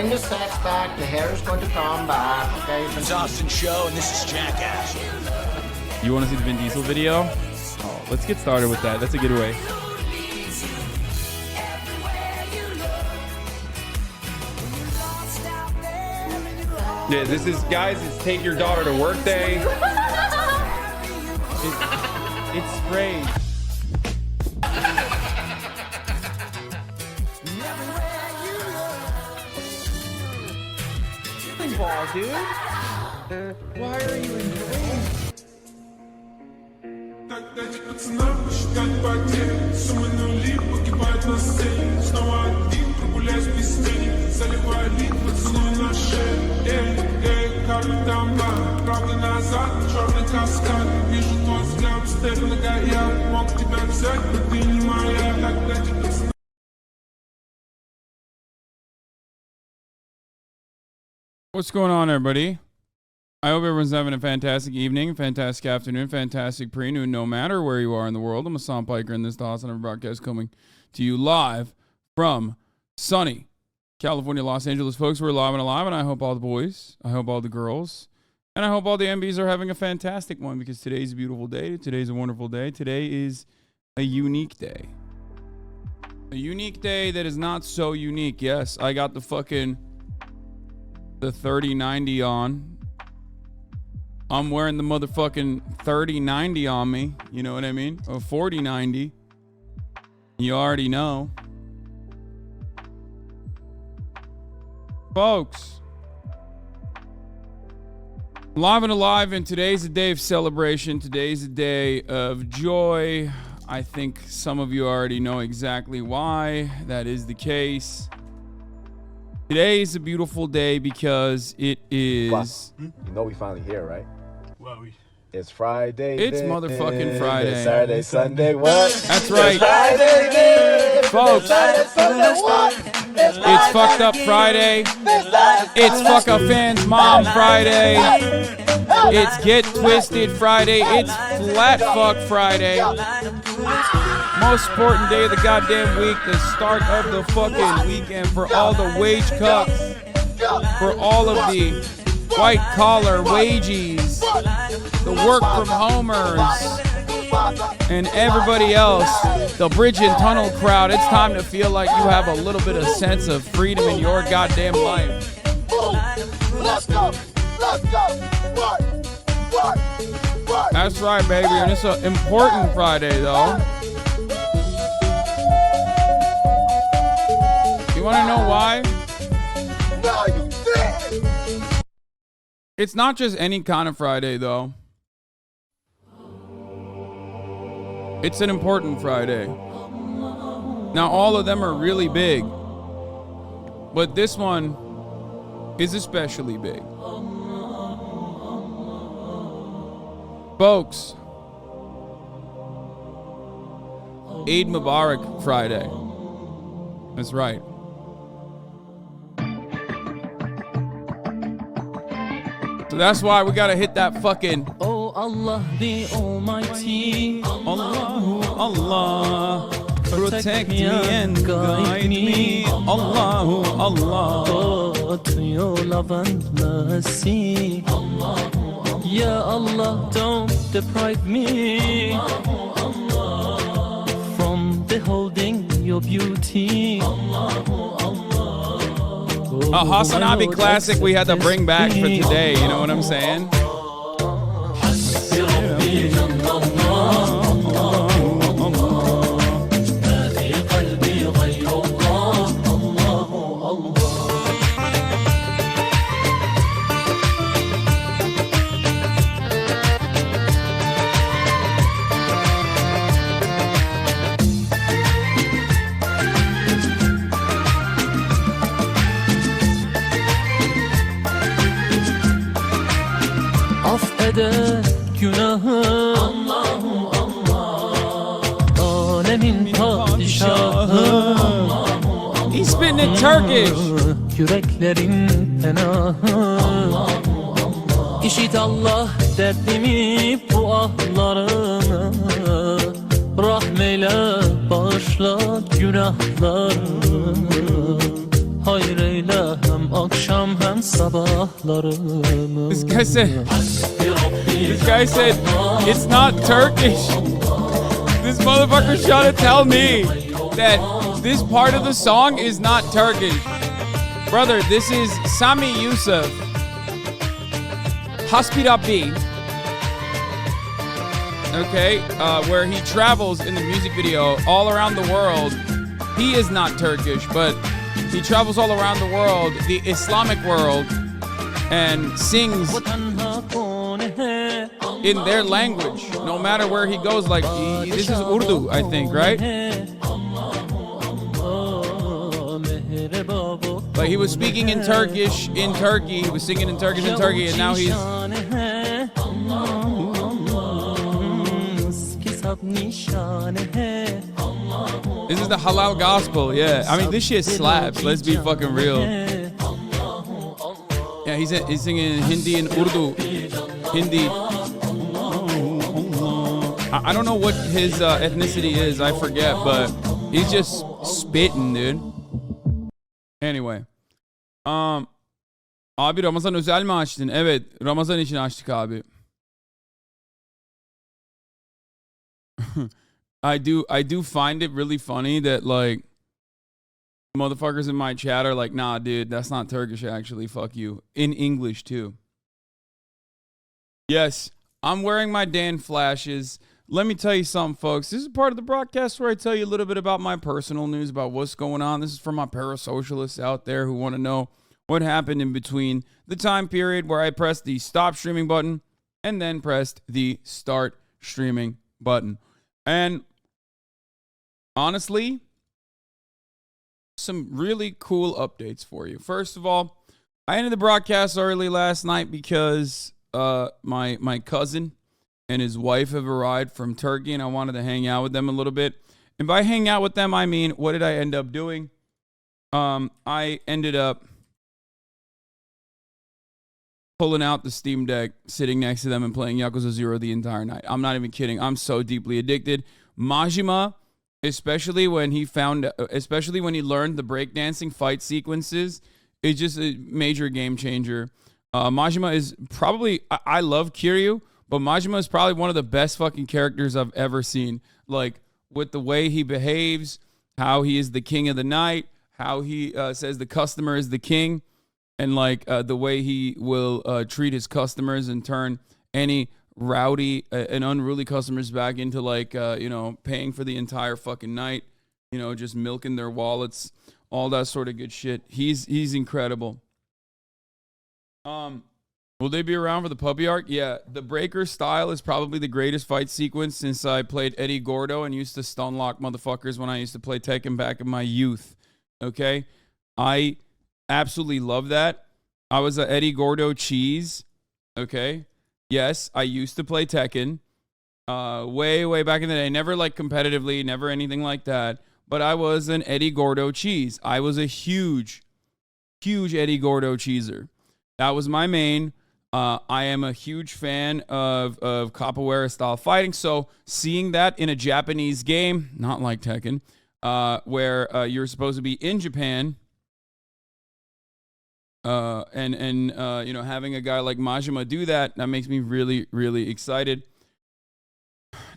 The sex back, the hair is going to come back, okay? It's Austin Show, and this is Jackass. You want to see the Vin Diesel video? Oh, let's get started with that. That's a good way. Yeah, this is, guys, it's take your daughter to work day. It's sprayed. Ball, dude. Why are you enjoying? What's going on, everybody? I hope everyone's having a fantastic evening, fantastic afternoon, fantastic pre-noon, no matter where you are in the world. I'm Hassan Piker, and this is the HasanAbi broadcast coming to you live from sunny California, Los Angeles. Folks, we're live and alive, and I hope all the boys, I hope all the girls, and I hope all the MBs are having a fantastic one, because today's a beautiful day. Today's a wonderful day. Today is a unique day. A unique day that is not so unique. Yes, I got the 3090 on. I'm wearing the motherfucking 3090 on me. You know what I mean? Or 4090. You already know. Folks. Live and alive, and today's a day of celebration. Today's a day of joy. I think some of you already know exactly why that is the case. Today is a beautiful day because it is... Wow. You know we finally here, right? Well, It's Friday. It's motherfucking Friday. It's Saturday, Sunday, what? That's right. It's Friday, then. Folks. It's Sunday, what? It's fucked up Friday. It's fuck up fans mom Friday. It's get twisted Friday. It's flat fuck Friday. Most important day of the goddamn week, the start of the fucking weekend for all the wage cuts, for all of the white collar wages, the work from homers, and everybody else, the bridge and tunnel crowd. It's time to feel like you have a little bit of sense of freedom in your goddamn life. Let's go. Let's go. That's right, baby, and it's an important Friday, though. You want to know why? No, you did. It's not just any kind of Friday, though. It's an important Friday. Now, all of them are really big, but this one is especially big. Folks, Eid Mubarak Friday. That's right. So that's why we gotta hit that fucking Oh Allah the Almighty, Allahu Allah, protect me and guide me. Allahu Allah, put your love and mercy. Ya Allah, don't deprive me from beholding your beauty. a HasanAbi classic we had to bring back for today. You know what I'm saying? Affeder günahı Allahu Allah, alemin padişahı. He's spitting in Turkish. Yüreklerin penahı. İşit Allah derdimi, bu ahlarını. Rahmeyle bağışla günahlarını. hayreyle hem akşam hem sabahlarımı. This guy said, it's not Turkish. This motherfucker's trying to tell me that this part of the song is not Turkish. Brother, this is Sami Yusuf. HasanAbi. Okay, where he travels in the music video all around the world. He is not Turkish, but he travels all around the world, the Islamic world, and sings in their language, no matter where he goes. Like, this is Urdu, I think, right? Like, he was speaking in Turkish in Turkey, he was singing in Turkish in Turkey, and now he's... This is the halal gospel, yeah. I mean, this shit slaps, let's be fucking real. Yeah, he's singing in Hindi and Urdu. Hindi. I don't know what his ethnicity is, I forget, but he's just spitting, dude. Anyway. Abi Ramazan özel mi açtın? Evet, Ramazan için açtık abi. I do find it really funny that, like, motherfuckers in my chat are like, nah, dude, that's not Turkish, actually. Fuck you. In English, too. Yes, I'm wearing my Dan flashes. Let me tell you something, folks. This is part of the broadcast where I tell you a little bit about my personal news, about what's going on. This is for my parasocialists out there who want to know what happened in between the time period where I pressed the stop streaming button and then pressed the start streaming button. And honestly, some really cool updates for you. First of all, I ended the broadcast early last night because my cousin and his wife have arrived from Turkey, and I wanted to hang out with them a little bit. And by hang out with them, I mean, what did I end up doing? I ended up pulling out the Steam Deck, sitting next to them and playing Yakuza 0 the entire night. I'm not even kidding. I'm so deeply addicted. Majima, especially when he learned the breakdancing fight sequences, is just a major game changer. Majima is probably, I love Kiryu, but Majima is probably one of the best fucking characters I've ever seen. Like, with the way he behaves, how he is the king of the night, how he says the customer is the king, and like the way he will treat his customers and turn any rowdy and unruly customers back into, like, paying for the entire fucking night, just milking their wallets, all that sort of good shit. He's incredible. Will they be around for the puppy arc? Yeah, the breaker style is probably the greatest fight sequence since I played Eddie Gordo and used to stun lock motherfuckers when I used to play Tekken back in my youth. Okay? I absolutely love that. I was a Eddie Gordo cheese. Okay? Yes, I used to play Tekken. Way back in the day. Never like competitively, never anything like that. But I was an Eddie Gordo cheese. I was a huge Eddie Gordo cheeser. That was my main. I am a huge fan of capoeira style fighting. So seeing that in a Japanese game, not like Tekken, where you're supposed to be in Japan, and having a guy like Majima do that makes me really, really excited.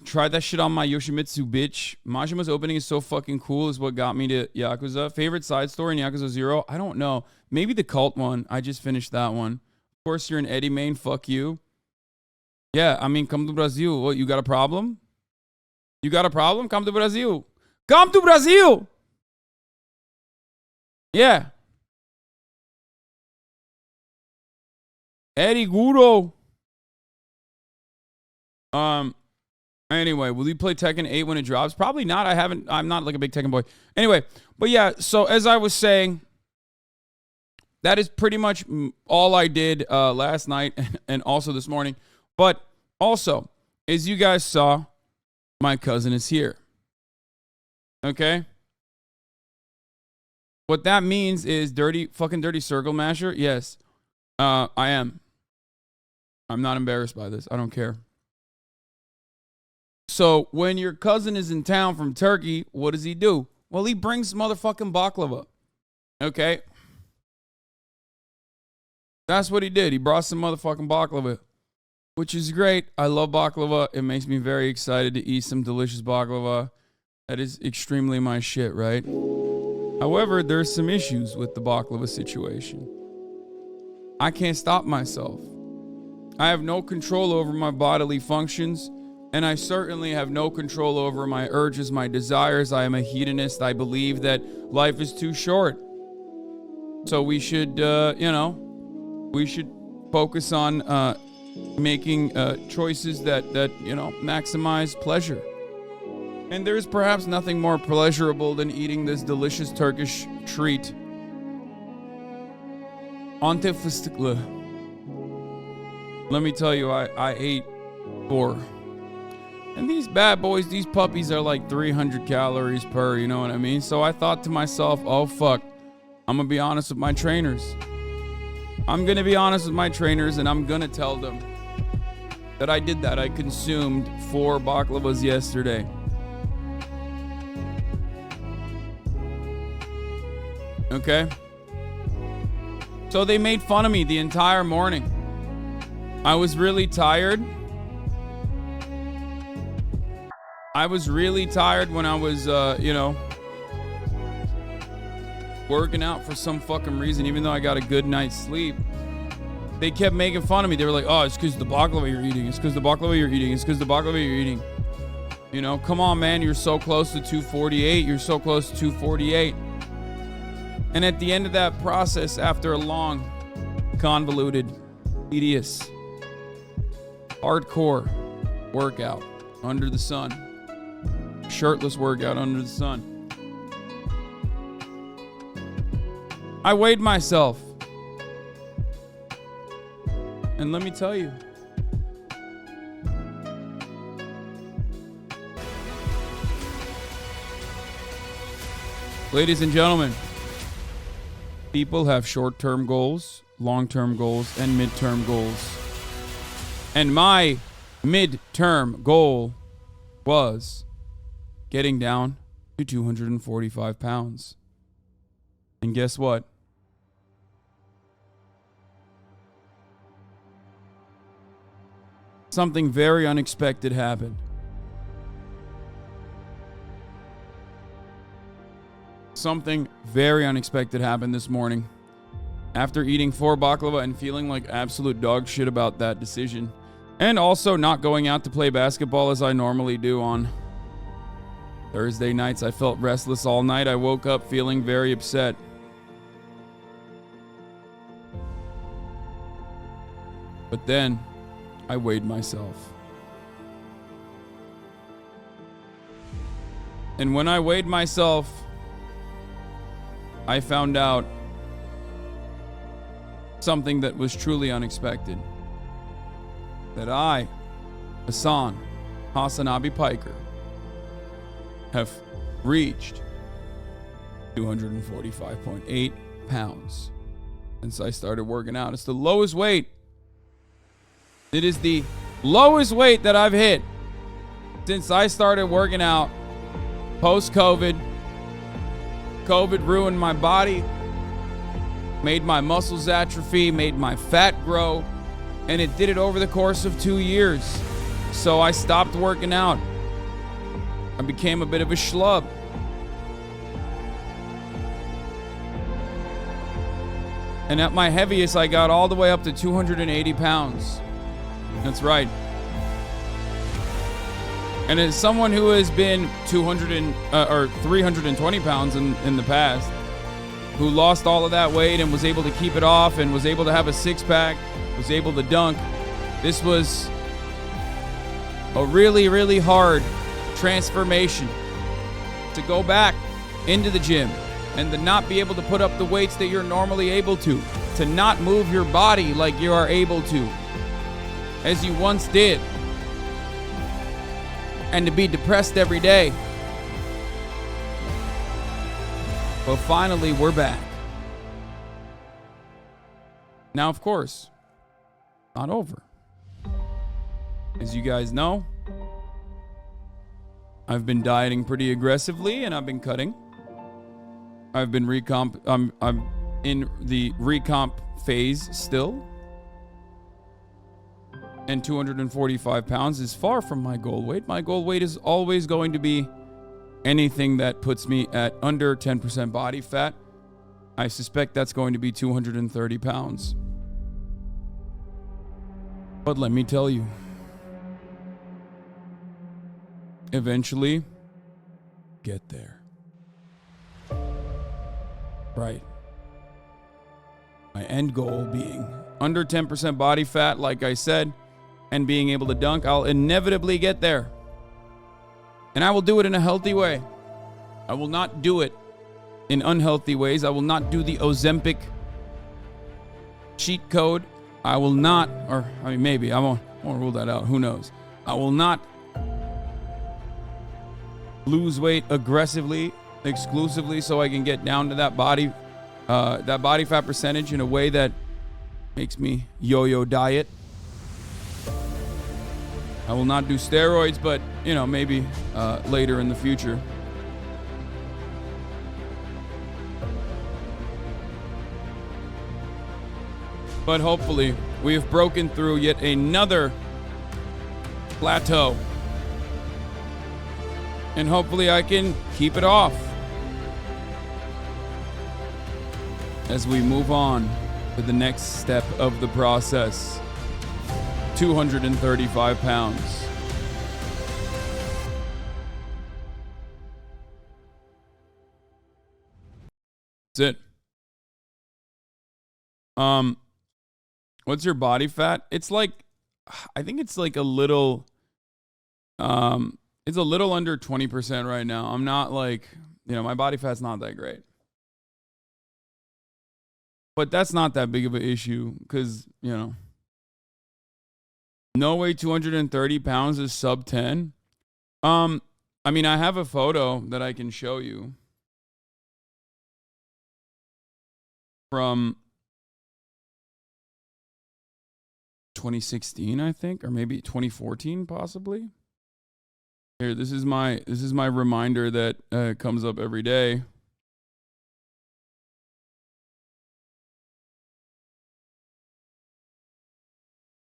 Tried that shit on my Yoshimitsu, bitch. Majima's opening is so fucking cool, is what got me to Yakuza. Favorite side story in Yakuza 0? I don't know. Maybe the cult one. I just finished that one. Of course, you're an Eddie main. Fuck you. Yeah, I mean, come to Brazil. What, you got a problem? You got a problem? Come to Brazil. Come to Brazil! Yeah. Eddie Gordo. Anyway, will you play Tekken 8 when it drops? Probably not. I'm not like a big Tekken boy. Anyway, but yeah, so as I was saying, that is pretty much all I did last night and also this morning. But also, as you guys saw, my cousin is here. Okay? What that means is fucking dirty circle masher. Yes, I am. I'm not embarrassed by this. I don't care. So when your cousin is in town from Turkey, what does he do? Well, he brings motherfucking baklava. Okay? That's what he did. He brought some motherfucking baklava, which is great. I love baklava. It makes me very excited to eat some delicious baklava. That is extremely my shit, right? However, there's some issues with the baklava situation. I can't stop myself. I have no control over my bodily functions, and I certainly have no control over my urges, my desires. I am a hedonist. I believe that life is too short. So we should, we should focus on making choices that maximize pleasure. And there's perhaps nothing more pleasurable than eating this delicious Turkish treat. Antep fıstıklı. Let me tell you, I ate 4. And these bad boys, these puppies are like 300 calories per, you know what I mean? So I thought to myself, oh fuck, I'm gonna be honest with my trainers. I'm gonna be honest with my trainers and I'm gonna tell them that I did that. I consumed 4 baklavas yesterday. Okay? So they made fun of me the entire morning. I was really tired. I was really tired when I was, working out for some fucking reason, even though I got a good night's sleep. They kept making fun of me. They were like, oh, it's because the baklava you're eating. It's because the baklava you're eating. It's because the baklava you're eating. You know, come on, man. You're so close to 248. You're so close to 248. And at the end of that process, after a long, convoluted, tedious, hardcore workout under the sun, shirtless workout under the sun, I weighed myself. And let me tell you, ladies and gentlemen, people have short-term goals, long-term goals, and mid-term goals. And my mid-term goal was getting down to 245 pounds. And guess what? Something very unexpected happened. Something very unexpected happened this morning. After eating 4 baklava and feeling like absolute dog shit about that decision. And also not going out to play basketball as I normally do on Thursday nights. I felt restless all night. I woke up feeling very upset. But then I weighed myself. And when I weighed myself, I found out something that was truly unexpected. That I, HasanAbi Piker, have reached 245.8 pounds since I started working out. It's the lowest weight. It is the lowest weight that I've hit since I started working out post-COVID. COVID ruined my body, made my muscles atrophy, made my fat grow, and it did it over the course of 2 years. So I stopped working out. I became a bit of a schlub. And at my heaviest, I got all the way up to 280 pounds. That's right. And as someone who has been 320 pounds in the past, who lost all of that weight and was able to keep it off and was able to have a six-pack, was able to dunk, this was a really, really hard transformation to go back into the gym and to not be able to put up the weights that you're normally able to not move your body like you are able to, as you once did, and to be depressed every day. But finally, we're back. Now, of course, not over. As you guys know, I've been dieting pretty aggressively and I've been cutting. I've been in the recomp phase still. And 245 pounds is far from my goal weight. My goal weight is always going to be anything that puts me at under 10% body fat. I suspect that's going to be 230 pounds. But let me tell you, eventually, get there. Right. My end goal being under 10% body fat, like I said, and being able to dunk. I'll inevitably get there. And I will do it in a healthy way. I will not do it in unhealthy ways. I will not do the Ozempic cheat code. I will not, or I mean, maybe I won't rule that out. Who knows? I will not lose weight aggressively, exclusively, so I can get down to that body fat percentage in a way that makes me yo-yo diet. I will not do steroids, but you know, maybe later in the future. But hopefully, we have broken through yet another plateau. And hopefully I can keep it off as we move on to the next step of the process. 235 pounds. That's it. What's your body fat? It's like, I think it's like a little, it's a little under 20% right now. I'm not like, you know, my body fat's not that great. But that's not that big of an issue because, you know, no way 230 pounds is sub 10. I mean, I have a photo that I can show you from 2016, I think, or maybe 2014, possibly. Here, this is my reminder that comes up every day.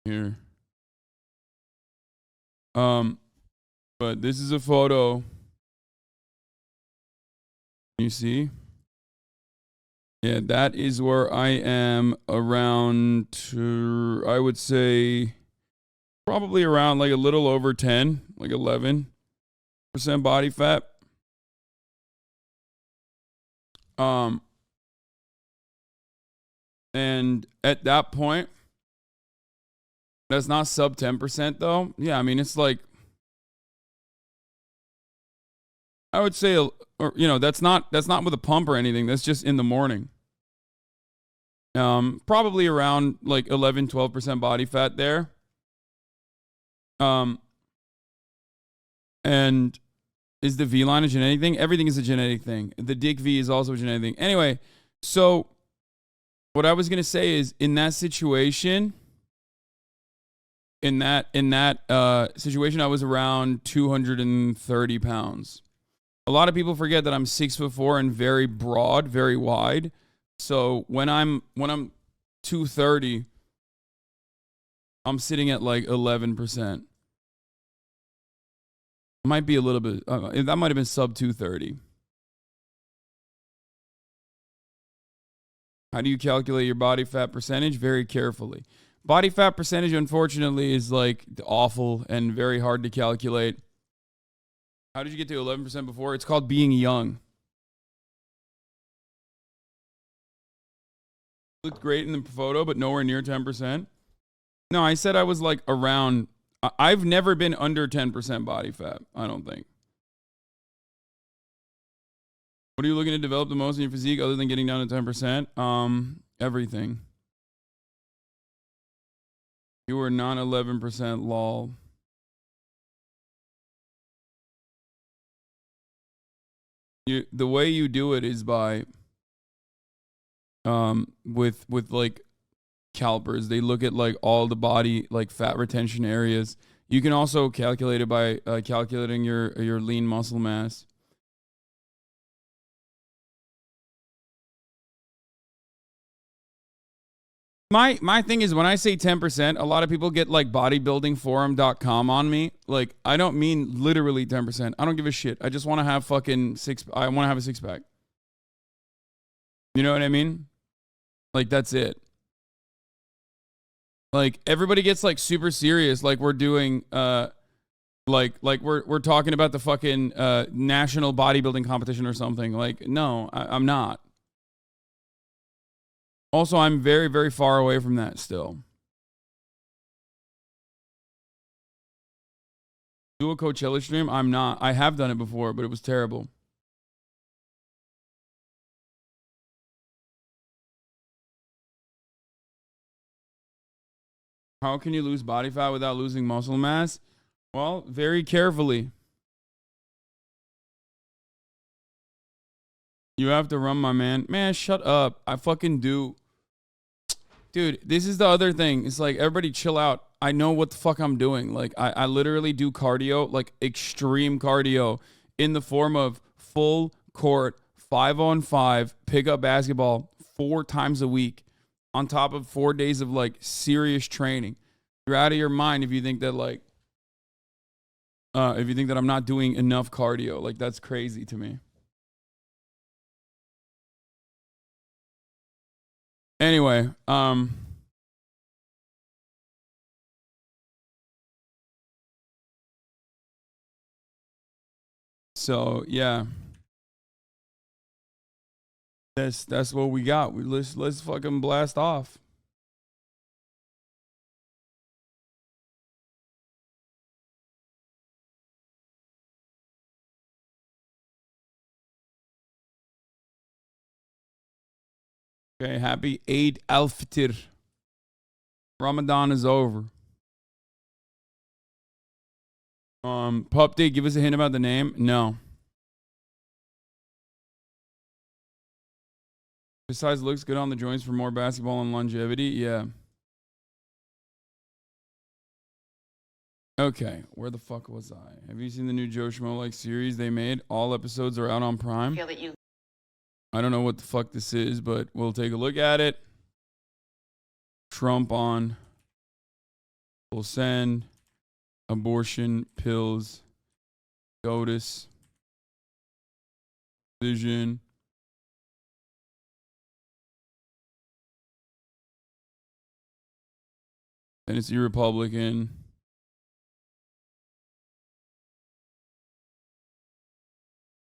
Here. But this is a photo. You see? Yeah, that is where I am around, I would say, probably around like a little over 10, like 11% body fat. And at that point, that's not sub 10% though. Yeah, I mean, it's like, I would say, or you know, that's not with a pump or anything. That's just in the morning. Probably around like 11-12% body fat there. And is the V line a genetic thing? Everything is a genetic thing. The dick V is also a genetic thing. Anyway, so what I was gonna say is, in that situation, situation, I was around 230 pounds. A lot of people forget that I'm 6'4" and very broad, very wide. So when I'm 230, I'm sitting at like 11%. Might be a little bit. That might have been sub 230. How do you calculate your body fat percentage? Very carefully. Body fat percentage, unfortunately, is like awful and very hard to calculate. How did you get to 11% before? It's called being young. Looked great in the photo, but nowhere near 10%. No, I said I was like around. I've never been under 10% body fat, I don't think. What are you looking to develop the most in your physique other than getting down to 10%? Everything. You were not 11%, lol. The way you do it is by with like calipers. They look at like all the body like fat retention areas. You can also calculate it by calculating your lean muscle mass. My thing is when I say 10%, a lot of people get like bodybuildingforum.com on me. Like I don't mean literally 10%. I don't give a shit. I just want to have I want to have a six pack. You know what I mean? Like that's it. Like everybody gets like super serious like we're doing like we're talking about the fucking national bodybuilding competition or something. Like no, I'm not. Also, I'm very, very far away from that still. Do a Coachella stream? I'm not. I have done it before, but it was terrible. How can you lose body fat without losing muscle mass? Well, very carefully. You have to run, my man. Man, shut up. I fucking do. Dude, this is the other thing. It's like, everybody chill out. I know what the fuck I'm doing. Like, I literally do cardio, like extreme cardio, in the form of full court, 5-on-5, pickup basketball 4 times a week, on top of 4 days of like serious training. You're out of your mind if you think that like, if you think that I'm not doing enough cardio. Like, that's crazy to me. Anyway, so yeah, that's what we got. Let's fucking blast off. Okay, happy Eid al-Fitr. Ramadan is over. Pup D, give us a hint about the name. No. Besides, looks good on the joints for more basketball and longevity. Yeah. Okay, where the fuck was I? Have you seen the new Joe Schmo like series they made? All episodes are out on Prime. I don't know what the fuck this is, but we'll take a look at it. Trump on. We'll send. Abortion, pills, SCOTUS, vision. Tennessee Republican.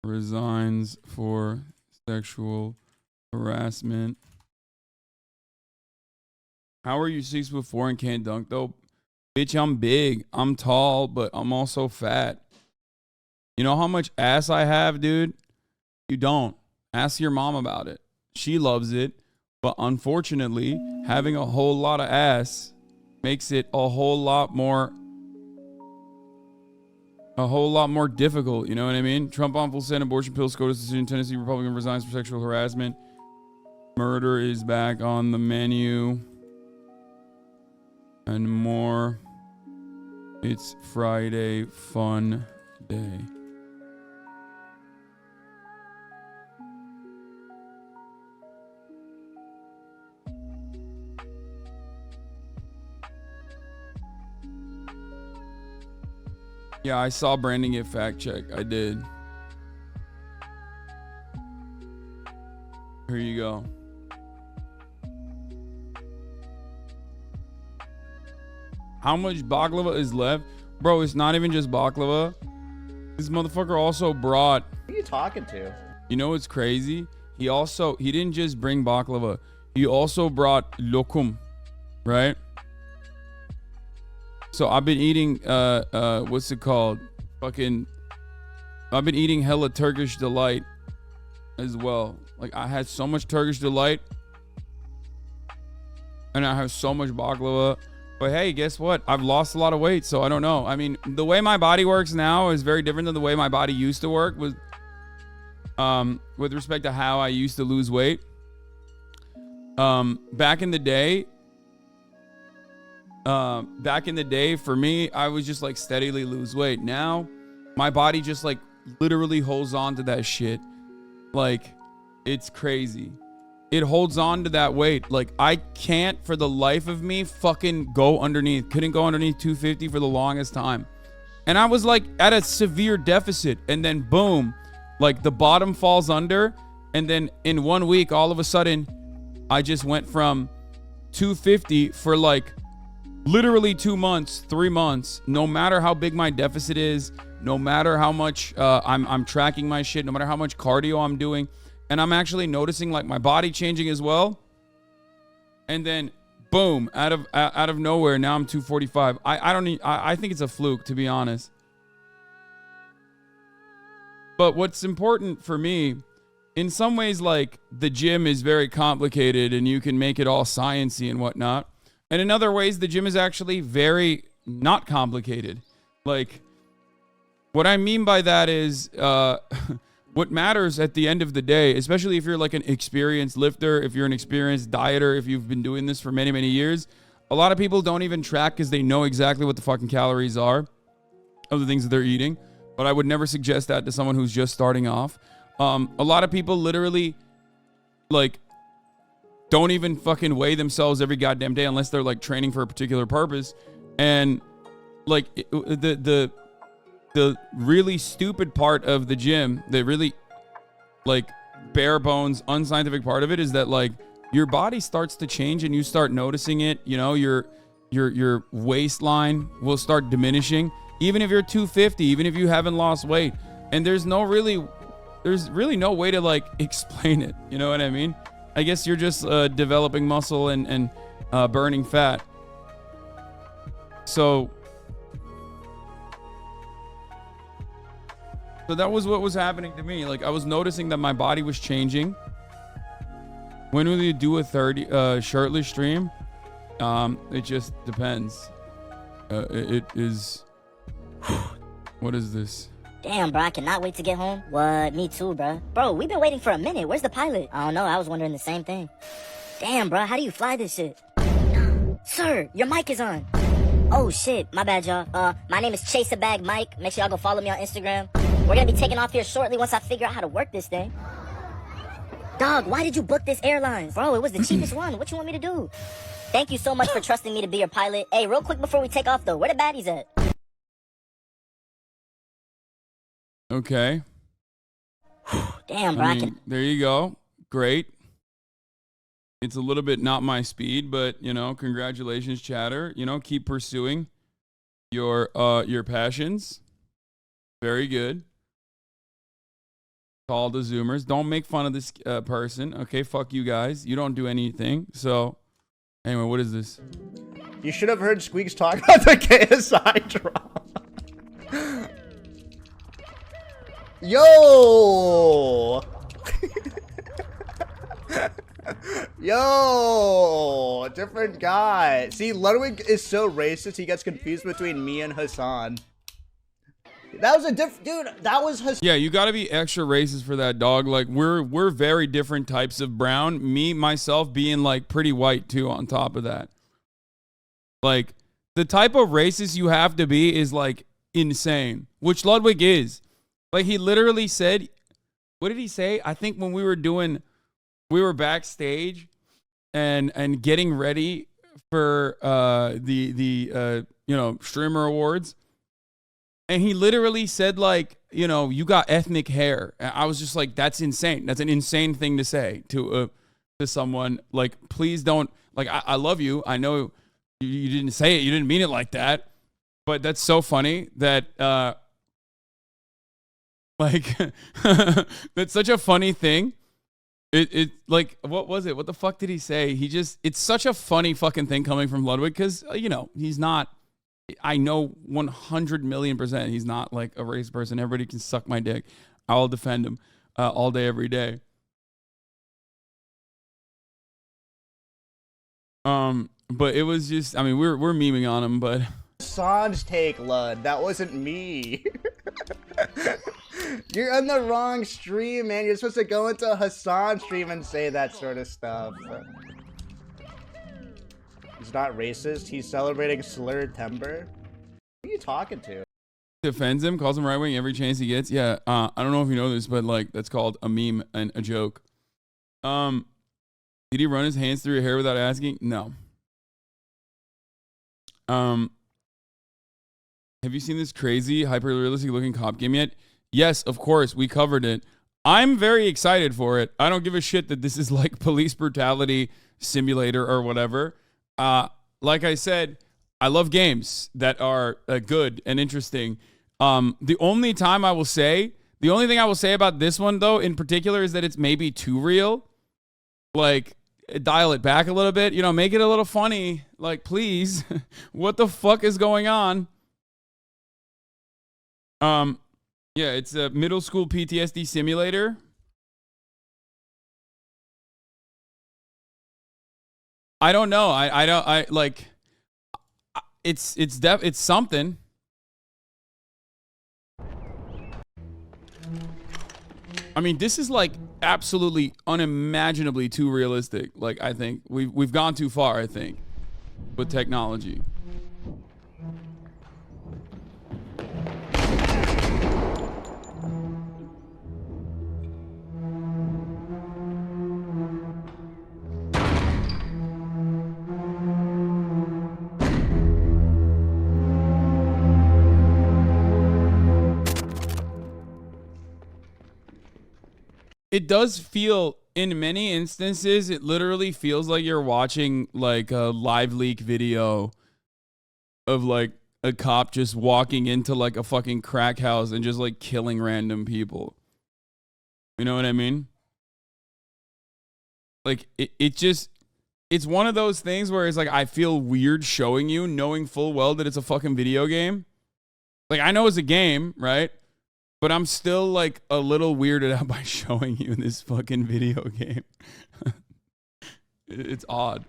Resigns for sexual harassment. How are you 6'4" and can't dunk though? Bitch, I'm big. I'm tall, but I'm also fat. You know how much ass I have, dude? You don't. Ask your mom about it. She loves it. But unfortunately, having a whole lot of ass makes it a whole lot more difficult. You know what I mean? Trump on full send abortion pills, SCOTUS decision, Tennessee Republican resigns for sexual harassment. Murder is back on the menu. And more. It's Friday, fun day. Yeah, I saw Brandon get fact checked. I did. Here you go. How much baklava is left? Bro, it's not even just baklava. This motherfucker also brought... Who are you talking to? You know what's crazy? He didn't just bring baklava. He also brought lokum, right? So I've been eating, what's it called? I've been eating hella Turkish Delight as well. Like, I had so much Turkish Delight. And I have so much baklava. But hey, guess what? I've lost a lot of weight, so I don't know. I mean, the way my body works now is very different than the way my body used to work with respect to how I used to lose weight. Back in the day, for me, I was just like steadily lose weight. Now, my body just like literally holds on to that shit. Like, it's crazy. it holds on to that weight. Like, I can't for the life of me fucking go underneath. Couldn't go underneath 250 for the longest time. And I was like at a severe deficit, and then boom, like the bottom falls under, and then in 1 week, all of a sudden, I just went from 250 for like literally 2 months, 3 months, no matter how big my deficit is, no matter how much I'm tracking my shit, no matter how much cardio I'm doing, and I'm actually noticing like my body changing as well. And then boom, out of nowhere, now I'm 245. I think it's a fluke, to be honest. But what's important for me, in some ways, like, the gym is very complicated and you can make it all sciencey and whatnot. And in other ways, the gym is actually very not complicated. Like, what I mean by that is, what matters at the end of the day, especially if you're like an experienced lifter, if you're an experienced dieter, if you've been doing this for many, many years, a lot of people don't even track because they know exactly what the fucking calories are of the things that they're eating. But I would never suggest that to someone who's just starting off. A lot of people literally, like, don't even fucking weigh themselves every goddamn day unless they're like training for a particular purpose. And like the really stupid part of the gym, the really like bare bones, unscientific part of it is that like your body starts to change and you start noticing it. You know, your waistline will start diminishing, even if you're 250, even if you haven't lost weight. And there's really no way to like explain it. You know what I mean? I guess you're just developing muscle and burning fat. So that was what was happening to me. Like, I was noticing that my body was changing. When will you do a 30 shirtless stream? It just depends. It is. What is this? Damn, bro, I cannot wait to get home. What? Me too, bro. Bro, we've been waiting for a minute. Where's the pilot? I don't know. I was wondering the same thing. Damn, bro, how do you fly this shit? Sir, your mic is on. Oh, shit. My bad, y'all. My name is Chase a Bag Mike. Make sure y'all go follow me on Instagram. We're gonna be taking off here shortly once I figure out how to work this thing. Dog, why did you book this airline? Bro, it was the cheapest one. What you want me to do? Thank you so much for trusting me to be your pilot. Hey, real quick before we take off, though, where the baddies at? Okay. Damn, bro, there you go. Great. It's a little bit not my speed, but, you know, congratulations, chatter. You know, keep pursuing your passions. Very good. Call the Zoomers. Don't make fun of this person. Okay, fuck you guys. You don't do anything. So, anyway, what is this? You should have heard Squeaks talk about the KSI drop. Yo! Yo! Different guy. See, Ludwig is so racist, he gets confused between me and Hasan. That was a dude, that was Hasan. Yeah, you gotta be extra racist for that, dog. Like, we're very different types of brown. Me, myself, being, like, pretty white, too, on top of that. Like, the type of racist you have to be is, like, insane. Which Ludwig is. Like, he literally said, what did he say? I think when we were backstage and getting ready for the streamer awards, and he literally said, like, you know, you got ethnic hair. And I was just like, that's insane. That's an insane thing to say to someone. Like, please don't, like, I love you. I know you didn't say it. You didn't mean it like that. But that's so funny that like, that's such a funny thing. It like, what was it? What the fuck did he say? It's such a funny fucking thing coming from Ludwig because, you know, he's not, I know 100,000,000% he's not like a racist person. Everybody can suck my dick. I'll defend him all day, every day. But it was just, I mean, we're memeing on him, but Hasan's take, Lud. That wasn't me. You're on the wrong stream, man. You're supposed to go into Hasan's stream and say that sort of stuff. He's not racist. He's celebrating slurred timber. Who are you talking to? Defends him, calls him right wing every chance he gets. Yeah, I don't know if you know this, but like that's called a meme and a joke. Did he run his hands through your hair without asking? No. Have you seen this crazy, hyper-realistic looking cop game yet? Yes, of course. We covered it. I'm very excited for it. I don't give a shit that this is like police brutality simulator or whatever. Like I said, I love games that are good and interesting. The only thing I will say about this one, though, in particular, is that it's maybe too real. Like, dial it back a little bit. You know, make it a little funny. Like, please. What the fuck is going on? Yeah, it's a middle school PTSD simulator. I don't know. It's something. I mean, this is like absolutely unimaginably too realistic. Like, I think we've gone too far, I think, with technology. It does feel, in many instances, it literally feels like you're watching like a live leak video of like a cop just walking into like a fucking crack house and just like killing random people. You know what I mean? Like it's one of those things where it's like I feel weird showing you, knowing full well that it's a fucking video game. Like, I know it's a game, right? But I'm still like a little weirded out by showing you this fucking video game. It's odd.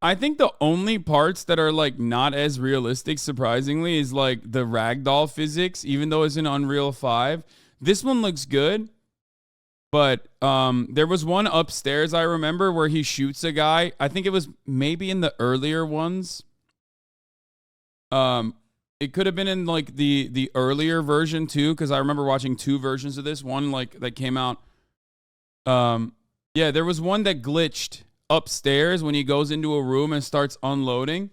I think the only parts that are like not as realistic, surprisingly, is like the ragdoll physics, even though it's in Unreal 5. This one looks good, but there was one upstairs I remember where he shoots a guy. I think it was maybe in the earlier ones. It could have been in like the earlier version too, because I remember watching two versions of this. One like that came out. Yeah, there was one that glitched upstairs when he goes into a room and starts unloading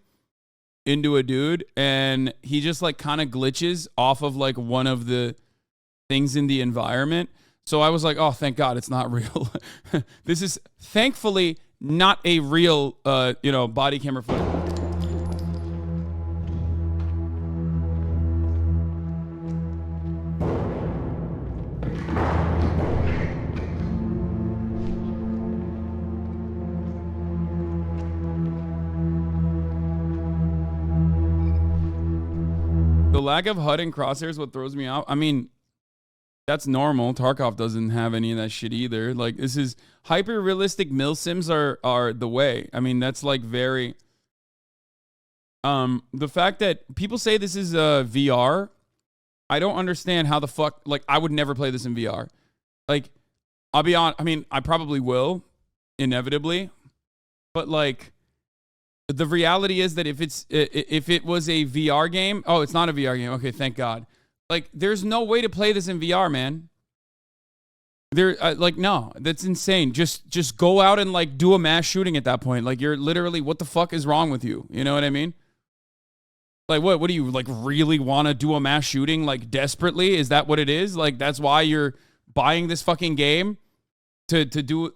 into a dude, and he just like kind of glitches off of like one of the things in the environment. So I was like, oh, thank God it's not real. This is thankfully not a real body camera footage. The lack of HUD and crosshairs what throws me out. I mean, that's normal. Tarkov doesn't have any of that shit either. Like, this is hyper realistic. Milsims are the way. I mean, that's like very the fact that people say this is VR, I don't understand how the fuck, like, I would never play this in VR. Like, I'll be honest, I mean, I probably will inevitably, but like, the reality is that if it was a VR game, oh, it's not a VR game. Okay, thank God. Like, there's no way to play this in VR, man. No, that's insane. Just go out and like do a mass shooting at that point. Like, you're literally, what the fuck is wrong with you? You know what I mean? Like, what do you like really want to do a mass shooting like desperately? Is that what it is? Like, that's why you're buying this fucking game to do.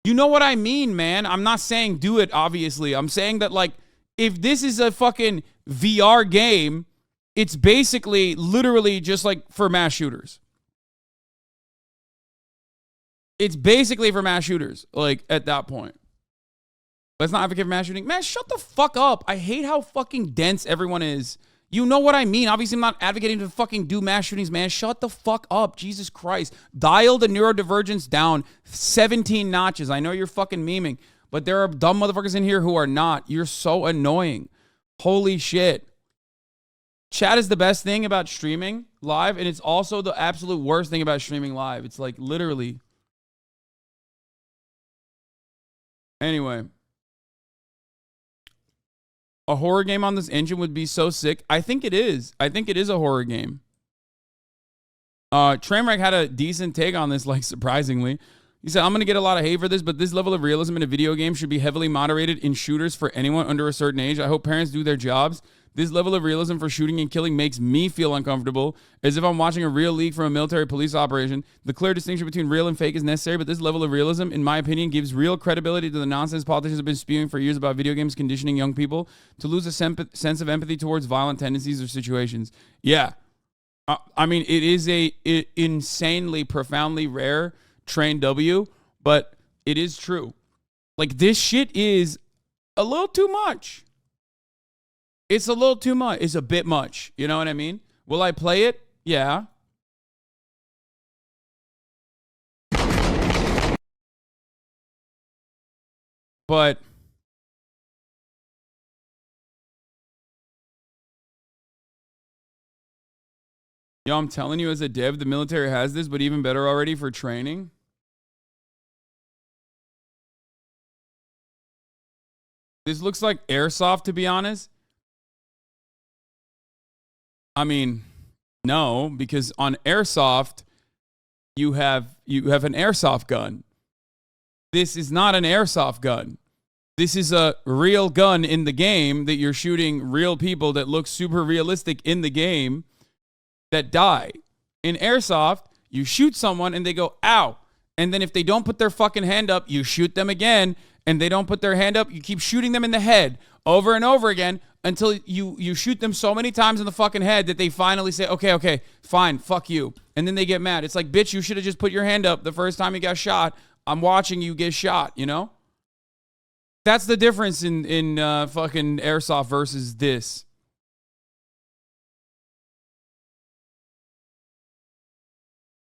You know what I mean, man? I'm not saying do it, obviously. I'm saying that, like, if this is a fucking VR game, it's basically literally just like for mass shooters. It's basically for mass shooters, like, at that point. Let's not advocate for mass shooting. Man, shut the fuck up. I hate how fucking dense everyone is You know what I mean? Obviously, I'm not advocating to fucking do mass shootings, man. Shut the fuck up. Jesus Christ. Dial the neurodivergence down 17 notches. I know you're fucking memeing, but there are dumb motherfuckers in here who are not. You're so annoying. Holy shit. Chat is the best thing about streaming live, and it's also the absolute worst thing about streaming live. It's like literally. Anyway. A horror game on this engine would be so sick. I think it is. I think it is a horror game. Trainwreck had a decent take on this, like, surprisingly. He said, I'm going to get a lot of hate for this, but this level of realism in a video game should be heavily moderated in shooters for anyone under a certain age. I hope parents do their jobs. This level of realism for shooting and killing makes me feel uncomfortable, as if I'm watching a real leak from a military police operation. The clear distinction between real and fake is necessary, but this level of realism, in my opinion, gives real credibility to the nonsense politicians have been spewing for years about video games conditioning young people to lose a sense of empathy towards violent tendencies or situations. Yeah. I mean, it is a insanely, profoundly rare train W, but it is true. Like, this shit is a little too much. It's a little too much. It's a bit much. You know what I mean? Will I play it? Yeah. But yo, I'm telling you, as a dev, the military has this, but even better already for training. This looks like airsoft, to be honest. I mean, no, because on airsoft, you have an airsoft gun. This is not an airsoft gun. This is a real gun in the game that you're shooting real people that look super realistic in the game that die. In airsoft, you shoot someone and they go, ow. And then if they don't put their fucking hand up, you shoot them again. And they don't put their hand up, you keep shooting them in the head over and over again until you shoot them so many times in the fucking head that they finally say, okay, fine, fuck you. And then they get mad. It's like, bitch, you should have just put your hand up the first time you got shot. I'm watching you get shot, you know? That's the difference in fucking airsoft versus this.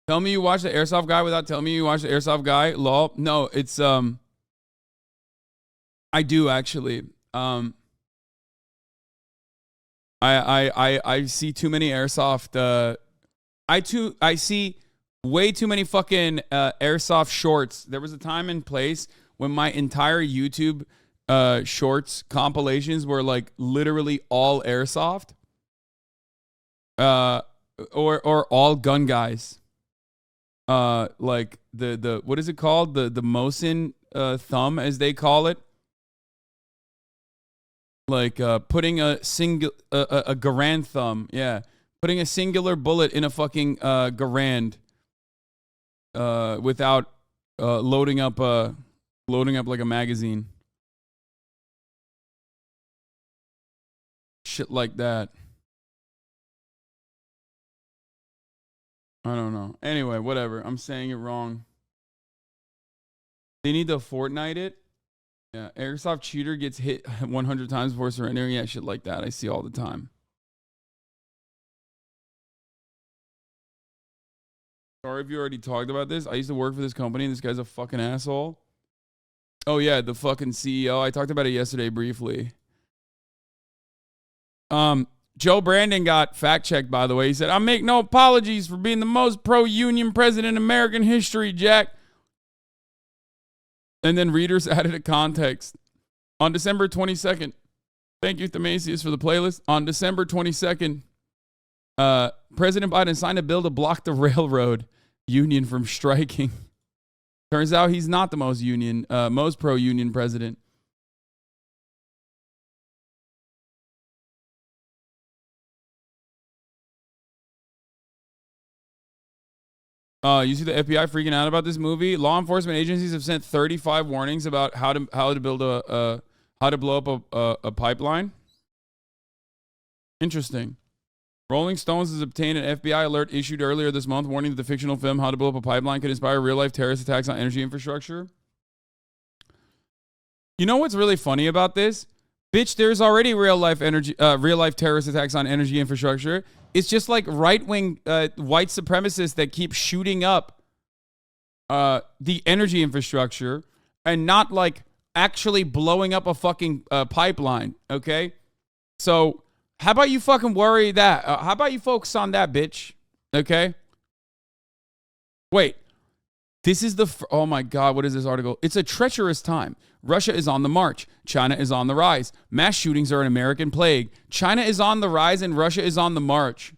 Tell me you watch the airsoft guy without telling me you watch the airsoft guy. Lol. No, it's I do actually. I see too many airsoft. I see way too many fucking airsoft shorts. There was a time and place when my entire YouTube shorts compilations were like literally all airsoft, or all gun guys. Like the what is it called? The Mosin thumb, as they call it. Like putting a Garand thumb, yeah, putting a singular bullet in a fucking Garand without loading up like a magazine, shit like that. I don't know. Anyway, whatever. I'm saying it wrong. They need to Fortnite it. Yeah, airsoft shooter gets hit 100 times before surrendering. Yeah, shit like that. I see all the time. Sorry if you already talked about this. I used to work for this company, and this guy's a fucking asshole. Oh, yeah, the fucking CEO. I talked about it yesterday briefly. Joe Brandon got fact-checked, by the way. He said, I make no apologies for being the most pro-union president in American history, Jack. And then readers added a context. On December 22nd, thank you, Themasius, for the playlist. On December 22nd, President Biden signed a bill to block the railroad union from striking. Turns out he's not the most pro-union president. You see the FBI freaking out about this movie? Law enforcement agencies have sent 35 warnings about how to blow up a pipeline. Interesting. Rolling Stones has obtained an FBI alert issued earlier this month warning that the fictional film How to Blow Up a Pipeline could inspire real-life terrorist attacks on energy infrastructure. You know what's really funny about this? Bitch, there's already real life terrorist attacks on energy infrastructure. It's just like right-wing white supremacists that keep shooting up the energy infrastructure and not like actually blowing up a fucking pipeline, okay? So how about you fucking worry that? How about you focus on that, bitch? Okay? Wait. This is oh my God, what is this article? It's a treacherous time. Russia is on the march. China is on the rise. Mass shootings are an American plague. China is on the rise and Russia is on the march.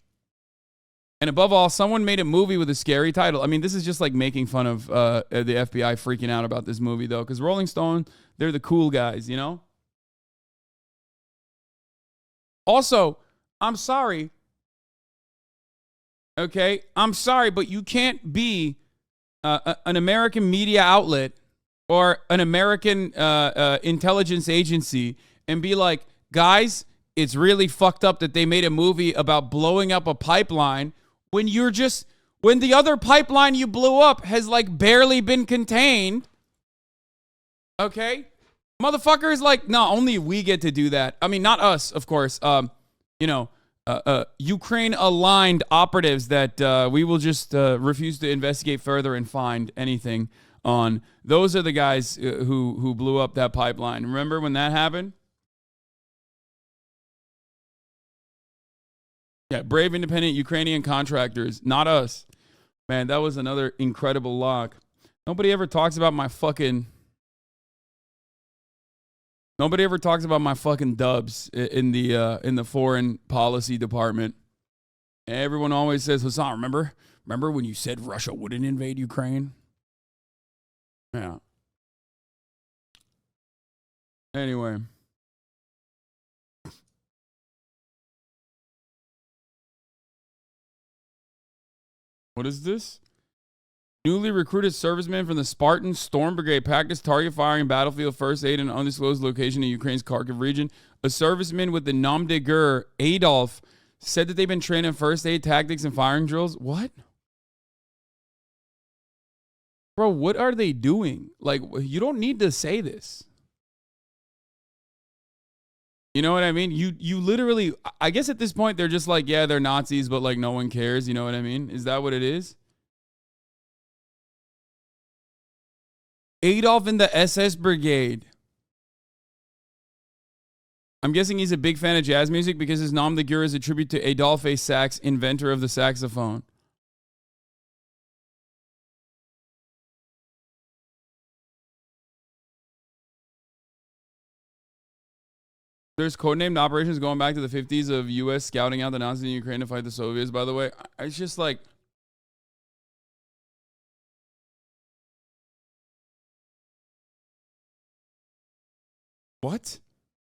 And above all, someone made a movie with a scary title. I mean, this is just like making fun of the FBI freaking out about this movie, though, because Rolling Stone, they're the cool guys, you know? Also, I'm sorry. Okay? I'm sorry, but you can't be an American media outlet or an American intelligence agency and be like, guys, it's really fucked up that they made a movie about blowing up a pipeline when the other pipeline you blew up has like barely been contained. Okay? Motherfucker is like, no, only we get to do that. I mean, not us, of course. Ukraine-aligned operatives that we will just refuse to investigate further and find anything on. Those are the guys who blew up that pipeline. Remember when that happened? Yeah, brave, independent Ukrainian contractors, not us. Man, that was another incredible lock. Nobody ever talks about my fucking dubs in the foreign policy department. Everyone always says, Hasan, remember when you said Russia wouldn't invade Ukraine? Yeah. Anyway. What is this? Newly recruited servicemen from the Spartan Storm Brigade practiced target firing, battlefield first aid in an undisclosed location in Ukraine's Kharkiv region. A serviceman with the nom de guerre, Adolf, said that they've been trained in first aid tactics and firing drills. What? Bro, what are they doing? Like, you don't need to say this. You know what I mean? You literally, I guess at this point, they're just like, yeah, they're Nazis, but like no one cares. You know what I mean? Is that what it is? Adolf in the SS Brigade. I'm guessing he's a big fan of jazz music because his nom de guerre is a tribute to Adolphe Sax, inventor of the saxophone. There's codenamed operations going back to the 50s of U.S. scouting out the Nazis in Ukraine to fight the Soviets, by the way. It's just like... What?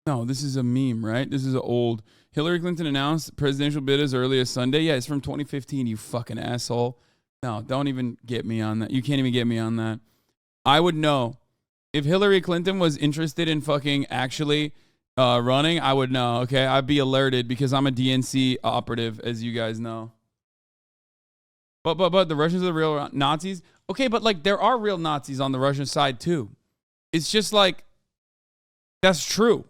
No, this is a meme, right? This is an old... Hillary Clinton announced presidential bid as early as Sunday. Yeah, it's from 2015, you fucking asshole. No, don't even get me on that. You can't even get me on that. I would know. If Hillary Clinton was interested in fucking actually... running, I would know, okay? I'd be alerted because I'm a DNC operative, as you guys know. But the Russians are the real Nazis? Okay, but like there are real Nazis on the Russian side too. It's just like, that's true.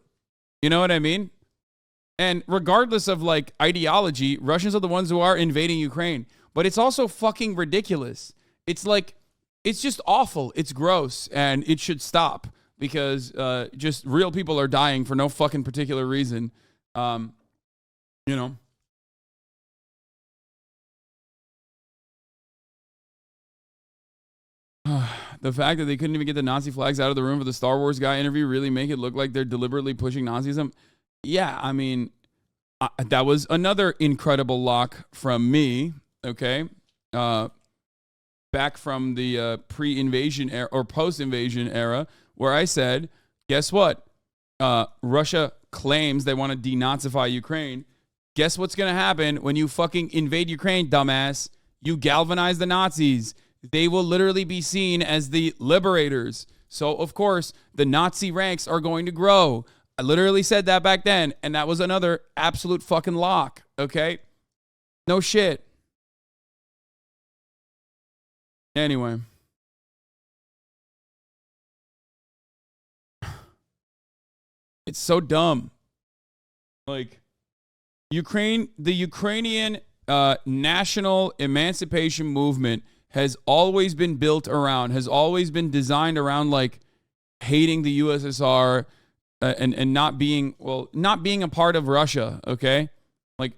You know what I mean? And regardless of like ideology, Russians are the ones who are invading Ukraine. But it's also fucking ridiculous. It's like, it's just awful. It's gross and it should stop. Because just real people are dying for no fucking particular reason. You know. The fact that they couldn't even get the Nazi flags out of the room for the Star Wars guy interview really make it look like they're deliberately pushing Nazism. Yeah, I mean, that was another incredible lock from me, okay? Back from the pre-invasion era or post-invasion era, where I said, guess what? Russia claims they want to denazify Ukraine. Guess what's going to happen when you fucking invade Ukraine, dumbass? You galvanize the Nazis. They will literally be seen as the liberators. So, of course, the Nazi ranks are going to grow. I literally said that back then, and that was another absolute fucking lock, okay? No shit. Anyway. It's so dumb. Like, the Ukrainian national emancipation movement has always been built around, has always been designed around, like, hating the USSR and not being a part of Russia, okay? Like,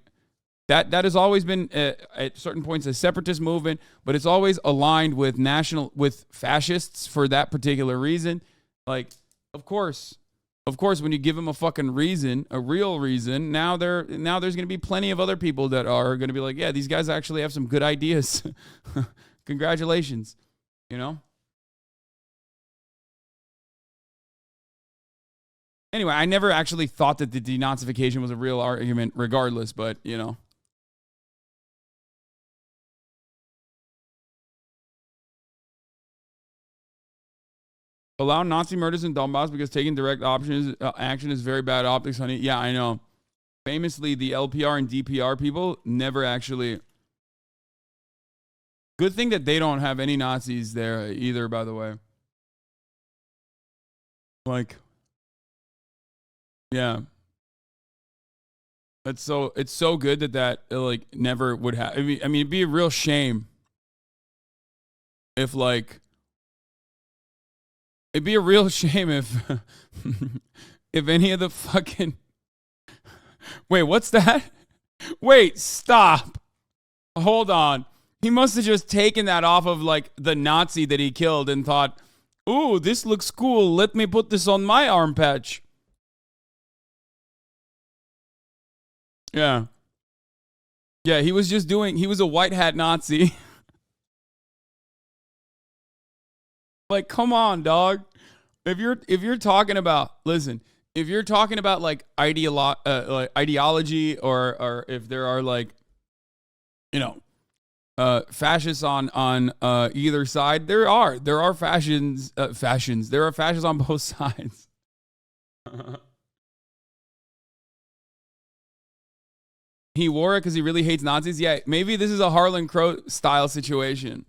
that has always been, at certain points, a separatist movement, but it's always aligned with fascists for that particular reason. Like, of course, when you give them a fucking reason, a real reason, now there's going to be plenty of other people that are going to be like, yeah, these guys actually have some good ideas. Congratulations, you know? Anyway, I never actually thought that the denazification was a real argument regardless, but, you know. Allow Nazi murders in Donbass because taking direct action is very bad optics, honey. Yeah, I know. Famously, the LPR and DPR people never actually... Good thing that they don't have any Nazis there either, by the way. Like... Yeah. It's so good that like never would have. I mean, it'd be a real shame if like it'd be a real shame if if any of the fucking Wait, what's that? Wait, stop. Hold on. He must have just taken that off of like the Nazi that he killed and thought, "Ooh, this looks cool. Let me put this on my arm patch." Yeah. Yeah, he was a white hat Nazi. Like, come on, dog. If you're talking about, listen, if you're talking about like ideology or if there are like, you know, fascists on either side, there are fascists on both sides. He wore it because he really hates Nazis. Yeah, maybe this is a Harlan Crow style situation.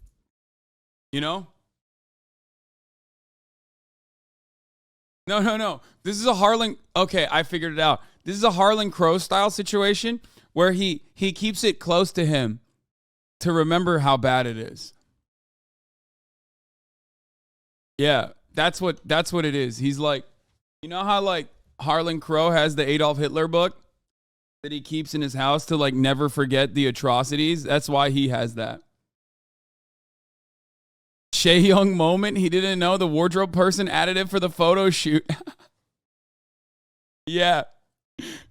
You know? No. This is a Harlan... Okay, I figured it out. This is a Harlan Crow style situation where he keeps it close to him to remember how bad it is. Yeah, that's what it is. He's like... You know how like Harlan Crow has the Adolf Hitler book that he keeps in his house to like never forget the atrocities? That's why he has that. Shea Young moment. He didn't know the wardrobe person added it for the photo shoot. Yeah.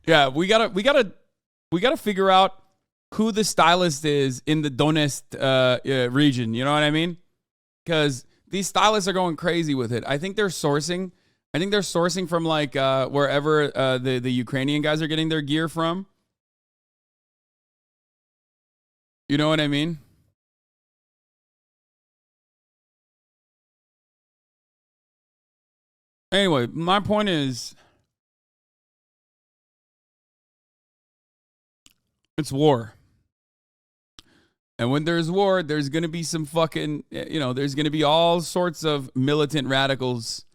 We gotta figure out who the stylist is in the Donetsk region. You know what I mean? Because these stylists are going crazy with it. I think they're sourcing from like wherever the Ukrainian guys are getting their gear from. You know what I mean? Anyway, my point is, it's war. And when there's war, there's going to be some fucking, there's going to be all sorts of militant radicals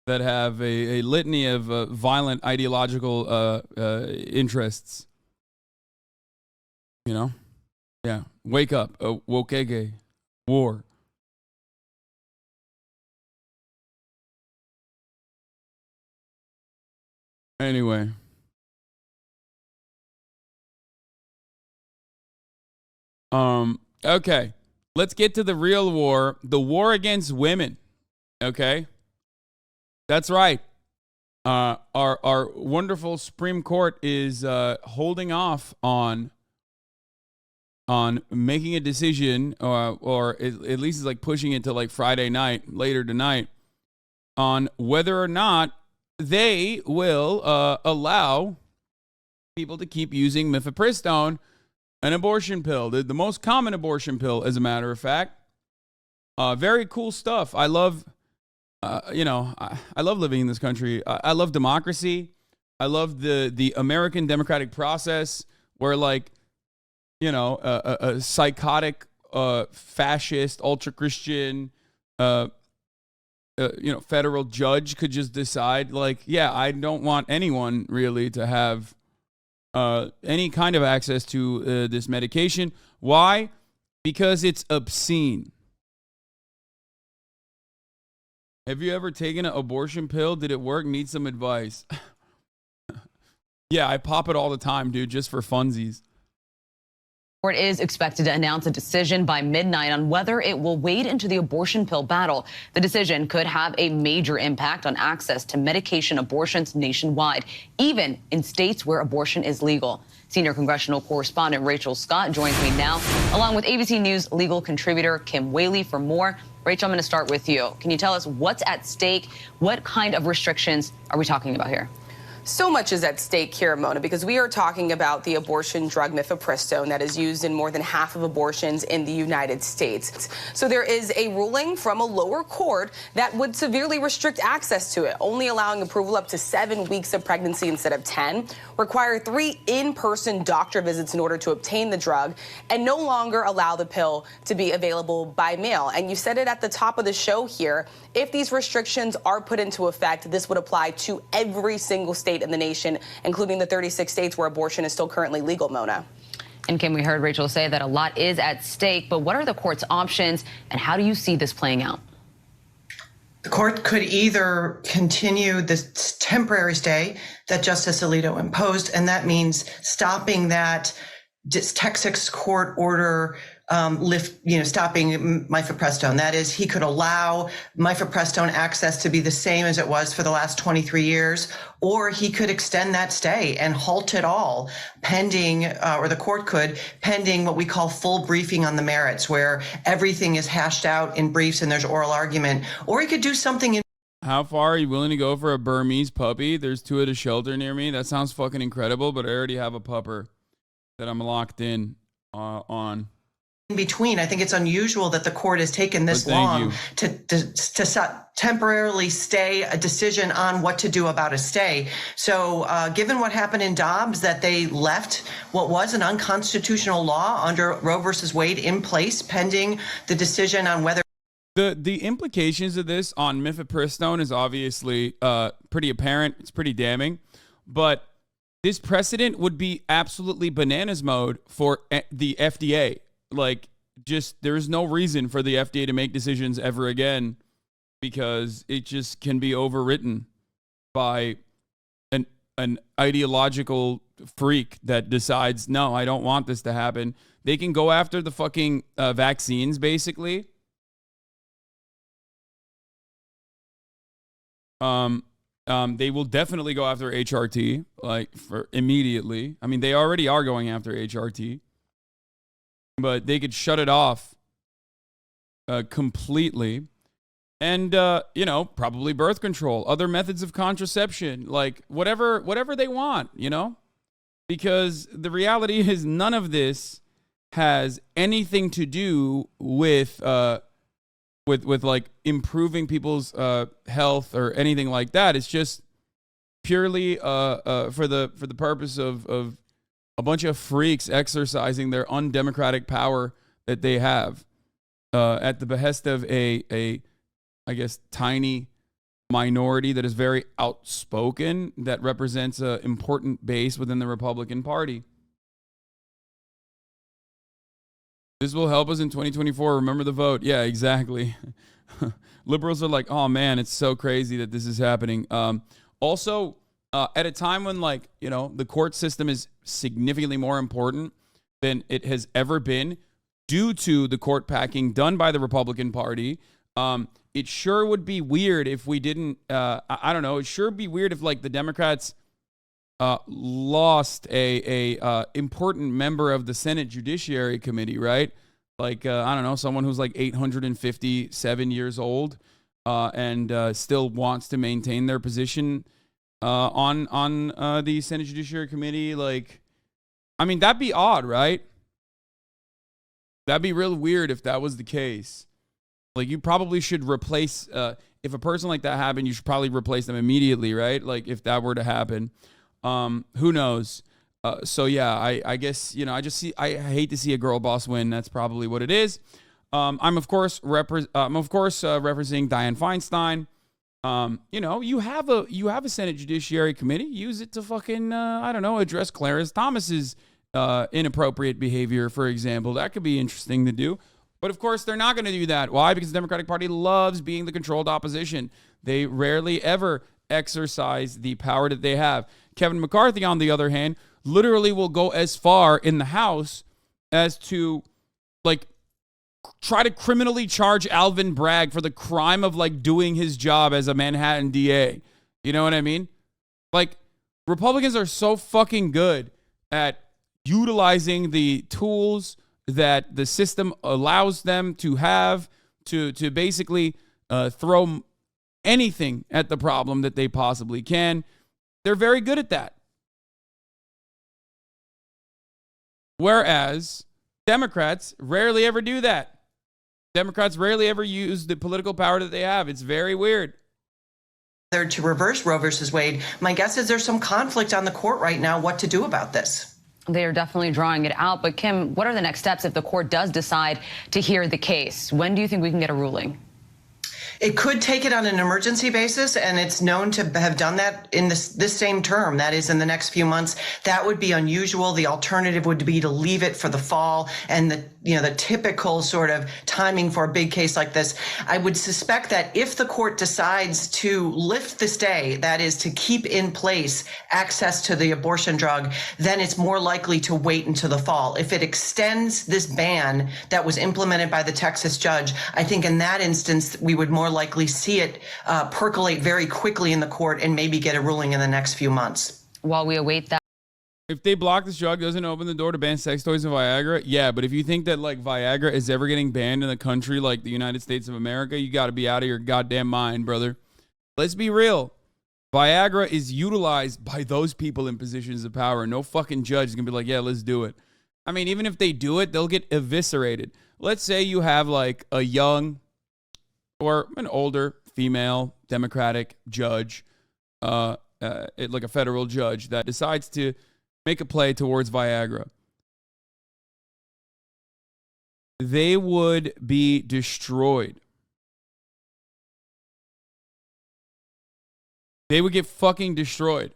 that have a litany of violent ideological interests. You know? Yeah. Wake up. Wokege. War. Anyway. Okay. Let's get to the real war. The war against women. Okay? That's right. Our wonderful Supreme Court is holding off on making a decision, or at least is like pushing it to like Friday night, later tonight, on whether or not they will allow people to keep using mifepristone, an abortion pill, the most common abortion pill, as a matter of fact. Very cool stuff. I love, I love living in this country. I love democracy. I love the American democratic process where, like, a psychotic, fascist, ultra-Christian, federal judge could just decide, like, yeah, I don't want anyone really to have any kind of access to this medication. Why? Because it's obscene. Have you ever taken an abortion pill? Did it work? Need some advice? Yeah, I pop it all the time, dude, just for funsies. Court is expected to announce a decision by midnight on whether it will wade into the abortion pill battle. The decision could have a major impact on access to medication abortions nationwide, even in states where abortion is legal. Senior congressional correspondent Rachel Scott joins me now, along with ABC News legal contributor Kim Whaley for more. Rachel, I'm going to start with you. Can you tell us what's at stake? What kind of restrictions are we talking about here? So much is at stake here, Mona, because we are talking about the abortion drug mifepristone that is used in more than half of abortions in the United States. So there is a ruling from a lower court that would severely restrict access to it, only allowing approval up to 7 weeks of pregnancy instead of 10, require 3 in-person doctor visits in order to obtain the drug, and no longer allow the pill to be available by mail. And you said it at the top of the show here, if these restrictions are put into effect, this would apply to every single state in the nation, including the 36 states where abortion is still currently legal, Mona. And Kim, we heard Rachel say that a lot is at stake, but what are the court's options and how do you see this playing out? The court could either continue this temporary stay that Justice Alito imposed, and that means stopping that Texas court order stopping mifepristone. That is, he could allow mifepristone access to be the same as it was for the last 23 years, or he could extend that stay and halt it all pending, or the court could, pending what we call full briefing on the merits, where everything is hashed out in briefs and there's oral argument, or he could do something in. How far are you willing to go for a Burmese puppy? There's 2 at a shelter near me. That sounds fucking incredible, but I already have a pupper that I'm locked in on. In between, I think it's unusual that the court has taken this long to temporarily stay a decision on what to do about a stay. So given what happened in Dobbs, that they left what was an unconstitutional law under Roe versus Wade in place pending the decision on whether. The implications of this on mifepristone is obviously pretty apparent. It's pretty damning. But this precedent would be absolutely bananas mode for the FDA. Like, just there's no reason for the FDA to make decisions ever again because it just can be overwritten by an ideological freak that decides, no, I don't want this to happen. They can go after the fucking vaccines, basically. They will definitely go after HRT, like, for immediately. I mean, they already are going after HRT. But they could shut it off completely. And, probably birth control, other methods of contraception, like whatever they want, because the reality is none of this has anything to do with like improving people's health or anything like that. It's just purely for the purpose of a bunch of freaks exercising their undemocratic power that they have at the behest of a I guess, tiny minority that is very outspoken that represents an important base within the Republican Party. This will help us in 2024. Remember the vote. Yeah, exactly. Liberals are like, oh, man, it's so crazy that this is happening. Also, at a time when, the court system is significantly more important than it has ever been due to the court packing done by the Republican Party, it sure would be weird if we didn't, I don't know, it sure would be weird if, the Democrats lost a important member of the Senate Judiciary Committee, right? I don't know, someone who's 857 years old and still wants to maintain their position on the Senate Judiciary Committee. That'd be odd, right? That'd be real weird if that was the case. You probably should replace, if a person like that happened, you should probably replace them immediately, right? If that were to happen. Who knows? So yeah, I guess, I hate to see a girl boss win. That's probably what it is. I'm of course representing Dianne Feinstein. You have a Senate Judiciary Committee. Use it to fucking address Clarence Thomas's inappropriate behavior, for example. That could be interesting to do. But of course, they're not going to do that. Why? Because the Democratic Party loves being the controlled opposition. They rarely ever exercise the power that they have. Kevin McCarthy, on the other hand, literally will go as far in the House as to, like, try to criminally charge Alvin Bragg for the crime of, like, doing his job as a Manhattan DA. You know what I mean? Like, Republicans are so fucking good at utilizing the tools that the system allows them to have to basically throw anything at the problem that they possibly can. They're very good at that. Whereas Democrats rarely ever do that. Democrats rarely ever use the political power that they have. It's very weird. To reverse Roe versus Wade, my guess is there's some conflict on the court right now what to do about this. They are definitely drawing it out. But Kim, what are the next steps if the court does decide to hear the case? When do you think we can get a ruling? It could take it on an emergency basis, and it's known to have done that in this same term, that is in the next few months. That would be unusual. The alternative would be to leave it for the fall and the typical sort of timing for a big case like this. I would suspect that if the court decides to lift the stay, that is to keep in place access to the abortion drug, then it's more likely to wait until the fall. If it extends this ban that was implemented by the Texas judge, I think in that instance, we would more likely see it percolate very quickly in the court and maybe get a ruling in the next few months. While we await that. If they block this drug, doesn't open the door to ban sex toys and Viagra? Yeah, but if you think that, like, Viagra is ever getting banned in a country like the United States of America, you got to be out of your goddamn mind, brother. Let's be real. Viagra is utilized by those people in positions of power. No fucking judge is going to be like, yeah, let's do it. I mean, even if they do it, they'll get eviscerated. Let's say you have, like, a young or an older female Democratic judge, like a federal judge, that decides to make a play towards Viagra. They would be destroyed. They would get fucking destroyed.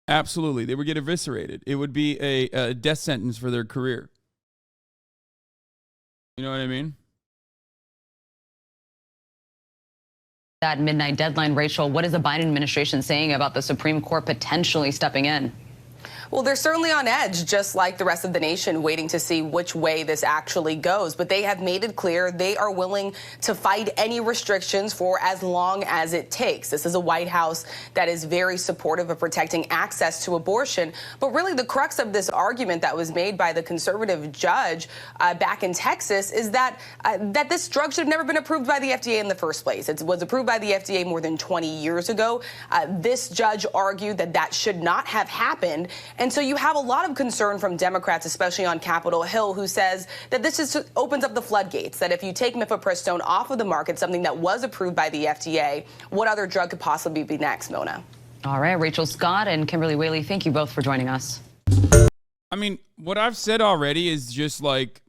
Absolutely. They would get eviscerated. It would be a death sentence for their career. You know what I mean? That midnight deadline, Rachel, what is the Biden administration saying about the Supreme Court potentially stepping in? Well, they're certainly on edge, just like the rest of the nation, waiting to see which way this actually goes. But they have made it clear they are willing to fight any restrictions for as long as it takes. This is a White House that is very supportive of protecting access to abortion. But really, the crux of this argument that was made by the conservative judge back in Texas is that this drug should have never been approved by the FDA in the first place. It was approved by the FDA more than 20 years ago. This judge argued that that should not have happened. And so you have a lot of concern from Democrats, especially on Capitol Hill, who says that this just opens up the floodgates, that if you take mifepristone off of the market, something that was approved by the FDA, what other drug could possibly be next, Mona? All right, Rachel Scott and Kimberly Whaley, thank you both for joining us. I mean, what I've said already is just like,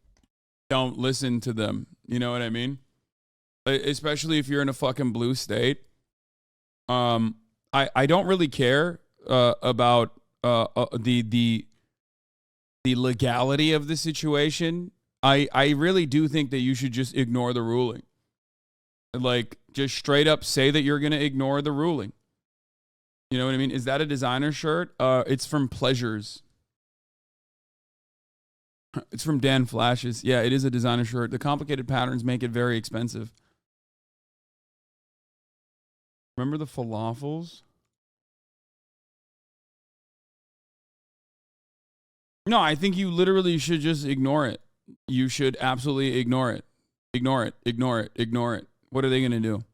don't listen to them. You know what I mean? Especially if you're in a fucking blue state. I don't really care about the legality of the situation. I really do think that you should just ignore the ruling. Like, just straight up say that you're going to ignore the ruling. You know what I mean? Is that a designer shirt? It's from Pleasures. It's from Dan Flashes. Yeah, it is a designer shirt. The complicated patterns make it very expensive. Remember the falafels? No, I think you literally should just ignore it. You should absolutely ignore it. Ignore it. Ignore it. Ignore it. What are they going to do?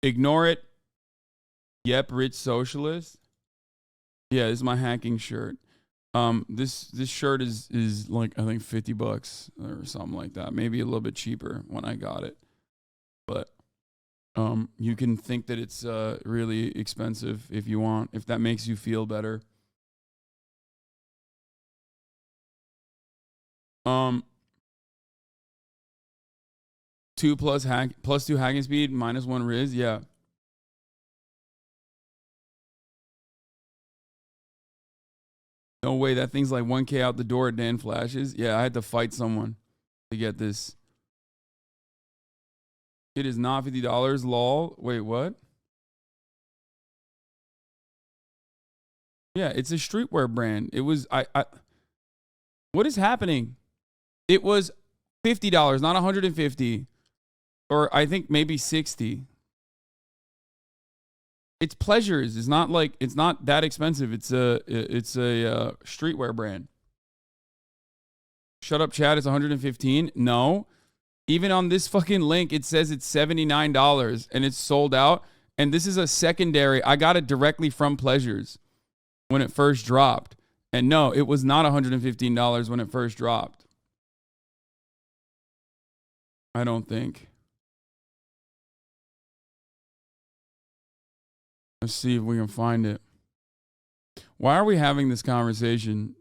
Ignore it. Yep, rich socialist. Yeah, this is my hacking shirt. This shirt is like, I think $50 or something like that. Maybe a little bit cheaper when I got it. But you can think that it's really expensive if you want, if that makes you feel better. 2 plus 2 hacking speed, minus 1 Riz. Yeah. No way, that thing's like 1K out the door at Dan Flashes. Yeah, I had to fight someone to get this. It is not $50, lol. Wait, what? Yeah, it's a streetwear brand. It was, what is happening? It was $50, not $150. Or I think maybe $60. It's Pleasures. It's not like, it's not that expensive. It's a streetwear brand. Shut up, chat. It's $115. No. Even on this fucking link, it says it's $79 and it's sold out. And this is a secondary. I got it directly from Pleasures when it first dropped. And no, it was not $115 when it first dropped. I don't think. Let's see if we can find it. Why are we having this conversation?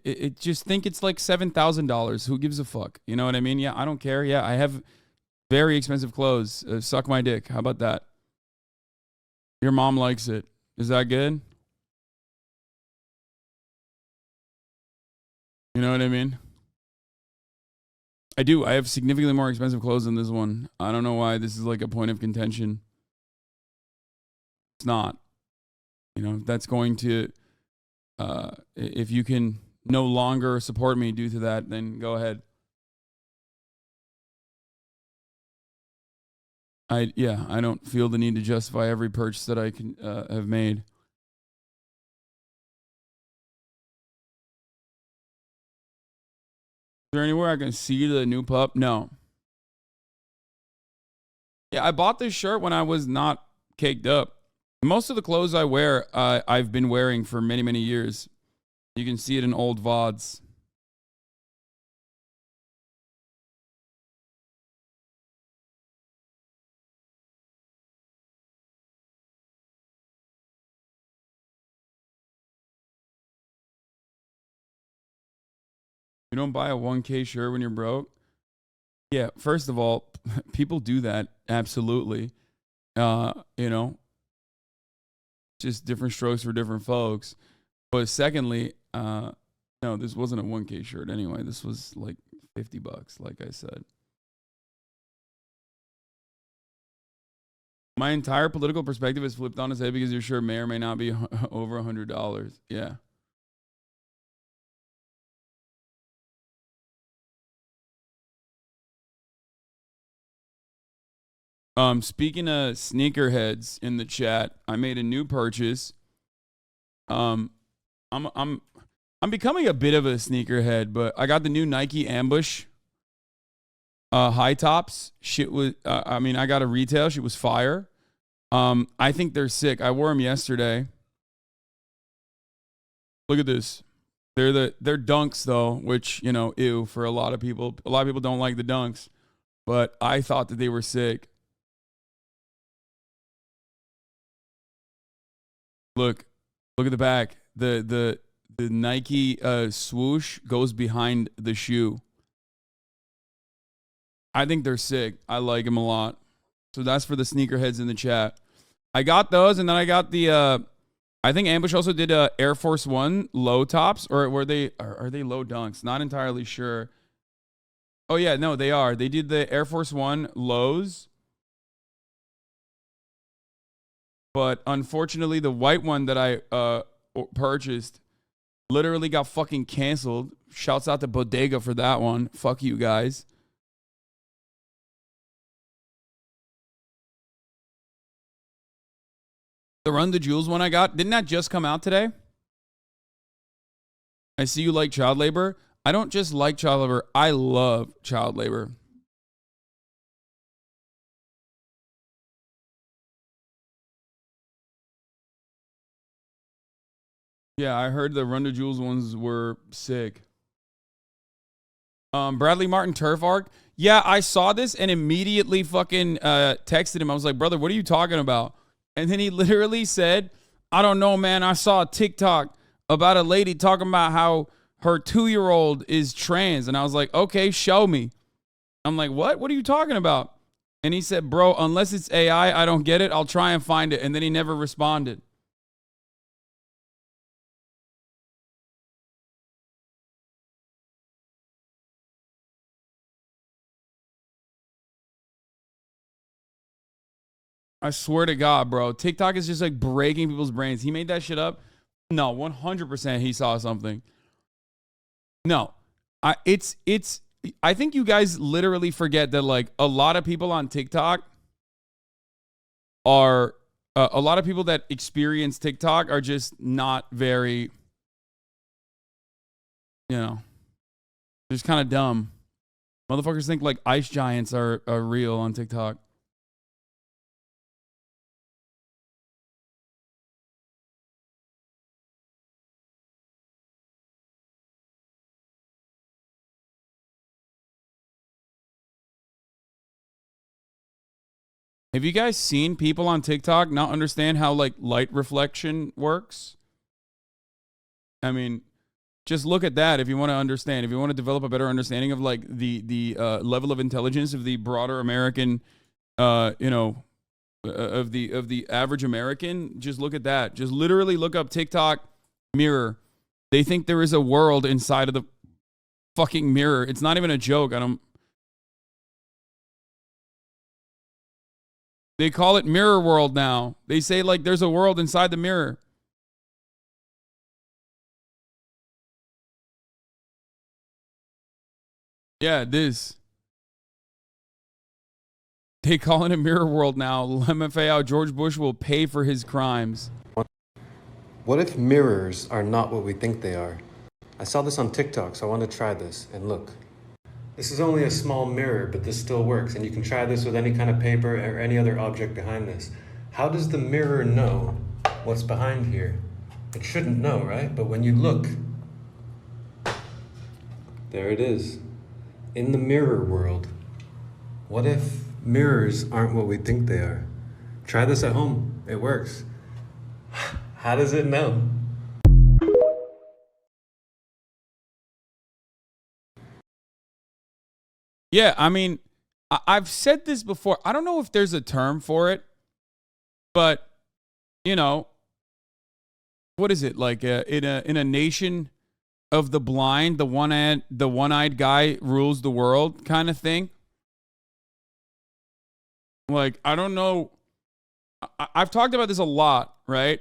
It just think it's like $7,000. Who gives a fuck? You know what I mean? Yeah, I don't care. Yeah, I have very expensive clothes. Suck my dick. How about that? Your mom likes it. Is that good? You know what I mean? I do. I have significantly more expensive clothes than this one. I don't know why this is like a point of contention. It's not. You know, that's going to... if you can no longer support me due to that, then go ahead. I don't feel the need to justify every purchase that I can have made. Is there anywhere I can see the new pup? No. Yeah, I bought this shirt when I was not caked up. Most of the clothes I wear, I've been wearing for many, many years. You can see it in old VODs. You don't buy a 1K shirt when you're broke? Yeah, first of all, people do that. Absolutely. You know, just different strokes for different folks. But secondly, no, this wasn't a 1K shirt anyway. This was like $50, like I said. My entire political perspective is flipped on its head because your shirt may or may not be over $100. Yeah. Speaking of sneakerheads in the chat, I made a new purchase. I'm becoming a bit of a sneakerhead, but I got the new Nike Ambush high tops. Shit was, I mean, I got a retail. Shit was fire. I think they're sick. I wore them yesterday. Look at this. They're dunks though, which, you know, ew for a lot of people. A lot of people don't like the dunks, but I thought that they were sick. Look at the back. The Nike swoosh goes behind the shoe. I think they're sick. I like them a lot. So that's for the sneakerheads in the chat. I got those, and then I got the I think Ambush also did Air Force One low tops, or are they low dunks? Not entirely sure. Oh yeah, no, they are. They did the Air Force One lows. But unfortunately, the white one that I purchased literally got fucking canceled. Shouts out to Bodega for that one. Fuck you guys. The Run the Jewels one I got, didn't that just come out today? I see you like child labor. I don't just like child labor. I love child labor. Yeah, I heard the Run the Jewels ones were sick. Bradley Martin Turf Arc. Yeah, I saw this and immediately fucking texted him. I was like, brother, what are you talking about? And then he literally said, I don't know, man. I saw a TikTok about a lady talking about how her 2-year-old is trans. And I was like, okay, show me. I'm like, what? What are you talking about? And he said, bro, unless it's AI, I don't get it. I'll try and find it. And then he never responded. I swear to God, bro. TikTok is just like breaking people's brains. He made that shit up. No, 100% he saw something. No, I think you guys literally forget that like a lot of people on TikTok are, a lot of people that experience TikTok are just not very, just kind of dumb. Motherfuckers think like ice giants are real on TikTok. Have you guys seen people on TikTok not understand how like light reflection works? I mean, just look at that if you want to understand. If you want to develop a better understanding of like the level of intelligence of the broader American, of the average American, just look at that. Just literally look up TikTok mirror. They think there is a world inside of the fucking mirror. It's not even a joke. They call it mirror world now. They say like there's a world inside the mirror. Yeah, this. They call it a mirror world now. LMAO, George Bush will pay for his crimes. What if mirrors are not what we think they are? I saw this on TikTok, so I wanted to try this. And look. This is only a small mirror, but this still works. And you can try this with any kind of paper or any other object behind this. How does the mirror know what's behind here? It shouldn't know, right? But when you look, there it is. In the mirror world, what if mirrors aren't what we think they are? Try this at home. It works. How does it know? Yeah, I mean, I've said this before. I don't know if there's a term for it, but what is it like? In a nation of the blind, the one-eyed guy rules the world, kind of thing. Like, I don't know. I've talked about this a lot, right?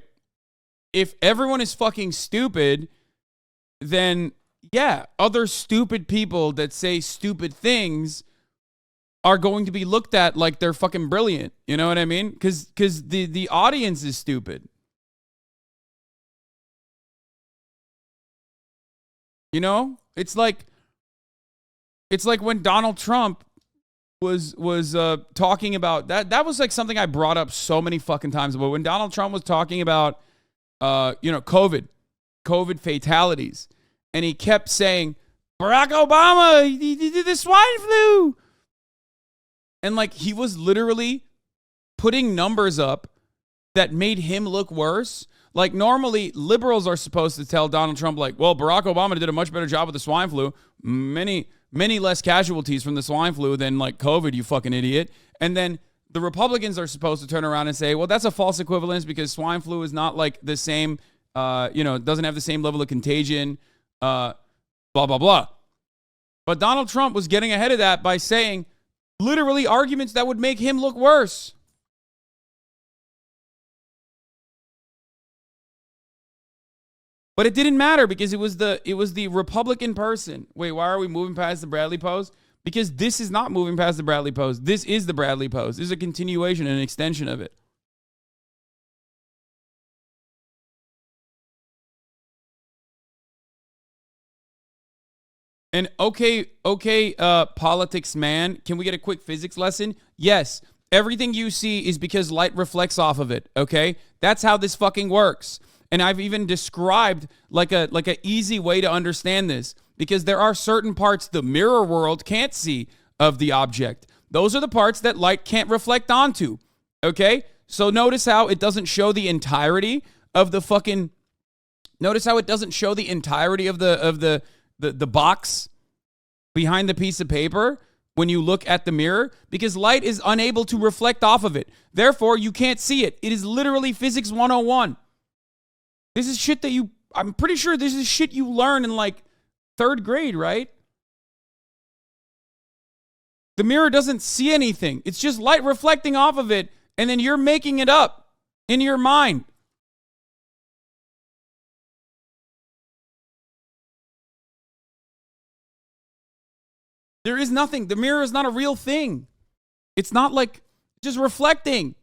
If everyone is fucking stupid, then yeah, other stupid people that say stupid things are going to be looked at like they're fucking brilliant. You know what I mean? Because the audience is stupid. It's like when Donald Trump was talking about that was like something I brought up so many fucking times. But when Donald Trump was talking about COVID fatalities. And he kept saying, Barack Obama, he did the swine flu. And like he was literally putting numbers up that made him look worse. Like normally liberals are supposed to tell Donald Trump like, well, Barack Obama did a much better job with the swine flu. Many less casualties from the swine flu than like COVID, you fucking idiot. And then the Republicans are supposed to turn around and say, well, that's a false equivalence because swine flu is not like the same, it doesn't have the same level of contagion. Blah, blah, blah. But Donald Trump was getting ahead of that by saying literally arguments that would make him look worse. But it didn't matter because it was the Republican person. Wait, why are we moving past the Bradley pose? Because this is not moving past the Bradley pose. This is the Bradley pose. This is a continuation and an extension of it. And okay, politics man, can we get a quick physics lesson? Yes, everything you see is because light reflects off of it, okay? That's how this fucking works. And I've even described like a easy way to understand this because there are certain parts the mirror world can't see of the object. Those are the parts that light can't reflect onto, okay? So notice how it doesn't show the entirety of the fucking... Notice how it doesn't show the entirety of the box behind the piece of paper. when you look at the mirror because light is unable to reflect off of it. Therefore, you can't see it. It is literally physics 101. This is shit that I'm pretty sure this is shit you learn in like 3rd grade, right? The mirror doesn't see anything. It's just light reflecting off of it, and then you're making it up in your mind. There is nothing. The mirror is not a real thing. It's not like just reflecting.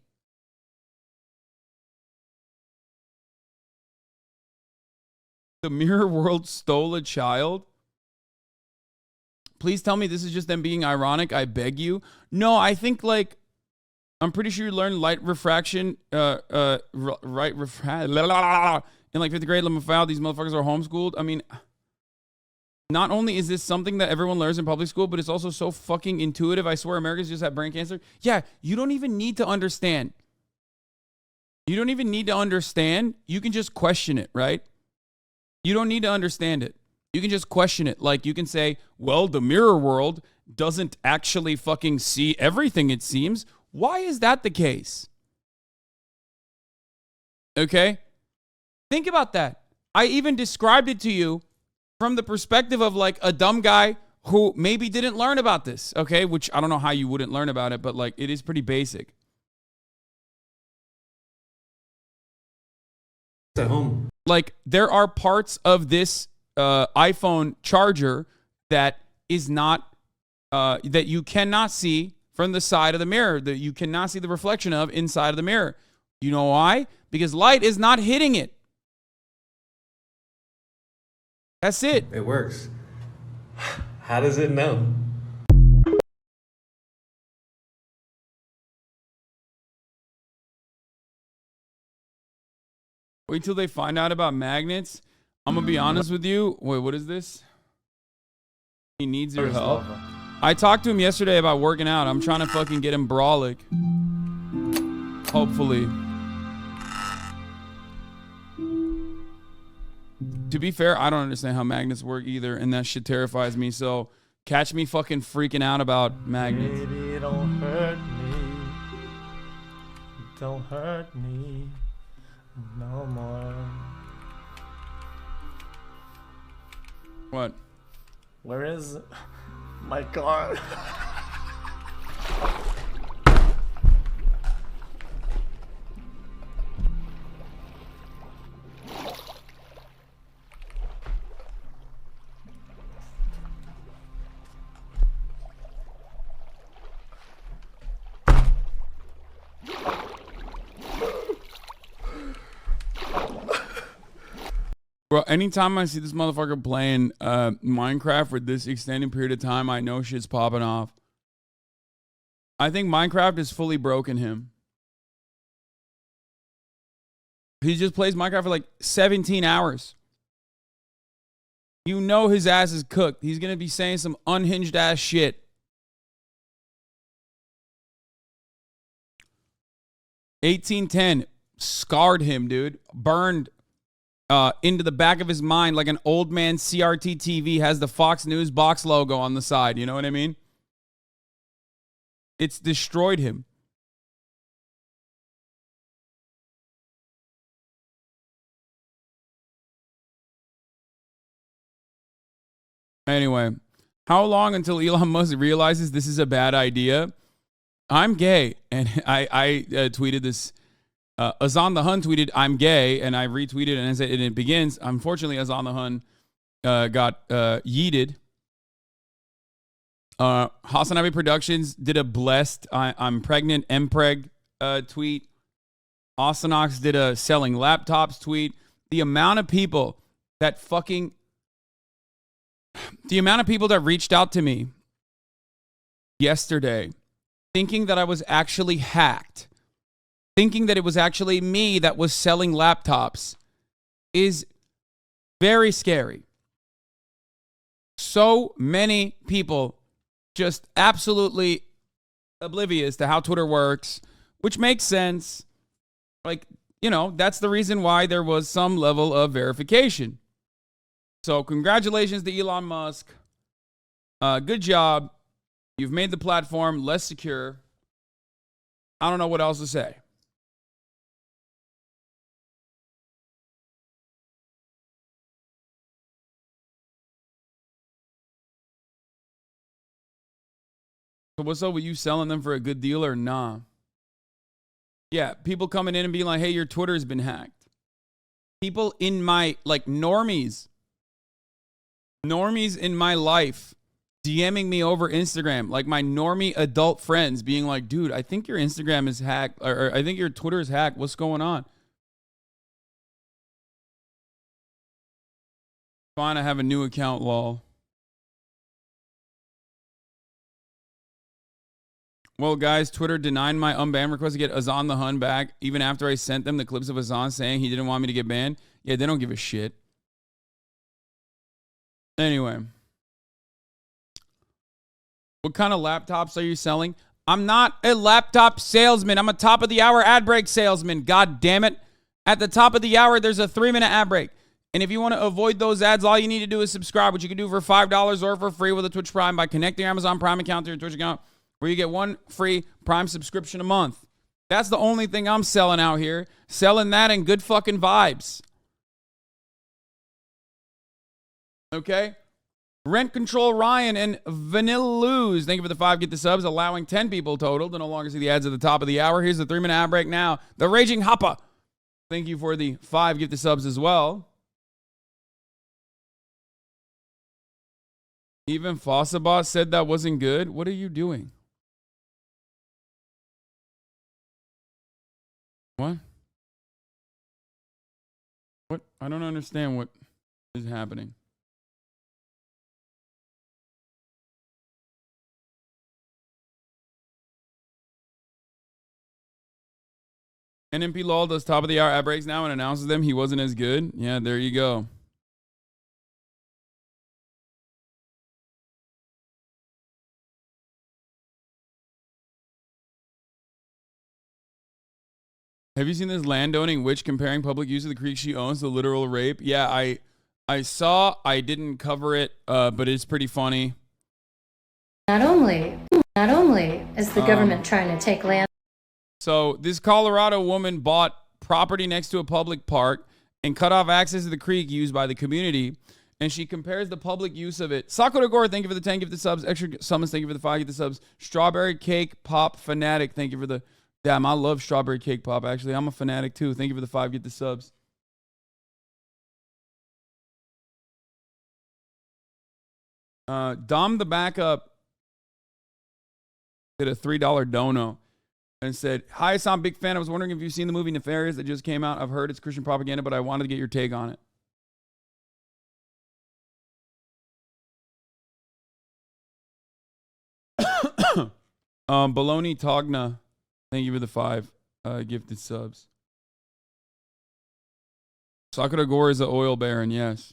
The mirror world stole a child. Please tell me this is just them being ironic. I beg you. No, I think like I'm pretty sure you learned light refraction, in like 5th grade. LMAO, these motherfuckers are homeschooled. I mean, not only is this something that everyone learns in public school, but it's also so fucking intuitive. I swear Americans just have brain cancer. Yeah, you don't even need to understand. You don't even need to understand. You can just question it, right? You don't need to understand it. You can just question it. Like you can say, well, the mirror world doesn't actually fucking see everything, it seems. Why is that the case? Okay? Think about that. I even described it to you from the perspective of like a dumb guy who maybe didn't learn about this, okay? Which I don't know how you wouldn't learn about it, but like it is pretty basic. At home. Like there are parts of this iPhone charger that is not, that you cannot see from the side of the mirror, that you cannot see the reflection of inside of the mirror. You know why? Because light is not hitting it. That's it. It works. How does it know? Wait till they find out about magnets. I'm gonna be honest with you. Wait, what is this? He needs your help. I talked to him yesterday about working out. I'm trying to fucking get him brolic. Hopefully. To be fair, I don't understand how magnets work either, and that shit terrifies me. So catch me fucking freaking out about magnets. Baby, don't hurt me. Don't hurt me no more. What? Where is my car? Bro, anytime I see this motherfucker playing Minecraft for this extended period of time, I know shit's popping off. I think Minecraft has fully broken him. He just plays Minecraft for like 17 hours. You know his ass is cooked. He's going to be saying some unhinged ass shit. 1810 scarred him, dude. Burned into the back of his mind like an old man CRT TV has the Fox News box logo on the side. You know what I mean? It's destroyed him. Anyway, how long until Elon Musk realizes this is a bad idea? I'm gay. And I tweeted this. Azan the Hun tweeted, I'm gay. And I retweeted and it begins. Unfortunately, Azan the Hun got yeeted. HasanAbi Productions did a blessed I'm pregnant mpreg tweet. Ausinox did a selling laptops tweet. The amount of people that reached out to me yesterday thinking that I was actually hacked, thinking that it was actually me that was selling laptops is very scary. So many people just absolutely oblivious to how Twitter works, which makes sense. Like, you know, that's the reason why there was some level of verification. So congratulations to Elon Musk. Good job. You've made the platform less secure. I don't know what else to say. So what's up with you selling them for a good deal or nah? Yeah, people coming in and being like, hey, your Twitter's been hacked. People in my, like, normies in my life DMing me over Instagram, like my normie adult friends being like, dude, I think your Instagram is hacked, or I think your Twitter is hacked. What's going on? Fine, I have a new account, lol. Well, guys, Twitter denied my unban request to get Hasan the Hun back, even after I sent them the clips of Hasan saying he didn't want me to get banned. Yeah, they don't give a shit. Anyway. What kind of laptops are you selling? I'm not a laptop salesman. I'm a top of the hour ad break salesman. God damn it. At the top of the hour, there's a 3-minute ad break. And if you want to avoid those ads, all you need to do is subscribe, which you can do for $5 or for free with a Twitch Prime by connecting your Amazon Prime account to your Twitch account, where you get 1 free Prime subscription a month. That's the only thing I'm selling out here. Selling that and good fucking vibes. Okay? Rent Control Ryan and Vanilla Lose. Thank you for the 5 get the subs, allowing 10 people total to no longer see the ads at the top of the hour. Here's the 3-minute ad break now. The Raging Hoppa. Thank you for the 5 get the subs as well. Even Fossabot said that wasn't good. What are you doing? What? What? I don't understand what is happening. NMP LOL does top of the hour ad breaks now and announces them. He wasn't as good. Yeah, there you go. Have you seen this landowning witch comparing public use of the creek she owns to literal rape? Yeah, I saw. I didn't cover it, but it's pretty funny. Not only is the government trying to take land. So this Colorado woman bought property next to a public park and cut off access to the creek used by the community. And she compares the public use of it. Sakura Gore, thank you for the 10 gifted subs. Extra summons, thank you for the 5 gifted subs. Strawberry Cake Pop Fanatic, thank you for the... Damn, I love Strawberry Cake Pop, actually. I'm a fanatic, too. Thank you for the 5 gifted subs. Dom the Backup did a $3 dono and said, hi, Hasan, big fan. I was wondering if you've seen the movie Nefarious that just came out. I've heard it's Christian propaganda, but I wanted to get your take on it. Baloney Togna, thank you for the 5 gifted subs. Sakura Gore is an oil baron, yes.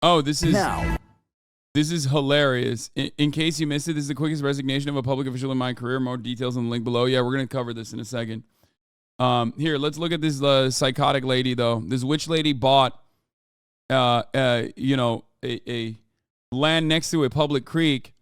Oh, this is hilarious. In case you missed it, this is the quickest resignation of a public official in my career. More details in the link below. Yeah, we're going to cover this in a second. Here, let's look at this psychotic lady, though. This witch lady bought, a land next to a public creek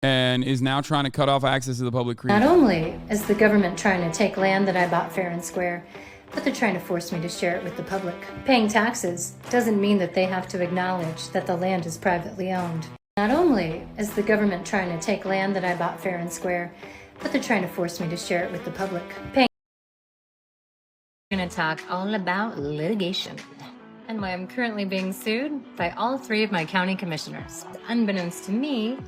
and is now trying to cut off access to the public creek. Not only is the government trying to take land that I bought fair and square, but they're trying to force me to share it with the public. Paying taxes doesn't mean that they have to acknowledge that the land is privately owned. Not only is the government trying to take land that I bought fair and square, but they're trying to force me to share it with the public. We're going to talk all about litigation and why I'm currently being sued by all 3 of my county commissioners. Unbeknownst to me,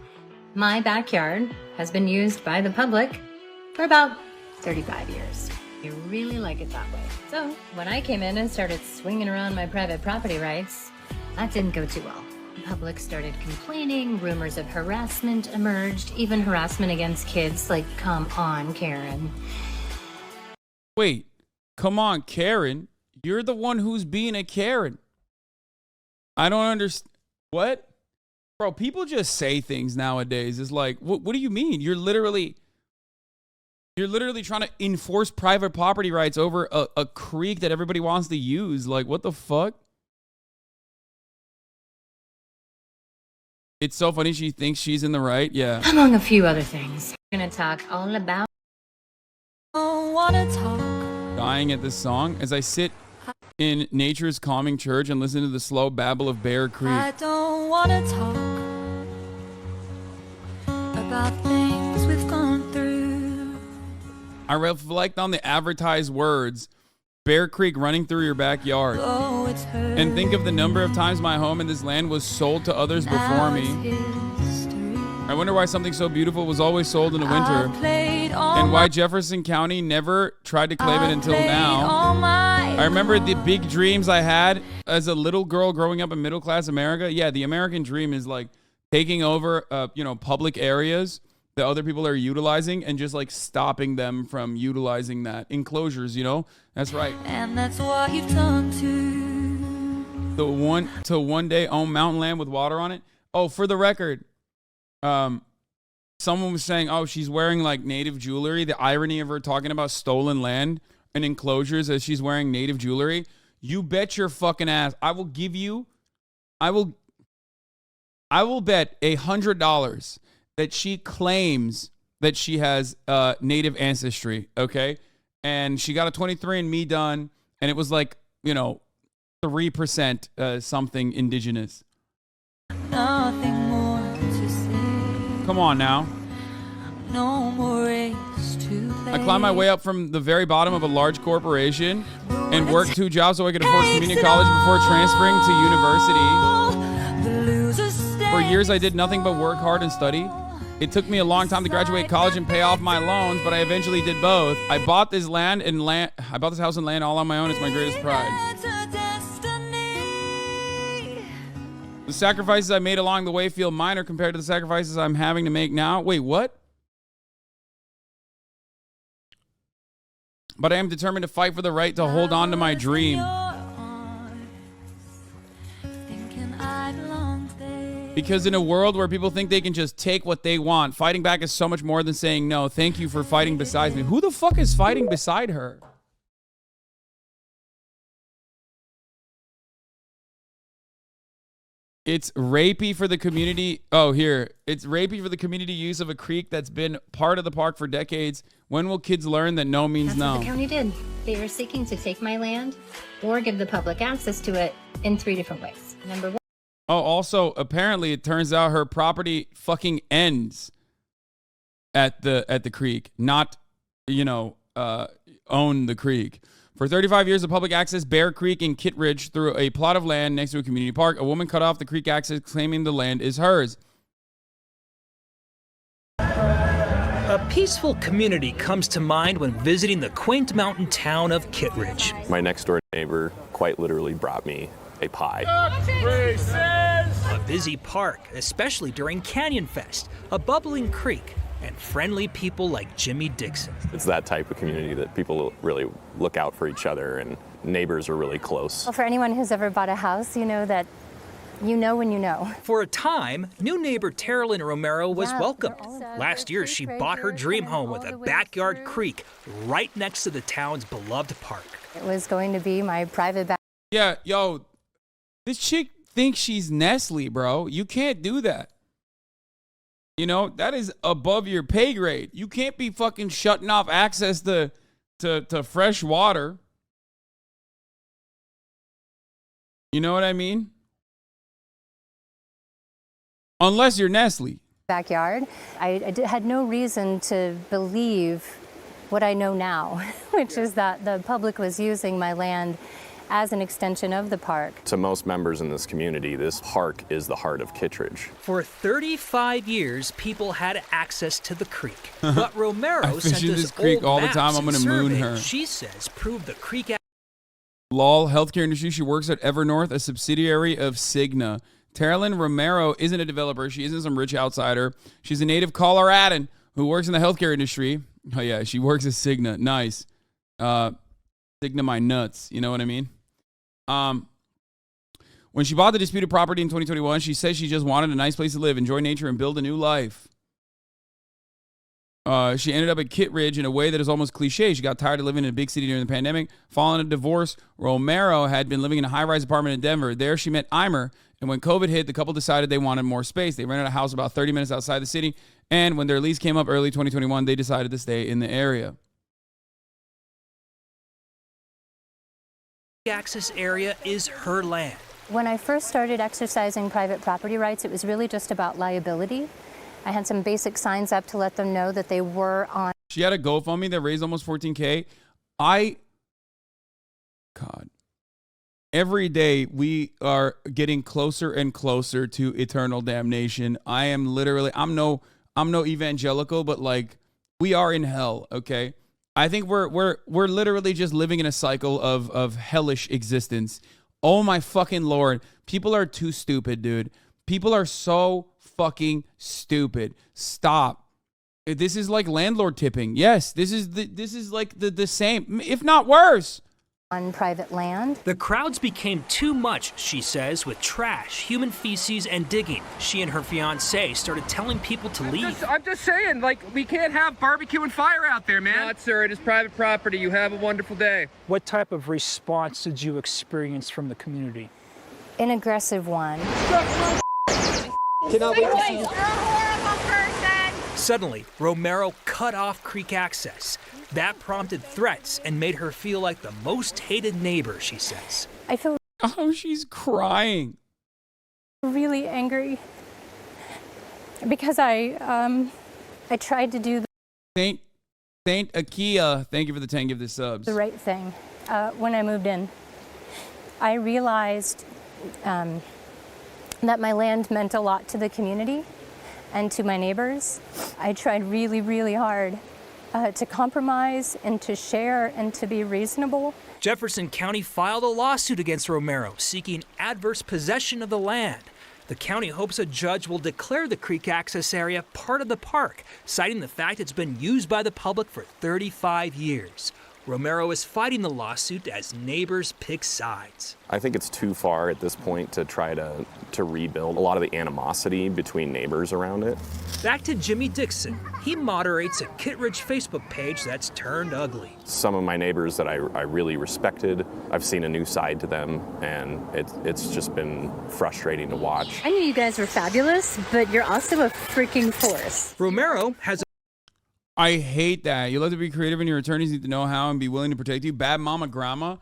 my backyard has been used by the public for about 35 years. I really like it that way. So when I came in and started swinging around my private property rights, that didn't go too well. The public started complaining, rumors of harassment emerged, even harassment against kids. Like, come on, Karen. Wait, come on, Karen. You're the one who's being a Karen. I don't understand. What? Bro, people just say things nowadays. It's like, what do you mean? You're literally... You're literally trying to enforce private property rights over a creek that everybody wants to use. Like, what the fuck? It's so funny she thinks she's in the right. Yeah. Among a few other things. We're gonna talk all about Dying at this song as I sit in nature's calming church and listen to the slow babble of Bear Creek. I don't wanna talk about things we've gone through. I reflect on the advertised words, Bear Creek running through your backyard, and think of the number of times my home in this land was sold to others before me. I wonder why something so beautiful was always sold in the winter, and why Jefferson County never tried to claim it until now. I remember the big dreams I had as a little girl growing up in middle-class America. Yeah, the American dream is like taking over, public areas that other people are utilizing and just like stopping them from utilizing that. Enclosures, That's right. And that's what you've done to one day own mountain land with water on it. Oh, for the record, someone was saying, oh, she's wearing like native jewelry. The irony of her talking about stolen land and enclosures as she's wearing native jewelry. You bet your fucking ass. I will bet $100 that she claims that she has native ancestry, okay? And she got a 23andMe done, and it was like, 3% something indigenous. nothing more to say. Come on now. No more race to play. I climbed my way up from the very bottom of a large corporation and worked 2 jobs so I could afford community college before transferring to university. For years, I did nothing but work hard and study. It took me a long time to graduate college and pay off my loans, but I eventually did both. I bought this house and land all on my own. It's my greatest pride. The sacrifices I made along the way feel minor compared to the sacrifices I'm having to make now. Wait, what? But I am determined to fight for the right to hold on to my dream. Because in a world where people think they can just take what they want, fighting back is so much more than saying no. Thank you for fighting beside me. Who the fuck is fighting beside her? It's rapey for the community. Oh, here. It's rapey for the community use of a creek that's been part of the park for decades. When will kids learn that no means That's no? what the county did. They were seeking to take my land or give the public access to it in 3 different ways. Number 1. Oh, also, apparently it turns out her property fucking ends at the creek, not, own the creek. For 35 years of public access, Bear Creek in Kittredge through a plot of land next to a community park. A woman cut off the creek access, claiming the land is hers. A peaceful community comes to mind when visiting the quaint mountain town of Kittredge. My next door neighbor quite literally brought me a pie. A busy park, especially during Canyon Fest, a bubbling creek, and friendly people like Jimmy Dixon. It's that type of community that people really look out for each other, and neighbors are really close. Well, for anyone who's ever bought a house, you know that you know when you know. For a time, new neighbor Terilyn Romero was welcomed. Last year, she bought her dream home with a backyard creek right next to the town's beloved park. It was going to be my private back. Yeah, yo, this chick thinks she's Nestle, bro. You can't do that. That is above your pay grade. You can't be fucking shutting off access to fresh water. You know what I mean? Unless you're Nestle. Backyard. I had no reason to believe what I know now, which is that the public was using my land as an extension of the park. To most members in this community, this park is the heart of Kittredge. For 35 years, people had access to the creek. But Romero I sent fish in us this creek old all the maps time. I'm and gonna moon surveys her. She says prove the creek. Lol, healthcare industry. She works at Evernorth, a subsidiary of Cigna. Terilyn Romero isn't a developer. She isn't some rich outsider. She's a native Coloradan who works in the healthcare industry. Oh, yeah, she works at Cigna. Nice. Cigna my nuts. You know what I mean? When she bought the disputed property in 2021, she said she just wanted a nice place to live, enjoy nature, and build a new life. She ended up at Kittredge in a way that is almost cliche. She got tired of living in a big city during the pandemic. Following a divorce, Romero had been living in a high-rise apartment in Denver. There she met Eimer, and when COVID hit, the couple decided they wanted more space. They rented a house about 30 minutes outside the city, and when their lease came up early 2021, they decided to stay in the area. Access area is her land. When I first started exercising private property rights, it was really just about liability. I had some basic signs up to let them know that they were on. She had a GoFundMe that raised almost $14K. God. Every day we are getting closer and closer to eternal damnation. I'm no evangelical, but like we are in hell, okay? I think we're literally just living in a cycle of hellish existence. Oh my fucking Lord. People are too stupid, dude. People are so fucking stupid. Stop. This is like landlord tipping. Yes, this is like the same, if not worse. On private land. The crowds became too much, she says, with trash, human feces, and digging. She and her fiancé started telling people to leave. I'm just saying, like, we can't have barbecue and fire out there, man. Not, sir. It is private property. You have a wonderful day. What type of response did you experience from the community? An aggressive one. Suddenly, Romero cut off creek access. That prompted threats and made her feel like the most hated neighbor, she says. I feel she's crying. Really angry because I tried to do Saint Akia, thank you for the 10 give this subs. the right thing when I moved in. I realized that my land meant a lot to the community and to my neighbors. I tried really, really hard to compromise and to share and to be reasonable. Jefferson County filed a lawsuit against Romero seeking adverse possession of the land. The county hopes a judge will declare the creek access area part of the park, citing the fact it's been used by the public for 35 years. Romero is fighting the lawsuit as neighbors pick sides. I think it's too far at this point to try to rebuild a lot of the animosity between neighbors around it. Back to Jimmy Dixon. He moderates a Kittredge Facebook page that's turned ugly. Some of my neighbors that I really respected, I've seen a new side to them, and it's just been frustrating to watch. I knew you guys were fabulous, but you're also a freaking force. Romero has I hate that. You love to be creative and your attorneys need to know how and be willing to protect you. Bad mama grandma.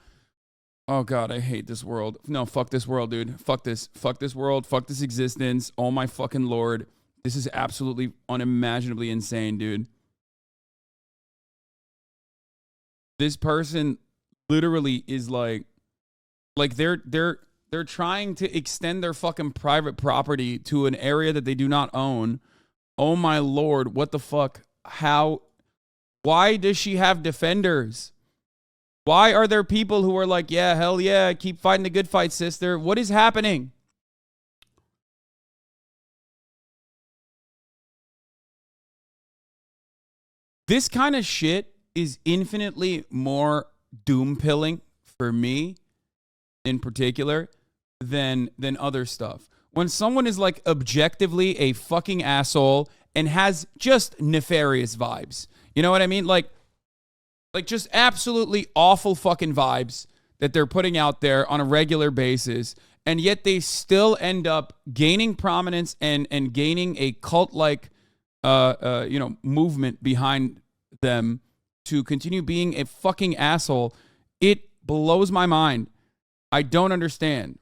Oh God, I hate this world. No, fuck this world, dude. Fuck this. Fuck this world. Fuck this existence. Oh my fucking Lord. This is absolutely unimaginably insane, dude. This person literally is like they're trying to extend their fucking private property to an area that they do not own. Oh my Lord, what the fuck? Why does she have defenders? Why are there people who are like, yeah, hell yeah, keep fighting the good fight, sister? What is happening? This kind of shit is infinitely more doom-pilling for me in particular than other stuff. When someone is like objectively a fucking asshole and has just nefarious vibes. You know what I mean? Like just absolutely awful fucking vibes that they're putting out there on a regular basis. And yet they still end up gaining prominence and gaining a cult-like, movement behind them to continue being a fucking asshole. It blows my mind. I don't understand.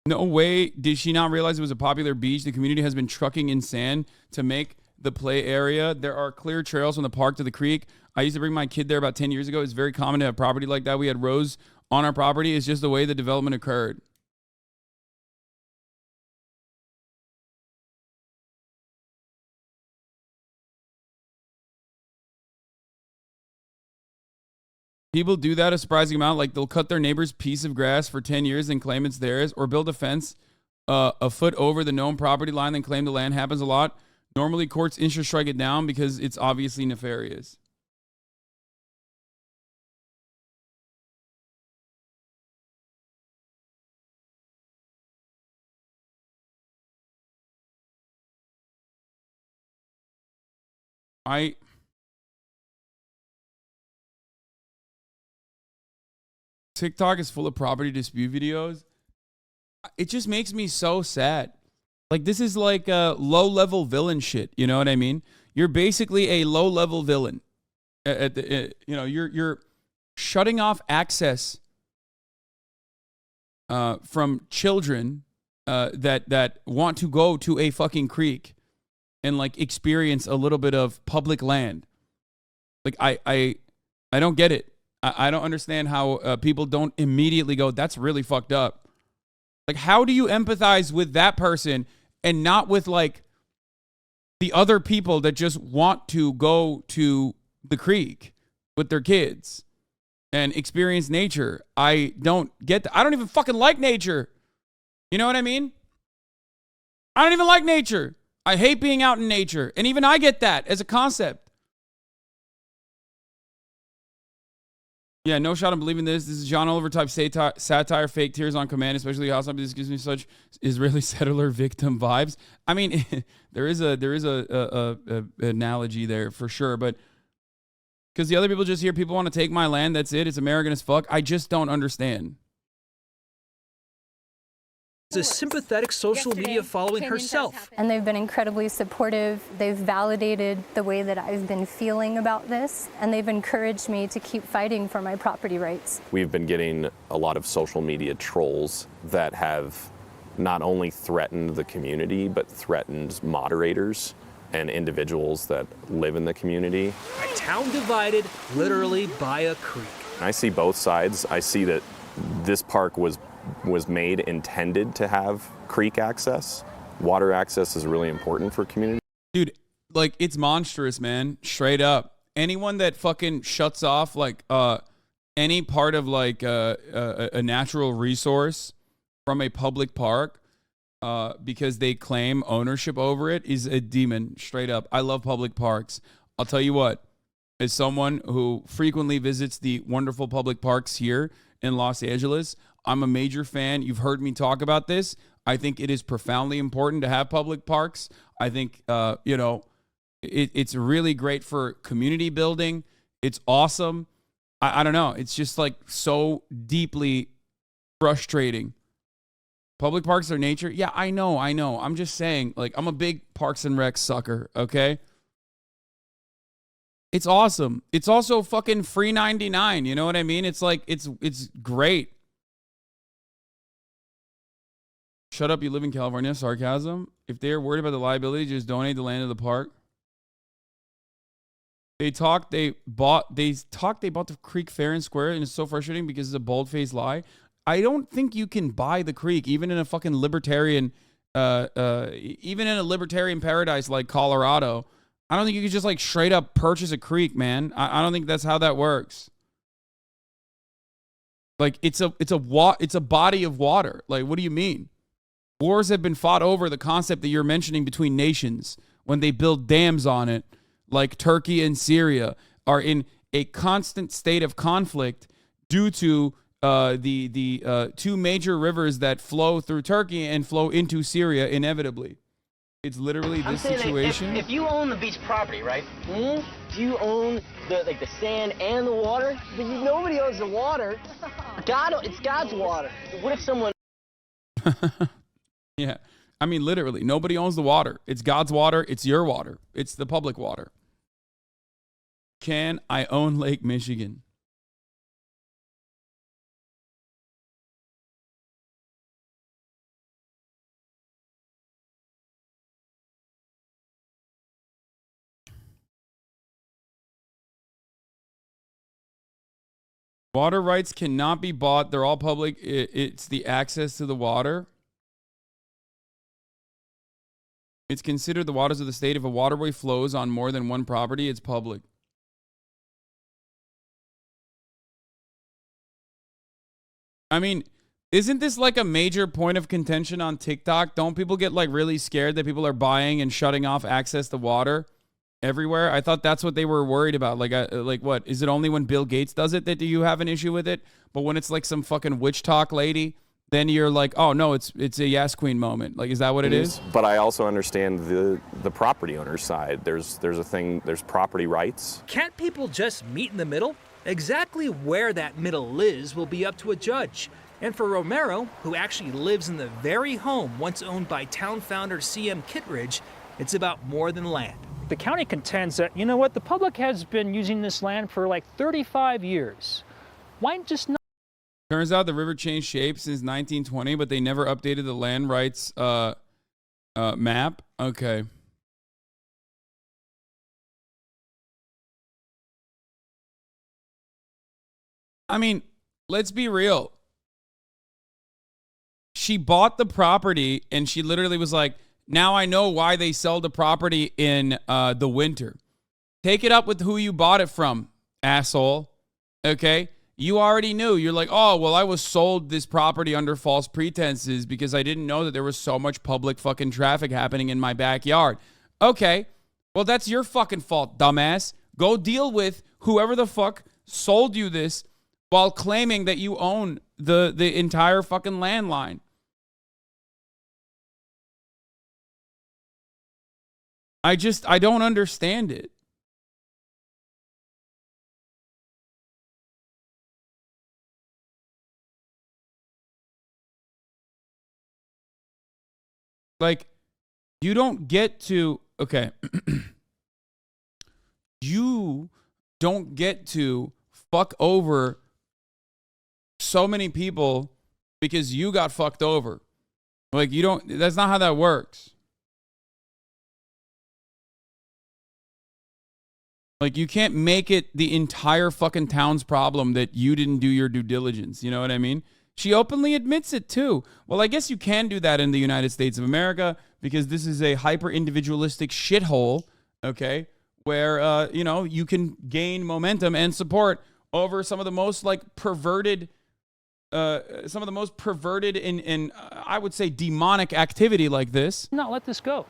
No way did she not realize it was a popular beach. The community has been trucking in sand to make the play area. There are clear trails from the park to the creek. I used to bring my kid there about 10 years ago. It's very common to have property like that. We had rows on our property. It's just the way the development occurred. People do that a surprising amount. Like they'll cut their neighbor's piece of grass for 10 years and claim it's theirs, or build a fence a foot over the known property line and claim the land. Happens a lot. Normally courts interest strike it down because it's obviously nefarious. TikTok is full of property dispute videos. It just makes me so sad. Like, this is like a low-level villain shit. You know what I mean? You're basically a low-level villain. You're shutting off access from children that want to go to a fucking creek and like experience a little bit of public land. Like, I don't get it. I don't understand how people don't immediately go, that's really fucked up. Like, how do you empathize with that person and not with like the other people that just want to go to the creek with their kids and experience nature? I don't get that. I don't even fucking like nature. You know what I mean? I don't even like nature. I hate being out in nature. And even I get that as a concept. Yeah, no shot. I'm believing this. This is John Oliver type satire, fake tears on command, especially HasanAbi. This gives me such Israeli settler victim vibes. I mean, there is a analogy there for sure, but because the other people just hear people want to take my land. That's it. It's American as fuck. I just don't understand. A sympathetic social media following herself. And they've been incredibly supportive. They've validated the way that I've been feeling about this, and they've encouraged me to keep fighting for my property rights. We've been getting a lot of social media trolls that have not only threatened the community, but threatened moderators and individuals that live in the community. A town divided literally by a creek. I see both sides. I see that this park was made intended to have creek access. Water access is really important for community. Dude, like, it's monstrous, man. Straight up. Anyone that fucking shuts off like any part of like a natural resource from a public park because they claim ownership over it is a demon. Straight up. I love public parks. I'll tell you what, as someone who frequently visits the wonderful public parks here in Los Angeles, I'm a major fan. You've heard me talk about this. I think it is profoundly important to have public parks. I think, it's really great for community building. It's awesome. I don't know. It's just like so deeply frustrating. Public parks are nature. Yeah, I know. I'm just saying, like, I'm a big Parks and Rec sucker, okay? It's awesome. It's also fucking free 99. You know what I mean? It's like, it's great. Shut up, you live in California. Sarcasm. If they're worried about the liability, just donate the land to the park. They bought the creek fair and square, and it's so frustrating because it's a bold-faced lie. I don't think you can buy the creek, even in a fucking libertarian, even in a libertarian paradise like Colorado. I don't think you can just like straight up purchase a creek, man. I don't think that's how that works. Like, it's a body of water. Like, what do you mean? Wars have been fought over the concept that you're mentioning between nations when they build dams on it, like Turkey and Syria are in a constant state of conflict due to the two major rivers that flow through Turkey and flow into Syria inevitably. It's literally this situation. If you own the beach property, right? Do you own the sand and the water? Nobody owns the water. It's God's water. What if someone? Yeah, I mean, literally, nobody owns the water. It's God's water. It's your water. It's the public water. Can I own Lake Michigan? Water rights cannot be bought. They're all public. It's the access to the water. It's considered the waters of the state. If a waterway flows on more than one property, it's public. I mean, isn't this like a major point of contention on TikTok? Don't people get like really scared that people are buying and shutting off access to water everywhere? I thought that's what they were worried about. Like what? Is it only when Bill Gates does it that do you have an issue with it? But when it's like some fucking witch talk lady then you're like, oh no, it's a yes queen moment. Like, is that what it is? But I also understand the property owner's side. There's property rights. Can't people just meet in the middle? Exactly where that middle is will be up to a judge. And for Romero, who actually lives in the very home once owned by town founder C.M. Kittredge, it's about more than land. The county contends that, you know what, the public has been using this land for like 35 years. Why just not? Turns out the river changed shape since 1920, but they never updated the land rights map. Okay. I mean, let's be real. She bought the property and she literally was like, now I know why they sell the property in the winter. Take it up with who you bought it from, asshole. Okay? You already knew. You're like, oh, well, I was sold this property under false pretenses because I didn't know that there was so much public fucking traffic happening in my backyard. Okay. Well, that's your fucking fault, dumbass. Go deal with whoever the fuck sold you this while claiming that you own the entire fucking landline. I don't understand it. Like, you don't get to, okay. You don't get to fuck over so many people because you got fucked over. Like, you don't, that's not how that works. Like, you can't make it the entire fucking town's problem that you didn't do your due diligence. You know what I mean? She openly admits it too. Well, I guess you can do that in the United States of America because this is a hyper-individualistic shithole, okay, where, you know, you can gain momentum and support over some of the most, like, perverted, and I would say demonic activity like this. Not let this go.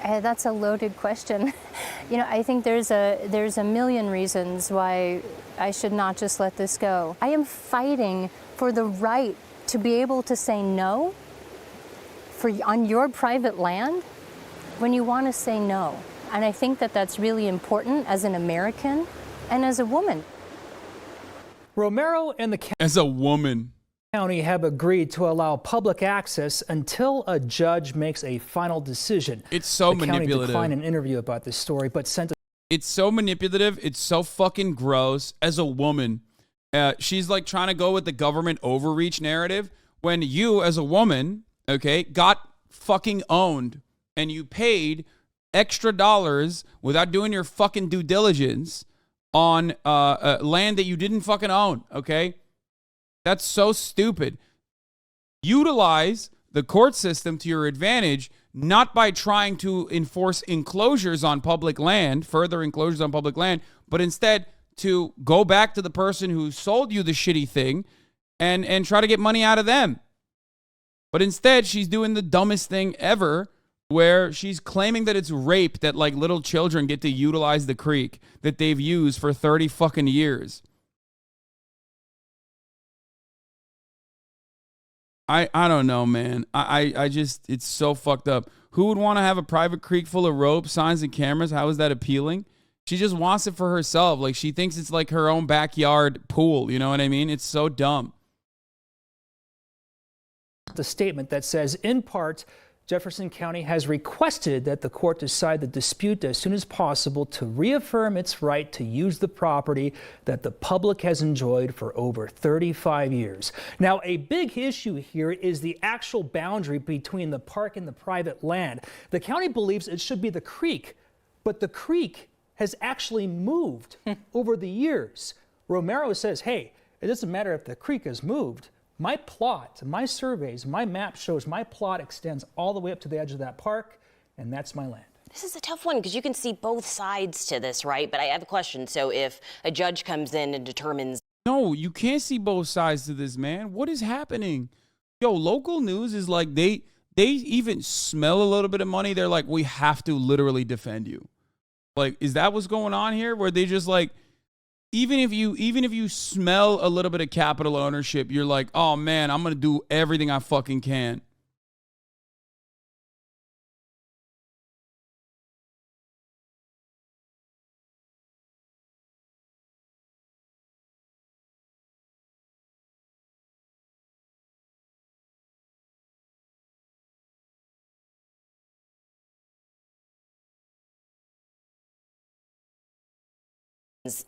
That's a loaded question. You know, I think there's a million reasons why I should not just let this go. I am fighting for the right to be able to say no on your private land when you want to say no. And I think that that's really important as an American and as a woman. Romero and the as a woman. County have agreed to allow public access until a judge makes a final decision. It's so the manipulative. County declined an interview about this story, but sent. It's so manipulative. It's so fucking gross. As a woman, she's like trying to go with the government overreach narrative when you, as a woman, okay, got fucking owned and you paid extra dollars without doing your fucking due diligence on land that you didn't fucking own. Okay. That's so stupid. Utilize the court system to your advantage, not by trying to enforce enclosures on public land, further enclosures on public land, but instead to go back to the person who sold you the shitty thing and try to get money out of them. But instead, she's doing the dumbest thing ever, where she's claiming that it's rape that, like, little children get to utilize the creek that they've used for 30 fucking years. I don't know, man. I just, it's so fucked up. Who would want to have a private creek full of rope, signs, and cameras? How is that appealing? She just wants it for herself. Like, she thinks it's like her own backyard pool. You know what I mean? It's so dumb. The statement that says, in part, Jefferson County has requested that the court decide the dispute as soon as possible to reaffirm its right to use the property that the public has enjoyed for over 35 years. Now, a big issue here is the actual boundary between the park and the private land. The county believes it should be the creek, but the creek has actually moved over the years. Romero says, hey, it doesn't matter if the creek has moved. My plot, my surveys, my map shows my plot extends all the way up to the edge of that park, and that's my land. This is a tough one because you can see both sides to this, right? But I have a question. So if a judge comes in and determines... No, you can't see both sides to this, man. What is happening? Yo, local news is like they even smell a little bit of money. They're like, we have to literally defend you. Like, is that what's going on here? Where they just like, even if you smell a little bit of capital ownership, you're like, oh man, I'm gonna do everything I fucking can.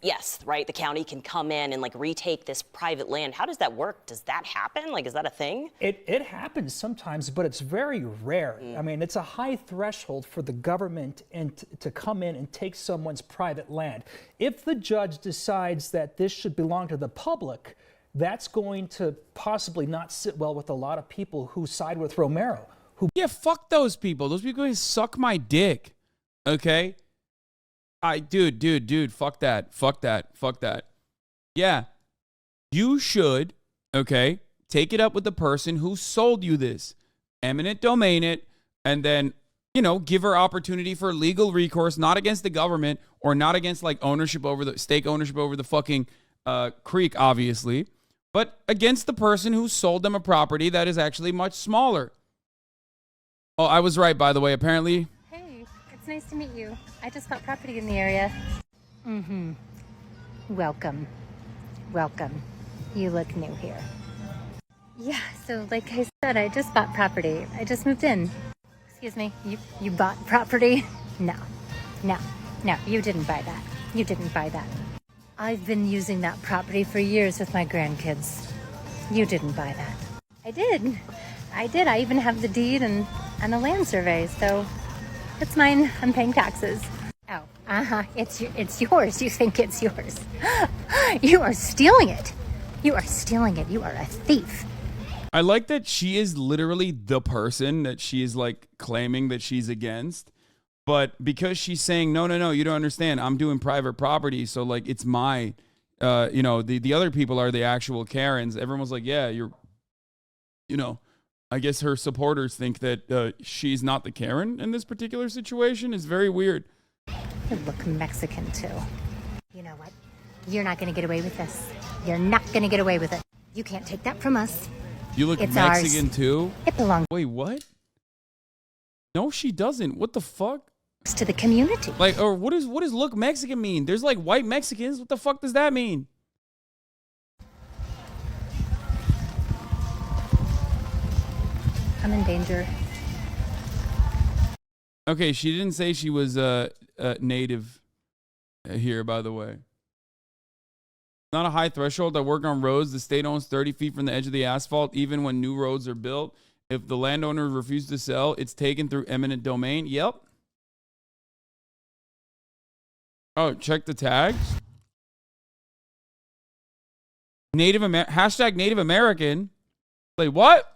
Yes, right? The county can come in and like retake this private land. How does that work? Does that happen? Like, is that a thing? It happens sometimes, but it's very rare. I mean, it's a high threshold for the government to come in and take someone's private land. If the judge decides that this should belong to the public, that's going to possibly not sit well with a lot of people who side with Romero. Yeah, fuck those people. Those people can suck my dick. Okay? Dude, fuck that. Yeah, you should, okay, take it up with the person who sold you this, eminent domain it, and then, you know, give her opportunity for legal recourse, not against the government or not against like stake ownership over the fucking creek, obviously, but against the person who sold them a property that is actually much smaller. Oh, I was right, by the way, apparently. It's nice to meet you. I just bought property in the area. Mm-hmm. Welcome. You look new here. Yeah, so like I said, I just bought property. I just moved in. Excuse me, you bought property? No, you didn't buy that. I've been using that property for years with my grandkids. You didn't buy that. I did. I even have the deed and the land survey, so it's mine. I'm paying taxes. Oh, it's yours. You think it's yours. You are stealing it. You are a thief. I like that she is literally the person that she is like claiming that she's against. But because she's saying, no, you don't understand. I'm doing private property. So like, it's my, the other people are the actual Karens. Everyone's like, yeah, I guess her supporters think that she's not the Karen in this particular situation. Is very weird. You look Mexican too. You know what? You're not going to get away with this. You're not going to get away with it. You can't take that from us. You look It's Mexican ours. too? It belongs. Wait, what? No, she doesn't. What the fuck? To the community. Like, or what does look Mexican mean? There's like white Mexicans. What the fuck does that mean? I'm in danger. Okay, she didn't say she was native here, by the way. Not a high threshold. I work on roads. The state owns 30 feet from the edge of the asphalt, even when new roads are built. If the landowner refuses to sell, it's taken through eminent domain. Yep. Oh, check the tags. Hashtag Native American. Wait, what?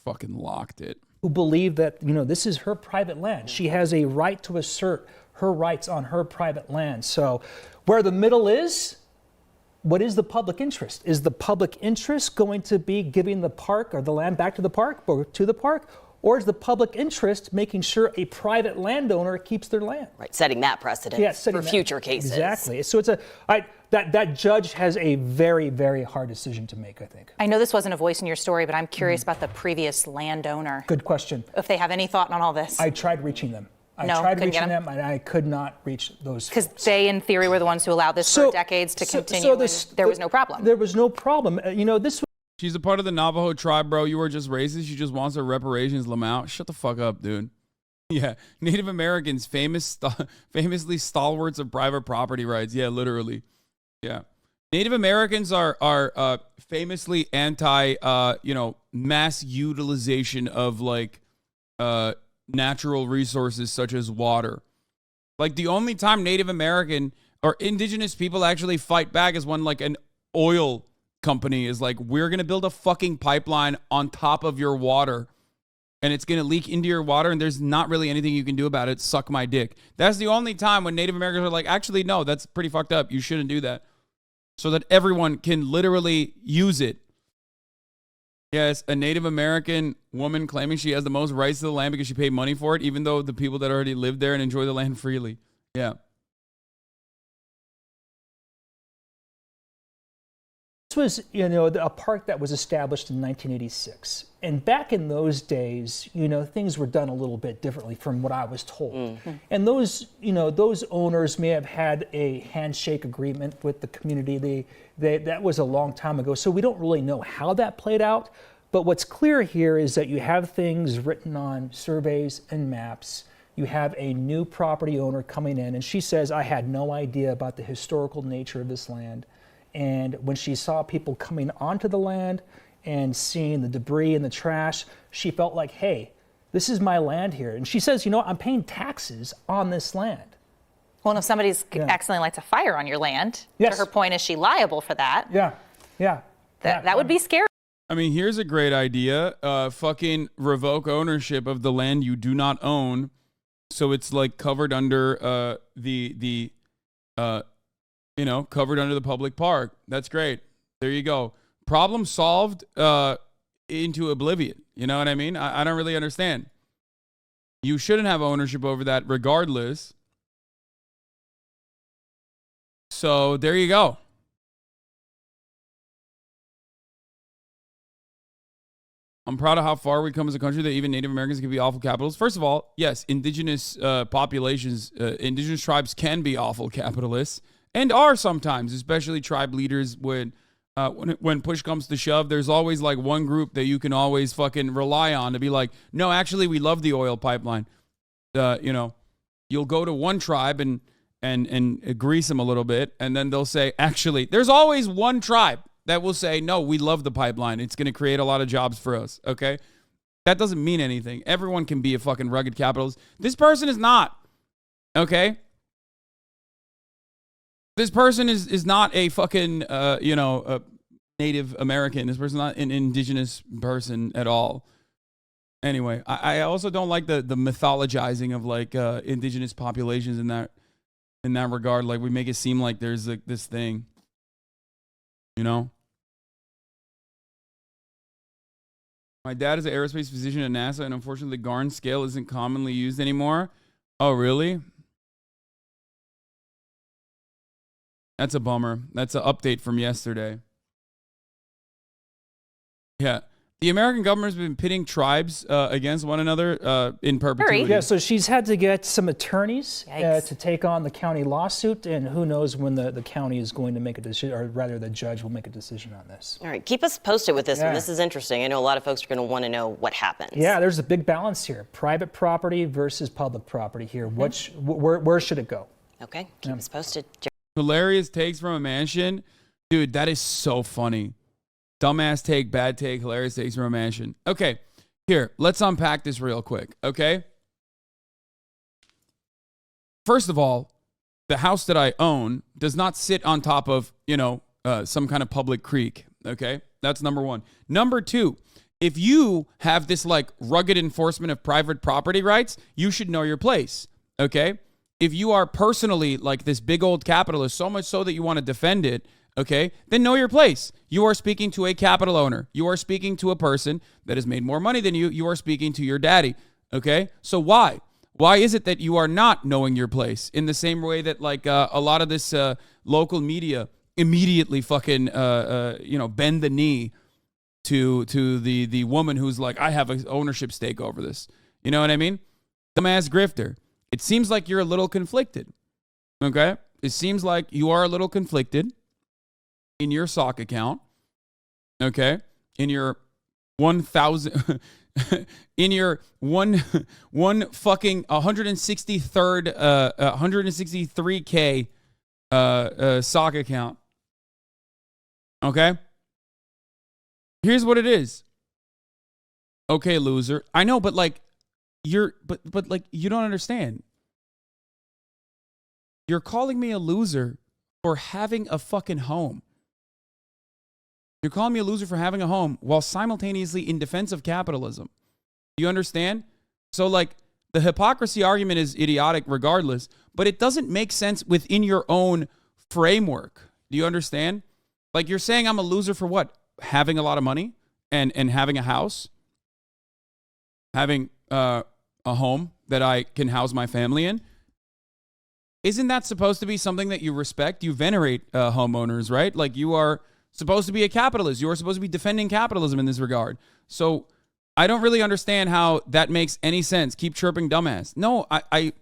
Fucking locked it. Who believe that, this is her private land. She has a right to assert her rights on her private land. So where the middle is, what is the public interest? Is the public interest going to be giving the park or the land back to the park or to the park? Or is the public interest making sure a private landowner keeps their land? Right, setting that precedent for future cases. Exactly. So it's that judge has a very, very hard decision to make, I think. I know this wasn't a voice in your story, but I'm curious about the previous landowner. Good question. If they have any thought on all this. I tried reaching them. I tried reaching them, and I could not reach those. Because they, in theory, were the ones who allowed this for decades to continue, and there was no problem. There was no problem. This was... She's a part of the Navajo tribe, bro. You are just racist. She just wants her reparations, LMAO. Shut the fuck up, dude. Yeah, Native Americans, famously stalwarts of private property rights. Yeah, literally. Yeah. Native Americans are famously anti, mass utilization of, like, natural resources such as water. Like, the only time Native American or indigenous people actually fight back is when, like, an oil company is like, we're going to build a fucking pipeline on top of your water and it's going to leak into your water and there's not really anything you can do about it. Suck my dick. That's the only time when Native Americans are like, actually, no, that's pretty fucked up. You shouldn't do that. so that everyone can literally use it. Yes, a Native American woman claiming she has the most rights to the land because she paid money for it, even though the people that already live there and enjoy the land freely. Yeah. This was, you know, a park that was established in 1986. And back in those days, you know, things were done a little bit differently from what I was told. Mm-hmm. And those, you know, those owners may have had a handshake agreement with the community. That was a long time ago. So we don't really know how that played out. But what's clear here is that you have things written on surveys and maps. You have a new property owner coming in, and she says, I had no idea about the historical nature of this land. And when she saw people coming onto the land and seeing the debris and the trash, she felt like, hey, this is my land here. And she says, you know, I'm paying taxes on this land. Well, and if somebody's accidentally lights a fire on your land, to her point, is she liable for that? Yeah. That would be scary. I mean, here's a great idea. Fucking revoke ownership of the land you do not own. So it's like covered under covered under the public park. That's great. There you go. Problem solved into oblivion. You know what I mean? I don't really understand. You shouldn't have ownership over that regardless. So there you go. I'm proud of how far we come as a country that even Native Americans can be awful capitalists. First of all, yes, indigenous populations, indigenous tribes can be awful capitalists and are sometimes, especially tribe leaders when push comes to shove. There's always like one group that you can always fucking rely on to be like, no, actually, we love the oil pipeline. You'll go to one tribe and grease them a little bit, and then they'll say, actually, there's always one tribe that will say, no, we love the pipeline. It's going to create a lot of jobs for us, okay? That doesn't mean anything. Everyone can be a fucking rugged capitalist. This person is not, okay? This person is not a fucking, a Native American. This person's not an indigenous person at all. Anyway, I also don't like the mythologizing of, like, indigenous populations in that regard. Like, we make it seem like there's, like, this thing. You know? My dad is an aerospace physician at NASA, and unfortunately, the Garn scale isn't commonly used anymore. Oh, really? That's a bummer. That's an update from yesterday. Yeah. The American government has been pitting tribes against one another in perpetuity. Yeah, so she's had to get some attorneys to take on the county lawsuit, and who knows when the county is going to make a decision, or rather the judge will make a decision on this. All right, keep us posted with this one. This is interesting. I know a lot of folks are going to want to know what happens. Yeah, there's a big balance here. Private property versus public property here. Where should it go? Okay, keep us posted. Hilarious takes from a mansion. Dude, that is so funny. Dumbass take, bad take, hilarious takes from a mansion. Okay, here, let's unpack this real quick, okay? First of all, the house that I own does not sit on top of, some kind of public creek, okay? That's number one. Number two, if you have this, like, rugged enforcement of private property rights, you should know your place, okay? If you are personally, like, this big old capitalist, so much so that you want to defend it, okay, then know your place. You are speaking to a capital owner. You are speaking to a person that has made more money than you. You are speaking to your daddy, okay? So why? Why is it that you are not knowing your place in the same way that, like, a lot of this local media immediately fucking, bend the knee to the woman who's like, I have an ownership stake over this. You know what I mean? Dumbass grifter. It seems like you're a little conflicted, okay? It seems like you are a little conflicted in your sock account, okay, in your 1,000, in your one fucking 163K sock account, okay. Here's what it is. Okay, loser. I know, but like but like you don't understand. You're calling me a loser for having a fucking home. You're calling me a loser for having a home while simultaneously in defense of capitalism. You understand? So, like, the hypocrisy argument is idiotic regardless, but it doesn't make sense within your own framework. Do you understand? Like, you're saying I'm a loser for what? Having a lot of money and having a house, having a home that I can house my family in. Isn't that supposed to be something that you respect? You venerate homeowners, right? Like, you are supposed to be a capitalist. You are supposed to be defending capitalism in this regard. So I don't really understand how that makes any sense. Keep chirping dumbass. No, I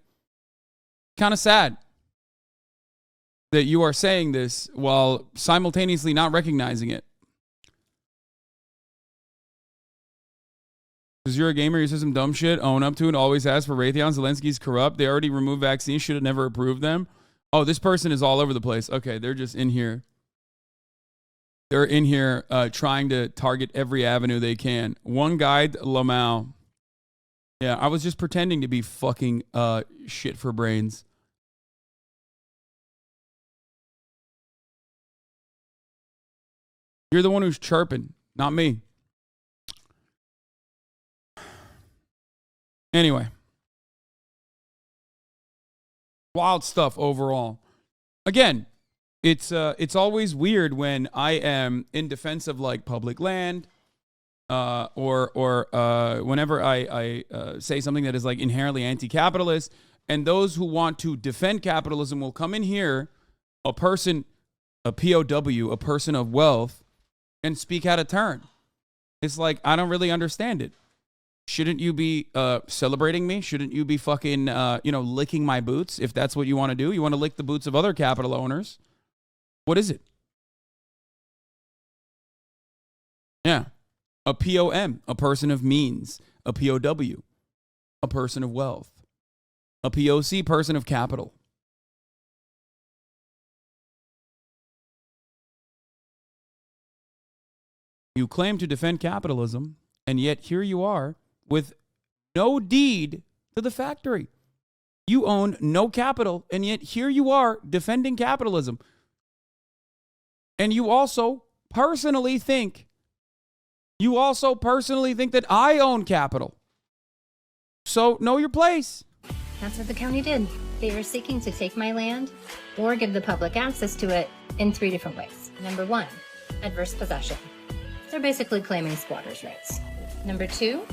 kind of sad that you are saying this while simultaneously not recognizing it. Because you're a gamer, you said some dumb shit, own up to it, always ask for Raytheon. Zelensky's corrupt. They already removed vaccines, should have never approved them. Oh, this person is all over the place. Okay, they're just in here. They're in here trying to target every avenue they can. One guide, LMAO. Yeah, I was just pretending to be fucking shit for brains. You're the one who's chirping, not me. Anyway. Wild stuff overall. Again, it's always weird when I am in defense of like public land, or whenever I say something that is like inherently anti-capitalist, and those who want to defend capitalism will come in here, a person, a POW, a person of wealth, and speak out of turn. It's like, I don't really understand it. Shouldn't you be celebrating me? Shouldn't you be fucking, licking my boots if that's what you want to do? You want to lick the boots of other capital owners? What is it? Yeah. A POM, a person of means. A POW, a person of wealth. A POC, person of capital. You claim to defend capitalism, and yet here you are with no deed to the factory. You own no capital, and yet here you are defending capitalism. And you also personally think that I own capital. So know your place. That's what the county did. They were seeking to take my land or give the public access to it in 3 different ways. Number 1, adverse possession. They're basically claiming squatters' rights. Number 2,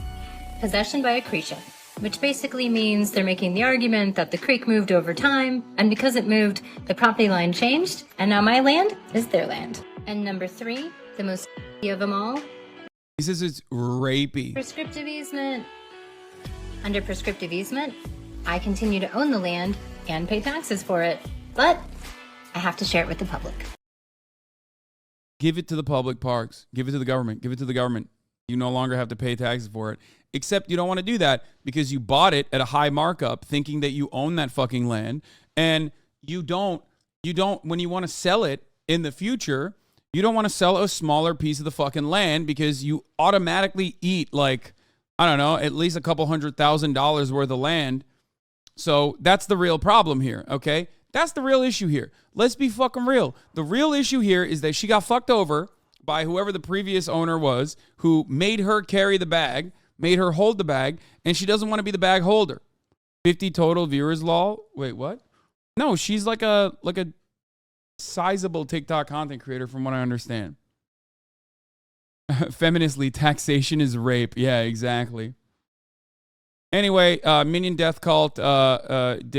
possession by accretion, which basically means they're making the argument that the creek moved over time, and because it moved, the property line changed, and now my land is their land. And number 3, the most of them all. He says it's rapey. Prescriptive easement. Under prescriptive easement, I continue to own the land and pay taxes for it, but I have to share it with the public. Give it to the public parks. Give it to the government. Give it to the government. You no longer have to pay taxes for it. Except you don't want to do that because you bought it at a high markup thinking that you own that fucking land. And you don't, when you want to sell it in the future, you don't want to sell a smaller piece of the fucking land because you automatically eat like, I don't know, at least a couple $100,000 worth of land. So that's the real problem here, okay? That's the real issue here. Let's be fucking real. The real issue here is that she got fucked over by whoever the previous owner was, who made her carry the bag, made her hold the bag, and she doesn't want to be the bag holder. 50 total viewers, lol. Wait, what? No, she's like a sizable TikTok content creator from what I understand. Feministly, taxation is rape. Yeah, exactly. Anyway, Minion Death Cult did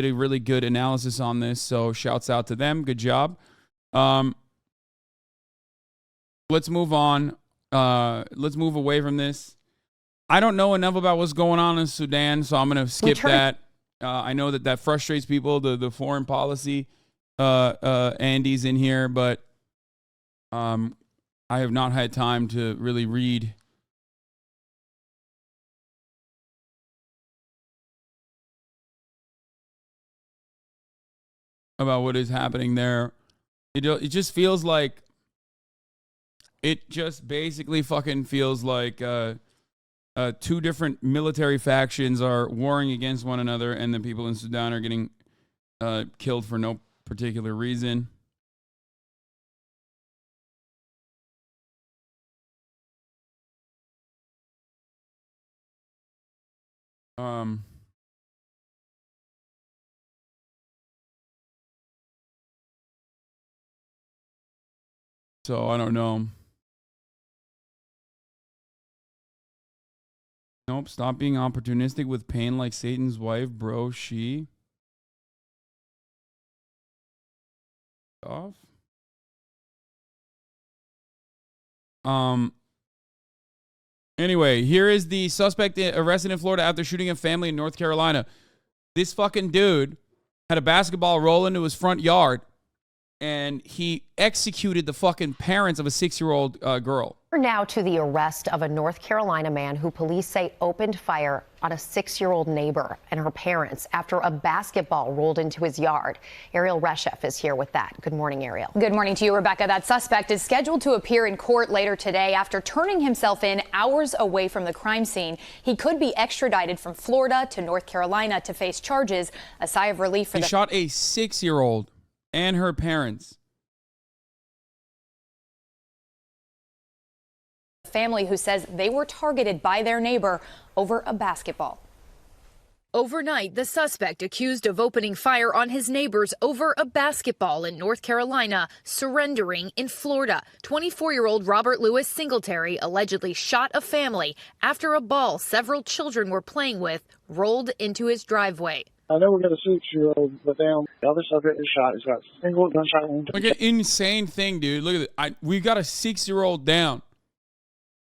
a really good analysis on this, so shouts out to them. Good job. Let's move on. Let's move away from this. I don't know enough about what's going on in Sudan, so I'm going to skip that. I know that frustrates people, the foreign policy. Andy's in here, but I have not had time to really read about what is happening there. It just feels like, it just basically fucking feels like two different military factions are warring against one another, and the people in Sudan are getting killed for no particular reason. So I don't know. Nope. Stop being opportunistic with pain like Satan's wife, bro. She. Off. Anyway, here is the suspect arrested in Florida after shooting a family in North Carolina. This fucking dude had a basketball roll into his front yard, and he executed the fucking parents of a 6-year-old girl. Now to the arrest of a North Carolina man who police say opened fire on a 6-year-old neighbor and her parents after a basketball rolled into his yard. Ariel Reshef is here with that. Good morning, Ariel. Good morning to you, Rebecca. That suspect is scheduled to appear in court later today after turning himself in hours away from the crime scene. He could be extradited from Florida to North Carolina to face charges. A sigh of relief for He shot a 6-year-old and her parents. family who says they were targeted by their neighbor over a basketball. Overnight, the suspect accused of opening fire on his neighbors over a basketball in North Carolina, surrendering in Florida. 24-year-old Robert Louis Singletary allegedly shot a family after a ball several children were playing with rolled into his driveway. I know we got a 6-year-old, but then the other subject is shot. He's got a single gunshot wound. Look at insane thing, dude. Look at it. We got a 6-year-old down.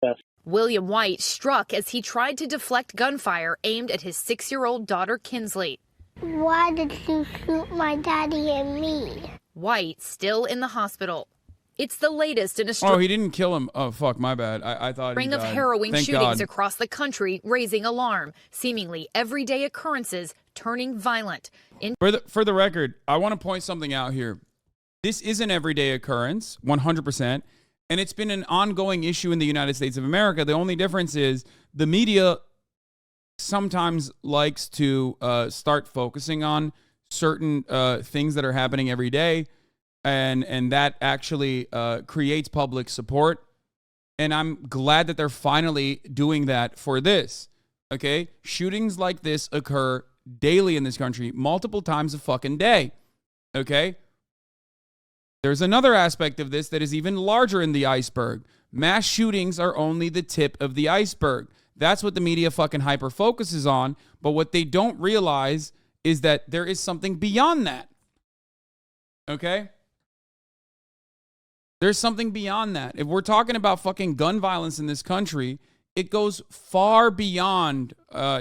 Yes. William White struck as he tried to deflect gunfire aimed at his 6-year-old daughter, Kinsley. Why did you shoot my daddy and me? White still in the hospital. It's the latest in a Oh, he didn't kill him. Oh, fuck, my bad. I thought string he of died. harrowing Thank shootings God. across the country, raising alarm. Seemingly everyday occurrences turning violent. For the record, I want to point something out here. This is an everyday occurrence, 100%, and it's been an ongoing issue in the United States of America. The only difference is the media sometimes likes to start focusing on certain things that are happening every day, and that actually creates public support. And I'm glad that they're finally doing that for this. Okay? Shootings like this occur daily in this country, multiple times a fucking day. Okay? There's another aspect of this that is even larger in the iceberg. Mass shootings are only the tip of the iceberg. That's what the media fucking hyper focuses on. But what they don't realize is that there is something beyond that. Okay? There's something beyond that. If we're talking about fucking gun violence in this country, it goes far beyond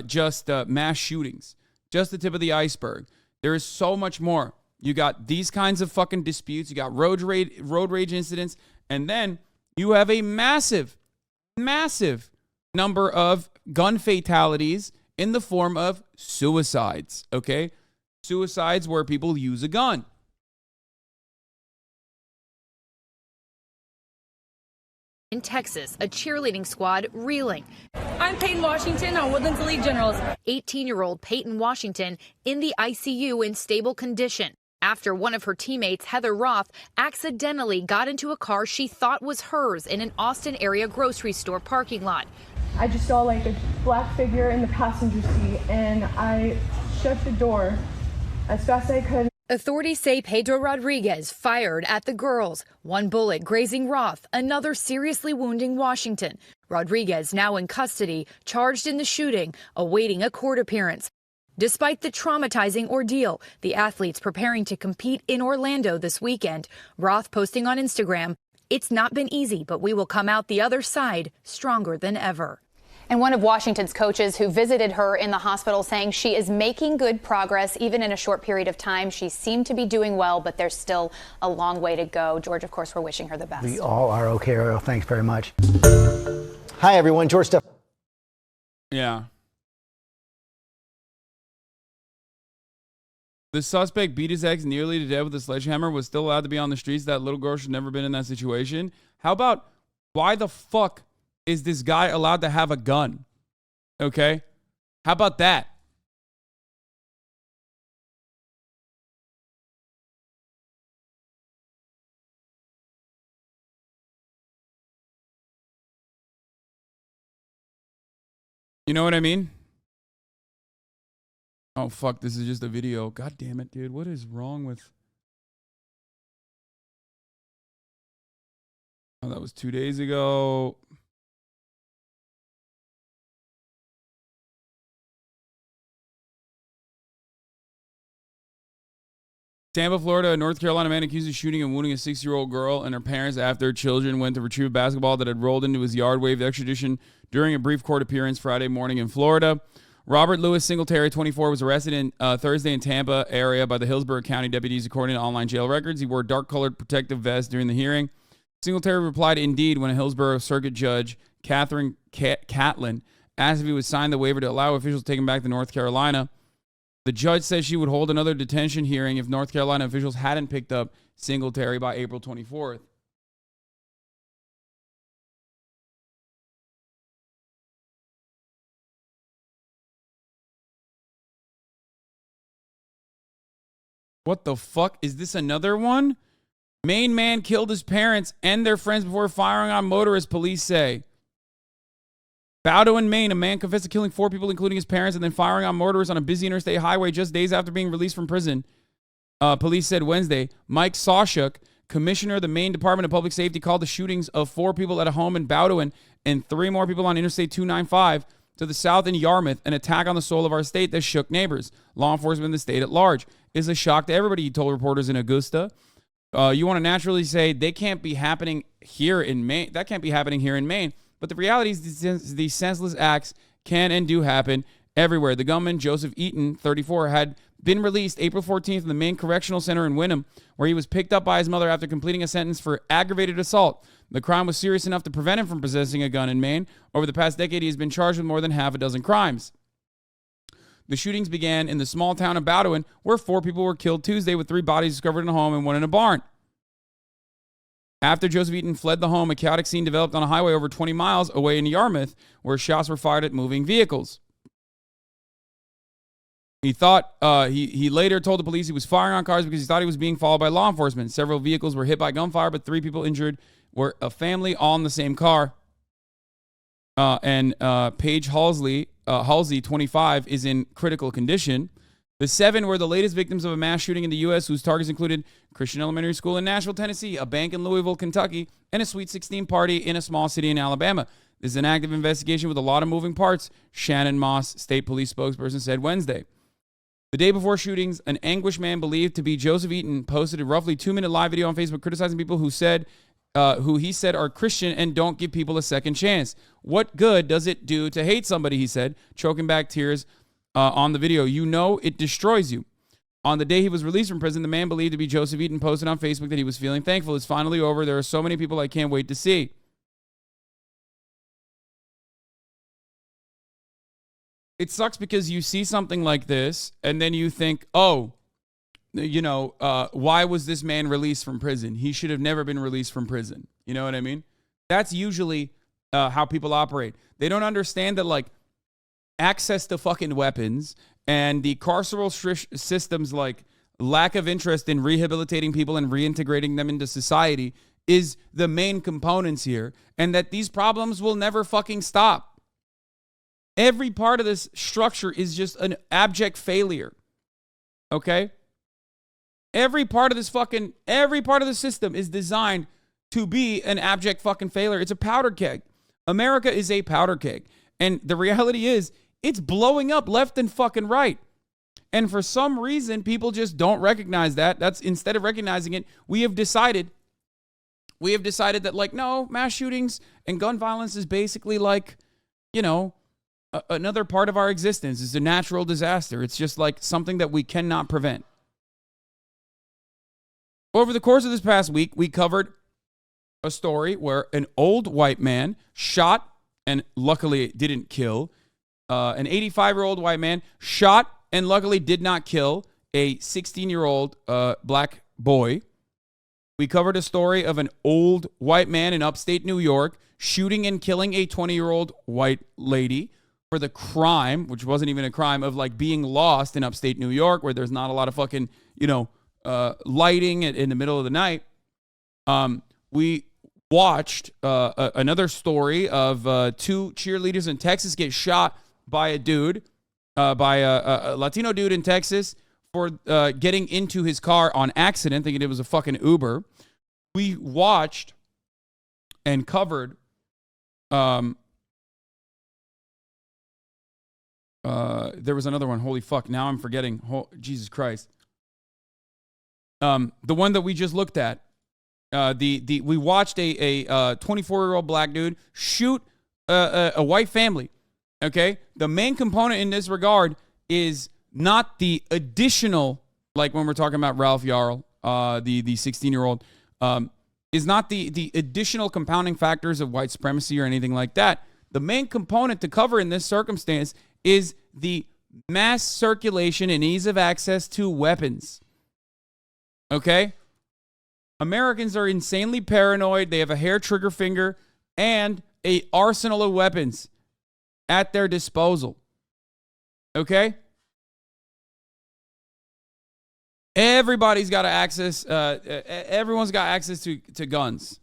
just mass shootings. Just the tip of the iceberg. There is so much more. You got these kinds of fucking disputes. You got road rage incidents. And then you have a massive, massive number of gun fatalities in the form of suicides. Okay? Suicides where people use a gun. In Texas, a cheerleading squad reeling. I'm Peyton Washington on Woodlands Elite Generals. 18-year-old Peyton Washington in the ICU in stable condition after one of her teammates, Heather Roth, accidentally got into a car she thought was hers in an Austin area grocery store parking lot. I just saw like a black figure in the passenger seat and I shut the door as fast as I could. Authorities say Pedro Rodriguez fired at the girls, one bullet grazing Roth, another seriously wounding Washington. Rodriguez now in custody, charged in the shooting, awaiting a court appearance. Despite the traumatizing ordeal, the athletes preparing to compete in Orlando this weekend, Roth posting on Instagram, "It's not been easy, but we will come out the other side stronger than ever." And one of Washington's coaches who visited her in the hospital saying she is making good progress even in a short period of time. She seemed to be doing well, but there's still a long way to go. George, of course, we're wishing her the best. We all are okay, Ariel. Thanks very much. Hi, everyone. George Steff. Yeah. The suspect beat his ex nearly to death with a sledgehammer, was still allowed to be on the streets. That little girl should never have been in that situation. How about, why the fuck is this guy allowed to have a gun? Okay? How about that? You know what I mean? Oh, fuck, this is just a video. God damn it, dude. What is wrong with... That was 2 days ago. Tampa, Florida, a North Carolina man accused of shooting and wounding a 6-year-old girl and her parents after children went to retrieve a basketball that had rolled into his yard, waived extradition during a brief court appearance Friday morning in Florida. Robert Louis Singletary, 24, was arrested in Thursday in Tampa area by the Hillsborough County deputies, according to online jail records. He wore a dark-colored protective vest during the hearing. Singletary replied, "Indeed," when a Hillsborough Circuit Judge, Catherine Catlin, asked if he would sign the waiver to allow officials to take him back to North Carolina. The judge said she would hold another detention hearing if North Carolina officials hadn't picked up Singletary by April 24th. What the fuck? Is this another one? Maine man killed his parents and their friends before firing on motorists, police say. Bowdoin, Maine, a man confessed to killing 4 people, including his parents, and then firing on motorists on a busy interstate highway just days after being released from prison. Police said Wednesday. Mike Sawchuk, commissioner of the Maine Department of Public Safety, called the shootings of 4 people at a home in Bowdoin and 3 more people on Interstate 295 to the south in Yarmouth an attack on the soul of our state that shook neighbors. Law enforcement in the state at large is a shock to everybody, he told reporters in Augusta. You want to naturally say they can't be happening here in Maine. That can't be happening here in Maine. But the reality is these senseless acts can and do happen everywhere. The gunman, Joseph Eaton, 34, had been released April 14th in the Maine Correctional Center in Wynnum, where he was picked up by his mother after completing a sentence for aggravated assault. The crime was serious enough to prevent him from possessing a gun in Maine. Over the past decade, he has been charged with more than half a dozen crimes. The shootings began in the small town of Bowdoin, where 4 people were killed Tuesday, with 3 bodies discovered in a home and 1 in a barn. After Joseph Eaton fled the home, a chaotic scene developed on a highway over 20 miles away in Yarmouth, where shots were fired at moving vehicles. He later told the police he was firing on cars because he thought he was being followed by law enforcement. Several vehicles were hit by gunfire, but 3 people injured were a family all in the same car. Paige Halsey, 25, is in critical condition. The 7 were the latest victims of a mass shooting in the U.S., whose targets included Christian Elementary School in Nashville, Tennessee, a bank in Louisville, Kentucky, and a Sweet 16 party in a small city in Alabama. This is an active investigation with a lot of moving parts, Shannon Moss, state police spokesperson, said Wednesday. The day before shootings, an anguished man believed to be Joseph Eaton posted a roughly 2-minute live video on Facebook criticizing people who he said are Christian and don't give people a second chance. What good does it do to hate somebody, he said, choking back tears on the video. You know it destroys you. On the day he was released from prison, the man believed to be Joseph Eaton posted on Facebook that he was feeling thankful. It's finally over. There are so many people I can't wait to see. It sucks because you see something like this and then you think, oh, why was this man released from prison? He should have never been released from prison. You know what I mean? That's usually how people operate. They don't understand that, access to fucking weapons and the carceral system's lack of interest in rehabilitating people and reintegrating them into society is the main components here, and that these problems will never fucking stop. Every part of this structure is just an abject failure. Okay? Every part of the system is designed to be an abject fucking failure. It's a powder keg. America is a powder keg. And the reality is, it's blowing up left and fucking right. And for some reason, people just don't recognize that. That's instead of recognizing it, we have decided that no, mass shootings and gun violence is basically another part of our existence. It's a natural disaster. It's just something that we cannot prevent. Over the course of this past week, we covered a story where an old white man shot, and luckily didn't kill, an 85-year-old white man shot and luckily did not kill a 16-year-old black boy. We covered a story of an old white man in upstate New York shooting and killing a 20-year-old white lady for the crime, which wasn't even a crime, of being lost in upstate New York, where there's not a lot of fucking, lighting in the middle of the night. We watched another story of 2 cheerleaders in Texas get shot by a Latino dude in Texas for getting into his car on accident, thinking it was a fucking Uber. We watched and covered there was another one. Holy fuck, now I'm forgetting. Jesus Christ. The one that we just looked at. We watched a 24-year-old black dude shoot a white family. Okay? The main component in this regard is not the additional, like when we're talking about Ralph Yarl, the 16-year-old, is not the additional compounding factors of white supremacy or anything like that. The main component to cover in this circumstance is the mass circulation and ease of access to weapons. Okay? Americans are insanely paranoid. They have a hair trigger finger and an arsenal of weapons at their disposal. Okay? Everybody's got access. Everyone's got access to guns.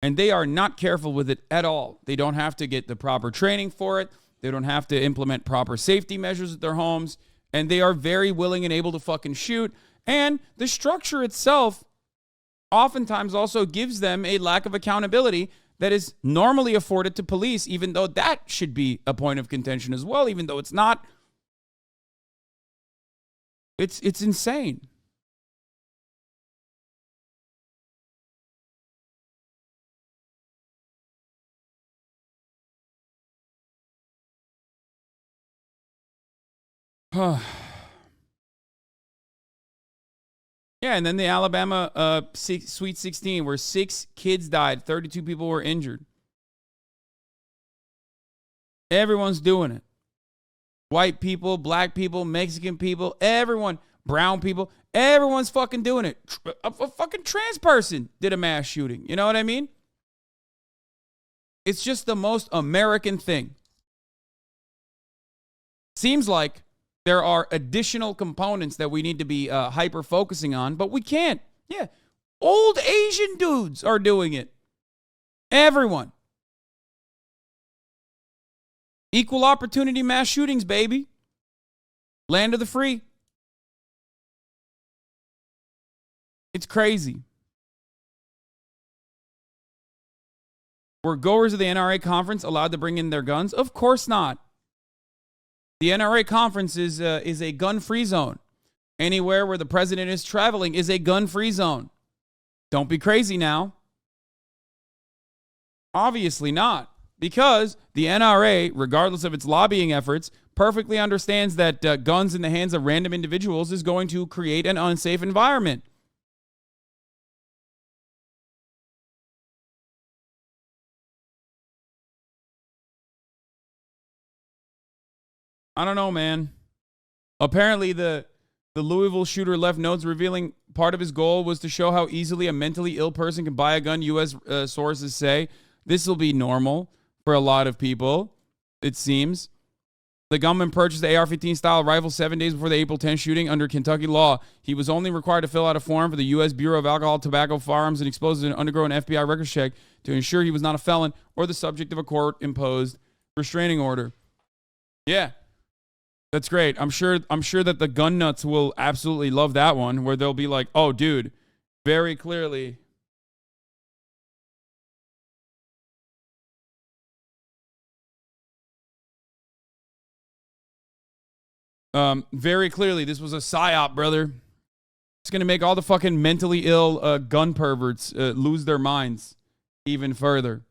And they are not careful with it at all. They don't have to get the proper training for it. They don't have to implement proper safety measures at their homes. And they are very willing and able to fucking shoot. And the structure itself oftentimes also gives them a lack of accountability that is normally afforded to police, even though that should be a point of contention as well, even though it's not. It's insane. Yeah, and then the Alabama Sweet 16, where 6 kids died, 32 people were injured. Everyone's doing it. White people, black people, Mexican people, everyone, brown people, everyone's fucking doing it. A fucking trans person did a mass shooting. You know what I mean? It's just the most American thing. Seems like there are additional components that we need to be hyper focusing on, but we can't. Yeah. Old Asian dudes are doing it. Everyone. Equal opportunity mass shootings, baby. Land of the free. It's crazy. Were goers of the NRA conference allowed to bring in their guns? Of course not. The NRA conference is a gun-free zone. Anywhere where the president is traveling is a gun-free zone. Don't be crazy now. Obviously not. Because the NRA, regardless of its lobbying efforts, perfectly understands that guns in the hands of random individuals is going to create an unsafe environment. I don't know, man. Apparently, the Louisville shooter left notes revealing part of his goal was to show how easily a mentally ill person can buy a gun, U.S. Sources say. This will be normal for a lot of people, it seems. The gunman purchased the AR-15 style rifle 7 days before the April 10th shooting under Kentucky law. He was only required to fill out a form for the U.S. Bureau of Alcohol, Tobacco, Firearms, and Explosives and undergo an FBI records check to ensure he was not a felon or the subject of a court-imposed restraining order. Yeah. That's great. I'm sure that the gun nuts will absolutely love that one, where they'll be like, oh, dude, very clearly. Very clearly, this was a psyop, brother. It's going to make all the fucking mentally ill gun perverts lose their minds even further.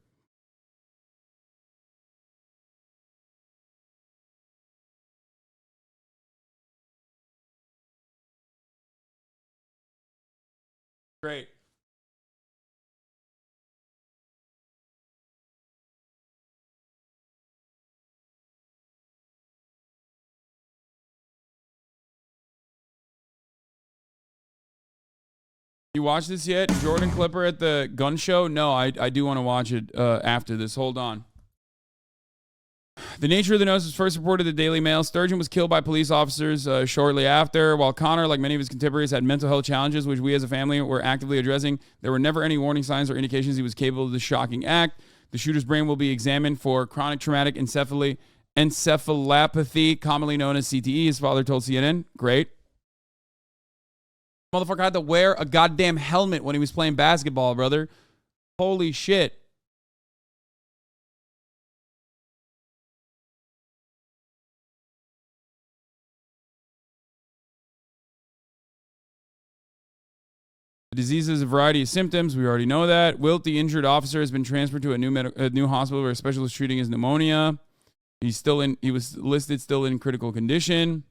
Great. You watch this yet? Jordan Clipper at the gun show? No, I do want to watch it after this. Hold on. The nature of the notice was first reported to the Daily Mail. Sturgeon was killed by police officers shortly after. While Connor, like many of his contemporaries, had mental health challenges, which we as a family were actively addressing, there were never any warning signs or indications he was capable of this shocking act. The shooter's brain will be examined for chronic traumatic encephalopathy, commonly known as CTE, his father told CNN. Great. Motherfucker had to wear a goddamn helmet when he was playing basketball, brother. Holy shit. The disease has a variety of symptoms. We already know that. Wilt, the injured officer, has been transferred to a new hospital where a specialist treating his pneumonia. He was listed still in critical condition.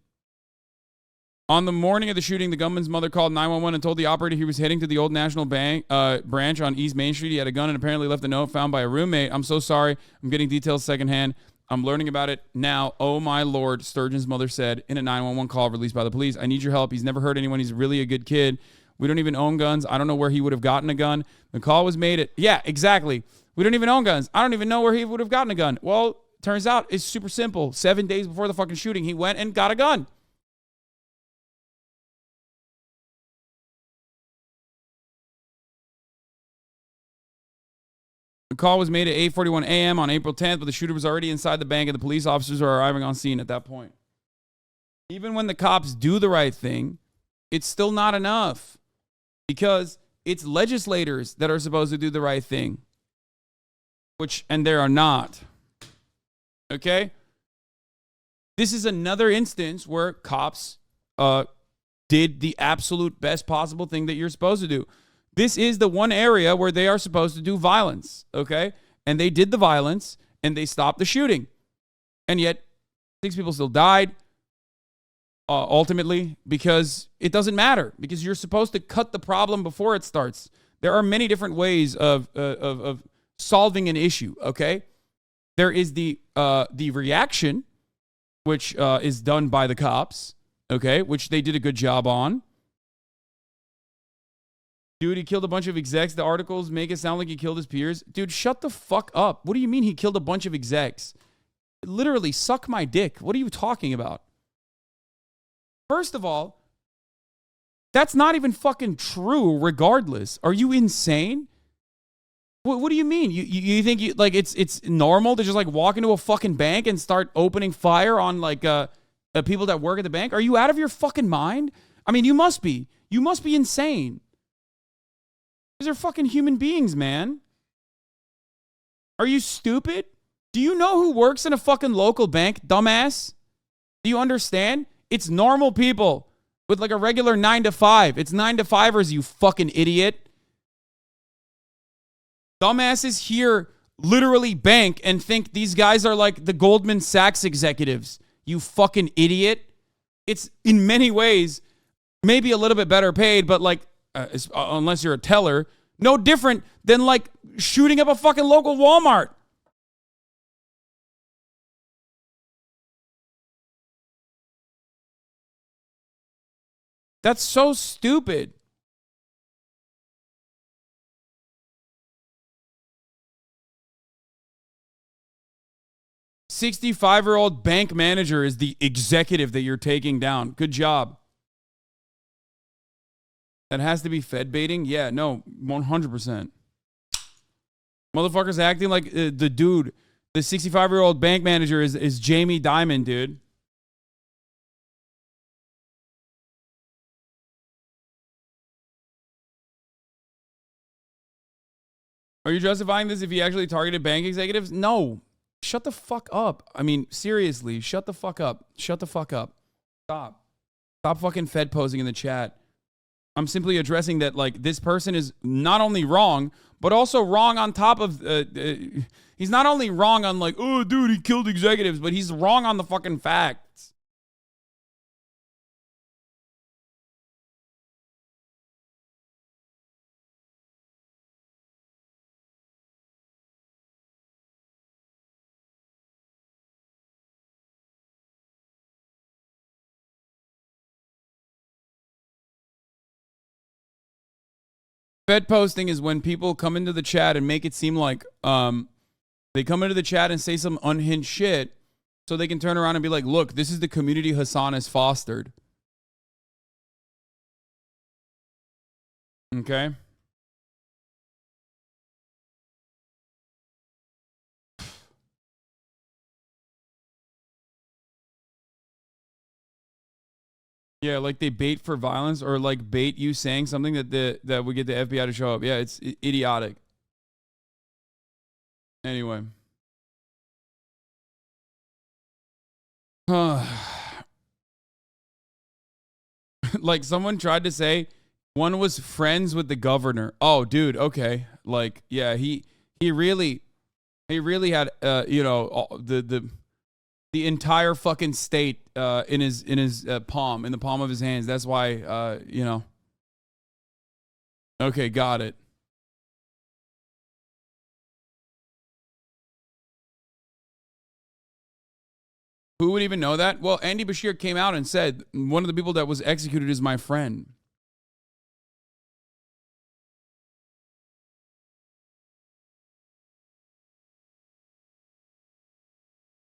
On the morning of the shooting, the gunman's mother called 911 and told the operator he was heading to the Old National Bank branch on East Main Street. He had a gun and apparently left a note found by a roommate. I'm so sorry. I'm getting details secondhand. I'm learning about it now. Oh, my Lord, Sturgeon's mother said in a 911 call released by the police. I need your help. He's never hurt anyone. He's really a good kid. We don't even own guns. I don't know where he would have gotten a gun. The call was made at... Yeah, exactly. We don't even own guns. I don't even know where he would have gotten a gun. Well, turns out it's super simple. 7 days before the fucking shooting, he went and got a gun. The call was made at 8:41 a.m. on April 10th, but the shooter was already inside the bank and the police officers are arriving on scene at that point. Even when the cops do the right thing, it's still not enough. Because it's legislators that are supposed to do the right thing. And they are not. Okay? This is another instance where cops did the absolute best possible thing that you're supposed to do. This is the one area where they are supposed to do violence. Okay? And they did the violence and they stopped the shooting. And yet, 6 people still died. Ultimately, because it doesn't matter, because you're supposed to cut the problem before it starts. There are many different ways of solving an issue, okay? There is the reaction, which is done by the cops, okay, which they did a good job on. Dude, he killed a bunch of execs. The articles make it sound like he killed his peers. Dude, shut the fuck up. What do you mean he killed a bunch of execs? Literally, suck my dick. What are you talking about? First of all, that's not even fucking true regardless. Are you insane? What do you mean? You think it's normal to just like walk into a fucking bank and start opening fire on like people that work at the bank? Are you out of your fucking mind? I mean, you must be. You must be insane. These are fucking human beings, man. Are you stupid? Do you know who works in a fucking local bank, dumbass? Do you understand? It's normal people with like a regular 9 to 5. It's 9 to 5ers, you fucking idiot. Dumbasses here literally bank and think these guys are like the Goldman Sachs executives. You fucking idiot. It's in many ways maybe a little bit better paid, but like unless you're a teller, no different than like shooting up a fucking local Walmart. That's so stupid. "65-year-old bank manager is the executive that you're taking down. Good job." That has to be Fed baiting? Yeah, no, 100%. Motherfuckers acting like the dude, the 65-year-old bank manager is Jamie Dimon, dude. Are you justifying this if he actually targeted bank executives? No. Shut the fuck up. I mean, seriously, shut the fuck up. Shut the fuck up. Stop. Stop fucking Fed posing in the chat. I'm simply addressing that, like, this person is not only wrong, but also wrong on top of... he's not only wrong on, like, oh, dude, he killed executives, but he's wrong on the fucking facts. Fed posting is when people come into the chat and make it seem like they come into the chat and say some unhinged shit so they can turn around and be like, look, this is the community Hasan has fostered. Okay? Yeah, like they bait for violence or like bait you saying something that would get the FBI to show up. Yeah, it's idiotic. Anyway. Like someone tried to say one was friends with the governor. Oh, dude, okay. Like, yeah, he really had you know, the entire fucking state in his palm, in the palm of his hands. That's why you know. Okay, got it. Who would even know that? Well, Andy Bashir came out and said one of the people that was executed is my friend.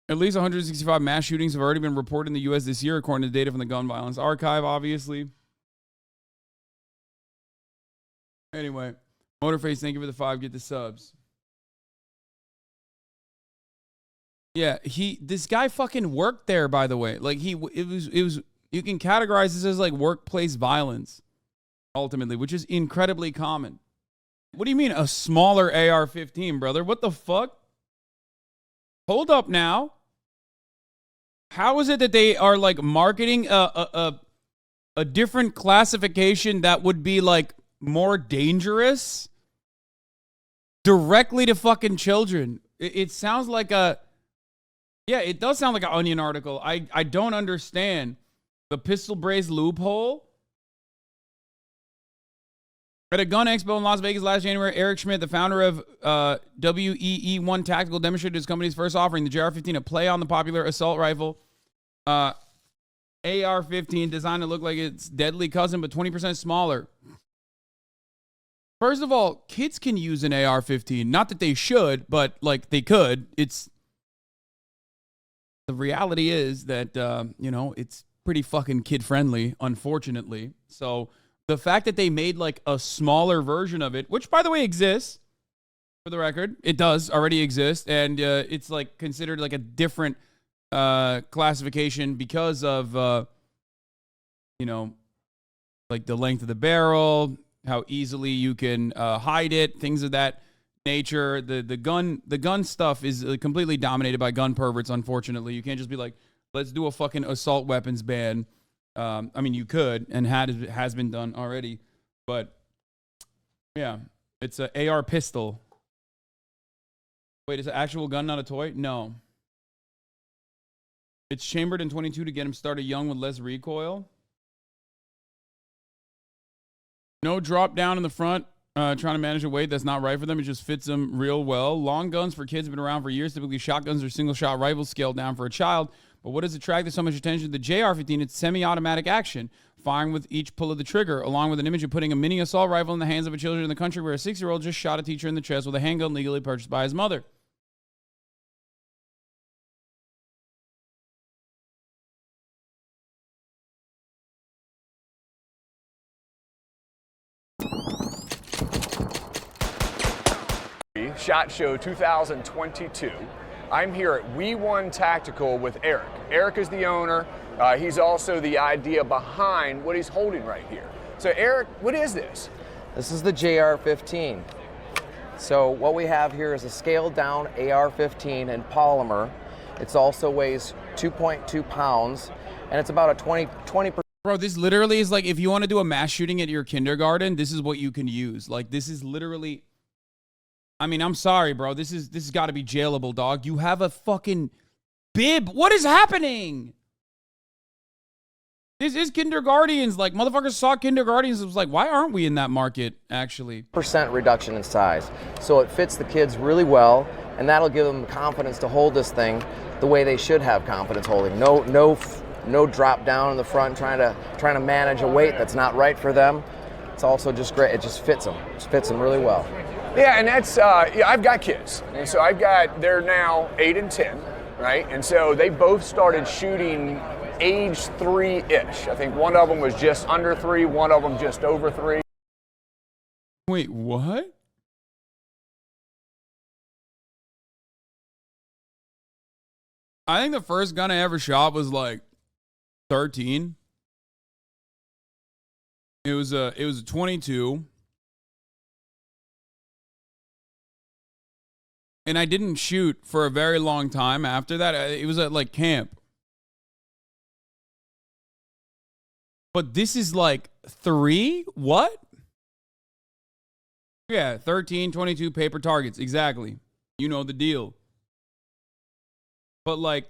At least 165 mass shootings have already been reported in the U.S. this year, according to data from the Gun Violence Archive, obviously. Anyway, Motorface, thank you for the 5. Get the subs. Yeah, this guy fucking worked there, by the way. Like, it was, you can categorize this as like workplace violence, ultimately, which is incredibly common. What do you mean a smaller AR-15, brother? What the fuck? Hold up now. How is it that they are like marketing a different classification that would be like more dangerous directly to fucking children? It sounds like a, yeah, it does sound like an Onion article. I don't understand the pistol brace loophole. At a gun expo in Las Vegas last January, Eric Schmidt, the founder of WEE1 Tactical, demonstrated his company's first offering, the JR-15, a play on the popular assault rifle AR-15, designed to look like its deadly cousin, but 20% smaller. First of all, kids can use an AR-15. Not that they should, but like they could. It's the reality is that you know, it's pretty fucking kid-friendly, unfortunately. So the fact that they made like a smaller version of it, which by the way exists, for the record, it does already exist, and it's like considered like a different classification because of you know, like the length of the barrel, how easily you can hide it, things of that nature. The gun stuff is completely dominated by gun perverts, unfortunately. You can't just be like, let's do a fucking assault weapons ban. I mean, you could, and has been done already, but yeah, it's an AR pistol. Wait, is it an actual gun, not a toy? No. It's chambered in 22 to get him started young with less recoil. No drop down in the front, trying to manage a weight that's not right for them. It just fits them real well. Long guns for kids have been around for years. Typically, shotguns or single-shot rifles scaled down for a child. But what has attracted so much attention to the JR-15? It's semi-automatic action, firing with each pull of the trigger, along with an image of putting a mini assault rifle in the hands of a child in the country where a 6-year-old just shot a teacher in the chest with a handgun legally purchased by his mother. SHOT Show 2022. I'm here at WE1 Tactical with Eric. Eric is the owner. He's also the idea behind what he's holding right here. So Eric, what is this? This is the JR-15. So what we have here is a scaled down AR-15 in polymer. It also weighs 2.2 pounds, and it's about a 20%. Bro, this literally is like if you want to do a mass shooting at your kindergarten, this is what you can use. Like, this is literally, I mean, I'm sorry, bro. This has got to be jailable, dog. You have a fucking bib. What is happening? This is kindergartens. Like, motherfuckers saw kindergartens. It was like, why aren't we in that market, actually? % reduction in size. So it fits the kids really well, and that'll give them confidence to hold this thing the way they should have confidence holding. No drop down in the front, trying to manage a weight that's not right for them. It's also just great. It just fits them. It just fits them really well. Yeah, and that's, yeah, I've got kids. And so they're now 8 and 10, right? And so they both started shooting age 3-ish. I think one of them was just under 3, one of them just over 3. Wait, what? I think the first gun I ever shot was like 13. It was a 22. And I didn't shoot for a very long time after that. It was at like camp. But this is like 3? What? Yeah, 13, 22 paper targets. Exactly. You know the deal. But like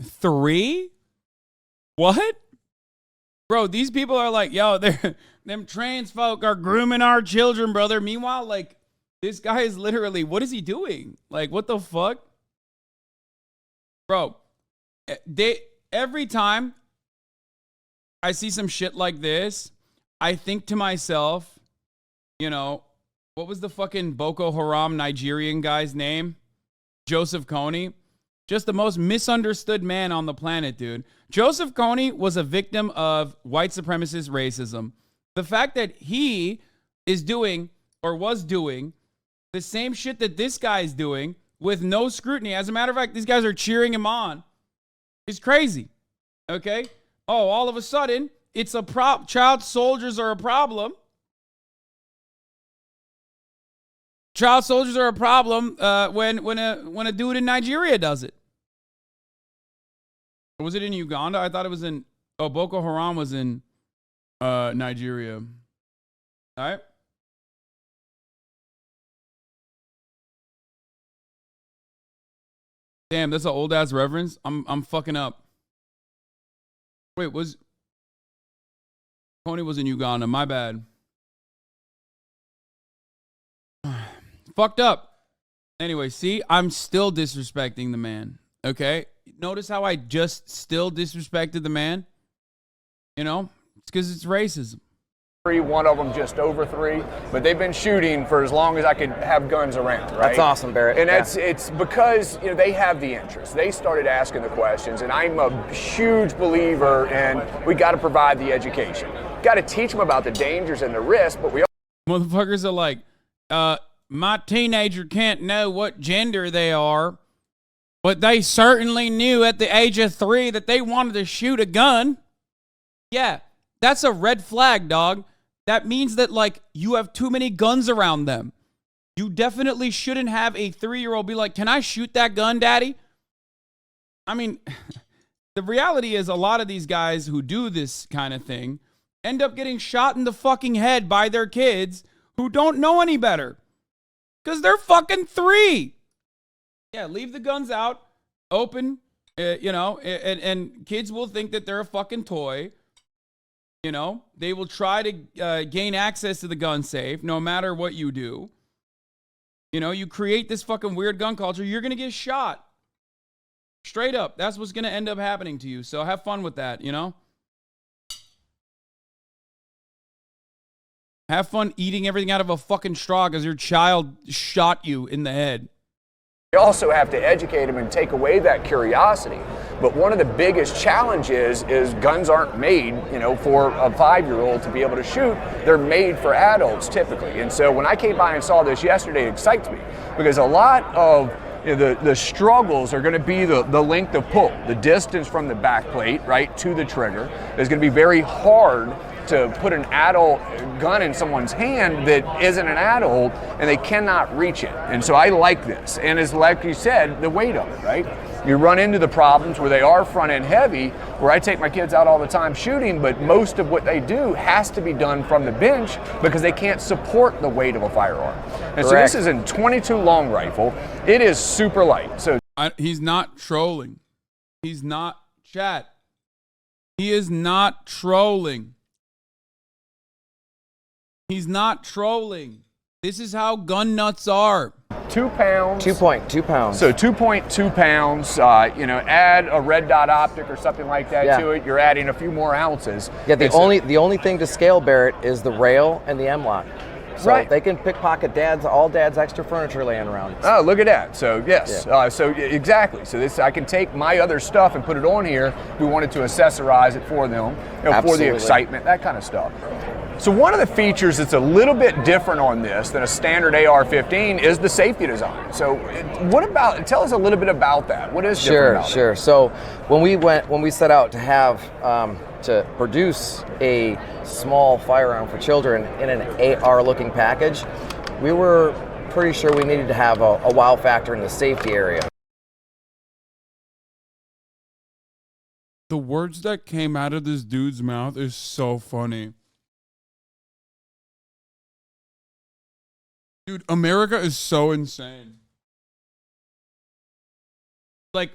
3? What? Bro, these people are like, yo, them trans folk are grooming our children, brother. Meanwhile, like, this guy is literally, what is he doing? Like, what the fuck? Bro, every time I see some shit like this, I think to myself, you know, what was the fucking Boko Haram Nigerian guy's name? Joseph Kony. Just the most misunderstood man on the planet, dude. Joseph Kony was a victim of white supremacist racism. The fact that he is doing, or was doing, the same shit that this guy is doing with no scrutiny. As a matter of fact, these guys are cheering him on. It's crazy. Okay? Oh, all of a sudden, it's a child soldiers are a problem. Child soldiers are a problem when a dude in Nigeria does it. Was it in Uganda? I thought it was in... Oh, Boko Haram was in Nigeria. All right. Damn, that's an old-ass reference. I'm fucking up. Wait, Kony was in Uganda. My bad. Fucked up. Anyway, see, I'm still disrespecting the man. Okay? Notice how I just still disrespected the man? You know? It's because it's racism. One of them just over 3, but they've been shooting for as long as I could have guns around, right? That's awesome, Barrett. And it's because, you know, they have the interest. They started asking the questions, and I'm a huge believer in we got to provide the education. Got to teach them about the dangers and the risks, but we all... Motherfuckers are like, my teenager can't know what gender they are, but they certainly knew at the age of 3 that they wanted to shoot a gun. Yeah, that's a red flag, dog. That means that, like, you have too many guns around them. You definitely shouldn't have a 3-year-old be like, can I shoot that gun, daddy? I mean, the reality is a lot of these guys who do this kind of thing end up getting shot in the fucking head by their kids who don't know any better. Because they're fucking 3. Yeah, leave the guns out, open, you know, and kids will think that they're a fucking toy. You know, they will try to gain access to the gun safe no matter what you do. You know, you create this fucking weird gun culture, you're going to get shot. Straight up. That's what's going to end up happening to you. So have fun with that, you know? Have fun eating everything out of a fucking straw because your child shot you in the head. We also have to educate them and take away that curiosity. But one of the biggest challenges is guns aren't made, you know, for a 5-year-old to be able to shoot. They're made for adults typically. And so when I came by and saw this yesterday, it excites me because a lot of the struggles are going to be the length of pull, the distance from the back plate, right, to the trigger. It's going to be very hard to put an adult gun in someone's hand that isn't an adult and they cannot reach it. And so I like this. And it's like you said, the weight of it, right? You run into the problems where they are front end heavy, where I take my kids out all the time shooting, but most of what they do has to be done from the bench because they can't support the weight of a firearm. And Correct. So this is a 22 long rifle. It is super light. So he's not trolling. He's not, chat. He is not trolling. He's not trolling. This is how gun nuts are. 2 pounds. 2.2 pounds. So 2.2 pounds, you know, add a red dot optic or something like that to it, you're adding a few more ounces. Yeah, the only thing to scale, Barrett, is the rail and the M-lock. So right. They can pickpocket all dad's extra furniture laying around. Oh, look at that. So yes, exactly. So this, I can take my other stuff and put it on here if we wanted to accessorize it for them, you know, for the excitement, that kind of stuff. So one of the features that's a little bit different on this than a standard AR-15 is the safety design. So tell us a little bit about that. What is different about it? Sure. So when we set out to have to produce a small firearm for children in an AR-looking package, we were pretty sure we needed to have a wow factor in the safety area. The words that came out of this dude's mouth is so funny. Dude, America is so insane. Like,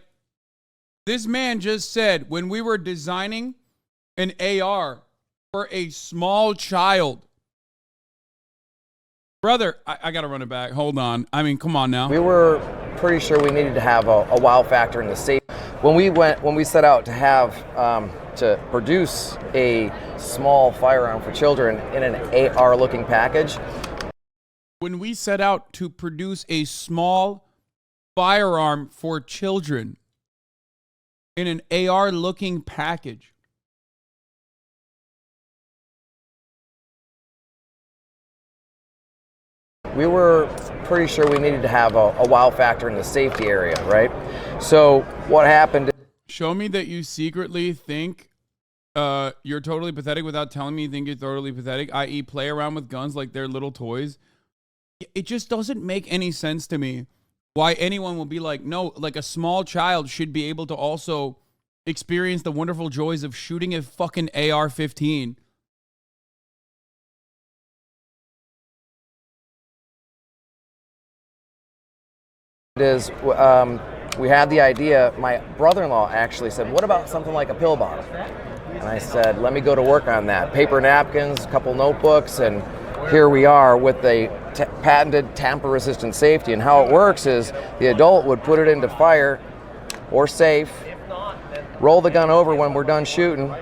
this man just said when we were designing an AR for a small child. Brother, I gotta run it back. Hold on. I mean, come on now. We were pretty sure we needed to have a wow factor in the safety. When we set out to have to produce a small firearm for children in an AR-looking package. When we set out to produce a small firearm for children in an AR-looking package. We were pretty sure we needed to have a wow factor in the safety area, right? So what happened? Show me that you secretly think you're totally pathetic without telling me you think you're totally pathetic, i.e. play around with guns like they're little toys. It just doesn't make any sense to me why anyone will be like, no, like a small child should be able to also experience the wonderful joys of shooting a fucking AR-15. Is we had the idea. My brother-in-law actually said, what about something like a pill bottle? And I said, let me go to work on that. Paper napkins, a couple notebooks, and here we are with the patented tamper-resistant safety. And how it works is the adult would put it into fire or safe, roll the gun over when we're done shooting,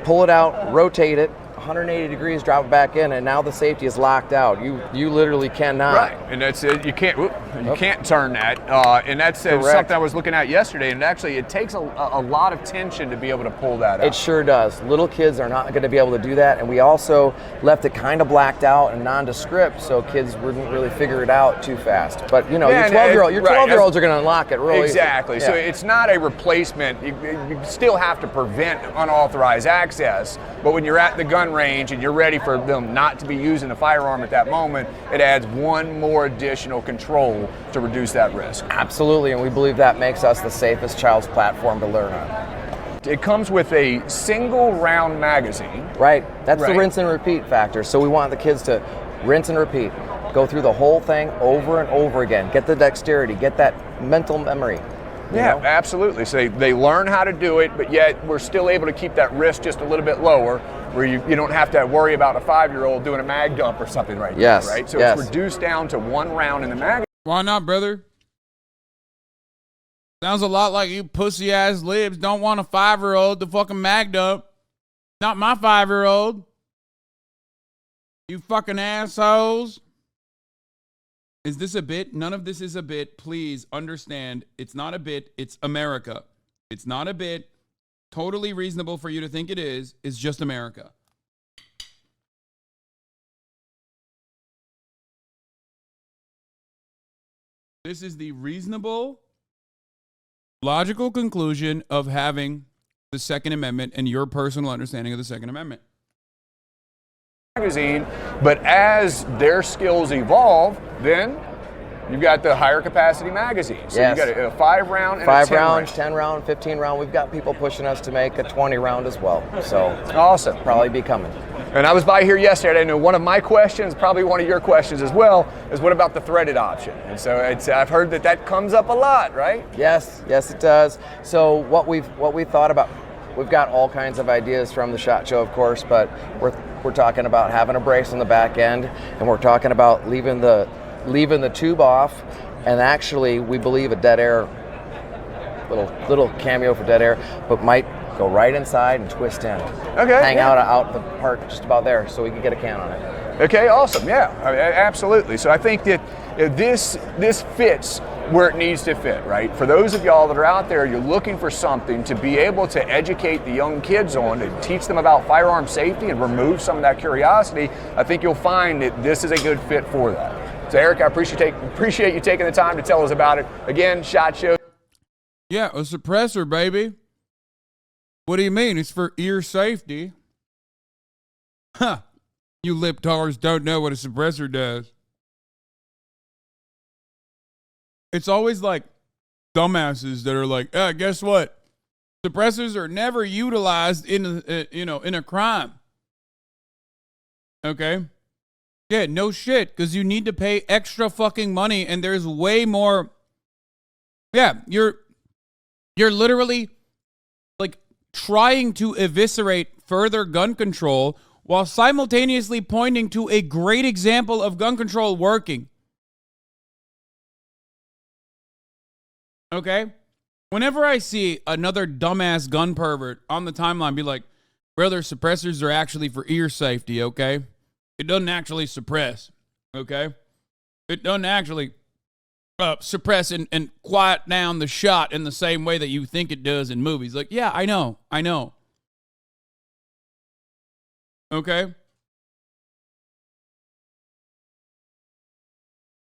pull it out, rotate it 180 degrees, drop it back in, and now the safety is locked out. You literally cannot. Right, and that's it. You can't turn that. And that's something I was looking at yesterday. And actually, it takes a lot of tension to be able to pull that out. It sure does. Little kids are not going to be able to do that, and we also left it kind of blacked out and nondescript, so kids wouldn't really figure it out too fast. But you know, your 12-year-olds are going to unlock it really. Exactly. Yeah. So it's not a replacement. You still have to prevent unauthorized access. But when you're at the gun range and you're ready for them not to be using a firearm at that moment, it adds one more additional control to reduce that risk. Absolutely, and we believe that makes us the safest child's platform to learn on. It comes with a single round magazine. Right, that's the rinse and repeat factor. So we want the kids to rinse and repeat, go through the whole thing over and over again, get the dexterity, get that mental memory. Yeah, absolutely. So they learn how to do it, but yet we're still able to keep that risk just a little bit lower, where you don't have to worry about a 5-year-old doing a mag dump or something right there, right? So it's reduced down to one round in the magazine. Why not, brother? Sounds a lot like you pussy-ass libs don't want a 5-year-old to fucking mag dump. Not my 5-year-old. You fucking assholes. Is this a bit? None of this is a bit. Please understand, it's not a bit. It's America. It's not a bit. Totally reasonable for you to think it is. It's just America. This is the reasonable, logical conclusion of having the Second Amendment and your personal understanding of the Second Amendment. Magazine, but as their skills evolve, then you've got the higher capacity magazine. So you've got a 5-round and 5 a 10 round, 10 round, 15 round. We've got people pushing us to make a 20 round as well. So awesome. Probably be coming. And I was by here yesterday. I know one of my questions, probably one of your questions as well, is what about the threaded option? And so I've heard that comes up a lot, right? Yes, it does. So what we thought about, we've got all kinds of ideas from the SHOT Show, of course, but we're talking about having a brace on the back end, and we're talking about leaving the tube off, and actually we believe a dead air, little cameo for dead air, but might go right inside and twist in. Okay. Hang out the part just about there, so we can get a can on it. Okay, awesome. Yeah, absolutely. So I think that this fits where it needs to fit, right? For those of y'all that are out there, you're looking for something to be able to educate the young kids on, to teach them about firearm safety and remove some of that curiosity, I think you'll find that this is a good fit for that. So Eric, I appreciate you taking the time to tell us about it. Again, SHOT Show. Yeah, a suppressor, baby. What do you mean? It's for ear safety. Huh. You liptards don't know what a suppressor does. it's always like dumbasses that are like, guess what? Suppressors are never utilized in a crime. Okay? Yeah, no shit, because you need to pay extra fucking money, and there's way more. Yeah, you're literally like trying to eviscerate further gun control while simultaneously pointing to a great example of gun control working. Okay? Whenever I see another dumbass gun pervert on the timeline be like, brother, suppressors are actually for ear safety, okay? It doesn't actually suppress, okay? It doesn't actually suppress and quiet down the shot in the same way that you think it does in movies. Like, yeah, I know. Okay?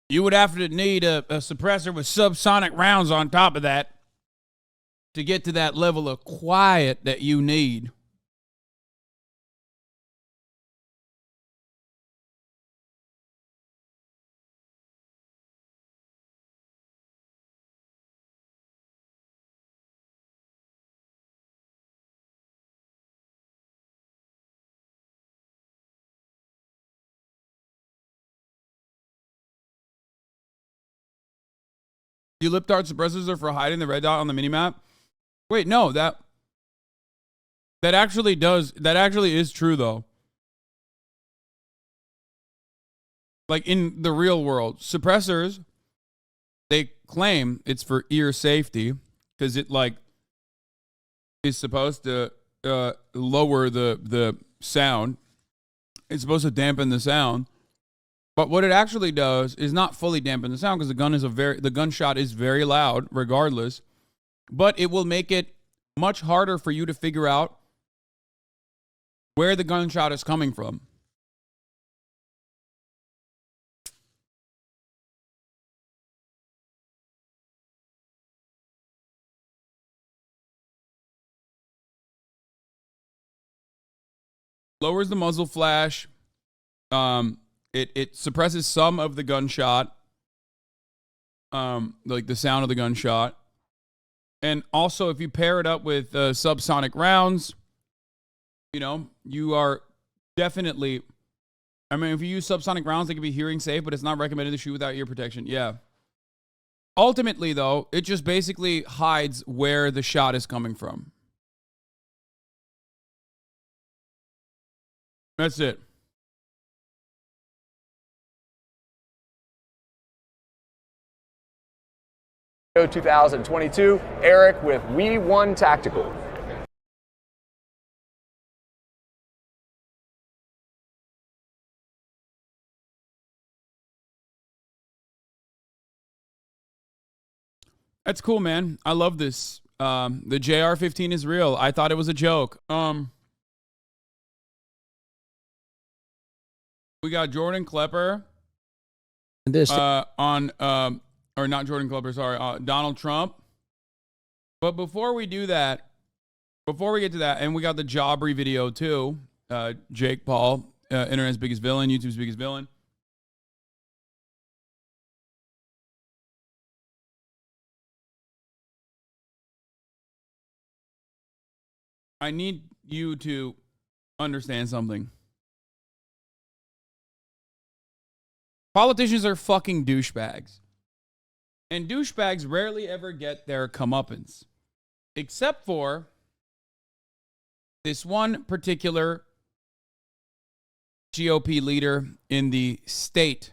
You would have to need a suppressor with subsonic rounds on top of that to get to that level of quiet that you need. You lip dart suppressors are for hiding the red dot on the minimap? Wait, no, that actually is true though. Like in the real world, suppressors, they claim it's for ear safety because it like is supposed to lower the sound. It's supposed to dampen the sound. But what it actually does is not fully dampen the sound because the gunshot is very loud regardless. But it will make it much harder for you to figure out where the gunshot is coming from. Lowers the muzzle flash. It suppresses some of the gunshot, like the sound of the gunshot. And also, if you pair it up with subsonic rounds, you are definitely, if you use subsonic rounds, they can be hearing safe, but it's not recommended to shoot without ear protection. Yeah. Ultimately, though, it just basically hides where the shot is coming from. That's it. 2022, Eric with We Won Tactical. That's cool, man. I love this. The JR-15 is real. I thought it was a joke. We got Jordan Klepper or not Jordan Klepper, sorry, Donald Trump. But before we get to that, and we got the Jobbery video too, Jake Paul, internet's biggest villain, YouTube's biggest villain. I need you to understand something. Politicians are fucking douchebags. And douchebags rarely ever get their comeuppance. Except for this one particular GOP leader in the state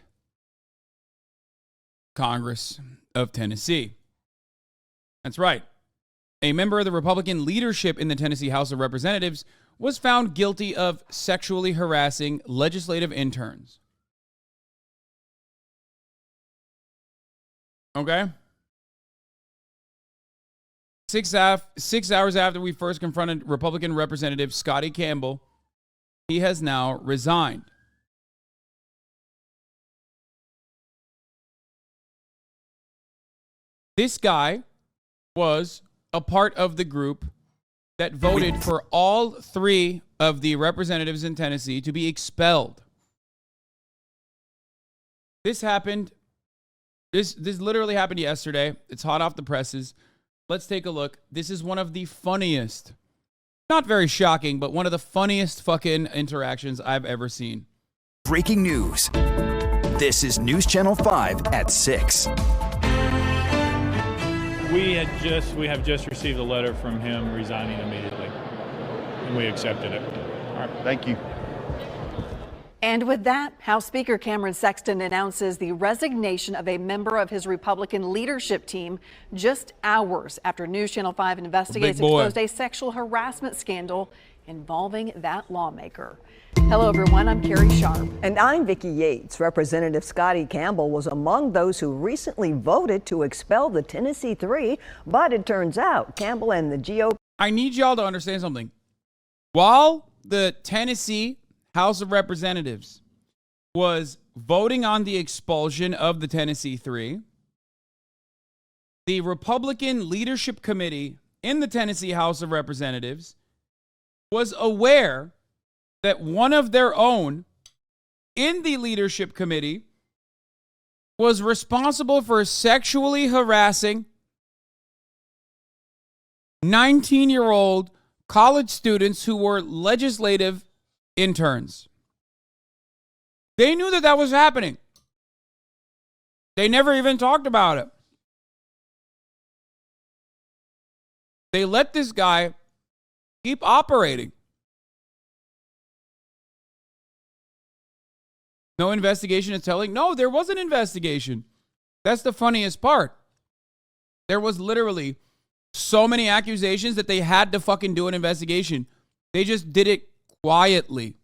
Congress of Tennessee. That's right. A member of the Republican leadership in the Tennessee House of Representatives was found guilty of sexually harassing legislative interns. Okay? 6 hours after we first confronted Republican Representative Scotty Campbell, he has now resigned. This guy was a part of the group that voted for all 3 of the representatives in Tennessee to be expelled. This happened This literally happened yesterday. It's hot off the presses. Let's take a look. This is one of the funniest, not very shocking, but one of the funniest fucking interactions I've ever seen. Breaking news. This is News Channel 5 at 6. We have just received a letter from him resigning immediately, and we accepted it. All right, thank you. And with that, House Speaker Cameron Sexton announces the resignation of a member of his Republican leadership team just hours after News Channel 5 investigates exposed a sexual harassment scandal involving that lawmaker. Hello, everyone. I'm Carrie Sharp. And I'm Vicki Yates. Representative Scotty Campbell was among those who recently voted to expel the Tennessee Three, but it turns out Campbell and the GOP. I need y'all to understand something. While the Tennessee House of Representatives was voting on the expulsion of the Tennessee Three, the Republican Leadership Committee in the Tennessee House of Representatives was aware that one of their own in the leadership committee was responsible for sexually harassing 19-year-old college students who were legislative interns. They knew that that was happening. They never even talked about it. They let this guy keep operating. No investigation is telling. No, there was an investigation. That's the funniest part. There was literally so many accusations that they had to fucking do an investigation. They just did it quietly.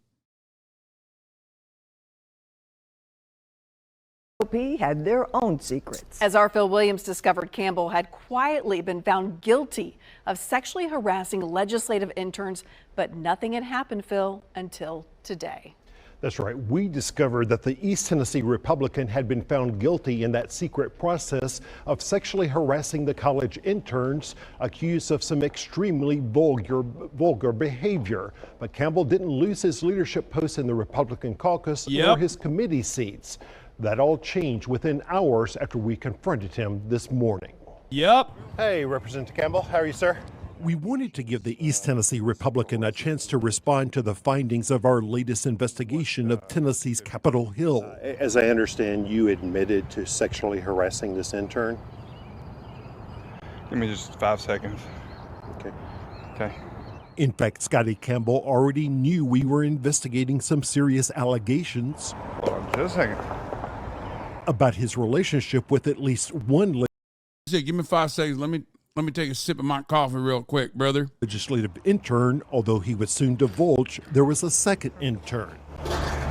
Had their own secrets. As our Phil Williams discovered, Campbell had quietly been found guilty of sexually harassing legislative interns, but nothing had happened, Phil, until today. That's right. We discovered that the East Tennessee Republican had been found guilty in that secret process of sexually harassing the college interns, accused of some extremely vulgar behavior. But Campbell didn't lose his leadership post in the Republican caucus or his committee seats. That all changed within hours after we confronted him this morning. Hey, Representative Campbell, how are you, sir? We wanted to give the East Tennessee Republican a chance to respond to the findings of our latest investigation of Tennessee's Capitol Hill. As I understand, you admitted to sexually harassing this intern? Give me just 5 seconds. Okay. In fact, Scotty Campbell already knew we were investigating some serious allegations. Hold on just a second. About his relationship with at least one Give me 5 seconds. Let me take a sip of my coffee real quick, brother. Legislative intern, although he would soon divulge there was a second intern.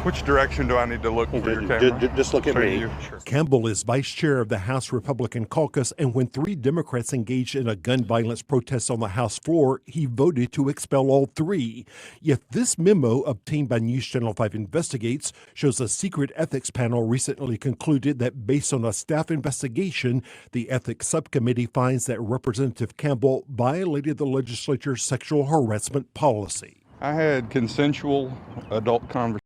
Which direction do I need to look for your camera? Just look at me. Sure. Campbell is vice chair of the House Republican caucus, and when 3 Democrats engaged in a gun violence protest on the House floor, he voted to expel all 3. Yet this memo, obtained by News Channel 5 Investigates, shows a secret ethics panel recently concluded that based on a staff investigation, the ethics subcommittee finds that Representative Campbell violated the legislature's sexual harassment policy. I had consensual adult conversations.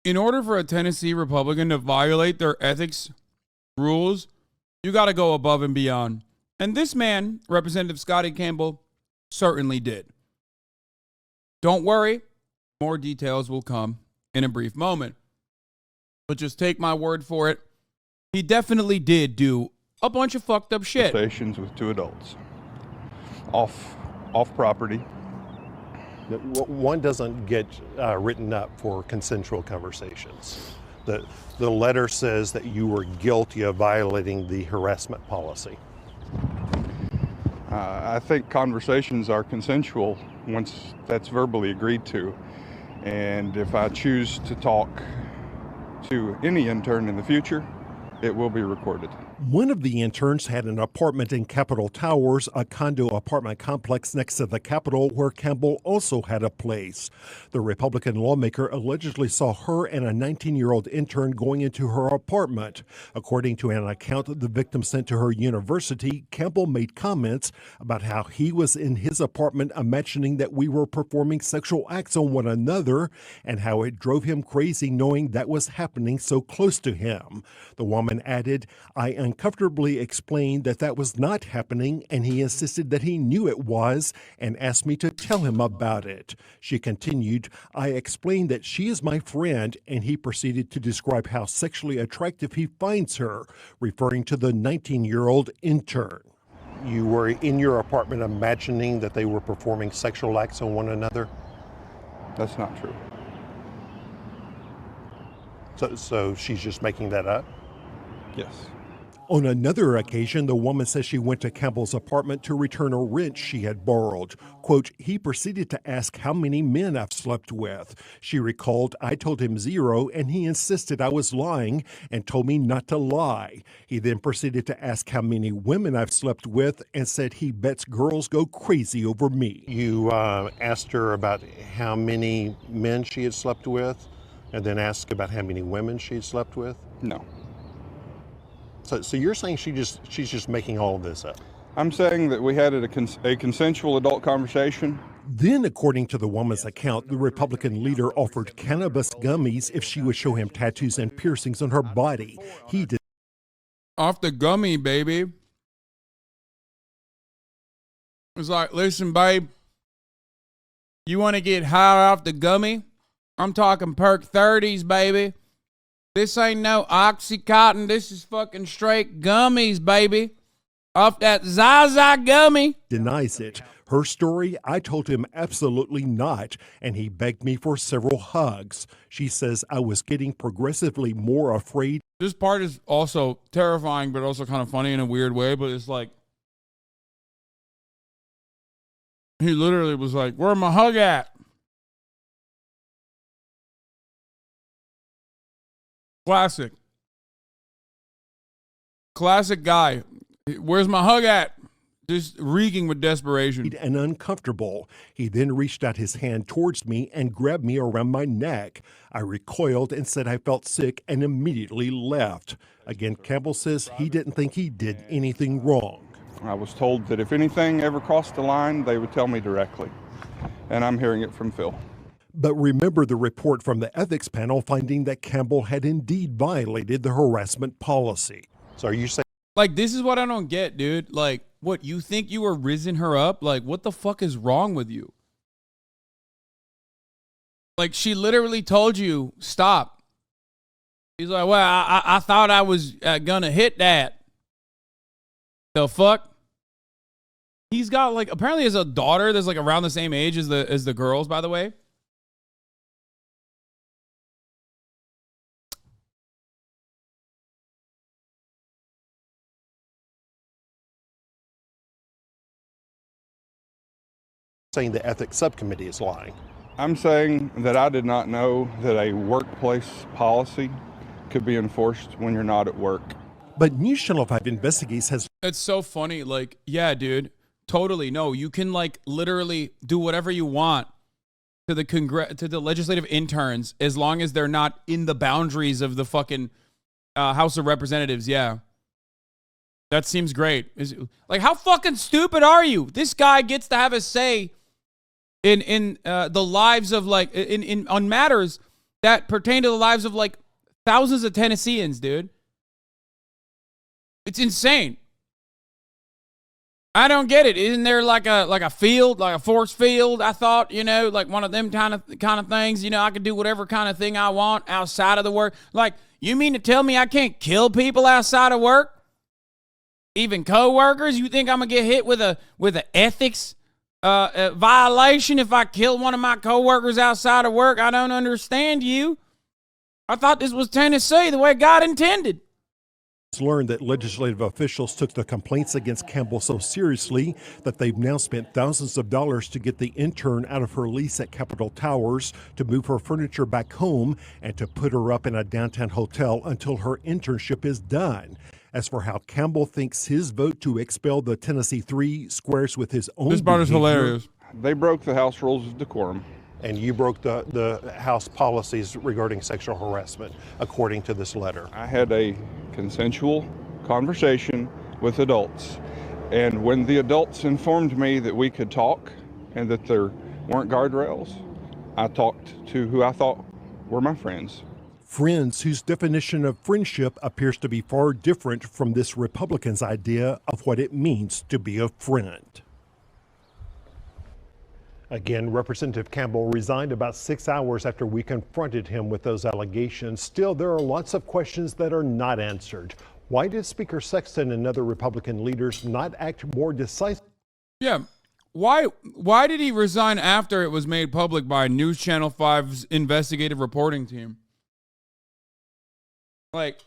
In order for a Tennessee Republican to violate their ethics rules, you got to go above and beyond. And this man, Representative Scotty Campbell, certainly did. Don't worry, more details will come in a brief moment. But just take my word for it, he definitely did do a bunch of fucked up shit. Conversations with 2 adults. Off property. One doesn't get written up for consensual conversations. The letter says that you were guilty of violating the harassment policy. I think conversations are consensual once that's verbally agreed to. And if I choose to talk to any intern in the future, it will be recorded. One of the interns had an apartment in Capitol Towers, a condo apartment complex next to the Capitol where Campbell also had a place. The Republican lawmaker allegedly saw her and a 19-year-old intern going into her apartment. According to an account the victim sent to her university, Campbell made comments about how he was in his apartment imagining that we were performing sexual acts on one another and how it drove him crazy knowing that was happening so close to him. The woman added, "I uncomfortably explained that was not happening, and he insisted that he knew it was and asked me to tell him about it." She continued, "I explained that she is my friend, and he proceeded to describe how sexually attractive he finds her, referring to the 19-year-old intern." You were in your apartment imagining that they were performing sexual acts on one another? That's not true. So she's just making that up? Yes. On another occasion, the woman says she went to Campbell's apartment to return a wrench she had borrowed. Quote, "He proceeded to ask how many men I've slept with. She recalled, I told him 0, and he insisted I was lying and told me not to lie. He then proceeded to ask how many women I've slept with and said he bets girls go crazy over me." You asked her about how many men she had slept with and then asked about how many women she had slept with? No. So you're saying she's just making all of this up? I'm saying that we had a consensual adult conversation. Then, according to the woman's account, the Republican leader offered cannabis gummies if she would show him tattoos and piercings on her body. He did. Off the gummy, baby. It's like, listen, babe, you want to get high off the gummy? I'm talking perk 30s, baby. This ain't no Oxycontin. This is fucking straight gummies, baby. Off that Zaza gummy. Denies it. Her story, I told him absolutely not, and he begged me for several hugs. She says I was getting progressively more afraid. This part is also terrifying, but also kind of funny in a weird way, but it's like, he literally was like, "Where my hug at?" Classic. Classic guy. Where's my hug at? Just reeking with desperation. And uncomfortable. He then reached out his hand towards me and grabbed me around my neck. I recoiled and said I felt sick and immediately left. Again, Campbell says he didn't think he did anything wrong. I was told that if anything ever crossed the line, they would tell me directly. And I'm hearing it from Phil. But remember the report from the ethics panel finding that Campbell had indeed violated the harassment policy. So are you saying? Like, this is what I don't get, dude. Like, what, you think you were rizzing her up? Like, what the fuck is wrong with you? Like, she literally told you, stop. He's like, well, I thought I was gonna hit that. The fuck? He's got, like, apparently has a daughter that's, like, around the same age as the girls, by the way. Saying the ethics subcommittee is lying. I'm saying that I did not know that a workplace policy could be enforced when you're not at work. But News Channel 5 Investigates has... It's so funny. Like, yeah, dude, totally. No, you can, like, literally do whatever you want to the legislative interns as long as they're not in the boundaries of the fucking House of Representatives. Yeah. That seems great. Like, how fucking stupid are you? This guy gets to have a say in the lives of, like, on matters that pertain to the lives of, like, thousands of Tennesseans, dude. It's insane. I don't get it. Isn't there like a field, like a force field? I thought, you know, like one of them kind of things. You know, I could do whatever kind of thing I want outside of the work. Like, you mean to tell me I can't kill people outside of work? Even co-workers? You think I'm gonna get hit with an ethics violation if I kill one of my co-workers outside of work? I don't understand you. I thought this was Tennessee the way God intended. Learned that legislative officials took the complaints against Campbell so seriously that they've now spent thousands of dollars to get the intern out of her lease at Capitol Towers, to move her furniture back home, and to put her up in a downtown hotel until her internship is done. As for how Campbell thinks his vote to expel the Tennessee 3 squares with his own This part is behavior, hilarious. They broke the House rules of decorum. and you broke the House policies regarding sexual harassment, according to this letter. I had a consensual conversation with adults, and when the adults informed me that we could talk and that there weren't guardrails, I talked to who I thought were my friends. Friends whose definition of friendship appears to be far different from this Republican's idea of what it means to be a friend. Again, Representative Campbell resigned about 6 hours after we confronted him with those allegations. Still, there are lots of questions that are not answered. Why did Speaker Sexton and other Republican leaders not act more decisively? Yeah. Why did he resign after it was made public by News Channel 5's investigative reporting team? Like,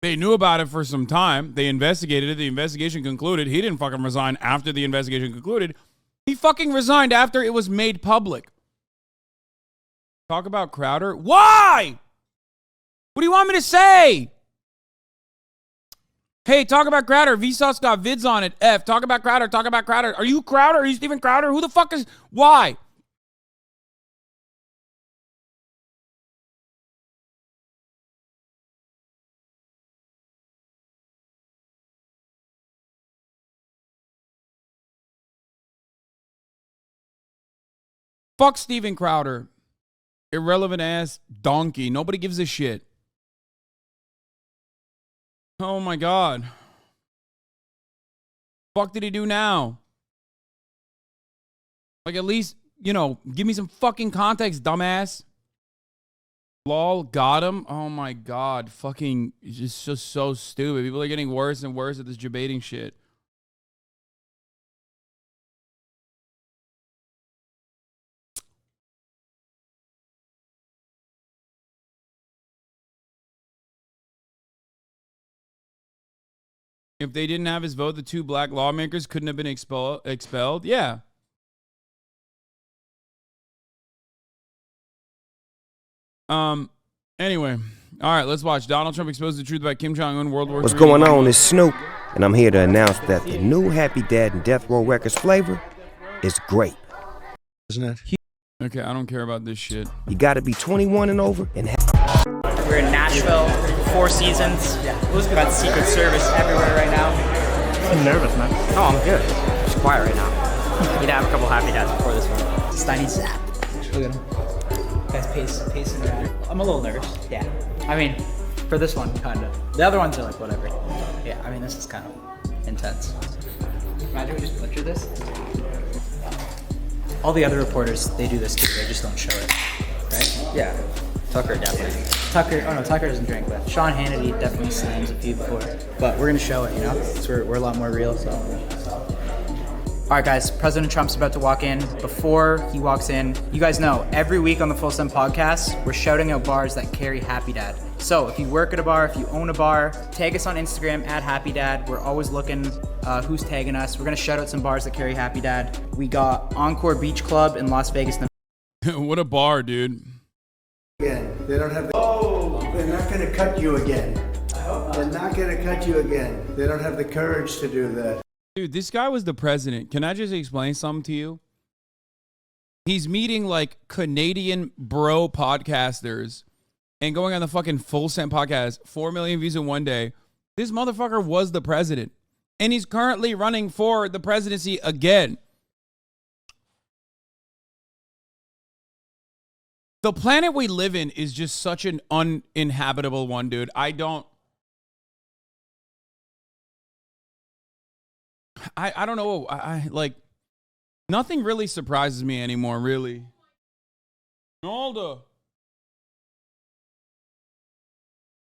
they knew about it for some time. They investigated it. The investigation concluded. He didn't fucking resign after the investigation concluded. He fucking resigned after it was made public. Talk about Crowder. Why? What do you want me to say? Hey, talk about Crowder. Vsauce got vids on it. F. Talk about Crowder. Talk about Crowder. Are you Crowder? Are you Steven Crowder? Who the fuck is... Why? Fuck Steven Crowder. Irrelevant ass donkey. Nobody gives a shit. Oh my God. Fuck did he do now? Like, at least, you know, give me some fucking context, dumbass. Lol, got him. Oh my God. Fucking, it's just so stupid. People are getting worse and worse at this debating shit. If they didn't have his vote, the 2 black lawmakers couldn't have been expelled. Yeah. Anyway. All right, let's watch. Donald Trump exposed the truth about Kim Jong-un, World War III. What's going on? It's Snoop, and I'm here to announce that the new Happy Dad and Death Row Records flavor is great. Isn't it? Okay, I don't care about this shit. You gotta be 21 and over and We're in Nashville, 4 Seasons. We've got Secret Service everywhere right now. I'm nervous, man. Oh, I'm good. Just quiet right now. Need to have a couple Happy Dads before this one. Steiny Zap. Look at him. Guys pacing around. I'm a little nervous. Yeah. I mean, for this one, kind of. The other ones are like, whatever. Yeah, I mean, this is kind of intense. Imagine we just butcher this. All the other reporters, they do this too. They just don't show it. Right? Yeah. Tucker definitely. Tucker doesn't drink, but Sean Hannity definitely slams a few before. But we're gonna show it, you know? Because we're a lot more real, so. All right, guys, President Trump's about to walk in. Before he walks in, you guys know, every week on the Full Send podcast, we're shouting out bars that carry Happy Dad. So if you work at a bar, if you own a bar, tag us on Instagram at Happy Dad. We're always looking who's tagging us. We're gonna shout out some bars that carry Happy Dad. We got Encore Beach Club in Las Vegas. What a bar, dude. Again, they don't have the... Oh, they're not gonna cut you again. They're not gonna cut you again. They don't have the courage to do that. Dude, this guy was the president. Can I just explain something to you? He's meeting like Canadian bro podcasters and going on the fucking Full Send podcast, 4 million views in one day. This motherfucker was the president. And he's currently running for the presidency again. The planet we live in is just such an uninhabitable one, dude. I don't know. I like, nothing really surprises me anymore, really. Nolda.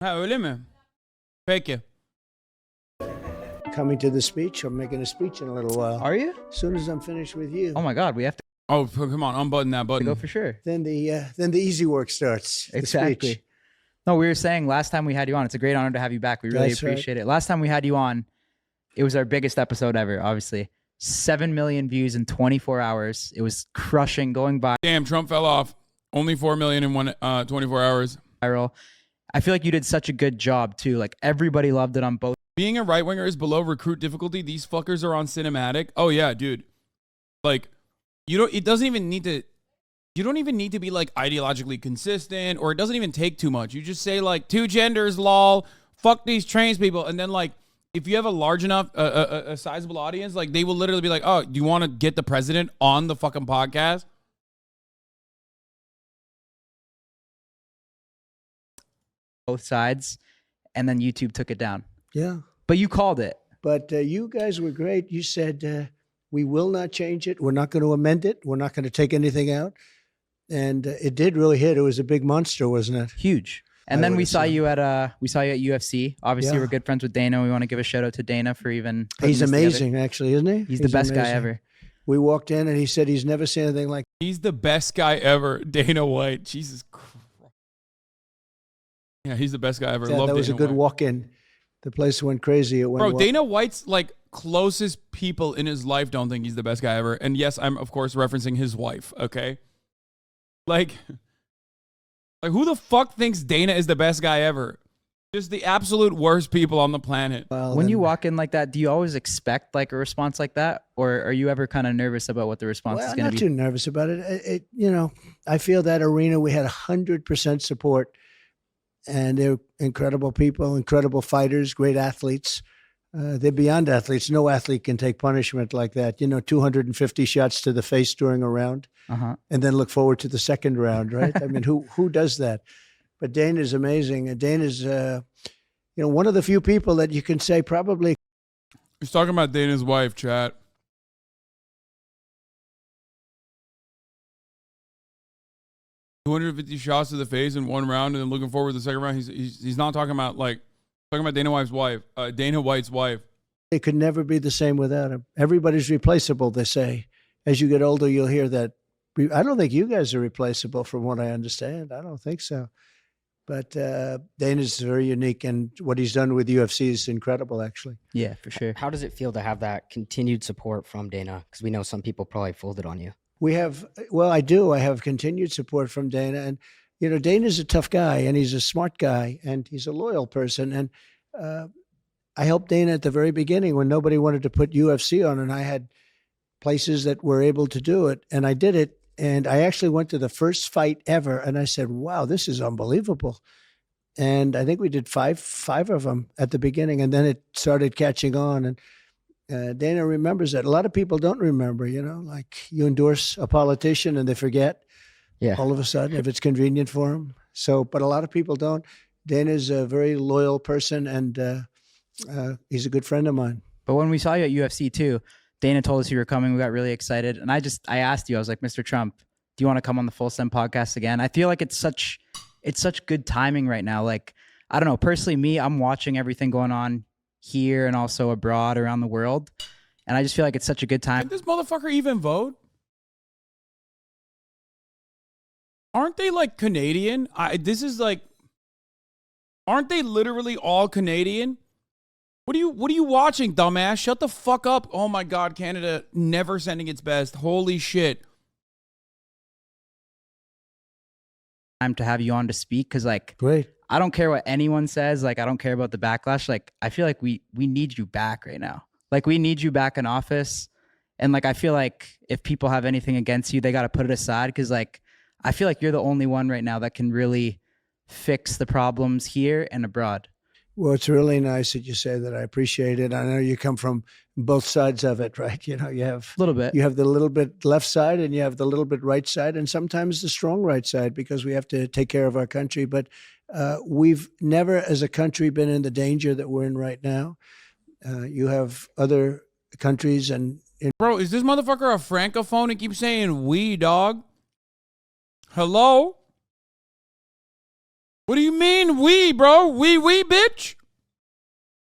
Öyle mi? Peki. Coming to the speech. I'm making a speech in a little while. Are you? As soon as I'm finished with you. Oh my God, we have to. Oh, come on, unbutton that button. Go for sure. Then the easy work starts. The Exactly. speech. No, we were saying last time we had you on, it's a great honor to have you back. We really That's right. appreciate it. Last time we had you on, it was our biggest episode ever, obviously. 7 million views in 24 hours. It was crushing, going by. Damn, Trump fell off. Only 4 million in 24 hours. Viral. I feel like you did such a good job too. Like everybody loved it on both. Being a right winger is below recruit difficulty. These fuckers are on cinematic. Oh yeah, dude. Like, you don't even need to be like ideologically consistent, or it doesn't even take too much. You just say like 2 genders, lol, fuck these trans people. And then like, if you have a large enough, a sizable audience, like they will literally be like, oh, do you want to get the president on the fucking podcast? Both sides, and then YouTube took it down. Yeah. But you called it. But you guys were great. You said, we will not change it. We're not going to amend it. We're not going to take anything out. And it did really hit. It was a big monster, wasn't it? Huge. And then we saw you at UFC. Obviously, we're good friends with Dana. We want to give a shout out to Dana for even. He's amazing, actually, isn't he? He's the best guy ever. We walked in and he said he's never seen anything like. He's the best guy ever, Dana White. Jesus Christ. Yeah, he's the best guy ever. Yeah, that was Dana a good White. walk-in. The place went crazy. It went. Bro, Dana White's like closest people in his life don't think he's the best guy ever. And yes, I'm of course referencing his wife. Okay, like who the fuck thinks Dana is the best guy ever? Just the absolute worst people on the planet. Well, when you walk in like that, do you always expect like a response like that, or are you ever kind of nervous about what the response is going to be? Not too nervous about it. You know, I feel that arena we had 100% support, and they're incredible people, incredible fighters, great athletes. They're beyond athletes. No athlete can take punishment like that. You know, 250 shots to the face during a round, and then look forward to the second round, right? I mean, who does that? But Dana's amazing. And Dana's, one of the few people that you can say probably. He's talking about Dana's wife, chat. $250 shots to the face in one round, and then looking forward to the second round. He's not talking about Dana White's wife. Dana White's wife. It could never be the same without him. Everybody's replaceable, they say. As you get older, you'll hear that. I don't think you guys are replaceable, from what I understand. I don't think so. But Dana's very unique, and what he's done with UFC is incredible, actually. Yeah, for sure. How does it feel to have that continued support from Dana? Because we know some people probably folded on you. I do. I have continued support from Dana. And, Dana's a tough guy, and he's a smart guy, and he's a loyal person. And I helped Dana at the very beginning when nobody wanted to put UFC on, and I had places that were able to do it, and I did it. And I actually went to the first fight ever, and I said, wow, this is unbelievable. And I think we did five of them at the beginning, and then it started catching on. And Dana remembers that. A lot of people don't remember, like you endorse a politician and they forget all of a sudden if it's convenient for them. But a lot of people don't. Dana's a very loyal person, and he's a good friend of mine. But when we saw you at UFC too, Dana told us you were coming. We got really excited. And I asked you, I was like, Mr. Trump, do you want to come on the Full Send podcast again? I feel like it's such good timing right now. Like, I don't know, personally, I'm watching everything going on here and also abroad around the world. And I just feel like it's such a good time. Did this motherfucker even vote? Aren't they like Canadian? Aren't they literally all Canadian? What are you watching, dumbass? Shut the fuck up. Oh my God, Canada never sending its best. Holy shit. Time to have you on to speak, because great. I don't care what anyone says. I don't care about the backlash. I feel like we need you back right now. We need you back in office. And I feel like if people have anything against you, they got to put it aside, because I feel like you're the only one right now that can really fix the problems here and abroad. Well, it's really nice that you say that. I appreciate it. I know you come from both sides of it, right? You have a little bit. You have the little bit left side, and you have the little bit right side, and sometimes the strong right side, because we have to take care of our country. But we've never, as a country, been in the danger that we're in right now. You have other countries, and bro, is this motherfucker a francophone? He keeps saying "we," dog. Hello. What do you mean we, bro? We, bitch?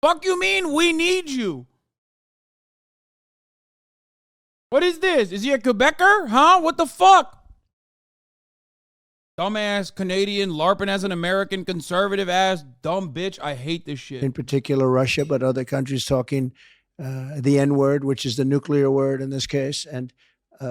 Fuck you mean we need you? What is this? Is he a Quebecer? Huh? What the fuck? Dumbass Canadian LARPing as an American conservative ass dumb bitch. I hate this shit. In particular Russia, but other countries talking the N-word, which is the nuclear word in this case. And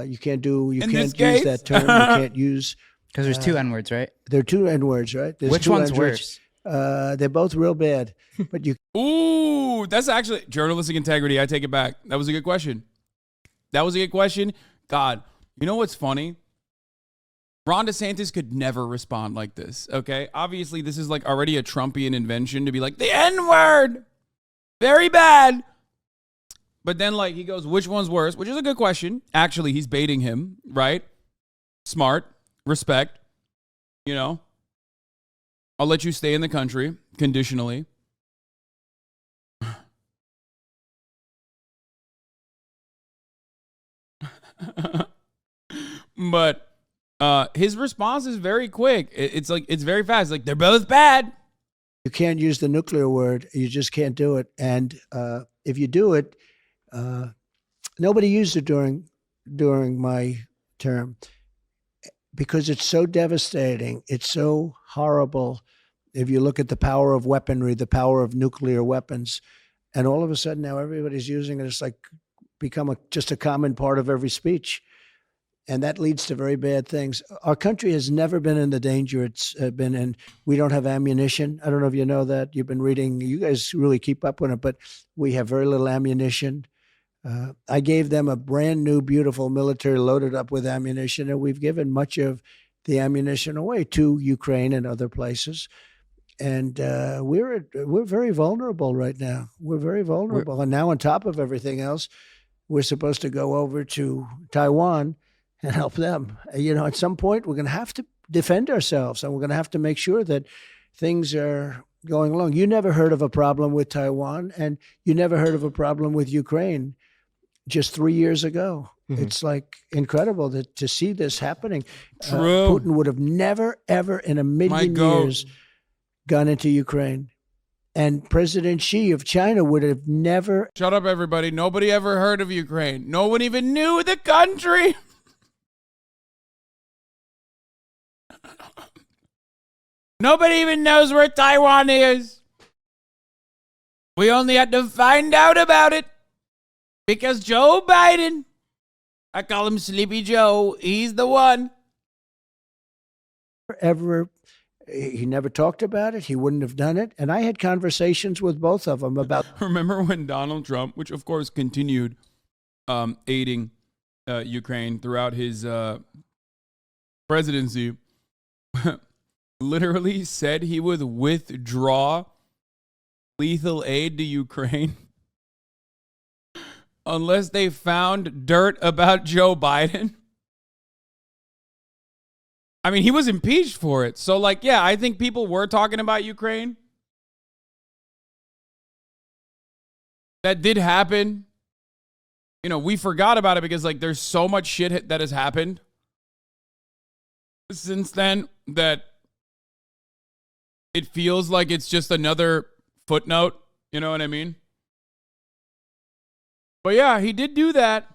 you can't use that term. You can't use... Because there's two N-words, right? There are two N-words, right? There's Which one's worse? They're both real bad. But you. Ooh, that's actually journalistic integrity. I take it back. That was a good question. That was a good question. God, you know what's funny? Ron DeSantis could never respond like this, okay? Obviously, this is like already a Trumpian invention to be like, the N-word, very bad. But then like he goes, which one's worse? Which is a good question. Actually, he's baiting him, right? Smart, respect, you know. I'll let you stay in the country conditionally. But his response is very quick. It's like, it's very fast. Like, they're both bad. You can't use the nuclear word. You just can't do it. And if you do it, nobody used it during my term because it's so devastating. It's so horrible. If you look at the power of weaponry, the power of nuclear weapons, and all of a sudden now everybody's using it. It's like become just a common part of every speech. And that leads to very bad things. Our country has never been in the danger it's been in. We don't have ammunition. I don't know if you know that. You've been reading. You guys really keep up with it, but we have very little ammunition. I gave them a brand new, beautiful military loaded up with ammunition, and we've given much of the ammunition away to Ukraine and other places. And we're very vulnerable right now. We're very vulnerable. And now on top of everything else, we're supposed to go over to Taiwan and help them. You know, at some point, we're going to have to defend ourselves, and we're going to have to make sure that things are going along. You never heard of a problem with Taiwan, and you never heard of a problem with Ukraine just 3 years ago. Mm-hmm. It's like incredible to see this happening. True. Putin would have never, ever in a million years gone into Ukraine. And President Xi of China would have never. Shut up, everybody. Nobody ever heard of Ukraine. No one even knew the country. Nobody even knows where Taiwan is. We only had to find out about it because Joe Biden, I call him Sleepy Joe, he's the one. He never talked about it. He wouldn't have done it. And I had conversations with both of them about. Remember when Donald Trump, which of course continued aiding Ukraine throughout his presidency, literally said he would withdraw lethal aid to Ukraine unless they found dirt about Joe Biden. I mean, he was impeached for it. So, like, yeah, I think people were talking about Ukraine. That did happen. You know, we forgot about it because, like, there's so much shit that has happened since then that it feels like it's just another footnote. You know what I mean? But yeah, he did do that.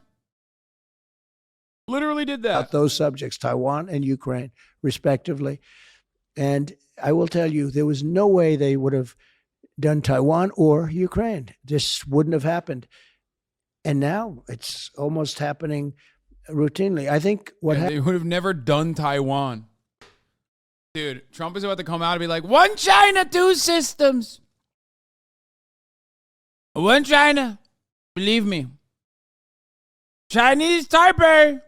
Literally did that. About those subjects, Taiwan and Ukraine, respectively. And I will tell you, there was no way they would have done Taiwan or Ukraine. This wouldn't have happened. And now it's almost happening routinely. I think they would have never done Taiwan. Dude, Trump is about to come out and be like, one China, two systems. One China. Believe me. Chinese Taipei.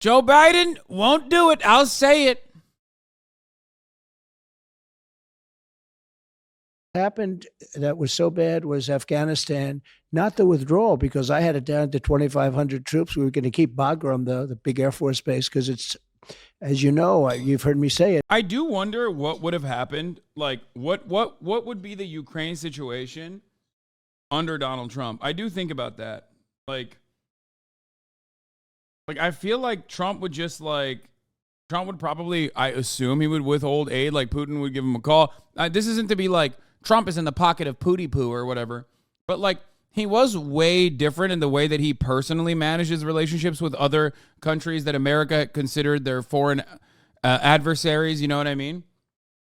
Joe Biden won't do it. I'll say it. Happened that was so bad was Afghanistan, not the withdrawal, because I had it down to 2,500 troops. We were going to keep Bagram, the big Air Force base, because it's, as you know, you've heard me say it. I do wonder what would have happened. Like, what would be the Ukraine situation under Donald Trump? I do think about that. Like I feel like Trump would probably, I assume he would withhold aid. Like Putin would give him a call. This isn't to be like Trump is in the pocket of Pootie Poo or whatever, but like he was way different in the way that he personally managed his relationships with other countries that America considered their foreign adversaries. You know what I mean?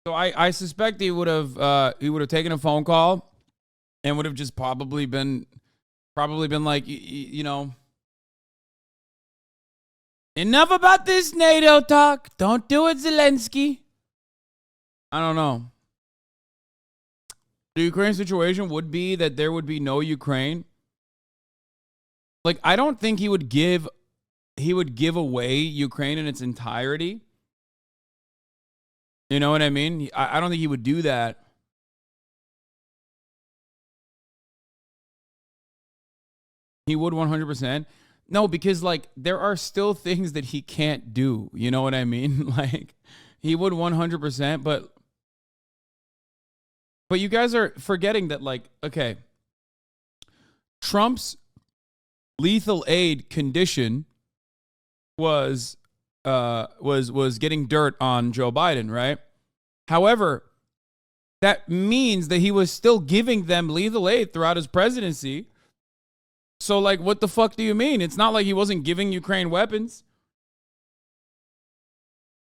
So I suspect he would have taken a phone call and would have just probably been like, you know, Enough about this NATO talk. Don't do it, Zelensky. I don't know. The Ukraine situation would be that there would be no Ukraine. Like, I don't think he would give away Ukraine in its entirety. You know what I mean? I don't think he would do that. He would 100%. No, because, like, there are still things that he can't do. You know what I mean? Like, he would 100%, but you guys are forgetting that, like, okay, Trump's lethal aid condition was getting dirt on Joe Biden, right? However, that means that he was still giving them lethal aid throughout his presidency. So, like, what the fuck do you mean? It's not like he wasn't giving Ukraine weapons.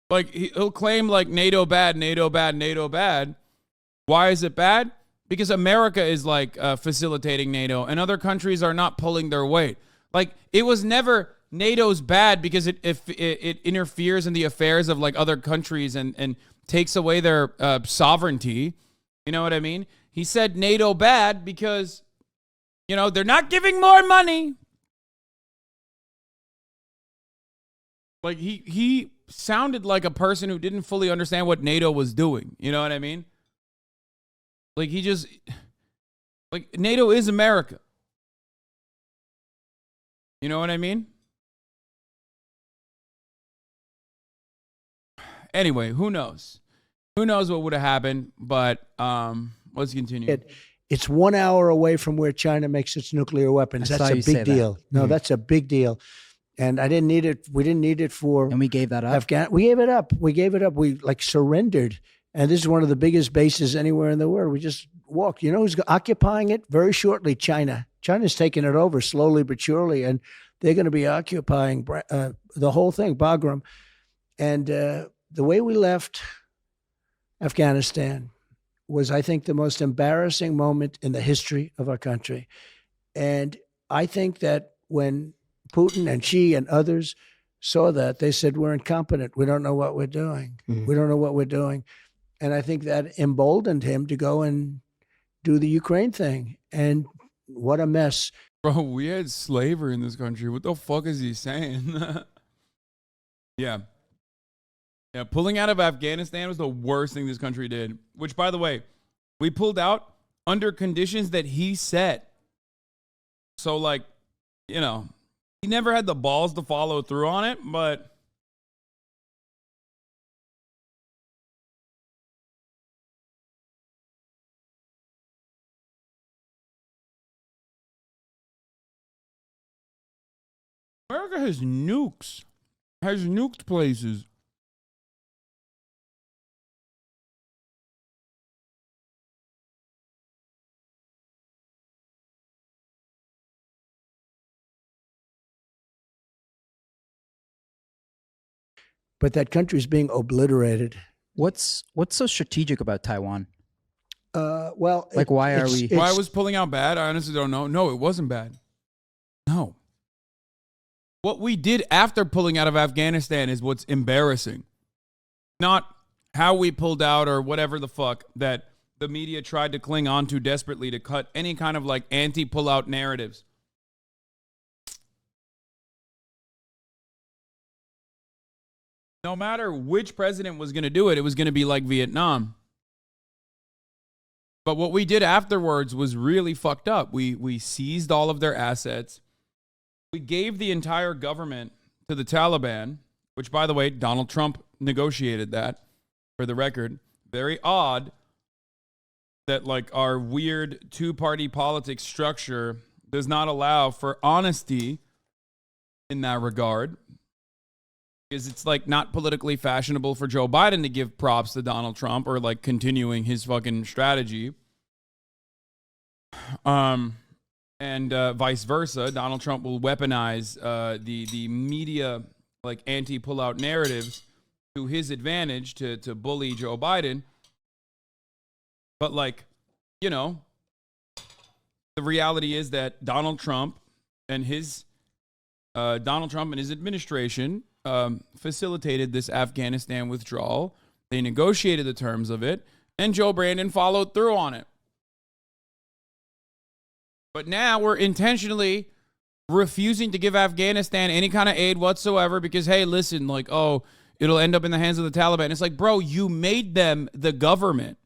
Like, he'll claim, like, NATO bad, NATO bad, NATO bad. Why is it bad? Because America is, like, facilitating NATO, and other countries are not pulling their weight. Like, it was never NATO's bad because it interferes in the affairs of, like, other countries and takes away their sovereignty. You know what I mean? He said NATO bad because, you know, they're not giving more money. Like, he sounded like a person who didn't fully understand what NATO was doing. You know what I mean? Like, he just, like, NATO is America. You know what I mean? Anyway, who knows? Who knows what would have happened? But let's continue. It's 1 hour away from where China makes its nuclear weapons. That's a big deal. No, that's a big deal. And I didn't need it. We didn't need it for. And we gave that up. We gave it up. We gave it up. We like surrendered. And this is one of the biggest bases anywhere in the world. We just walked. You know who's occupying it very shortly? China. China's taking it over slowly but surely, and they're going to be occupying the whole thing, Bagram. And the way we left Afghanistan was, I think, the most embarrassing moment in the history of our country. And I think that when Putin and Xi and others saw that, they said, we're incompetent. We don't know what we're doing. Mm-hmm. We don't know what we're doing. And I think that emboldened him to go and do the Ukraine thing. And what a mess. Bro, we had slavery in this country. What the fuck is he saying? Yeah. Yeah, pulling out of Afghanistan was the worst thing this country did. Which, by the way, we pulled out under conditions that he set. So, like, you know, he never had the balls to follow through on it, but America has nukes. Has nuked places. But that country's being obliterated. What's so strategic about Taiwan? Well, like, why are we? Why was pulling out bad? I honestly don't know. No, it wasn't bad. No. What we did after pulling out of Afghanistan is what's embarrassing. Not how we pulled out or whatever the fuck that the media tried to cling on to desperately to cut any kind of, like, anti-pullout narratives. No matter which president was going to do it, it was going to be like Vietnam. But what we did afterwards was really fucked up. We seized all of their assets. We gave the entire government to the Taliban, which, by the way, Donald Trump negotiated that, for the record. Very odd that, like, our weird two-party politics structure does not allow for honesty in that regard. Because it's, like, not politically fashionable for Joe Biden to give props to Donald Trump or, like, continuing his fucking strategy. And vice versa. Donald Trump will weaponize the media, like, anti-pullout narratives to his advantage to bully Joe Biden. But, like, you know, the reality is that Donald Trump and his Donald Trump and his administration facilitated this Afghanistan withdrawal. They negotiated the terms of it, and Joe Brandon followed through on it. But now we're intentionally refusing to give Afghanistan any kind of aid whatsoever because, hey, listen, like, oh, it'll end up in the hands of the Taliban. It's like, bro, you made them the government.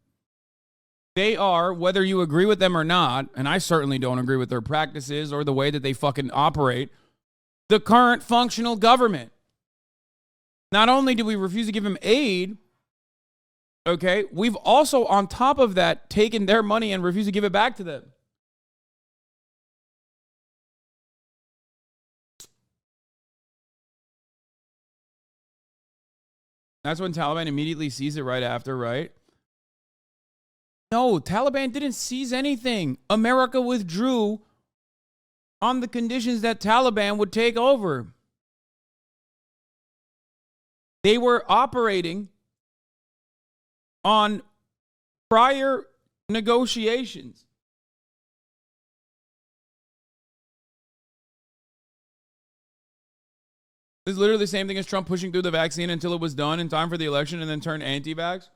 They are, whether you agree with them or not, and I certainly don't agree with their practices or the way that they fucking operate, the current functional government. Not only do we refuse to give them aid, okay, we've also, on top of that, taken their money and refused to give it back to them. That's when Taliban immediately seized it right after, right? No, Taliban didn't seize anything. America withdrew on the conditions that Taliban would take over. They were operating on prior negotiations. This is literally the same thing as Trump pushing through the vaccine until it was done in time for the election and then turned anti-vax.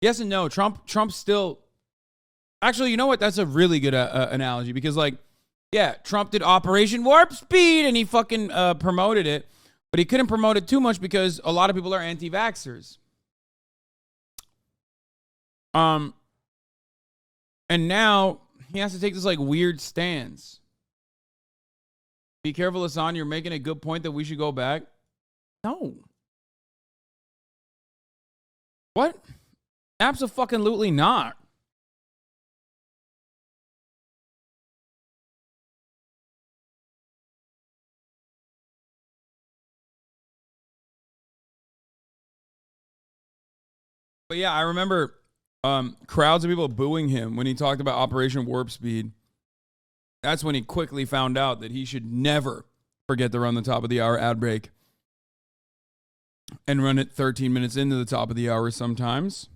Yes and no. Trump still... Actually, you know what? That's a really good analogy because, like, yeah, Trump did Operation Warp Speed and he fucking promoted it, but he couldn't promote it too much because a lot of people are anti-vaxxers. And now he has to take this, like, weird stance. Be careful, Hassan. You're making a good point that we should go back. No. What? Abso-fucking-lutely not. But yeah, I remember crowds of people booing him when he talked about Operation Warp Speed. That's when he quickly found out that he should never forget to run the top of the hour ad break and run it 13 minutes into the top of the hour sometimes.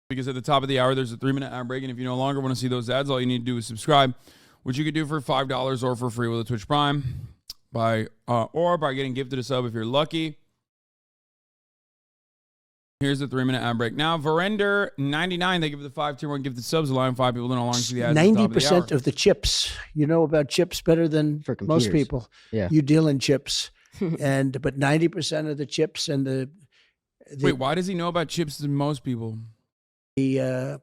Because at the top of the hour, there's a 3-minute ad break. And if you no longer want to see those ads, all you need to do is subscribe, which you could do for $5 or for free with a Twitch Prime or by getting gifted a sub if you're lucky. Here's the 3-minute ad break. Now, Verender 99, they give the 5 tier 1 gifted subs, allowing 5 people to no longer see the ads. 90% of the chips. You know about chips better than most people. Yeah. You deal in chips. But 90% of the chips and the wait, why does he know about chips than most people? The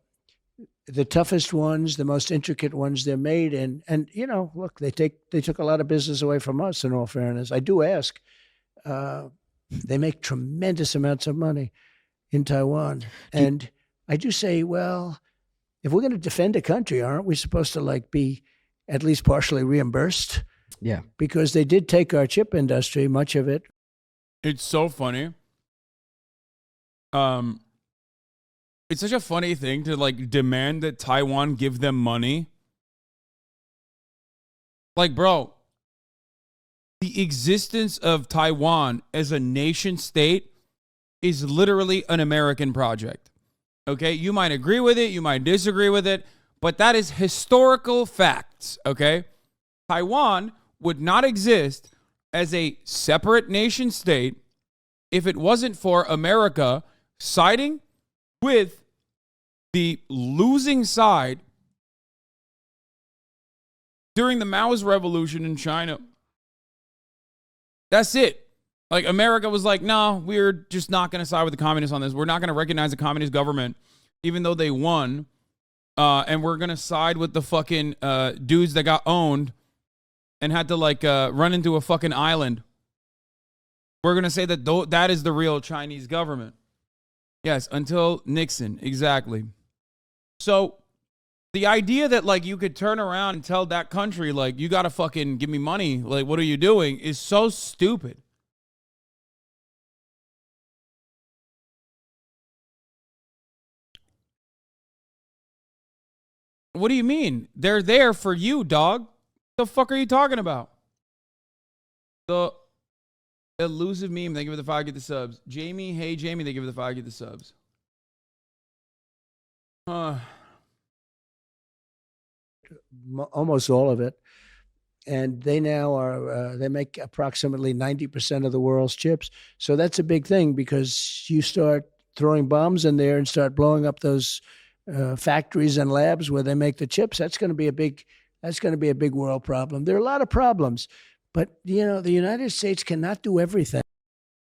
toughest ones, the most intricate ones, they're made in. And you know, look, they took a lot of business away from us. In all fairness, I do ask. They make tremendous amounts of money in Taiwan, and I do say, well, if we're going to defend a country, aren't we supposed to like be at least partially reimbursed? Yeah, because they did take our chip industry, much of it. It's so funny. It's such a funny thing to like demand that Taiwan give them money. Like, bro, the existence of Taiwan as a nation state is literally an American project. Okay? You might agree with it, you might disagree with it, but that is historical facts, okay? Taiwan would not exist as a separate nation state if it wasn't for America siding with the losing side during the Maoist revolution in China. That's it. Like, America was like, no, we're just not going to side with the communists on this. We're not going to recognize the communist government, even though they won. And we're going to side with the fucking dudes that got owned and had to, like, run into a fucking island. We're going to say that that is the real Chinese government. Yes, until Nixon. Exactly. So the idea that, like, you could turn around and tell that country, like, you got to fucking give me money, like, what are you doing, is so stupid. What do you mean? They're there for you, dog. What the fuck are you talking about? The elusive meme, they give it the 5, get the subs. Jamie, hey Jamie, they give it the 5, get the subs. almost all of it. And they now are, they make approximately 90% of the world's chips. So that's a big thing, because you start throwing bombs in there and start blowing up those factories and labs where they make the chips. That's going to be a big world problem. There are a lot of problems, but the United States cannot do everything.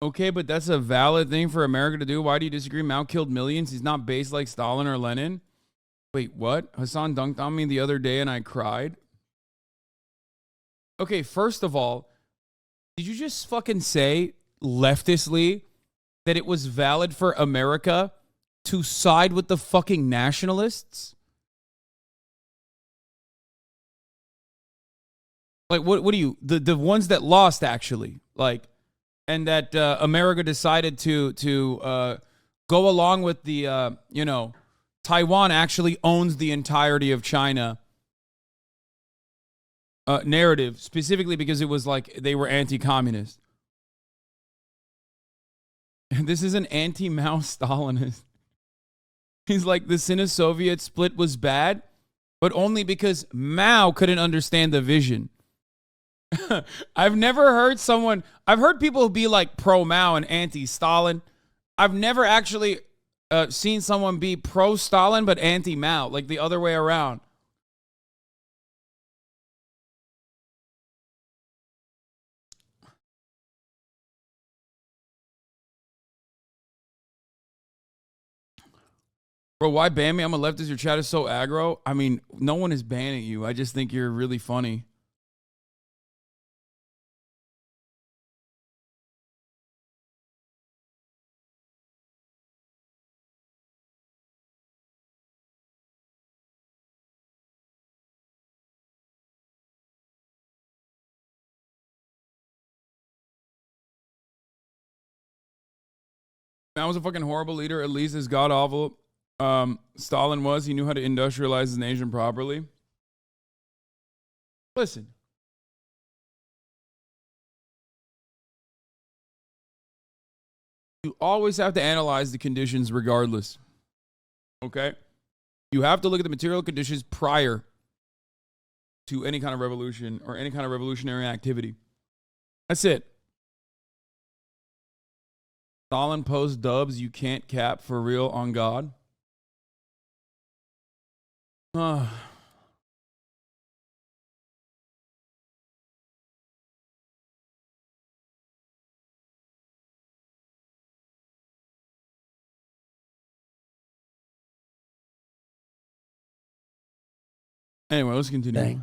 Okay, but that's a valid thing for America to do. Why do you disagree? Mao killed millions. He's not based like Stalin or Lenin. Wait, what? Hassan dunked on me the other day and I cried. Okay, first of all, did you just fucking say leftistly that it was valid for America to side with the fucking nationalists? Like, what are you, the ones that lost, actually, like, and that America decided to go along with the, Taiwan actually owns the entirety of China narrative, specifically because it was like they were anti-communist. And this is an anti-Mao Stalinist. He's like, the Sino-Soviet split was bad, but only because Mao couldn't understand the vision. I've never heard I've heard people be like pro-Mao and anti-Stalin. I've never actually seen someone be pro-Stalin but anti-Mao, like the other way around. Bro, why ban me? I'm a leftist. Your chat is so aggro. I mean, no one is banning you. I just think you're really funny. That was a fucking horrible leader, at least as god awful Stalin was. He knew how to industrialize his nation properly. Listen. You always have to analyze the conditions regardless. Okay? You have to look at the material conditions prior to any kind of revolution or any kind of revolutionary activity. That's it. Stalin post dubs you can't cap for real on God. Anyway, let's continue.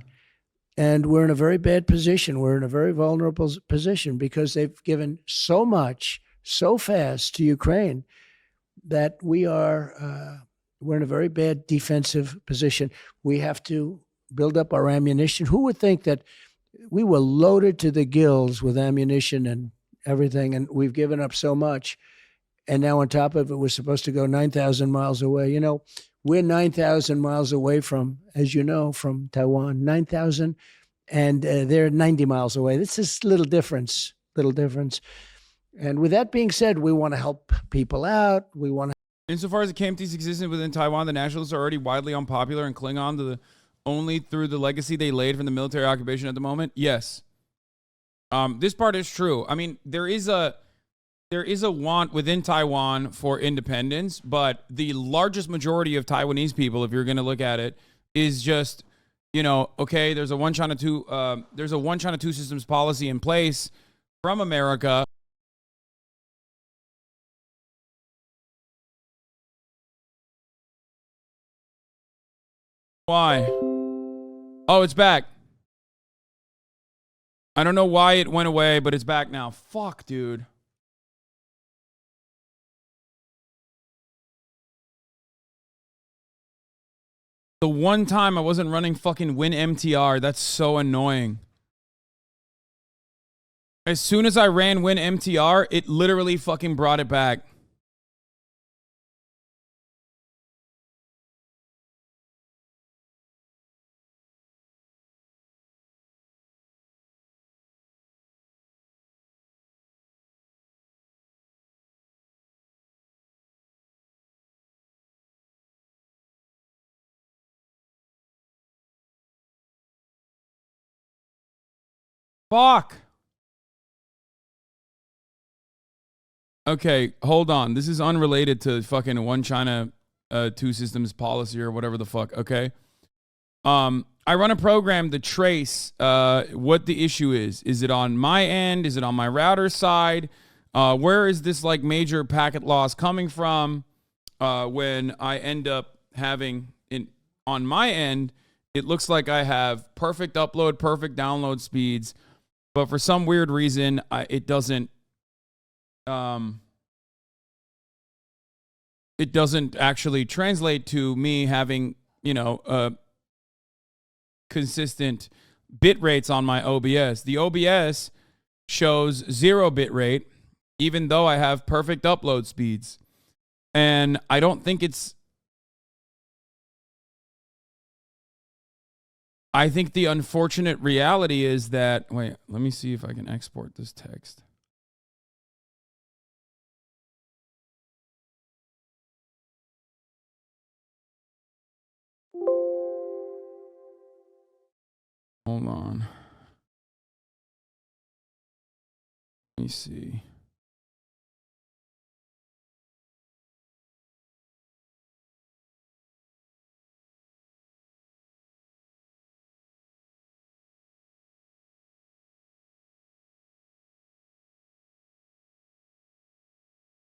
And we're in a very bad position. We're in a very vulnerable position because they've given so much so fast to Ukraine that we're in a very bad defensive position. We have to build up our ammunition. Who would think that we were loaded to the gills with ammunition and everything, and we've given up so much. And now on top of it, we're supposed to go 9,000 miles away. We're 9,000 miles away from, as you know, from Taiwan, 9,000, and they're 90 miles away. This is little difference. And with that being said, we want to help people out. We want to. Insofar as the KMTs existed within Taiwan, the nationalists are already widely unpopular and cling on to only through the legacy they laid from the military occupation at the moment. Yes. This part is true. I mean, there is a want within Taiwan for independence, but the largest majority of Taiwanese people, if you're going to look at it, is just, okay, there's a one China two systems policy in place from America. Why? Oh, it's back. I don't know why it went away, but it's back now. Fuck, dude. The one time I wasn't running fucking WinMTR, that's so annoying. As soon as I ran WinMTR, it literally fucking brought it back. Fuck. Okay, hold on. This is unrelated to fucking one China, two systems policy or whatever the fuck. Okay. I run a program to trace what the issue is. Is it on my end? Is it on my router side? Where is this like major packet loss coming from? When I end up having on my end, it looks like I have perfect upload, perfect download speeds, but for some weird reason, it doesn't actually translate to me having, consistent bit rates on my OBS. The OBS shows 0 bit rate, even though I have perfect upload speeds. And I don't think I think the unfortunate reality is that, wait, let me see if I can export this text. Hold on. Let me see.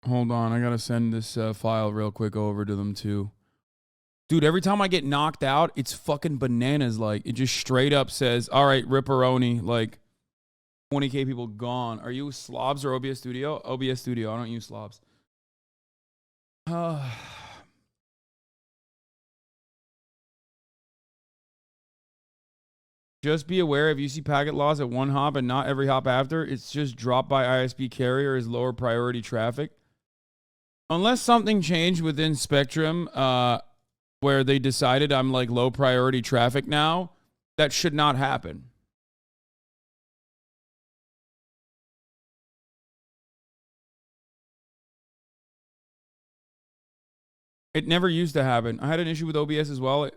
Hold on, I gotta send this file real quick over to them too. Dude, every time I get knocked out, it's fucking bananas. Like, it just straight up says, all right, Ripperoni, like, 20K people gone. Are you Slobs or OBS Studio? OBS Studio, I don't use Slobs. Just be aware if you see packet loss at one hop and not every hop after, it's just dropped by ISP carrier as lower priority traffic. Unless something changed within Spectrum, where they decided I'm like low priority traffic now, that should not happen. It never used to happen. I had an issue with OBS as well. It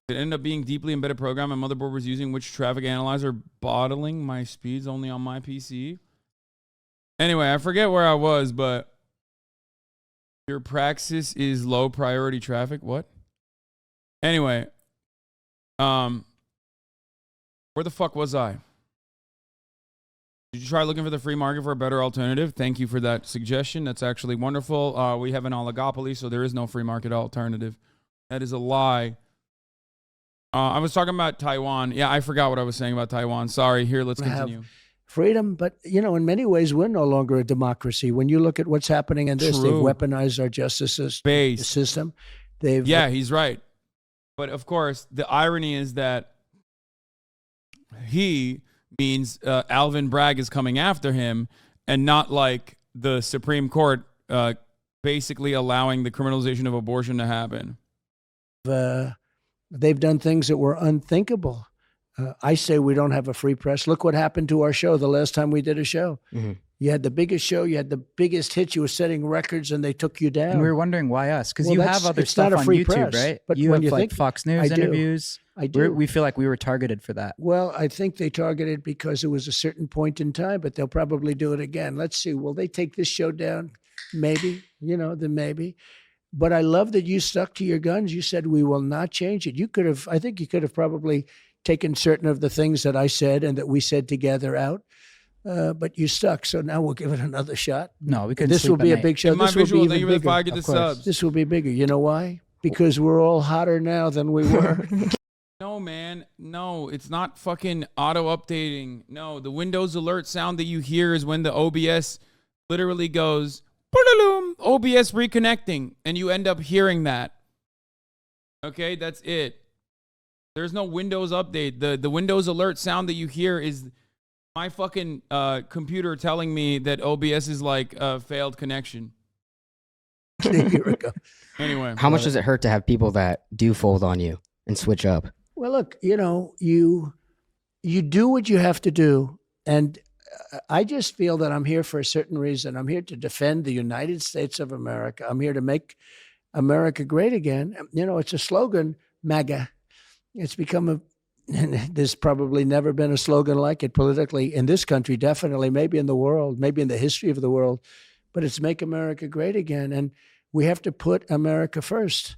ended up being deeply embedded program. My motherboard was using which traffic analyzer, bottling my speeds only on my PC. Anyway, I forget where I was, but your praxis is low priority traffic. What? Anyway, where the fuck was I? Did you try looking for the free market for a better alternative? Thank you for that suggestion. That's actually wonderful. We have an oligopoly, so there is no free market alternative. That is a lie. I was talking about Taiwan. Yeah, I forgot what I was saying about Taiwan. Sorry. Here, let's continue. Freedom, but in many ways, we're no longer a democracy. When you look at what's happening in this, they've weaponized our justice system. Yeah, he's right. But of course, the irony is that he means Alvin Bragg is coming after him, and not like the Supreme Court basically allowing the criminalization of abortion to happen. They've done things that were unthinkable. I say we don't have a free press. Look what happened to our show the last time we did a show. Mm-hmm. You had the biggest show, you had the biggest hits, you were setting records, and they took you down. And we were wondering why us, because you have other stuff on YouTube, right? But you have like Fox News interviews. I do. We feel like we were targeted for that. Well, I think they targeted because it was a certain point in time, but they'll probably do it again. Let's see. Will they take this show down? Maybe, then maybe. But I love that you stuck to your guns. You said we will not change it. I think you could have probably taken certain of the things that I said and that we said together out. But you stuck, so now we'll give it another shot. No, we couldn't. This will be a big show. This will be even bigger. This will be bigger. You know why? Because we're all hotter now than we were. No, man. No, it's not fucking auto-updating. No, the Windows alert sound that you hear is when the OBS literally goes, OBS reconnecting, and you end up hearing that. Okay, that's it. There's no Windows update. The Windows alert sound that you hear is my fucking computer telling me that OBS is like a failed connection. Here we go. Anyway. How much does it hurt to have people that do fold on you and switch up? Well, look, you do what you have to do. And I just feel that I'm here for a certain reason. I'm here to defend the United States of America. I'm here to make America great again. It's a slogan, MAGA. It's become and there's probably never been a slogan like it politically in this country, definitely, maybe in the world, maybe in the history of the world, but it's Make America Great Again. And we have to put America first.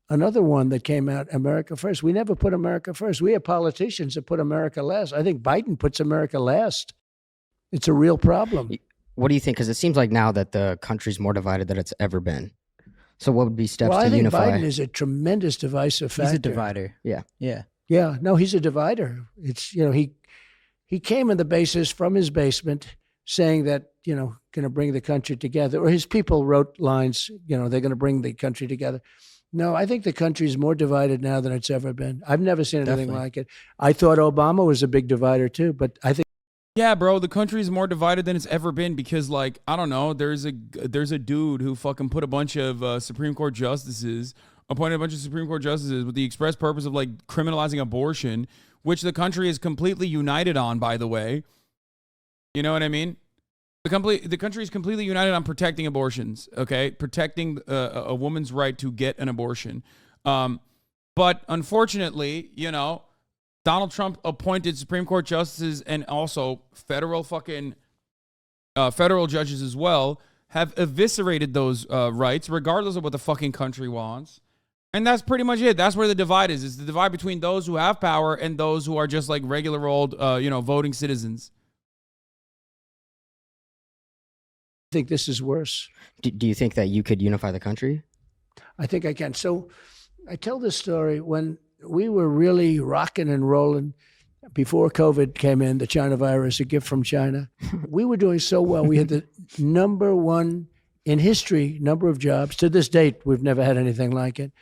Another one that came out, America First. We never put America first. We have politicians that put America last. I think Biden puts America last. It's a real problem. What do you think? Because it seems like now that the country's more divided than it's ever been. So what would be steps to unify? I think Biden is a tremendous divisive factor. He's a divider. Yeah. Yeah. Yeah. No, he's a divider. It's, he came in the basis from his basement saying that, going to bring the country together. Or his people wrote lines, they're going to bring the country together. No, I think the country is more divided now than it's ever been. I've never seen anything like it. I thought Obama was a big divider too, but I think. Yeah, bro, the country is more divided than it's ever been because, like, I don't know, there's a dude who fucking put a bunch of Supreme Court justices, appointed a bunch of Supreme Court justices with the express purpose of, like, criminalizing abortion, which the country is completely united on, by the way. You know what I mean? The country is completely united on protecting abortions, okay? Protecting a woman's right to get an abortion. But unfortunately, Donald Trump appointed Supreme Court justices and also federal judges as well have eviscerated those rights, regardless of what the fucking country wants. And that's pretty much it. That's where the divide is. It's the divide between those who have power and those who are just like regular old, voting citizens. I think this is worse. Do you think that you could unify the country? I think I can. So I tell this story when we were really rocking and rolling before COVID came in, the China virus, a gift from China. We were doing so well. We had the number one in history number of jobs. To this date, we've never had anything like it.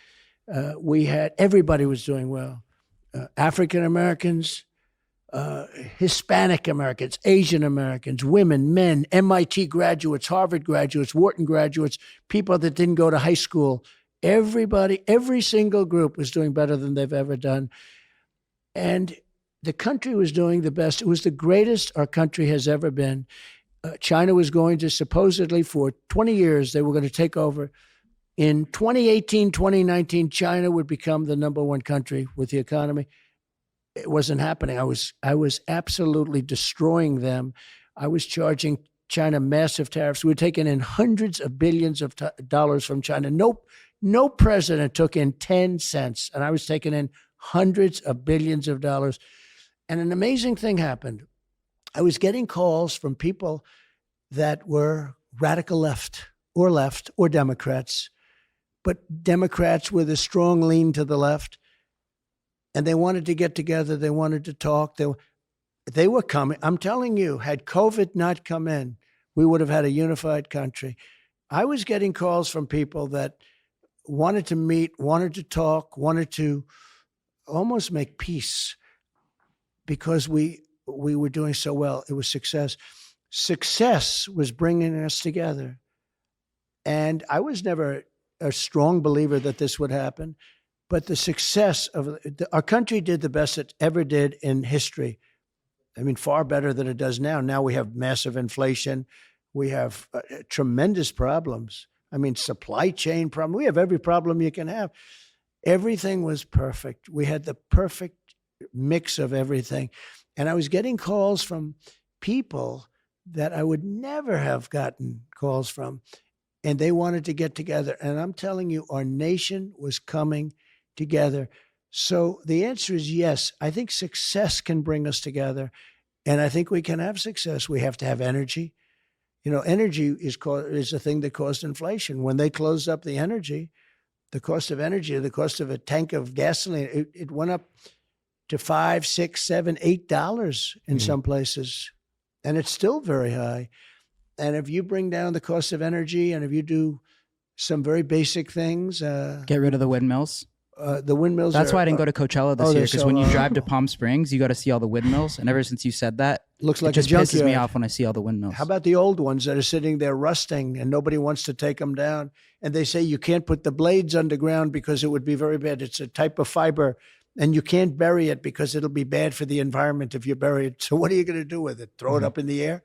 Everybody was doing well. African Americans, Hispanic Americans, Asian Americans, women, men, MIT graduates, Harvard graduates, Wharton graduates, people that didn't go to high school. Everybody, every single group was doing better than they've ever done. And the country was doing the best. It was the greatest our country has ever been. China was going to supposedly for 20 years, they were going to take over. In 2018, 2019, China would become the number one country with the economy. It wasn't happening. I was absolutely destroying them. I was charging China massive tariffs. We were taking in hundreds of billions of dollars from China. No president took in 10 cents, and I was taking in hundreds of billions of dollars. And an amazing thing happened. I was getting calls from people that were radical left or Democrats, but Democrats with a strong lean to the left. And they wanted to get together. They wanted to talk. They were coming. I'm telling you, had COVID not come in, we would have had a unified country. I was getting calls from people that wanted to meet, wanted to talk, wanted to almost make peace because we were doing so well. It was success. Success was bringing us together. And I was never a strong believer that this would happen. But the success of our country did the best it ever did in history. I mean, far better than it does now. Now we have massive inflation. We have tremendous problems. I mean, supply chain problem. We have every problem you can have. Everything was perfect. We had the perfect mix of everything. And I was getting calls from people that I would never have gotten calls from. And they wanted to get together. And I'm telling you, our nation was coming together. So the answer is yes. I think success can bring us together. And I think we can have success. We have to have energy. Energy is a thing that caused inflation. When they closed up the energy, the cost of energy, the cost of a tank of gasoline, it went up to $5, $6, $7, $8 in some places. And it's still very high. And if you bring down the cost of energy and if you do some very basic things. Get rid of the windmills. The windmills. That's why I didn't go to Coachella this year, because when you drive to Palm Springs, you got to see all the windmills. And ever since you said that, looks like it just a junkyard. pisses me off when I see all the windmills. How about the old ones that are sitting there rusting and nobody wants to take them down? And they say you can't put the blades underground because it would be very bad. It's a type of fiber, and you can't bury it because it'll be bad for the environment if you bury it. So what are you going to do with it? Throw it up in the air?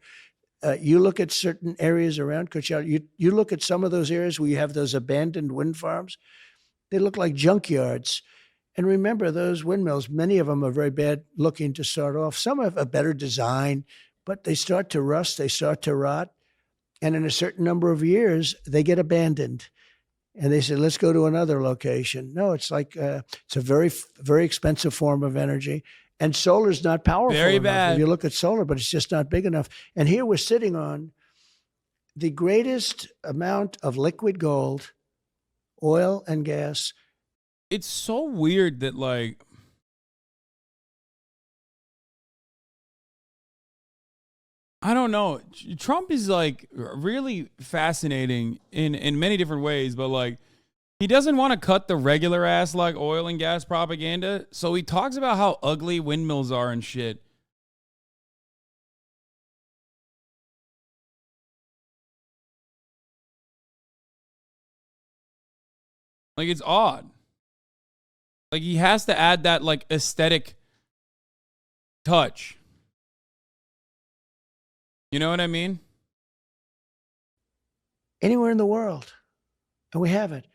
You look at certain areas around Coachella. You look at some of those areas where you have those abandoned wind farms. They look like junkyards. And remember, those windmills, many of them are very bad looking to start off. Some have a better design, but they start to rust, they start to rot. And in a certain number of years, they get abandoned. And they said, let's go to another location. No, it's like, it's a very, very expensive form of energy. And solar's not powerful Very enough. bad. If you look at solar, but it's just not big enough. And here we're sitting on the greatest amount of liquid gold, oil and gas. It's so weird that, like, I don't know. Trump is, like, really fascinating in many different ways, but, like, he doesn't want to cut the regular ass, like, oil and gas propaganda. So he talks about how ugly windmills are and shit. Like, it's odd. Like, he has to add that, like, aesthetic touch. You know what I mean? Anywhere in the world. And we have it.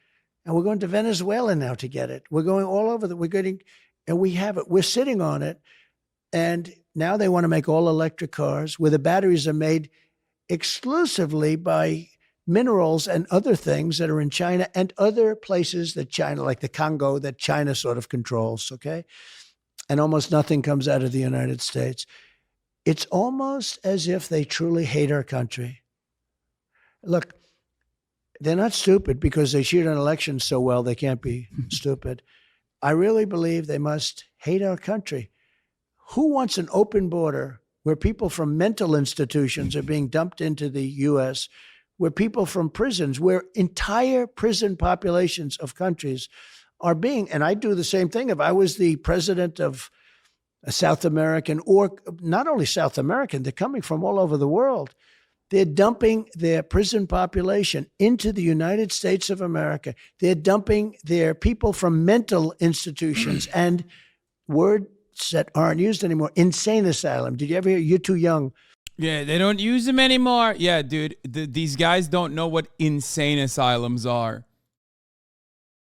And we're going to Venezuela now to get it. We're going all over we're getting, and we have it. We're sitting on it. And now they want to make all electric cars where the batteries are made exclusively by minerals and other things that are in China and other places that China, like the Congo, that China sort of controls, okay? And almost nothing comes out of the United States. It's almost as if they truly hate our country. Look, they're not stupid because they cheat on elections so well they can't be stupid. I really believe they must hate our country. Who wants an open border where people from mental institutions are being dumped into the U.S., where people from prisons, where entire prison populations of countries are being, and I'd do the same thing if I was the president of a South American, or not only South American, they're coming from all over the world. They're dumping their prison population into the United States of America. They're dumping their people from mental institutions and words that aren't used anymore. Insane asylum. Did you ever hear? You're too young. Yeah, they don't use them anymore. Yeah, dude, these guys don't know what insane asylums are.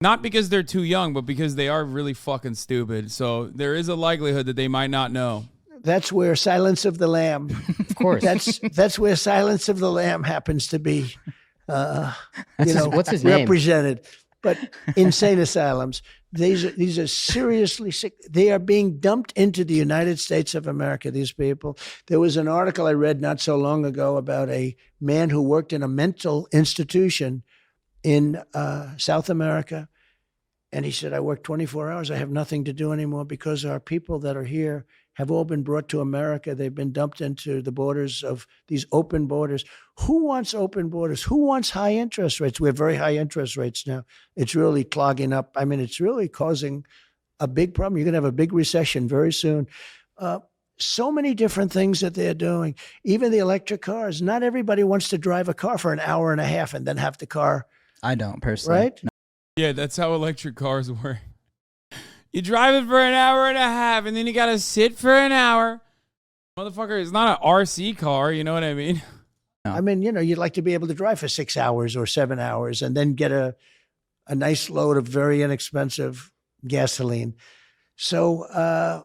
Not because they're too young, but because they are really fucking stupid. So there is a likelihood that they might not know. That's where Silence of the Lamb. Of course. That's where Silence of the Lamb happens to be, what's his name? Represented. But insane asylums. These are seriously sick. They are being dumped into the United States of America, these people. There was an article I read not so long ago about a man who worked in a mental institution in South America. And he said, I work 24 hours. I have nothing to do anymore because our people that are here have all been brought to America. They've been dumped into the borders of these open borders. Who wants open borders? Who wants high interest rates? We have very high interest rates now. It's really clogging up. I mean, it's really causing a big problem. You're going to have a big recession very soon. So many different things that they're doing. Even the electric cars. Not everybody wants to drive a car for an hour and a half and then have the car. I don't personally. Right? No. Yeah, that's how electric cars work. You drive it for an hour and a half, and then you got to sit for an hour. Motherfucker, it's not an RC car, you know what I mean? No. I mean, you'd like to be able to drive for 6 hours or 7 hours and then get a nice load of very inexpensive gasoline. So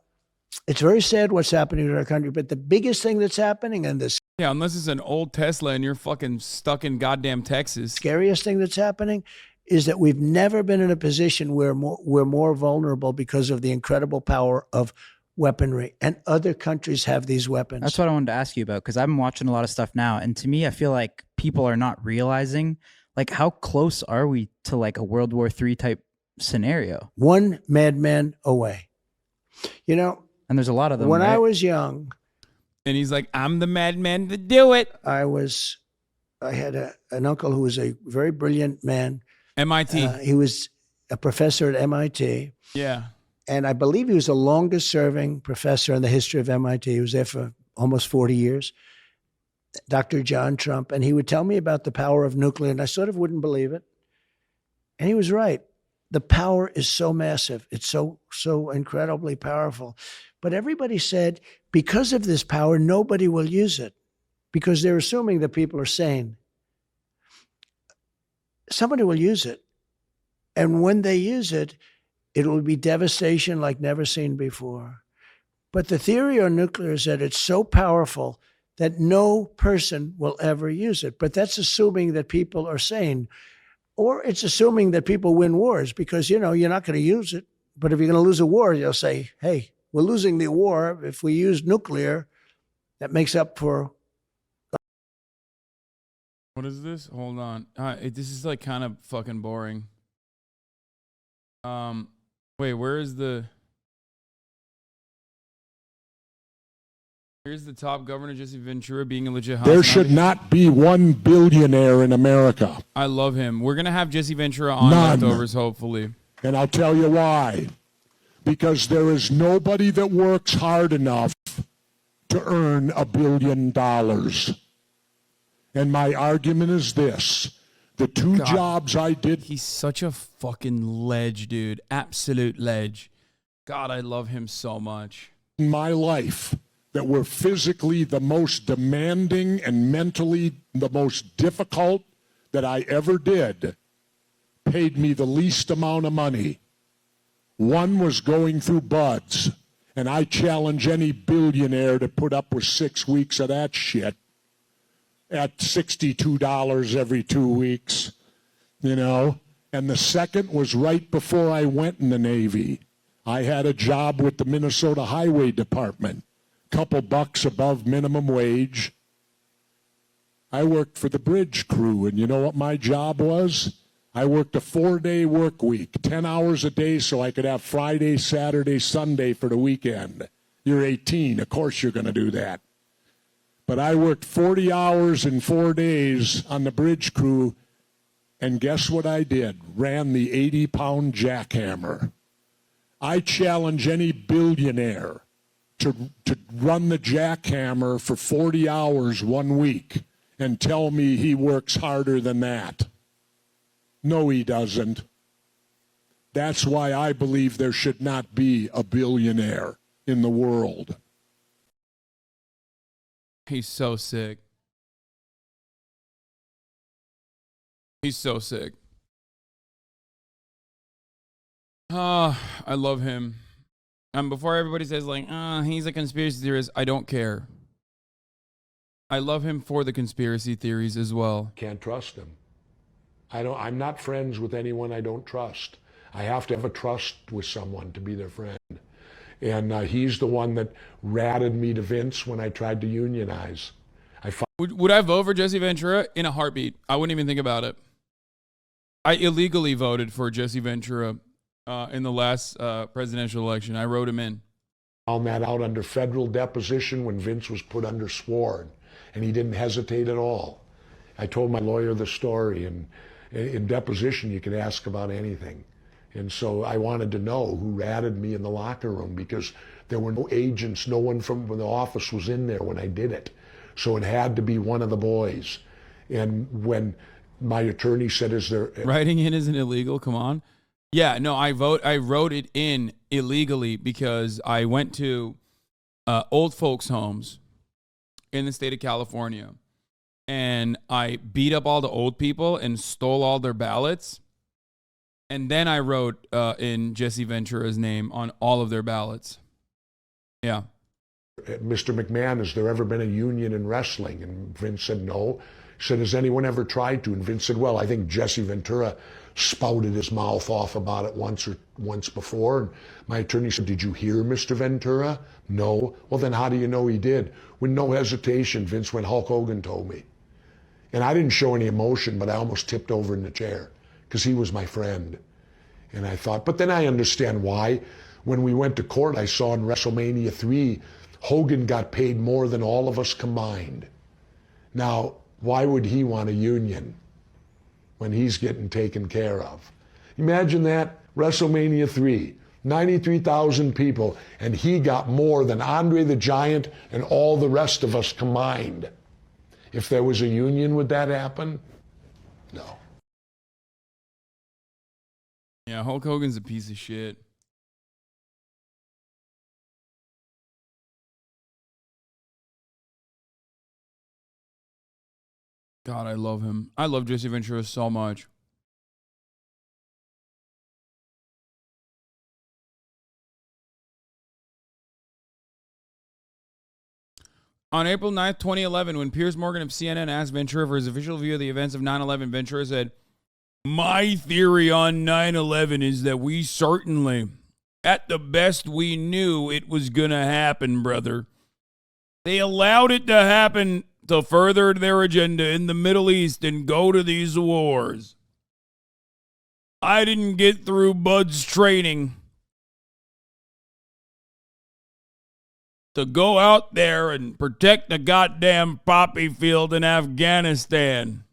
it's very sad what's happening in our country. But the biggest thing that's happening, and this yeah, unless it's an old Tesla and you're fucking stuck in goddamn Texas. Scariest thing that's happening is that we've never been in a position where we're more vulnerable because of the incredible power of weaponry. And other countries have these weapons. That's what I wanted to ask you about, because I'm watching a lot of stuff now. And to me, I feel like people are not realizing, like, how close are we to like a World War III type scenario? One madman away. And there's a lot of them. When right? I was young. And he's like, I'm the madman to do it. I had an uncle who was a very brilliant man. MIT. He was a professor at MIT. Yeah. And I believe he was the longest serving professor in the history of MIT. He was there for almost 40 years. Dr. John Trump. And he would tell me about the power of nuclear, and I sort of wouldn't believe it. And he was right. The power is so massive. It's so incredibly powerful. But everybody said, because of this power, nobody will use it, because they're assuming that people are sane. Somebody will use it. And when they use it, it will be devastation like never seen before. But the theory on nuclear is that it's so powerful that no person will ever use it. But that's assuming that people are sane. Or it's assuming that people win wars because, you're not going to use it. But if you're going to lose a war, you'll say, hey, we're losing the war. If we use nuclear, that makes up for. What is this? Hold on. This is like kind of fucking boring. Wait, where is the... Here's the top governor, Jesse Ventura, being a legit... There should not be one billionaire in America. I love him. We're going to have Jesse Ventura on None. Leftovers, hopefully. And I'll tell you why. Because there is nobody that works hard enough to earn $1 billion. And my argument is this. The two jobs I did... He's such a fucking ledge, dude. Absolute ledge. God, I love him so much. In my life that were physically the most demanding and mentally the most difficult that I ever did paid me the least amount of money. One was going through buds, and I challenge any billionaire to put up with 6 weeks of that shit at $62 every 2 weeks, And the second was right before I went in the Navy. I had a job with the Minnesota Highway Department, couple bucks above minimum wage. I worked for the bridge crew, and you know what my job was? I worked a 4-day work week, 10 hours a day so I could have Friday, Saturday, Sunday for the weekend. You're 18, of course you're going to do that. But I worked 40 hours in 4 days on the bridge crew, and guess what I did? Ran the 80-pound jackhammer. I challenge any billionaire to run the jackhammer for 40 hours 1 week and tell me he works harder than that. No, he doesn't. That's why I believe there should not be a billionaire in the world. He's so sick. He's so sick. I love him. Before everybody says he's a conspiracy theorist, I don't care. I love him for the conspiracy theories as well. Can't trust him. I'm not friends with anyone I don't trust. I have to have a trust with someone to be their friend. And he's the one that ratted me to Vince when I tried to unionize. Would I vote for Jesse Ventura? In a heartbeat. I wouldn't even think about it. I illegally voted for Jesse Ventura in the last presidential election. I wrote him in. Found that out under federal deposition when Vince was put under sworn, and he didn't hesitate at all. I told my lawyer the story, and in deposition you could ask about anything. And so I wanted to know who ratted me in the locker room because there were no agents, no one from the office was in there when I did it. So it had to be one of the boys. And when my attorney said, is there... Writing in isn't illegal, come on. Yeah, no, I wrote it in illegally because I went to old folks' homes in the state of California. And I beat up all the old people and stole all their ballots. And then I wrote in Jesse Ventura's name on all of their ballots. Yeah. Mr. McMahon, has there ever been a union in wrestling? And Vince said no. He said, has anyone ever tried to? And Vince said, well, I think Jesse Ventura spouted his mouth off about it once before. And my attorney said, did you hear Mr. Ventura? No. Well, then how do you know he did? With no hesitation, Vince went, Hulk Hogan told me. And I didn't show any emotion, but I almost tipped over in the chair because he was my friend. And I thought, but then I understand why. When we went to court, I saw in WrestleMania 3, Hogan got paid more than all of us combined. Now, why would he want a union when he's getting taken care of? Imagine that, WrestleMania 3, 93,000 people, and he got more than Andre the Giant and all the rest of us combined. If there was a union, would that happen? No. Yeah, Hulk Hogan's a piece of shit. God, I love him. I love Jesse Ventura so much. On April 9th, 2011, when Piers Morgan of CNN asked Ventura for his official view of the events of 9/11, Ventura said, "My theory on 9/11 is that we certainly, at the best we knew, it was going to happen, brother. They allowed it to happen to further their agenda in the Middle East and go to these wars. I didn't get through Bud's training to go out there and protect the goddamn poppy field in Afghanistan."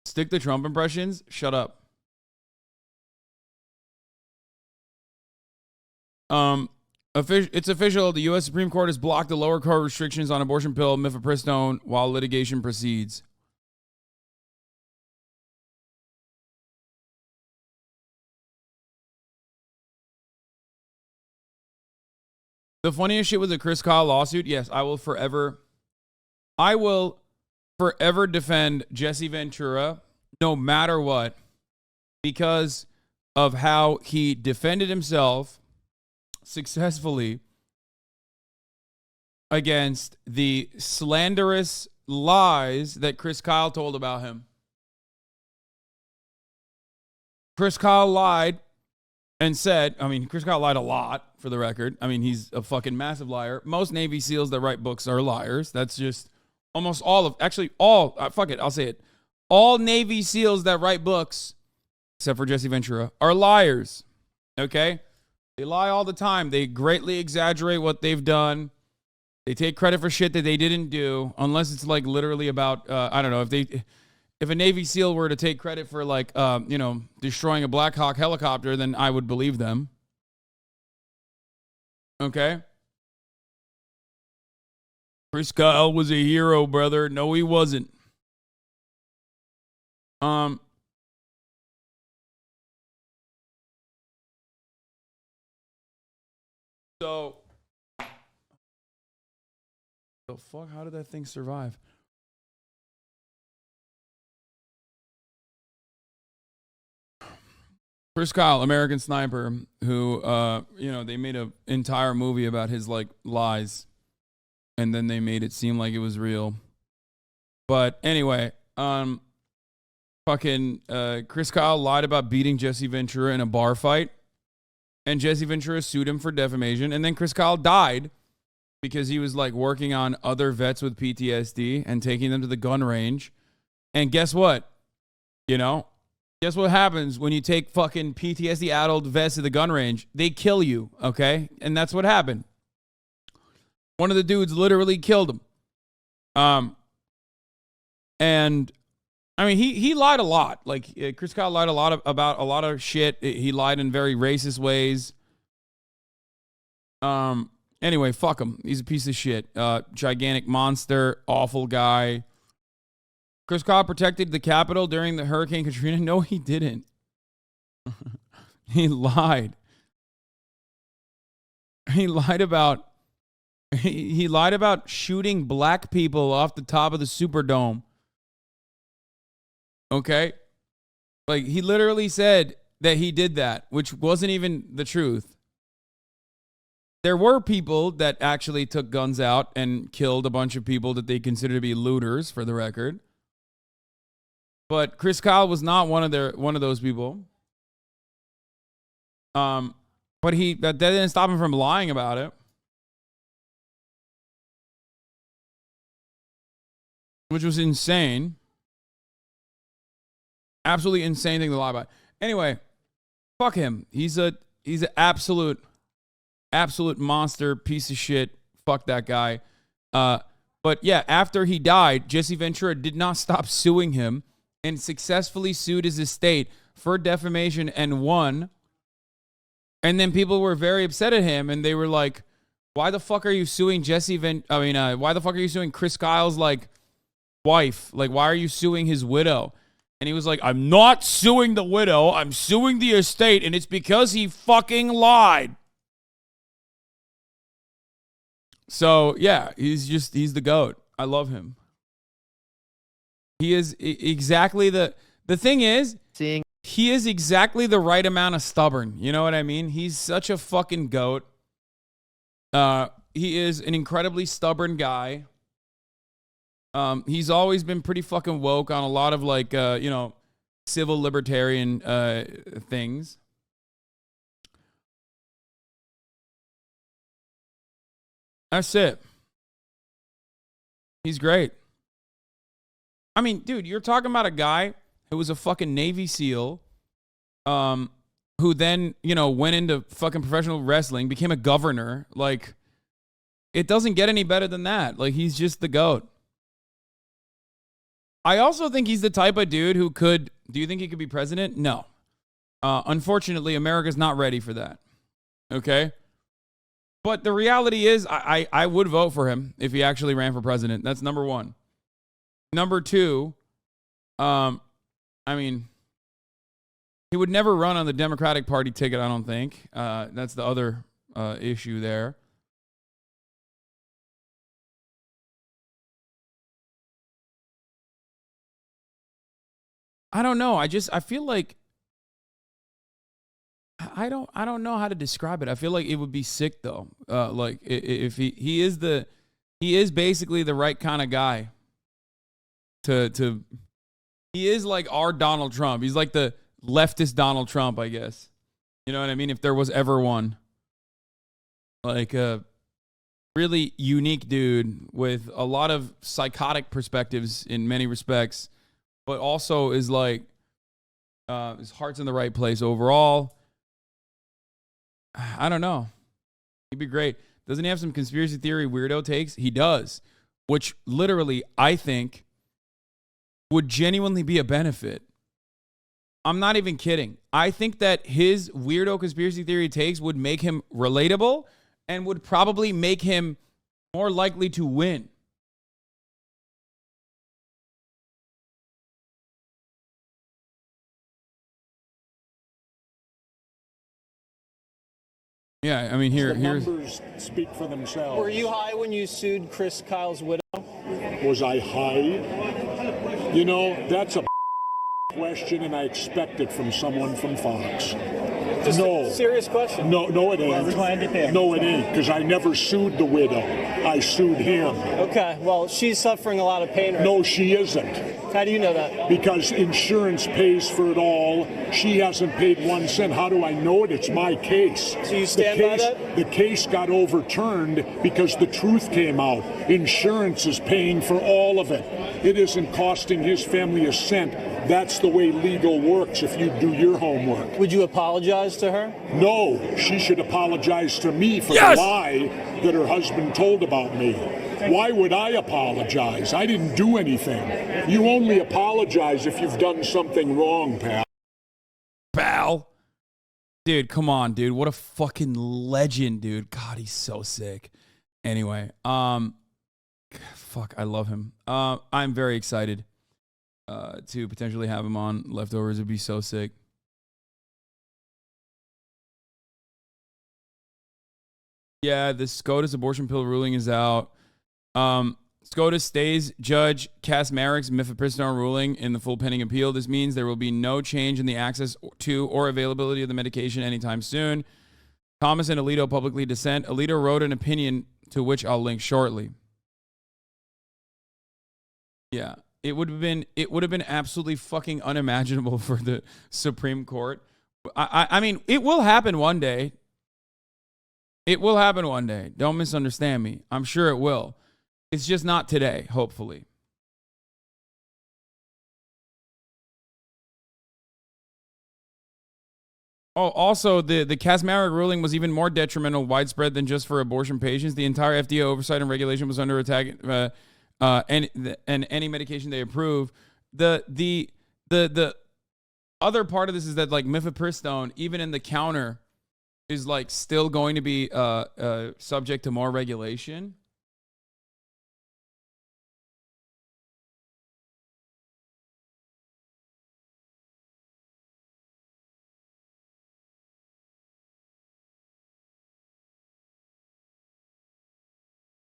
Stick to Trump impressions? Shut up. It's official. The U.S. Supreme Court has blocked the lower court restrictions on abortion pill mifepristone while litigation proceeds. The funniest shit was the Chris Kyle lawsuit. Yes, I will forever defend Jesse Ventura no matter what because of how he defended himself successfully against the slanderous lies that Chris Kyle told about him. Chris Kyle lied and said, Chris Kyle lied a lot, for the record. He's a fucking massive liar. Most Navy SEALs that write books are liars. That's just almost all, fuck it, I'll say it. All Navy SEALs that write books, except for Jesse Ventura, are liars. Okay? They lie all the time. They greatly exaggerate what they've done. They take credit for shit that they didn't do, unless it's like literally about, I don't know, if a Navy SEAL were to take credit for destroying a Black Hawk helicopter, then I would believe them. Okay? Chris Kyle was a hero, brother. No, he wasn't. So, the fuck? How did that thing survive? Chris Kyle, American Sniper, who, they made an entire movie about his, lies. And then they made it seem like it was real. But anyway, Chris Kyle lied about beating Jesse Ventura in a bar fight. And Jesse Ventura sued him for defamation. And then Chris Kyle died because he was, working on other vets with PTSD and taking them to the gun range. And guess what? Guess what happens when you take fucking PTSD-addled vets to the gun range? They kill you, okay? And that's what happened. One of the dudes literally killed him. He lied a lot. Chris Kyle lied a lot about a lot of shit. He lied in very racist ways. Anyway, fuck him. He's a piece of shit. Gigantic monster, awful guy. Chris Kyle protected the Capitol during the Hurricane Katrina. No, he didn't. He lied. He lied about shooting black people off the top of the Superdome. Okay? He literally said that he did that, which wasn't even the truth. There were people that actually took guns out and killed a bunch of people that they considered to be looters, for the record. But Chris Kyle was not one of those people. But that didn't stop him from lying about it. Which was insane. Absolutely insane thing to lie about. Anyway, fuck him. He's an absolute monster, piece of shit. Fuck that guy. But yeah, after he died, Jesse Ventura did not stop suing him and successfully sued his estate for defamation and won. And then people were very upset at him, and they were like, "Why the fuck are you suing why the fuck are you suing Chris Kyle's wife? Why are you suing his widow?" And he was like, "I'm not suing the widow. I'm suing the estate, and it's because he fucking lied." So yeah, he's the GOAT. I love him. He is exactly the thing is, he is exactly the right amount of stubborn. You know what I mean? He's such a fucking GOAT. He is an incredibly stubborn guy. He's always been pretty fucking woke on a lot of like, civil libertarian things. That's it. He's great. I mean, dude, you're talking about a guy who was a fucking Navy SEAL, who then, went into fucking professional wrestling, became a governor. Like, it doesn't get any better than that. Like, he's just the GOAT. I also think he's the type of dude who could, do you think he could be president? No. Unfortunately, America's not ready for that. Okay? But the reality is, I would vote for him if he actually ran for president. That's number one. Number two, I mean, he would never run on the Democratic Party ticket, I don't think. That's the other issue there. I don't know. I feel like I don't know how to describe it. I feel like it would be sick though. Like if he is basically the right kind of guy to he is like our Donald Trump. He's like the leftist Donald Trump, I guess. You know what I mean? If there was ever one. Like a really unique dude with a lot of psychotic perspectives in many respects, but also is like his heart's in the right place overall. I don't know. He'd be great. Doesn't he have some conspiracy theory weirdo takes? He does, which literally I think would genuinely be a benefit. I'm not even kidding. I think that his weirdo conspiracy theory takes would make him relatable and would probably make him more likely to win. Yeah, I mean, here's numbers speak for themselves. Were you high when you sued Chris Kyle's widow? Was I high? You know, that's a question, and I expect it from someone from Fox. Just a serious question. No, it ain't. No, it ain't, because I never sued the widow. I sued him. Okay, well, she's suffering a lot of pain right now. No, she isn't. How do you know that? Because insurance pays for it all. She hasn't paid 1 cent. How do I know it? It's my case. So you stand by that? The case got overturned because the truth came out. Insurance is paying for all of it. It isn't costing his family a cent. That's the way legal works if you do your homework. Would you apologize to her? No, she should apologize to me for the lie that her husband told about me. Why would I apologize? I didn't do anything. You only apologize if you've done something wrong, pal. Pal? Dude, come on, dude. What a fucking legend, dude. God, he's so sick. Anyway, fuck, I love him. I'm very excited to potentially have him on Leftovers. It'd be so sick. Yeah, the SCOTUS abortion pill ruling is out. SCOTUS stays Judge Kaczmarek's mifepristone ruling in the full pending appeal. This means there will be no change in the access to or availability of the medication anytime soon. Thomas and Alito publicly dissent. Alito wrote an opinion to which I'll link shortly. Yeah, it would have been absolutely fucking unimaginable for the Supreme Court. I mean, it will happen one day. It will happen one day. Don't misunderstand me. I'm sure it will. It's just not today, hopefully. Oh, also, the Kaczmarek ruling was even more detrimental, widespread than just for abortion patients. The entire FDA oversight and regulation was under attack, and any medication they approve. The other part of this is that, like, mifepristone, even in the counter, is like still going to be subject to more regulation.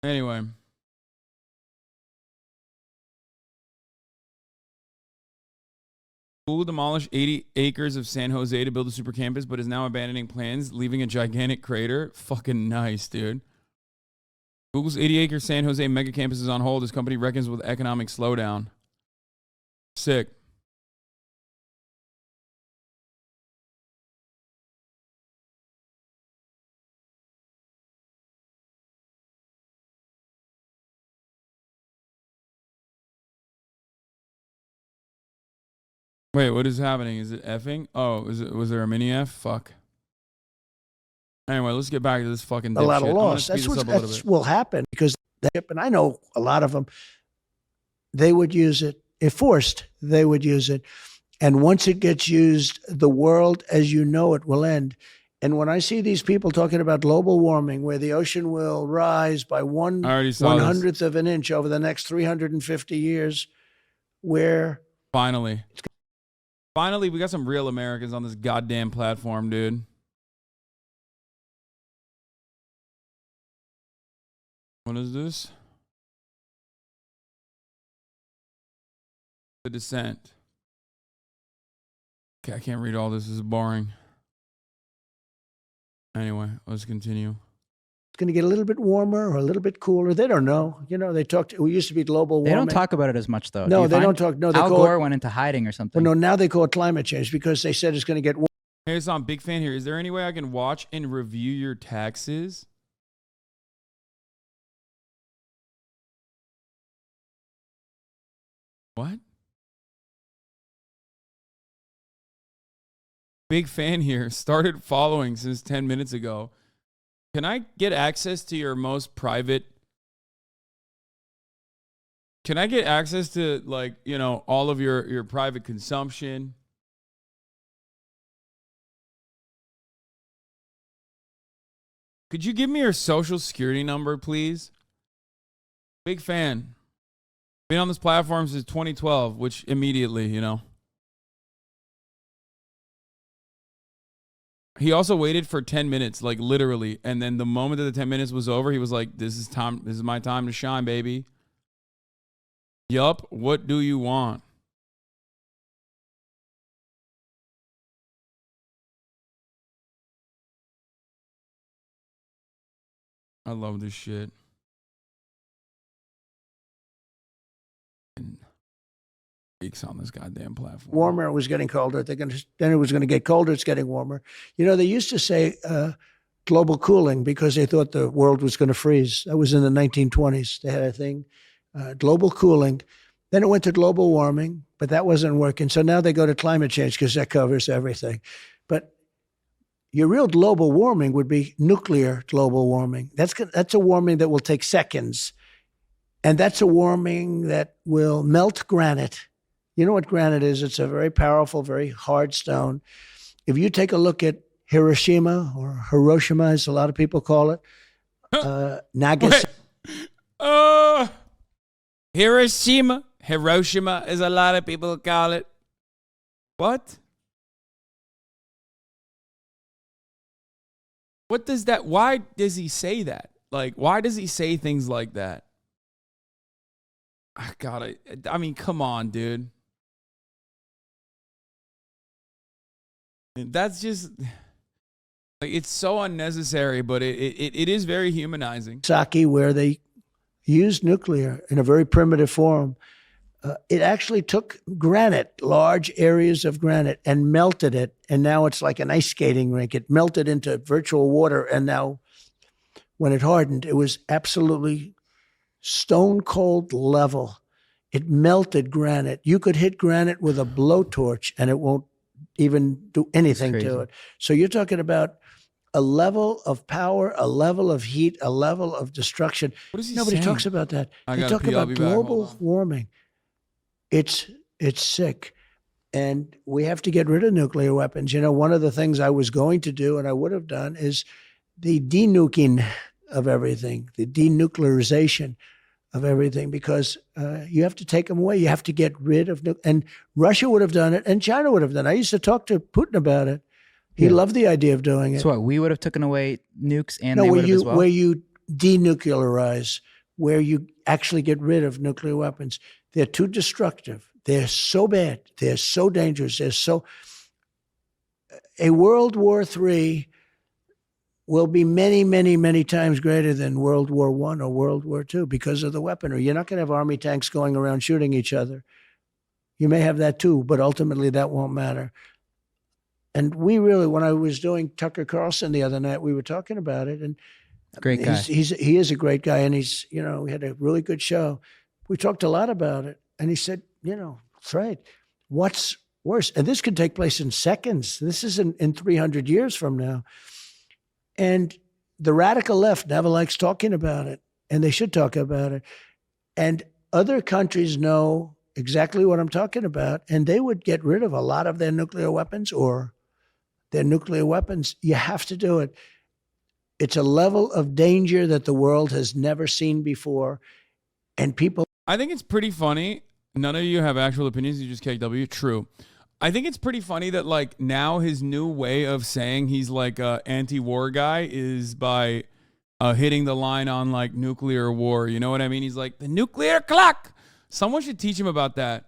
Anyway. Google demolished 80 acres of San Jose to build a super campus, but is now abandoning plans, leaving a gigantic crater. Fucking nice, dude. Google's 80-acre San Jose mega campus is on hold as company reckons with economic slowdown. Sick. Wait, what is happening? Is it effing? Oh, was there a mini F? Fuck. Anyway, let's get back to this fucking A lot of dipshit. loss. I'm That's gonna speed what this up a little bit. will happen because and I know a lot of them. They would use it if forced. They would use it, and once it gets used, the world as you know it will end. And when I see these people talking about global warming, where the ocean will rise by 1/100th of an inch over the next 350 years, where Finally, we got some real Americans on this goddamn platform, dude. What is this? The Descent. Okay, I can't read all this. This is boring. Anyway, let's continue. it's going to get a little bit warmer or a little bit cooler. They don't know. You know, they talked. We used to be global warming. They don't talk about it as much, though. No, they don't talk. No, they Al call Gore it, went into hiding or something. well, no, now they call it climate change because they said it's going to get warmer. Hey, Hassan, big fan here. Is there any way I can watch and review your taxes? What? Big fan here. Started following since 10 minutes ago. Can I get access to your most private? Can I get access to, like, you know, all of your private consumption? Could you give me your social security number, please? Big fan. Been on this platform since 2012, which immediately, you know. He also waited for 10 minutes, like literally. And then the moment that the 10 minutes was over, he was like, this is my time to shine, baby. Yup, what do you want? I love this shit. Weeks on this goddamn platform. Warmer, it was getting colder. Then it was going to get colder. It's getting warmer. You know, they used to say global cooling because they thought the world was going to freeze. That was in the 1920s. They had a thing, global cooling. Then it went to global warming, but that wasn't working. So now they go to climate change because that covers everything. But your real global warming would be nuclear global warming. That's a warming that will take seconds. And that's a warming that will melt granite. You know what granite is? It's a very powerful, very hard stone. If you take a look at Hiroshima, or Hiroshima, as a lot of people call it, Nagasaki. Hiroshima, as a lot of people call it. What? What does that, why does he say that? Like, why does he say things like that? I mean, come on, dude. That's just, like, it's so unnecessary, but it is very humanizing. Nagasaki, where they used nuclear in a very primitive form. It actually took granite, large areas of granite, and melted it. And now it's like an ice skating rink. It melted into virtual water. And now when it hardened, it was absolutely stone cold level. It melted granite. You could hit granite with a blowtorch and it won't even do anything to it. So you're talking about a level of power, a level of heat, a level of destruction. What is he Nobody saying? talks about that. I They gotta talk pee. I'll about be back. Hold global on. warming. It's sick. And we have to get rid of nuclear weapons. You know, one of the things I was going to do and I would have done is the denuking of everything, the denuclearization of everything, because you have to take them away. You have to get rid of and Russia would have done it and China would have done it. I used to talk to Putin about it. He loved the idea of doing it. So what, we would have taken away nukes and No, they where would have as well? where you denuclearize, where you actually get rid of nuclear weapons. They're too destructive. They're so bad. They're so dangerous. They're so. A World War III will be many, many, many times greater than World War I or World War II because of the weaponry. You're not going to have army tanks going around shooting each other. You may have that too, but ultimately that won't matter. And we really, when I was doing Tucker Carlson the other night, we were talking about it. And Great guy. He is a great guy, and he's, you know, we had a really good show. We talked a lot about it, and he said, you know, Fred, what's worse? And this could take place in seconds. This isn't in 300 years from now. And the radical left never likes talking about it, and they should talk about it. And other countries know exactly what I'm talking about, and they would get rid of a lot of their nuclear weapons or their nuclear weapons. You have to do it. It's a level of danger that the world has never seen before, and people... I think it's pretty funny. None of you have actual opinions. You just KW. True. I think it's pretty funny that, like, now his new way of saying he's like a anti-war guy is by hitting the line on like nuclear war. You know what I mean? He's like, the nuclear clock. Someone should teach him about that.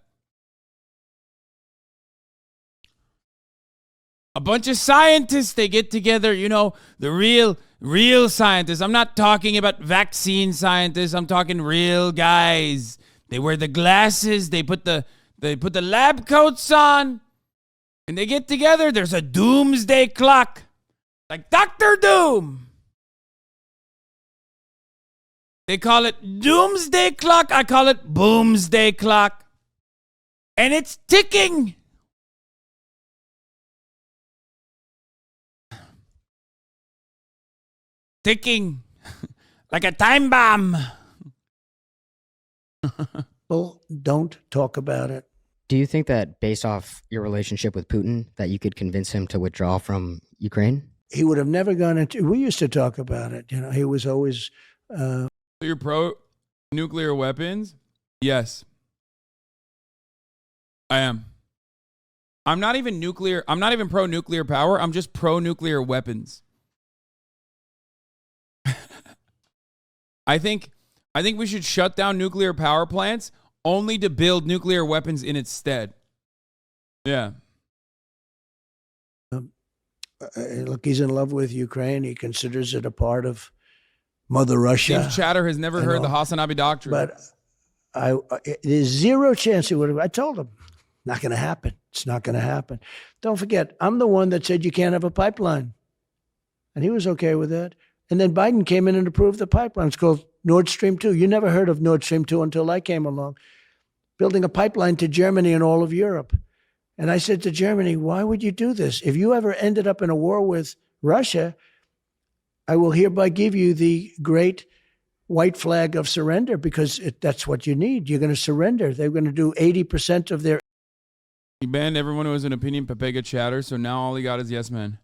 A bunch of scientists, they get together, you know, the real scientists. I'm not talking about vaccine scientists. I'm talking real guys. They wear the glasses. They put the lab coats on, and they get together. There's a doomsday clock, like Dr. Doom. They call it doomsday clock. I call it boomsday clock. And it's ticking. Ticking like a time bomb. People don't talk about it. Do you think that based off your relationship with Putin that you could convince him to withdraw from Ukraine? He would have never gone into... We used to talk about it. You know, he was always... You're pro nuclear weapons? Yes. I am. I'm not even pro nuclear power. I'm just pro nuclear weapons. I think we should shut down nuclear power plants only to build nuclear weapons in its stead. Yeah. Look, he's in love with Ukraine. He considers it a part of Mother Russia. James Chatter has never heard the HasanAbi doctrine. But there's zero chance he would have. I told him, not going to happen. It's not going to happen. Don't forget, I'm the one that said you can't have a pipeline. And he was okay with that. And then Biden came in and approved the pipeline. It's called Nord Stream 2. You never heard of Nord Stream 2 until I came along. Building a pipeline to Germany and all of Europe. And I said to Germany, why would you do this? If you ever ended up in a war with Russia, I will hereby give you the great white flag of surrender because that's what you need. You're going to surrender. They're going to do 80% of their... He banned everyone who has an opinion, Pepega Chatter, so now all he got is yes man.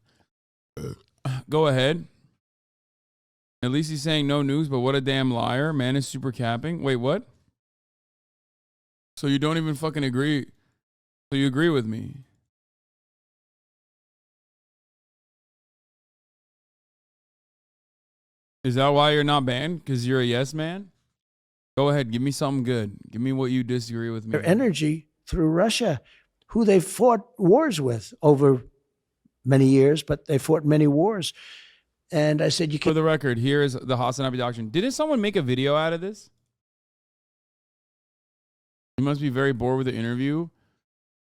Go ahead. At least he's saying no news, but what a damn liar. Man is super capping. Wait, what? So you don't even fucking agree. So you agree with me. Is that why you're not banned? Because you're a yes man? Go ahead. Give me something good. Give me what you disagree with me. Their energy through Russia, who they fought wars with over many years, but they fought many wars. And I said, you can... For the record, here is the HasanAbi doctrine. Didn't someone make a video out of this? You must be very bored with the interview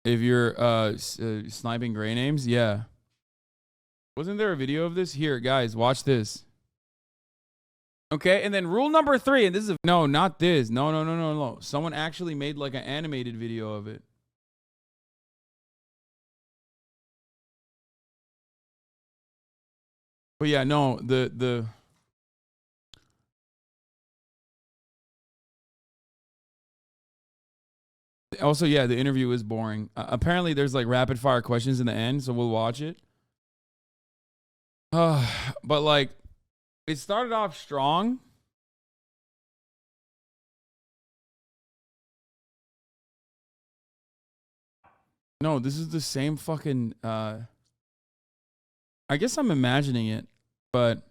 if you're sniping gray names. Yeah. Wasn't there a video of this? Here, guys, watch this. Okay, and then rule number 3, and this is no, not this. No. Someone actually made like an animated video of it. But yeah, no, the also, yeah, the interview is boring. Apparently there's like rapid fire questions in the end, so we'll watch it. But like it started off strong. No, this is the same fucking I guess I'm imagining it, but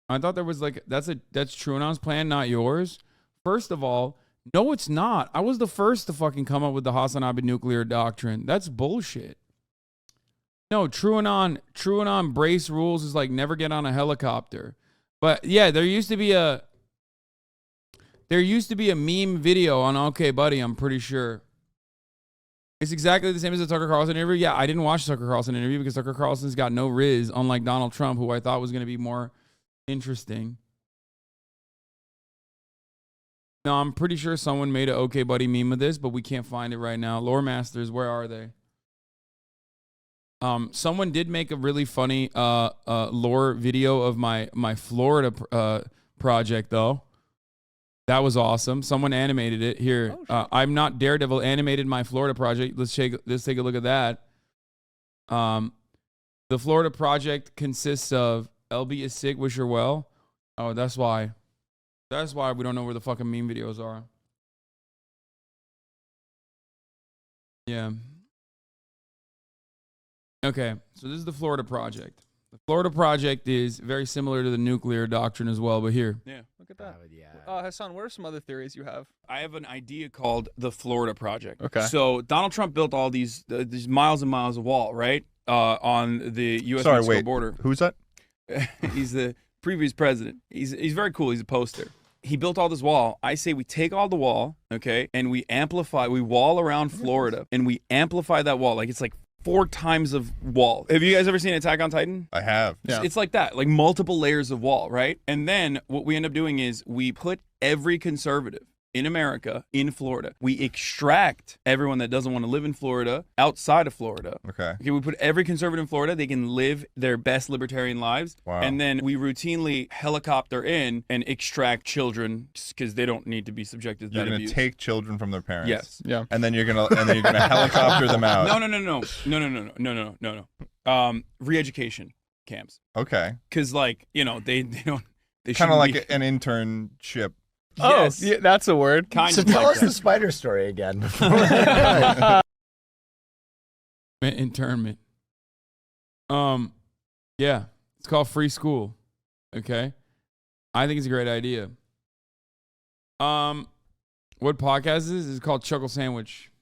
I thought there was like that's TrueAnon's plan, not yours. First of all, no, it's not. I was the first to fucking come up with the HasanAbi nuclear doctrine. That's bullshit. No, TrueAnon brace rules is like never get on a helicopter. But yeah, there used to be a meme video on okbuddy, I'm pretty sure. It's exactly the same as the Tucker Carlson interview. Yeah, I didn't watch the Tucker Carlson interview because Tucker Carlson's got no riz, unlike Donald Trump, who I thought was going to be more interesting. No, I'm pretty sure someone made an okbuddy meme of this, but we can't find it right now. Lore Masters, where are they? Someone did make a really funny lore video of my Florida project, though. That was awesome. Someone animated it. Here, I'm Not Daredevil animated my Florida project. Let's take a look at that. The Florida project consists of LB is sick, wish her well. Oh, that's why. That's why we don't know where the fucking meme videos are. Yeah. Okay, so this is the Florida project. The Florida project is very similar to the nuclear doctrine as well, but here. Yeah, look at that. Hasan, what are some other theories you have? I have an idea called the Florida Project. Okay. So Donald Trump built all these miles and miles of wall, right, on the U.S.-Mexico border. Who's that? He's the previous president. He's very cool. He's a poster. He built all this wall. I say we take all the wall, okay, and we wall around Florida, and we amplify that wall. Like, it's like 4 times of wall. Have you guys ever seen Attack on Titan? I have. Yeah. It's like that, like multiple layers of wall, right? And then what we end up doing is we put every conservative in America in Florida. We extract everyone that doesn't want to live in Florida outside of Florida. Okay. We put every conservative in Florida. They can live their best libertarian lives. Wow. And then we routinely helicopter in and extract children because they don't need to be subjected to You're that going abuse. to take children from their parents. Yes. Yeah. And then you're going to helicopter them out. No. Re-education camps. Okay. Because they don't. They kind of like an internship. Yes. Oh, yeah, that's a word. So tell us the spider story again. Internment. Yeah, it's called free school. Okay, I think it's a great idea. What podcast is this? It's called Chuckle Sandwich.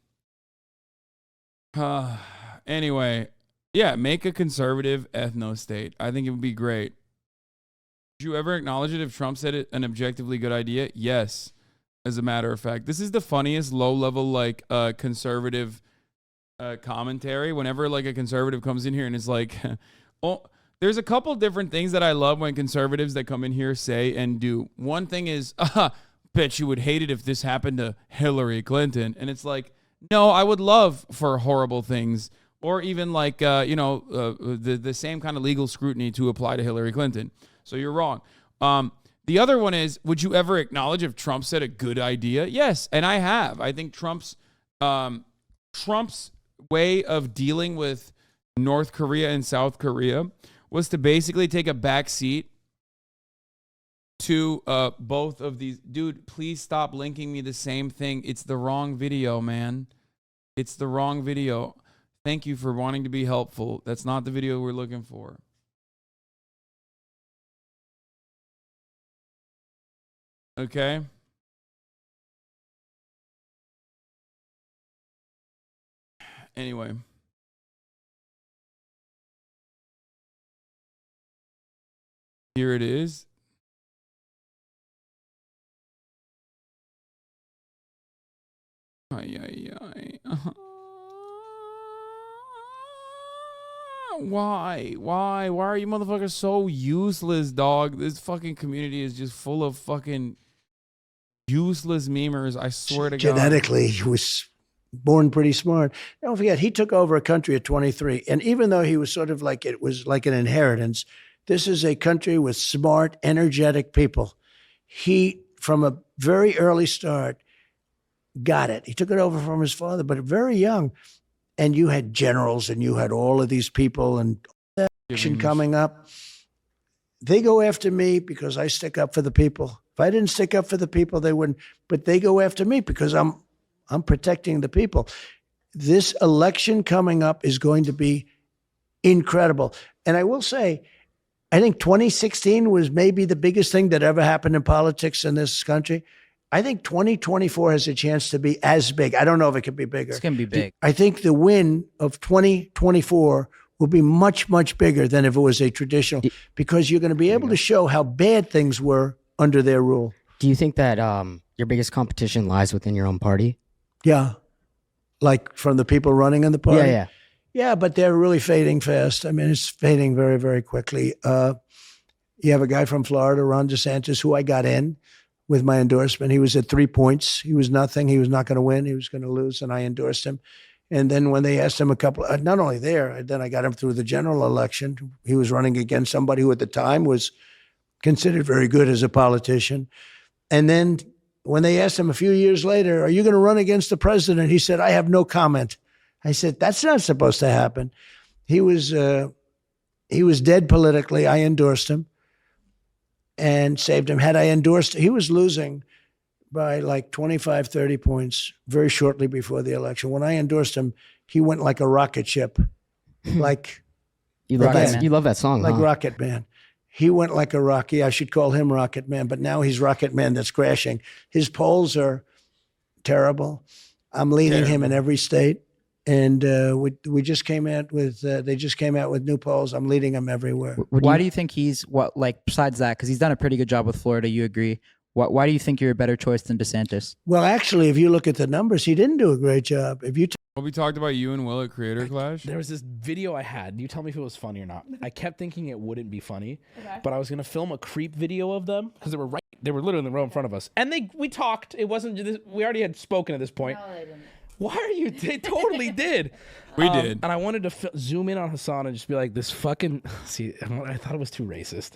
Anyway, yeah, make a conservative ethno state. I think it would be great. Would you ever acknowledge it if Trump said it an objectively good idea? Yes, as a matter of fact. This is the funniest low-level conservative commentary. Whenever a conservative comes in here and is like, oh, there's a couple different things that I love when conservatives that come in here say and do. One thing is, bet you would hate it if this happened to Hillary Clinton. And it's like, no, I would love for horrible things or even the same kind of legal scrutiny to apply to Hillary Clinton. So you're wrong. The other one is, would you ever acknowledge if Trump said a good idea? Yes, and I have. I think Trump's way of dealing with North Korea and South Korea was to basically take a back seat to both of these. Dude, please stop linking me the same thing. It's the wrong video, man. It's the wrong video. Thank you for wanting to be helpful. That's not the video we're looking for. Okay. Anyway. Here it is. Why? Why are you motherfuckers so useless, dog? This fucking community is just full of fucking useless memers. I swear to God. Genetically, he was born pretty smart. Don't forget, he took over a country at 23. And even though he was sort of like, it was like an inheritance, this is a country with smart, energetic people. He, from a very early start, got it. He took it over from his father, but very young. And you had generals and you had all of these people and action coming up. They go after me because I stick up for the people. If I didn't stick up for the people, they wouldn't. But they go after me because I'm protecting the people. This election coming up is going to be incredible. And I will say, I think 2016 was maybe the biggest thing that ever happened in politics in this country. I think 2024 has a chance to be as big. I don't know if it could be bigger. It's going to be big. I think the win of 2024 will be much, much bigger than if it was a traditional, because you're going to be able to show how bad things were under their rule. Do you think that your biggest competition lies within your own party? Yeah. Like from the people running in the party? Yeah. Yeah, but they're really fading fast. I mean, it's fading very, very quickly. You have a guy from Florida, Ron DeSantis, who I got in with my endorsement. He was at 3 points. He was nothing. He was not going to win. He was going to lose, and I endorsed him. And then when they asked him a couple, not only there, then I got him through the general election. He was running against somebody who at the time was considered very good as a politician. And then when they asked him a few years later, are you going to run against the president? He said, I have no comment. I said, that's not supposed to happen. He was dead politically. I endorsed him and saved him. Had I endorsed, he was losing by like 25, 30 points very shortly before the election. When I endorsed him, he went like a rocket ship. Like you love that song, like huh? Rocket Man. He went like a rocket. I should call him Rocket Man, but now he's Rocket Man that's crashing. His polls are terrible. I'm leading him in every state. And we just came out with, they just came out with new polls. I'm leading him everywhere. Why do you think he's, besides that, because he's done a pretty good job with Florida, you agree. Why do you think you're a better choice than DeSantis? Well, actually, if you look at the numbers, he didn't do a great job. If you Well, we talked about you and Will at Creator Clash. There was this video I had. You tell me if it was funny or not. I kept thinking it wouldn't be funny, but I was gonna film a creep video of them because they were literally in the row in front of us, and we talked. It wasn't. We already had spoken at this point. No, they didn't. Why are you? They totally did. We did. And I wanted to zoom in on Hasan and just be like, this fucking. See, I thought it was too racist.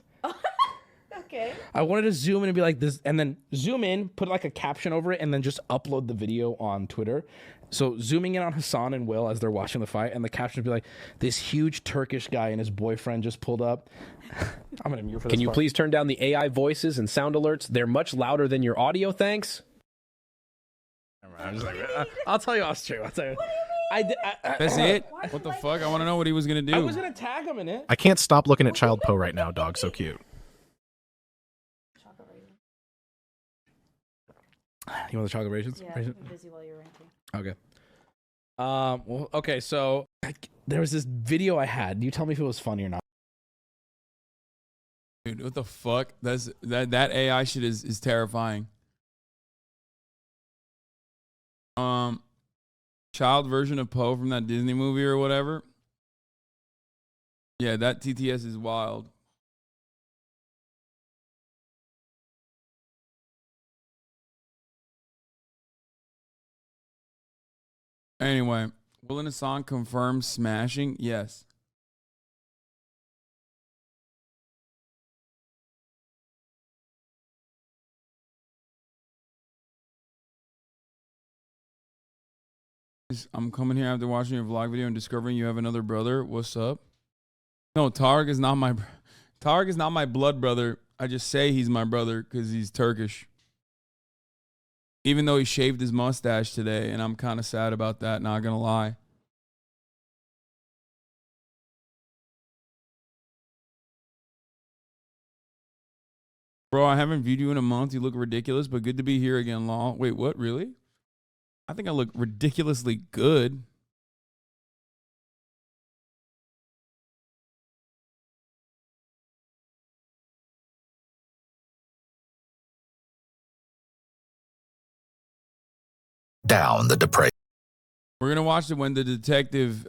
Okay. I wanted to zoom in and be like this, and then zoom in, put like a caption over it, and then just upload the video on Twitter. So zooming in on Hasan and Will as they're watching the fight, and the caption would be like, this huge Turkish guy and his boyfriend just pulled up. I'm gonna mute for this. Can you part. please turn down the AI voices and sound alerts? They're much louder than your audio, thanks. I'm just like, I'll tell you off stream. I'll tell you. That's it? What the fuck? I want to know what he was going to do. I was going to tag him in it. I can't stop looking at Child Poe right now, dog. So cute. You want the chocolate raisins? Yeah, I'm busy while you're ranting. Okay. Well, okay, so there was this video I had. You tell me if it was funny or not. Dude, what the fuck? That AI shit is terrifying. Child version of Poe from that Disney movie or whatever. Yeah, that TTS is wild. Anyway, Will and Hasan confirm smashing? Yes. I'm coming here after watching your vlog video and discovering you have another brother. What's up? No, Tarek is not my blood brother. I just say he's my brother because he's Turkish. Even though he shaved his mustache today, and I'm kind of sad about that, not gonna lie. Bro, I haven't viewed you in a month. You look ridiculous, but good to be here again, Law. Wait, what? Really? I think I look ridiculously good. Down the depraved. We're going to watch it when the detective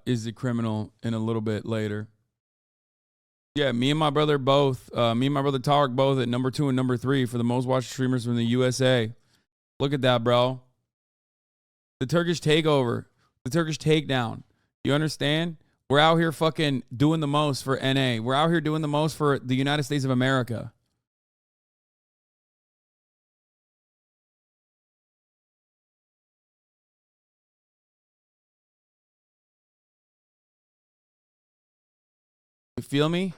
is the criminal in a little bit later. Yeah, me and my brother Tarek both at number 2 and number 3 for the most watched streamers from the USA. Look at that, bro. The Turkish takeover. The Turkish takedown. You understand? We're out here fucking doing the most for NA. We're out here doing the most for the United States of America. You feel me?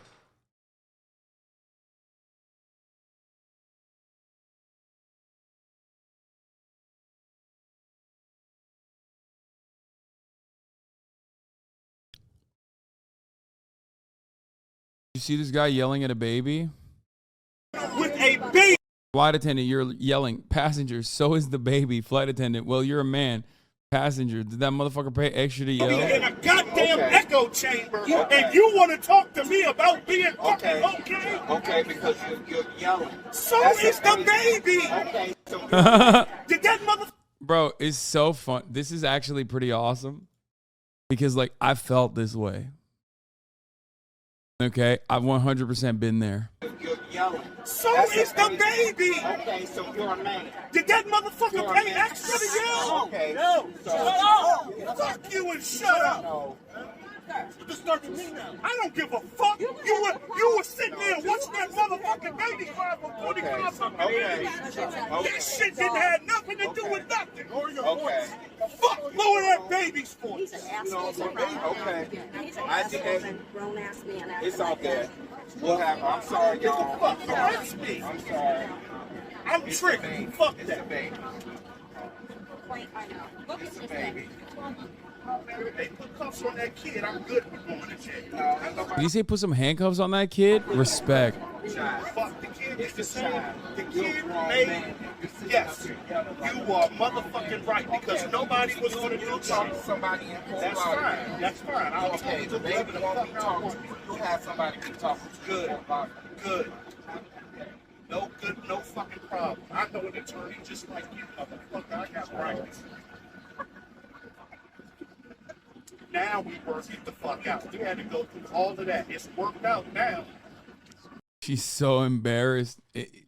You see this guy yelling at a baby? With a baby! Flight attendant, you're yelling. Passenger, so is the baby. Flight attendant, well, you're a man. Passenger, did that motherfucker pay extra to yell? In a goddamn echo chamber, and you want to talk to me about being fucking okay? Okay, because you're yelling. So is the baby. Okay. Did that mother? Bro, it's so fun. This is actually pretty awesome because, like, I felt this way. Okay, I've 100% been there. You're yelling. So is the baby. Okay, so you're a man. Did that motherfucker pay extra to yell? Okay. No. So, Shut up. Fuck you and shut up. No. I don't give a fuck. You were sitting there watching that motherfucking baby cry for 45 fucking minutes. This shit didn't have nothing to do with nothing. Okay. Fuck lower that baby's voice. Okay. I think it's out there. We'll have. I'm sorry, y'all. Fuck, arrest me. I'm sorry. I'm tripping. Fuck that baby. It's a baby. They put cuffs on that kid. I'm good with going to jail. Did you say put some handcuffs on that kid? Respect. Fuck the kid. It's the same. The kid made. Yes, you are motherfucking right because nobody was going to do something. That's fine. That's fine. I'll Okay, the baby won't be talking. You have somebody be talking. Good. Good. No good, no fucking problem. I know an attorney just like you, motherfucker. I got practice. Now we work it the fuck out. We had to go through all of that. It's worked out now. She's so embarrassed.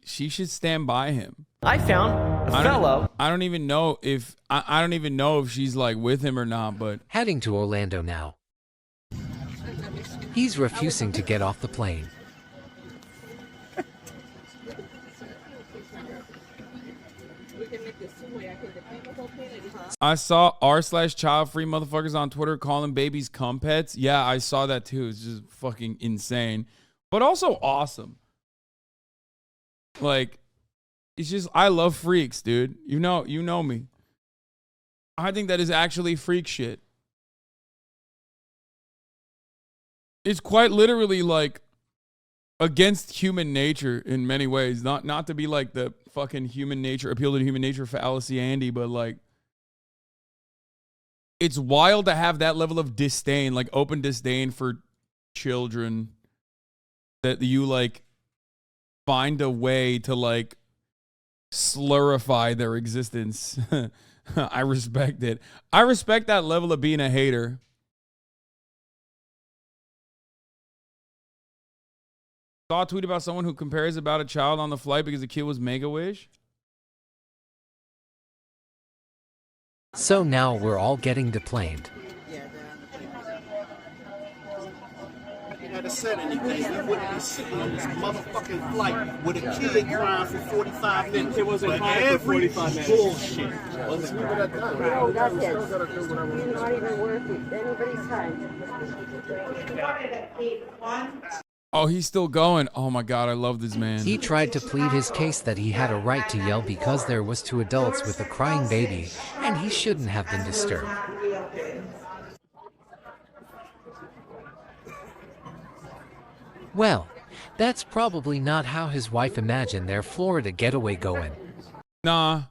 She should stand by him. I found a fellow. I don't even know if I don't even know if she's like with him or not, but Heading to Orlando now. He's refusing to get off the plane. I saw r/child free motherfuckers on Twitter calling babies cum pets. Yeah, I saw that too. It's just fucking insane, but also awesome. Like, it's just, I love freaks, dude. You know me. I think that is actually freak shit. It's quite literally like against human nature in many ways. Not to be like the fucking human nature, appeal to human nature fallacy Andy, but like, it's wild to have that level of disdain, like open disdain for children, that you like find a way to like slurify their existence. I respect it. I respect that level of being a hater. Saw a tweet about someone who compares about a child on the flight because the kid was Make-A-Wish. So now we're all getting deplaned. If you had said anything, we wouldn't be sitting on this motherfucking flight with a kid crying for 45 minutes. It wasn't crying for 45 minutes. Bullshit. No, that's it. You're not even worth anybody's time. Oh, he's still going. Oh my God, I love this man. He tried to plead his case that he had a right to yell because there was two adults with a crying baby, and he shouldn't have been disturbed. Well, that's probably not how his wife imagined their Florida getaway going. Nah.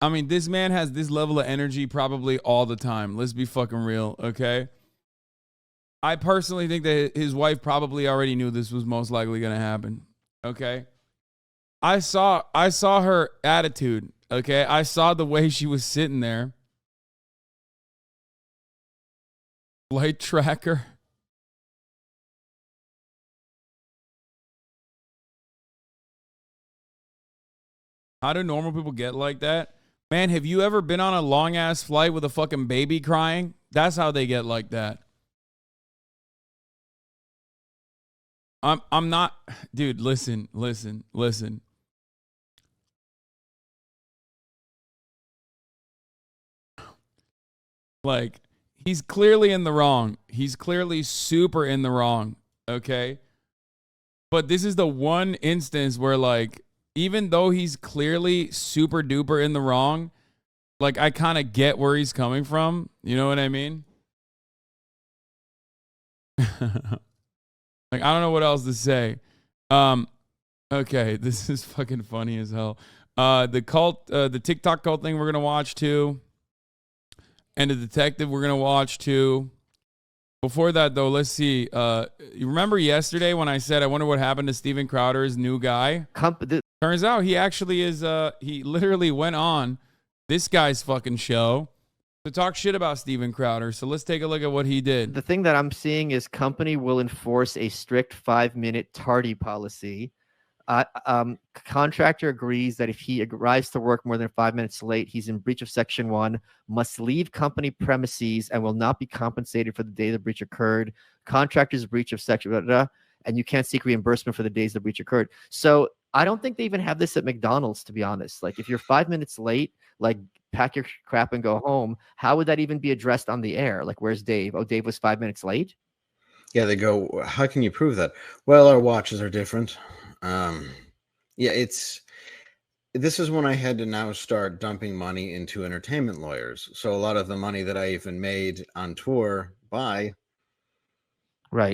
I mean, this man has this level of energy probably all the time. Let's be fucking real, okay? I personally think that his wife probably already knew this was most likely going to happen, okay? I saw her attitude, okay? I saw the way she was sitting there. Flight tracker. How do normal people get like that? Man, have you ever been on a long-ass flight with a fucking baby crying? That's how they get like that. I'm not, dude, listen. Like, he's clearly in the wrong. He's clearly super in the wrong, okay? But this is the one instance where, like, even though he's clearly super duper in the wrong, like, I kind of get where he's coming from. You know what I mean? Like, I don't know what else to say. Okay, this is fucking funny as hell. The TikTok cult thing we're gonna watch too. And the detective we're gonna watch too. Before that, though, let's see. You remember yesterday when I said I wonder what happened to Steven Crowder's new guy? Turns out he actually is. He literally went on this guy's fucking show to talk shit about Steven Crowder. So let's take a look at what he did. The thing that I'm seeing is company will enforce a strict 5-minute tardy policy. Contractor agrees that if he arrives to work more than 5 minutes late, he's in breach of Section 1, must leave company premises, and will not be compensated for the day the breach occurred. Contractor's breach of Section, and you can't seek reimbursement for the days the breach occurred. So I don't think they even have this at McDonald's, to be honest. Like, if you're 5 minutes late, like, pack your crap and go home. How would that even be addressed on the air? Like, where's Dave? Oh, Dave was 5 minutes late? Yeah, they go, how can you prove that? Well, our watches are different. Yeah, this is when I had to now start dumping money into entertainment lawyers. So a lot of the money that I even made on tour Right.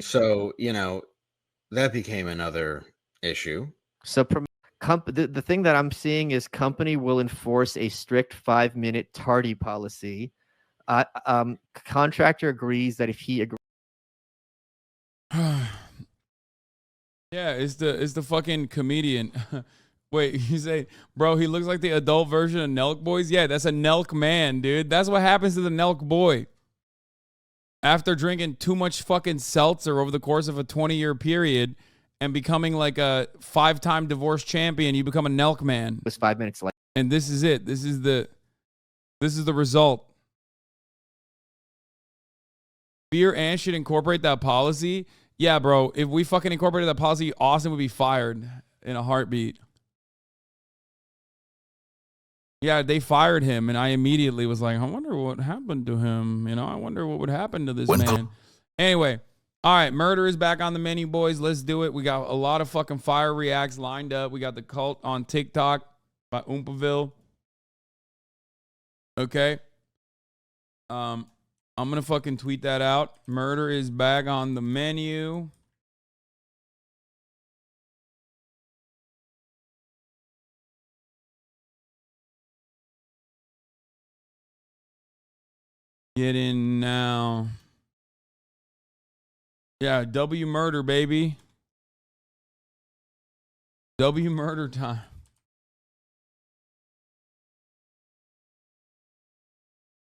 So, that became another issue. So the thing that I'm seeing is company will enforce a strict 5-minute tardy policy. Contractor agrees that if he agrees. Yeah, it's the fucking comedian. Wait, you say, bro, he looks like the adult version of Nelk Boys? Yeah, that's a Nelk man, dude. That's what happens to the Nelk boy. After drinking too much fucking seltzer over the course of a 20-year period and becoming like a 5-time divorce champion, you become a Nelk man. It was 5 minutes late. And this is it. This is the result. Beer and should incorporate that policy. Yeah, bro. If we fucking incorporated that policy, Austin would be fired in a heartbeat. Yeah, they fired him, and I immediately was like, I wonder what happened to him. I wonder what would happen to this man. Anyway, all right, murder is back on the menu, boys. Let's do it. We got a lot of fucking fire reacts lined up. We got the cult on TikTok by Oompaville. Okay. I'm going to fucking tweet that out. Murder is back on the menu. Get in now. Yeah, W murder, baby. W murder time.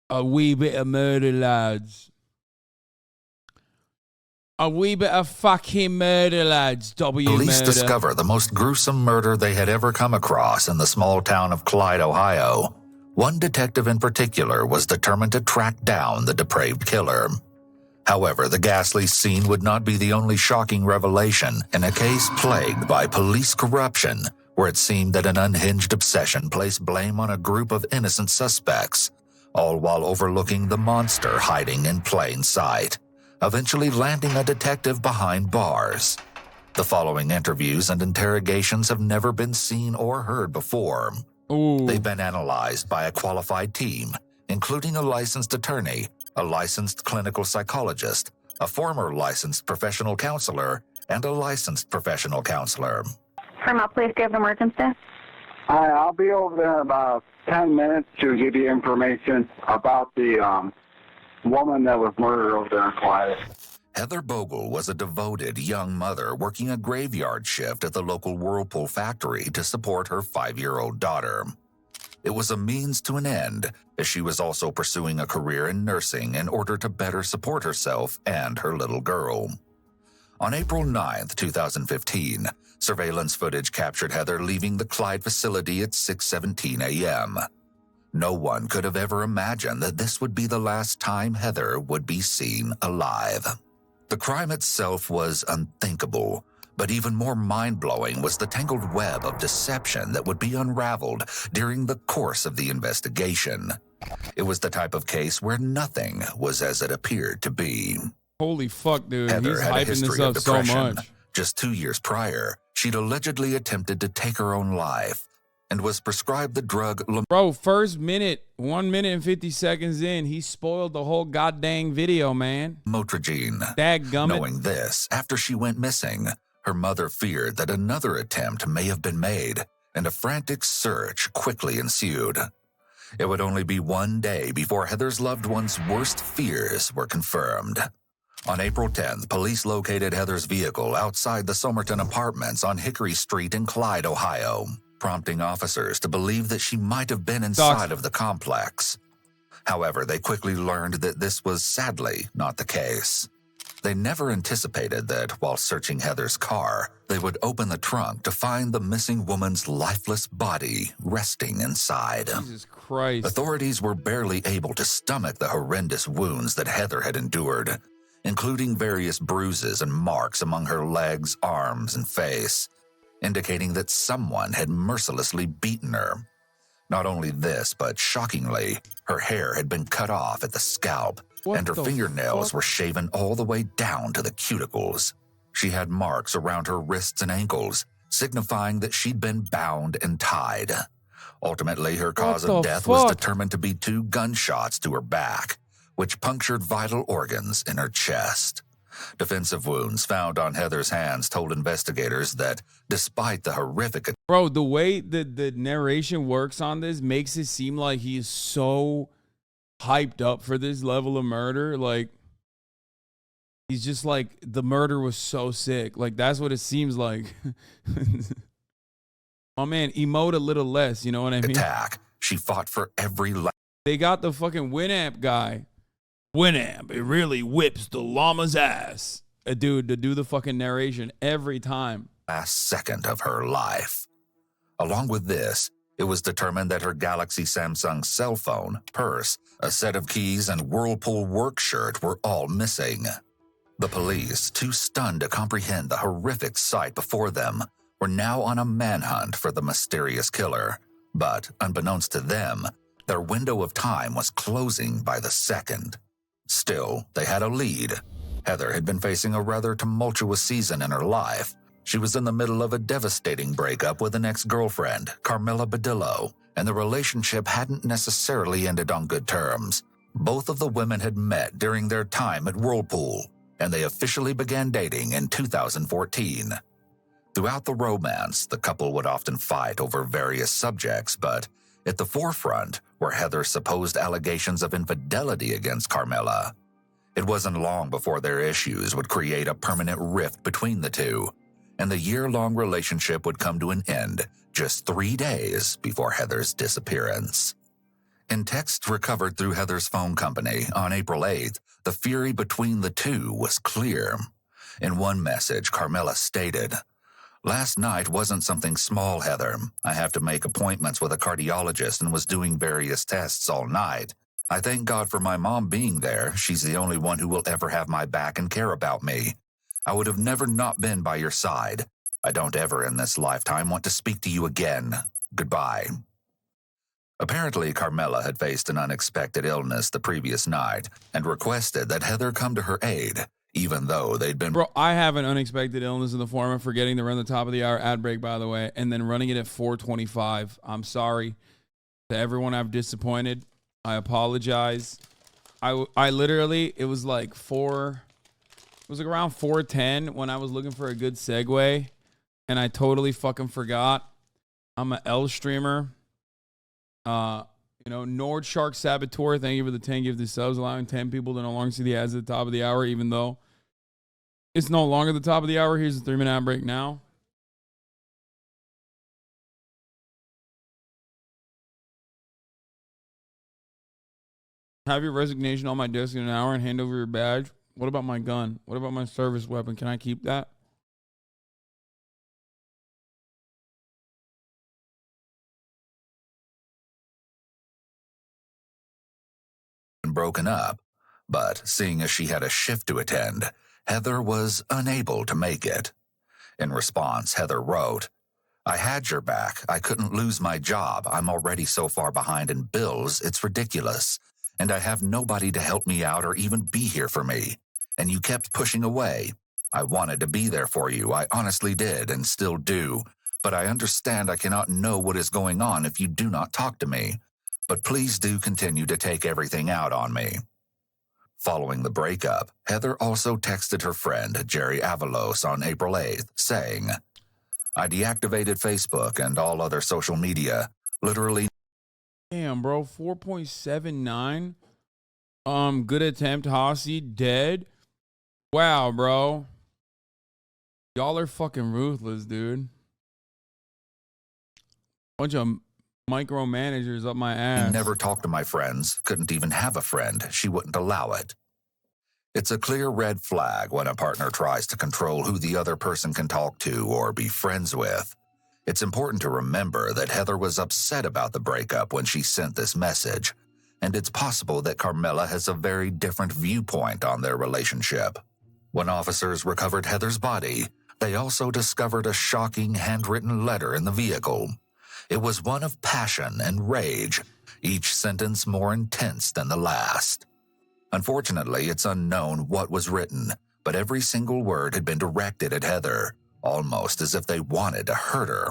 A wee bit of murder, lads. A wee bit of fucking murder, lads. W Police murder. discover the most gruesome murder they had ever come across in the small town of Clyde, Ohio. One detective in particular was determined to track down the depraved killer. However, the ghastly scene would not be the only shocking revelation in a case plagued by police corruption, where it seemed that an unhinged obsession placed blame on a group of innocent suspects, all while overlooking the monster hiding in plain sight, eventually landing a detective behind bars. The following interviews and interrogations have never been seen or heard before. Ooh. They've been analyzed by a qualified team, including a licensed attorney, a licensed clinical psychologist, a former licensed professional counselor, and a licensed professional counselor. Fremont Police, do you have an emergency? Hi, I'll be over there in about 10 minutes to give you information about the woman that was murdered over there in Clyde. Heather Bogle was a devoted young mother working a graveyard shift at the local Whirlpool factory to support her 5-year-old daughter. It was a means to an end, as she was also pursuing a career in nursing in order to better support herself and her little girl. On April 9th, 2015, surveillance footage captured Heather leaving the Clyde facility at 6:17 a.m. No one could have ever imagined that this would be the last time Heather would be seen alive. The crime itself was unthinkable, but even more mind-blowing was the tangled web of deception that would be unraveled during the course of the investigation. It was the type of case where nothing was as it appeared to be. Holy fuck, dude. Heather He's had a hyping history this of up so depression. much. Just 2 years prior, she'd allegedly attempted to take her own life and was prescribed the drug Bro, first minute, 1 minute and 50 seconds in, he spoiled the whole goddamn video, man. Lamotrigine. Dadgummit. Knowing this, after she went missing, her mother feared that another attempt may have been made, and a frantic search quickly ensued. It would only be one day before Heather's loved one's worst fears were confirmed. On April 10th, police located Heather's vehicle outside the Somerton Apartments on Hickory Street in Clyde, Ohio, prompting officers to believe that she might have been inside of the complex. However, they quickly learned that this was sadly not the case. They never anticipated that while searching Heather's car, they would open the trunk to find the missing woman's lifeless body resting inside. Jesus Christ. Authorities were barely able to stomach the horrendous wounds that Heather had endured, including various bruises and marks among her legs, arms, and face, indicating that someone had mercilessly beaten her. Not only this, but shockingly, her hair had been cut off at the scalp, and her fingernails were shaven all the way down to the cuticles. She had marks around her wrists and ankles, signifying that she'd been bound and tied. Ultimately, her cause of death was determined to be 2 gunshots to her back, which punctured vital organs in her chest. Defensive wounds found on Heather's hands told investigators that despite the horrific... Bro, the way the narration works on this makes it seem like he's so hyped up for this level of murder. Like, he's just like, the murder was so sick. Like, that's what it seems like. Oh, man, emote a little less, you know what I mean? Attack. She fought for every... They got the fucking Winamp guy. Winamp, it really whips the llama's ass. A dude to do the fucking narration every time. Last second of her life. Along with this, it was determined that her Galaxy Samsung cell phone, purse, a set of keys, and Whirlpool work shirt were all missing. The police, too stunned to comprehend the horrific sight before them, were now on a manhunt for the mysterious killer. But, unbeknownst to them, their window of time was closing by the second. Still, they had a lead. Heather had been facing a rather tumultuous season in her life. She was in the middle of a devastating breakup with an ex-girlfriend, Carmela Badillo, and the relationship hadn't necessarily ended on good terms. Both of the women had met during their time at Whirlpool, and they officially began dating in 2014. Throughout the romance, the couple would often fight over various subjects, but at the forefront were Heather's supposed allegations of infidelity against Carmela. It wasn't long before their issues would create a permanent rift between the two, and the year-long relationship would come to an end just 3 days before Heather's disappearance. In texts recovered through Heather's phone company on April 8th, the fury between the two was clear. In one message, Carmela stated, "Last night wasn't something small, Heather. I have to make appointments with a cardiologist and was doing various tests all night. I thank God for my mom being there. She's the only one who will ever have my back and care about me. I would have never not been by your side. I don't ever in this lifetime want to speak to you again. Goodbye." Apparently, Carmela had faced an unexpected illness the previous night and requested that Heather come to her aid, even though they'd been... Bro, I have an unexpected illness in the form of forgetting to run the top of the hour ad break, by the way, and then running it at 4:25. I'm sorry to everyone I've disappointed. I apologize. I literally, it was like around 4:10 when I was looking for a good segue, and I totally fucking forgot. I'm an L streamer. Nord Shark Saboteur, thank you for the 10 gifted subs, allowing 10 people to no longer see the ads at the top of the hour, even though it's no longer the top of the hour. Here's the 3-minute ad break now. Have your resignation on my desk in an hour and hand over your badge. What about my gun? What about my service weapon? Can I keep that? broken up, but seeing as she had a shift to attend, Heather was unable to make it. In response, Heather wrote, "I had your back. I couldn't lose my job. I'm already so far behind in bills, it's ridiculous. And I have nobody to help me out or even be here for me. And you kept pushing away. I wanted to be there for you. I honestly did and still do. But I understand I cannot know what is going on if you do not talk to me. But please do continue to take everything out on me." Following the breakup, Heather also texted her friend Jerry Avalos on April 8th, saying, "I deactivated Facebook and all other social media. Literally..." Damn, bro, 4.79. Good attempt, Hossie. Dead. Wow, bro. Y'all are fucking ruthless, dude. Bunch of micromanagers up my ass. He never talked to my friends, couldn't even have a friend. She wouldn't allow it. It's a clear red flag when a partner tries to control who the other person can talk to or be friends with. It's important to remember that Heather was upset about the breakup when she sent this message, and it's possible that Carmela has a very different viewpoint on their relationship. When officers recovered Heather's body, they also discovered a shocking handwritten letter in the vehicle. It was one of passion and rage, each sentence more intense than the last. Unfortunately, it's unknown what was written, but every single word had been directed at Heather, almost as if they wanted to hurt her.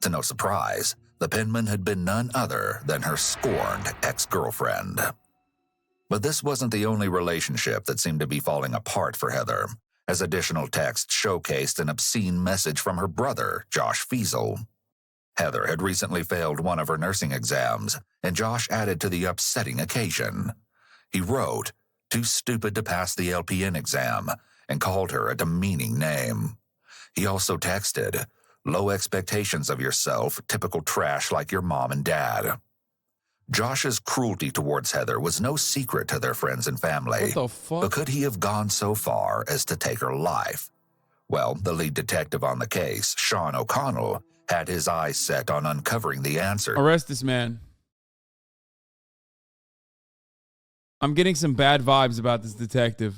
To no surprise, the penman had been none other than her scorned ex-girlfriend. But this wasn't the only relationship that seemed to be falling apart for Heather, as additional texts showcased an obscene message from her brother, Josh Fiesel. Heather had recently failed one of her nursing exams, and Josh added to the upsetting occasion. He wrote, "Too stupid to pass the LPN exam," and called her a demeaning name. He also texted, "Low expectations of yourself, typical trash like your mom and dad." Josh's cruelty towards Heather was no secret to their friends and family. What the fuck? But could he have gone so far as to take her life? Well, the lead detective on the case, Sean O'Connell, had his eyes set on uncovering the answer. Arrest this man. I'm getting some bad vibes about this detective.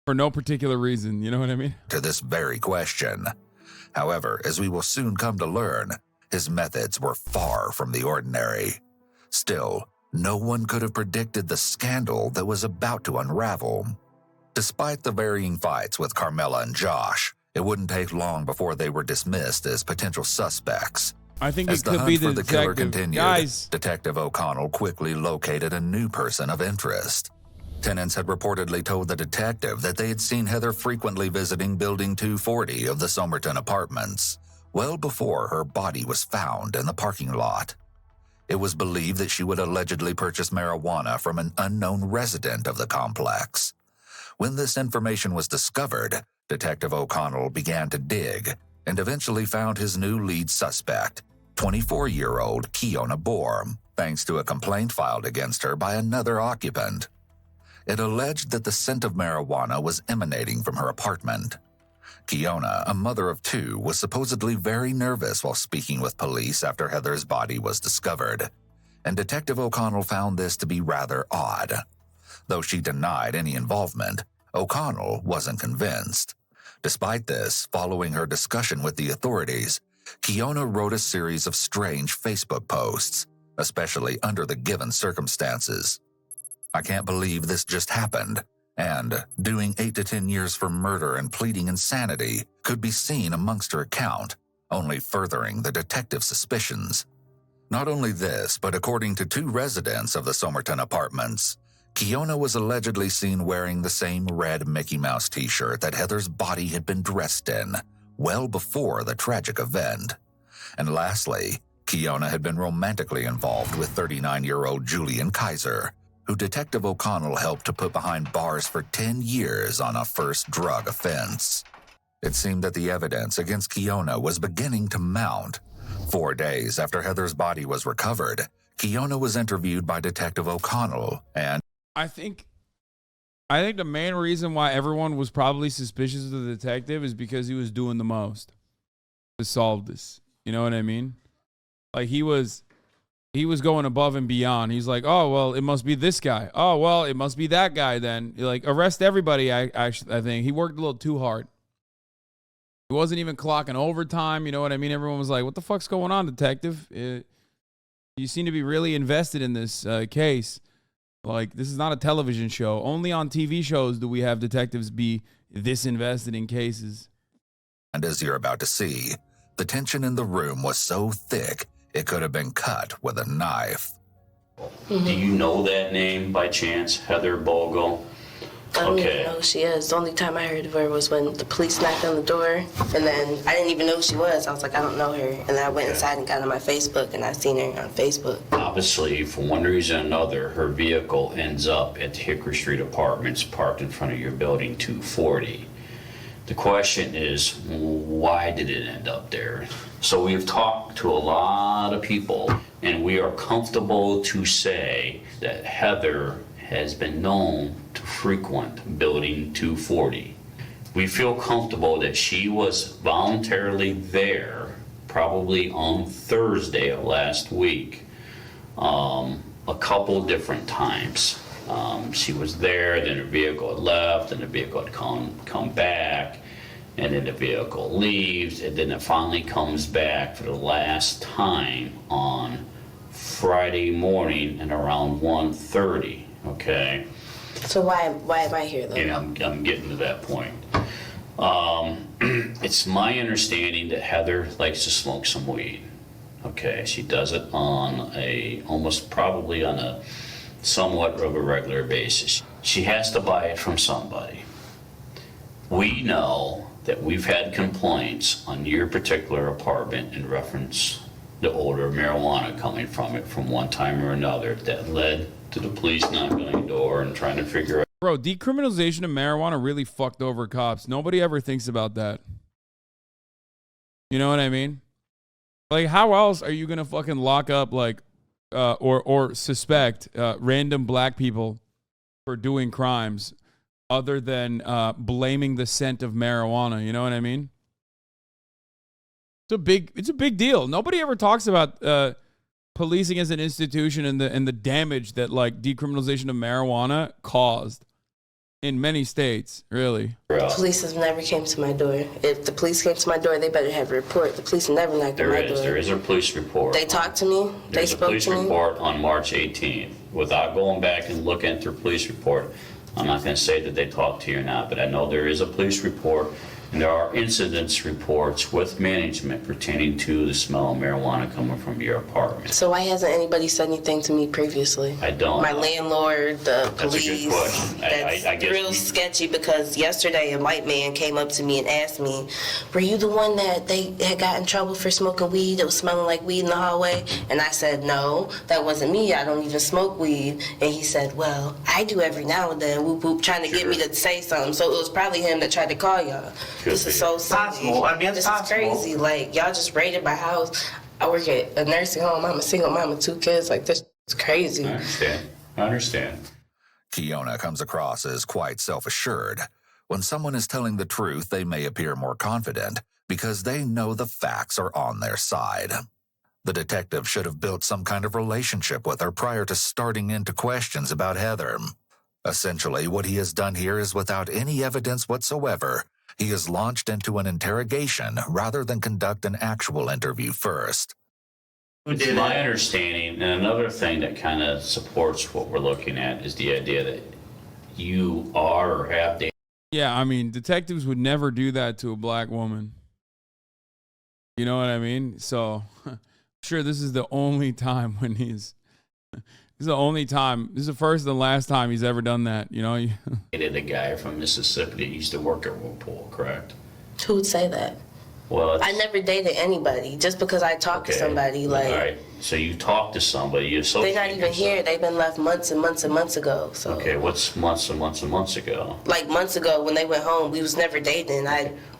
For no particular reason, you know what I mean? To this very question. However, as we will soon come to learn, his methods were far from the ordinary. Still, no one could have predicted the scandal that was about to unravel. Despite the varying fights with Carmela and Josh, it wouldn't take long before they were dismissed as potential suspects. I think As it the could hunt be for the the killer detective. continued, Guys. Detective O'Connell quickly located a new person of interest. Tenants had reportedly told the detective that they had seen Heather frequently visiting Building 240 of the Somerton Apartments, well before her body was found in the parking lot. It was believed that she would allegedly purchase marijuana from an unknown resident of the complex. When this information was discovered, Detective O'Connell began to dig and eventually found his new lead suspect, 24-year-old Kiona Bohr, thanks to a complaint filed against her by another occupant. It alleged that the scent of marijuana was emanating from her apartment. Kiona, a mother of two, was supposedly very nervous while speaking with police after Heather's body was discovered, and Detective O'Connell found this to be rather odd. Though she denied any involvement, O'Connell wasn't convinced. Despite this, following her discussion with the authorities, Kiona wrote a series of strange Facebook posts, especially under the given circumstances. "I can't believe this just happened," and "doing 8 to 10 years for murder and pleading insanity" could be seen amongst her account, only furthering the detective's suspicions. Not only this, but according to two residents of the Somerton Apartments, Kiona was allegedly seen wearing the same red Mickey Mouse t-shirt that Heather's body had been dressed in, well before the tragic event. And lastly, Kiona had been romantically involved with 39-year-old Julian Kaiser, who Detective O'Connell helped to put behind bars for 10 years on a first drug offense. It seemed that the evidence against Kiona was beginning to mount. 4 days after Heather's body was recovered, Kiona was interviewed by Detective O'Connell, and I think the main reason why everyone was probably suspicious of the detective is because he was doing the most to solve this. You know what I mean? Like he was going above and beyond. He's like, "Oh, well, it must be this guy. Oh, well, it must be that guy then." You're like, arrest everybody. I think he worked a little too hard. He wasn't even clocking overtime. You know what I mean? Everyone was like, "What the fuck's going on, detective? You seem to be really invested in this case. Like, this is not a television show. Only on TV shows do we have detectives be this invested in cases." And as you're about to see, the tension in the room was so thick, it could have been cut with a knife. Do you know that name by chance, Heather Bogle? I don't even know who she is. The only time I heard of her was when the police knocked on the door, and then I didn't even know who she was. I was like, I don't know her. And then I went inside and got on my Facebook, and I seen her on Facebook. Obviously, for one reason or another, her vehicle ends up at the Hickory Street Apartments parked in front of your building 240. The question is, why did it end up there? So we've talked to a lot of people, and we are comfortable to say that Heather has been known to frequent building 240. We feel comfortable that she was voluntarily there probably on Thursday of last week, a couple different times. She was there, then her vehicle had left, and the vehicle had come back, and then the vehicle leaves, and then it finally comes back for the last time on Friday morning and around 1:30. Okay. So why am I here though? And I'm getting to that point. It's my understanding that Heather likes to smoke some weed. Okay, she does it on almost probably on a somewhat of a regular basis. She has to buy it from somebody. We know that we've had complaints on your particular apartment in reference the odor of marijuana coming from it from one time or another that led to the police knocking on the door and trying to figure out. Bro, decriminalization of marijuana really fucked over cops. Nobody ever thinks about that. You know what I mean? Like, how else are you gonna fucking lock up like, or suspect random black people for doing crimes, other than blaming the scent of marijuana? You know what I mean? It's a big deal. Nobody ever talks about policing as an institution and the damage that like decriminalization of marijuana caused in many states, really. The police have never came to my door. If the police came to my door, they better have a report. The police never knocked on my door. There is a police report. They talked to me. They spoke to me. There's a police report on March 18th. Without going back and looking at their police report, I'm not going to say that they talked to you or not, but I know there is a police report. And there are incidents reports with management pertaining to the smell of marijuana coming from your apartment. So why hasn't anybody said anything to me previously? I don't. My landlord, the police. That's a good question. That's I guess real sketchy because yesterday a white man came up to me and asked me, were you the one that they had got in trouble for smoking weed that was smelling like weed in the hallway? And I said, no, that wasn't me. I don't even smoke weed. And he said, well, I do every now and then, whoop whoop, trying to get me to say something. So it was probably him that tried to call y'all. This is so possible. I mean, this is crazy. Like, y'all just raided my house. I work at a nursing home. I'm a single mom with 2 kids. Like, this is crazy. I understand. Kiona comes across as quite self-assured. When someone is telling the truth, they may appear more confident because they know the facts are on their side. The detective should have built some kind of relationship with her prior to starting into questions about Heather. Essentially, what he has done here is without any evidence whatsoever, he has launched into an interrogation rather than conduct an actual interview first. It's my understanding, and another thing that kind of supports what we're looking at is the idea that you are or have dated. Yeah, I mean, detectives would never do that to a black woman. You know what I mean? So, sure, this is the only time when this is the only time. This is the first and the last time he's ever done that. You know, Dated a guy from Mississippi that used to work at Whirlpool, correct? Who would say that? Well, I never dated anybody. Just because I talked to somebody, like. All right. So you talked to somebody. You They're not even here. They've been left months and months and months ago. So. Okay, what's months and months and months ago? Like months ago when they went home, we was never dating.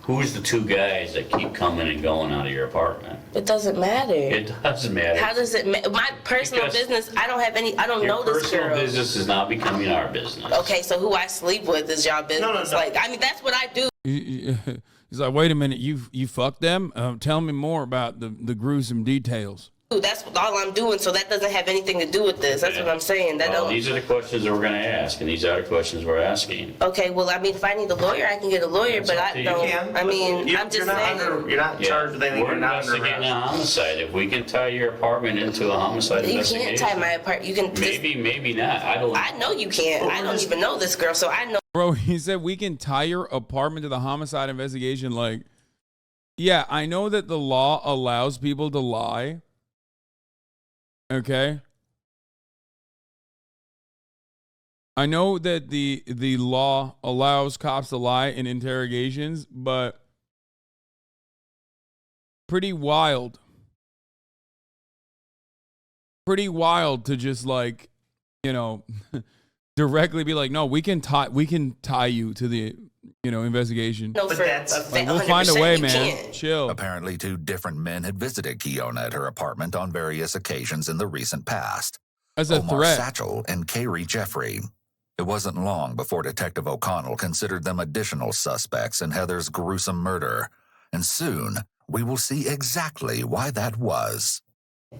Who's the 2 guys that keep coming and going out of your apartment? It doesn't matter. It doesn't matter. How does it matter? My personal business, I don't know this girl. Your personal business is not becoming our business. Okay, so who I sleep with is y'all business. No. Like, I mean, that's what I do. He's like, wait a minute, you fucked them? Tell me more about the gruesome details. That's all I'm doing, so that doesn't have anything to do with this. That's what I'm saying. These are the questions that we're going to ask, and these are the questions we're asking. Okay, well, I mean, if I need a lawyer, I can get a lawyer, but I don't. I mean, I'm just saying. You're not charged with anything. We're investigating a homicide. If we can tie your apartment into a homicide investigation. You can't tie my apartment. You can. Maybe not. I know you can't. I don't even know this girl, so I know. Bro, he said we can tie your apartment to the homicide investigation. Like, yeah, I know that the law allows people to lie. Okay. I know that the law allows cops to lie in interrogations, but pretty wild. Pretty wild to just like, you know, directly be like, no, we can tie you to the, you know, investigation. No, Like, we'll find a way, man. Chill. Apparently, 2 different men had visited Kiona at her apartment on various occasions in the recent past. As a Omar threat. Satchel and Carrie Jeffrey. It wasn't long before Detective O'Connell considered them additional suspects in Heather's gruesome murder. And soon, we will see exactly why that was.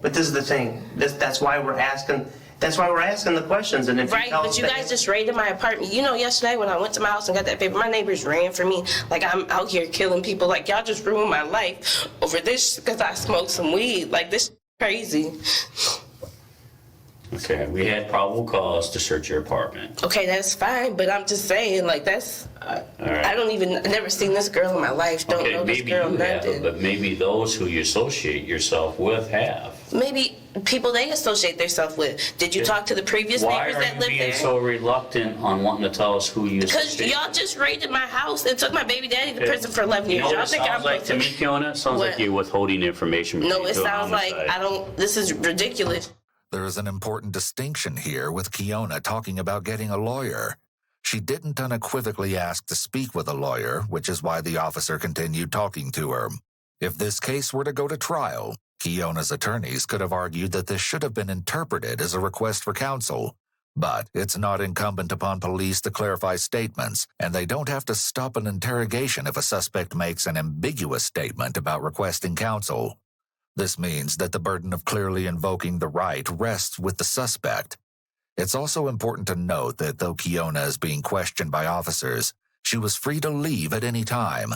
But this is the thing. That's why we're asking. That's why we're asking the questions. And if Right, but you guys just raided my apartment. You know, yesterday when I went to my house and got that paper, my neighbors ran for me. Like, I'm out here killing people. Like, y'all just ruined my life over this because I smoked some weed. Like, this is crazy. Okay, we had probable cause to search your apartment. Okay, that's fine, but I'm just saying, like, that's... All right. I never seen this girl in my life. Don't Okay, know this maybe girl, you have, nothing. but maybe those who you associate yourself with have. Maybe people they associate themselves with. Did you talk to the previous neighbors that lived Why are you being there? so reluctant on wanting to tell us who you Because associate? y'all just raided my house and took my baby daddy to Okay. prison for 11 You years. know what Y'all it think I'm sounds like to me, Kiona? It sounds like What? you're withholding information. No, from it to a sounds like homicide. I don't... This is ridiculous. There is an important distinction here with Kiona talking about getting a lawyer. She didn't unequivocally ask to speak with a lawyer, which is why the officer continued talking to her. If this case were to go to trial, Kiona's attorneys could have argued that this should have been interpreted as a request for counsel. But it's not incumbent upon police to clarify statements, and they don't have to stop an interrogation if a suspect makes an ambiguous statement about requesting counsel. This means that the burden of clearly invoking the right rests with the suspect. It's also important to note that though Kiona is being questioned by officers, she was free to leave at any time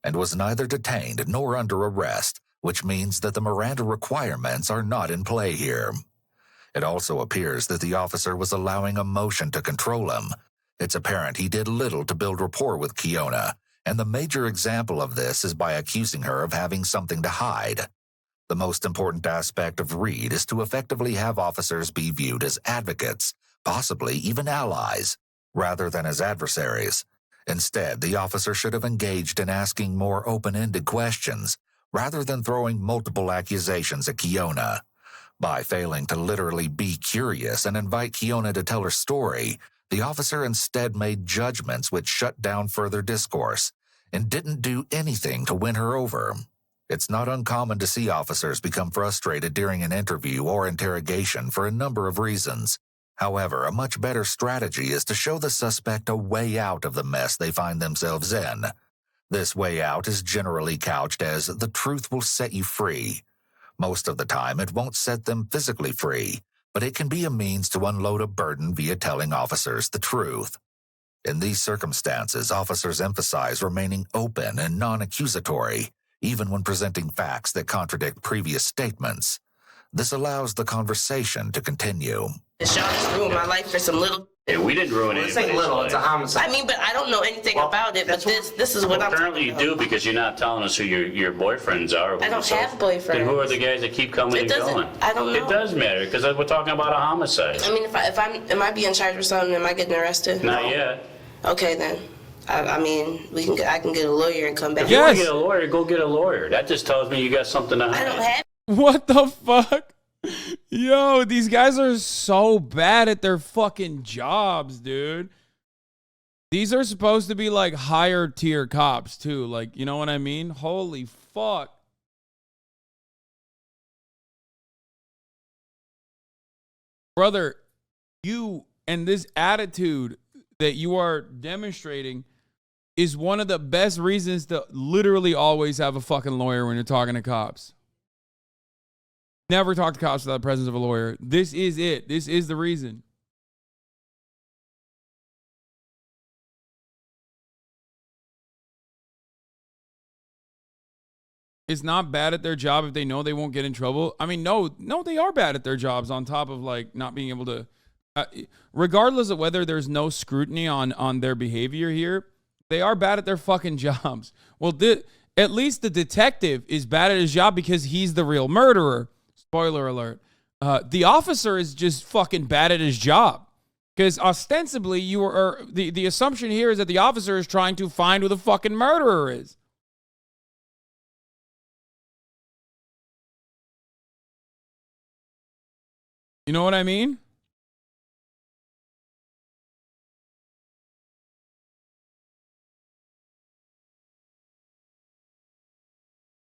and was neither detained nor under arrest, which means that the Miranda requirements are not in play here. It also appears that the officer was allowing emotion to control him. It's apparent he did little to build rapport with Kiona, and the major example of this is by accusing her of having something to hide. The most important aspect of Reed is to effectively have officers be viewed as advocates, possibly even allies, rather than as adversaries. Instead, the officer should have engaged in asking more open-ended questions, rather than throwing multiple accusations at Kiona. By failing to literally be curious and invite Kiona to tell her story, the officer instead made judgments which shut down further discourse, and didn't do anything to win her over. It's not uncommon to see officers become frustrated during an interview or interrogation for a number of reasons. However, a much better strategy is to show the suspect a way out of the mess they find themselves in. This way out is generally couched as the truth will set you free. Most of the time, it won't set them physically free, but it can be a means to unload a burden via telling officers the truth. In these circumstances, officers emphasize remaining open and non-accusatory, even when presenting facts that contradict previous statements. This allows the conversation to continue. Y'all just ruined my life for some little... Yeah, we didn't ruin This anybody's ain't little, life. it's a homicide. I mean, but I don't know anything about it, but this is what I'm Apparently you talking do about. because you're not telling us who your boyfriends are. I don't have boyfriends. Then who are the guys that keep coming It and doesn't- going? I don't know. It does matter because we're talking about a homicide. I mean, am I being charged with something? Am I getting arrested? Not yet. Okay, then. I mean, I can get a lawyer and come back. If you want to get a lawyer, go get a lawyer. That just tells me you got something to hide. I don't have... What the fuck? Yo, these guys are so bad at their fucking jobs, dude. These are supposed to be like higher tier cops too. Like, you know what I mean? Holy fuck. Brother, you and this attitude that you are demonstrating is one of the best reasons to literally always have a fucking lawyer when you're talking to cops. Never talk to cops without the presence of a lawyer. This is it. This is the reason. It's not bad at their job if they know they won't get in trouble. I mean, no, they are bad at their jobs on top of like not being able to, regardless of whether there's no scrutiny on their behavior here, they are bad at their fucking jobs. Well, at least the detective is bad at his job because he's the real murderer. Spoiler alert. The officer is just fucking bad at his job Because ostensibly, the assumption here is that the officer is trying to find who the fucking murderer is. You know what I mean?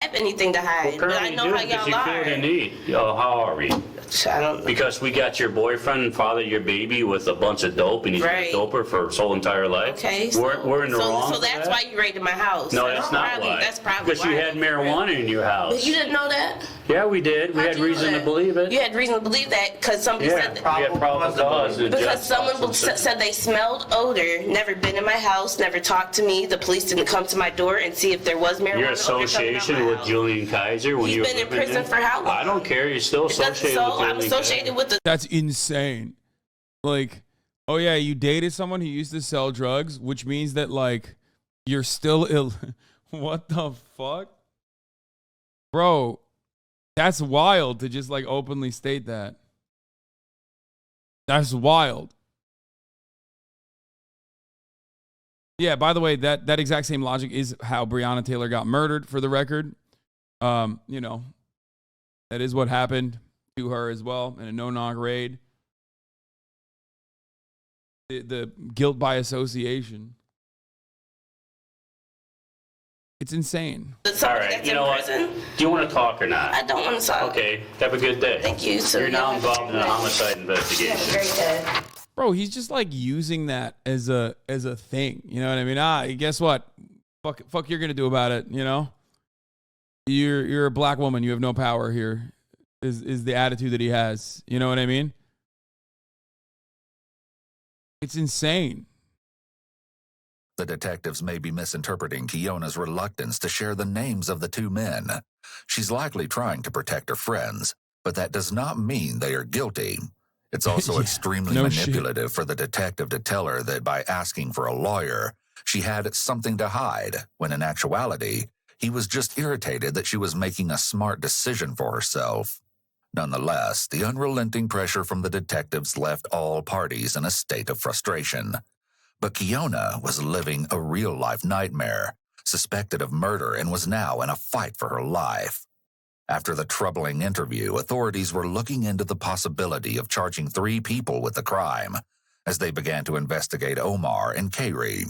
Have anything to hide, but I know how y'all are. How are we? I don't know. Because we got your boyfriend and father your baby with a bunch of dope, and he's Right. been a doper for his whole entire life. Okay. We're in the wrong. So that's why you raided my house. No, that's not probably, why. That's probably because you why. had marijuana in your house. But you didn't know that? Yeah, we did. We How'd had you know reason to that? believe it. You had reason to believe that because somebody said that. We had probable cause. Because someone said they smelled odor, never been in my house, never talked to me. The police didn't come to my door and see if there was marijuana. Your odor coming out association my with house. Julian Kaiser when He's you were been in living prison there? for how long? I don't care. You're still associated with Julian I'm associated with the. That's insane. Like, oh yeah, you dated someone who used to sell drugs, which means that like you're still ill. What the fuck? Bro, that's wild to just like openly state that. That's wild. Yeah, by the way, that exact same logic is how Breonna Taylor got murdered, for the record. You know, that is what happened to her as well in a no-knock raid. The guilt by association. It's insane. All right, you know what? Do you want to talk or not? I don't want to talk. Okay, have a good day. Thank you. So You're now involved in a homicide investigation. Have a great day. Bro, he's just like using that as a thing. You know what I mean? Guess what? Fuck you're gonna do about it, you know? You're a black woman, you have no power here, is the attitude that he has. You know what I mean? It's insane. The detectives may be misinterpreting Kiona's reluctance to share the names of the two men. She's likely trying to protect her friends, but that does not mean they are guilty. It's also extremely manipulative for the detective to tell her that by asking for a lawyer, she had something to hide, when in actuality, he was just irritated that she was making a smart decision for herself. Nonetheless, the unrelenting pressure from the detectives left all parties in a state of frustration. But Kiona was living a real-life nightmare, suspected of murder, and was now in a fight for her life. After the troubling interview, authorities were looking into the possibility of charging 3 people with the crime as they began to investigate Omar and Kairi.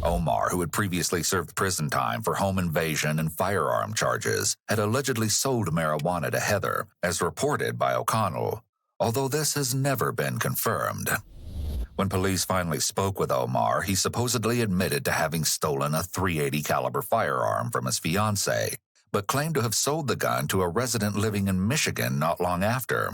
Omar, who had previously served prison time for home invasion and firearm charges, had allegedly sold marijuana to Heather, as reported by O'Connell, although this has never been confirmed. When police finally spoke with Omar, he supposedly admitted to having stolen a .380 caliber firearm from his fiancée, but claimed to have sold the gun to a resident living in Michigan not long after.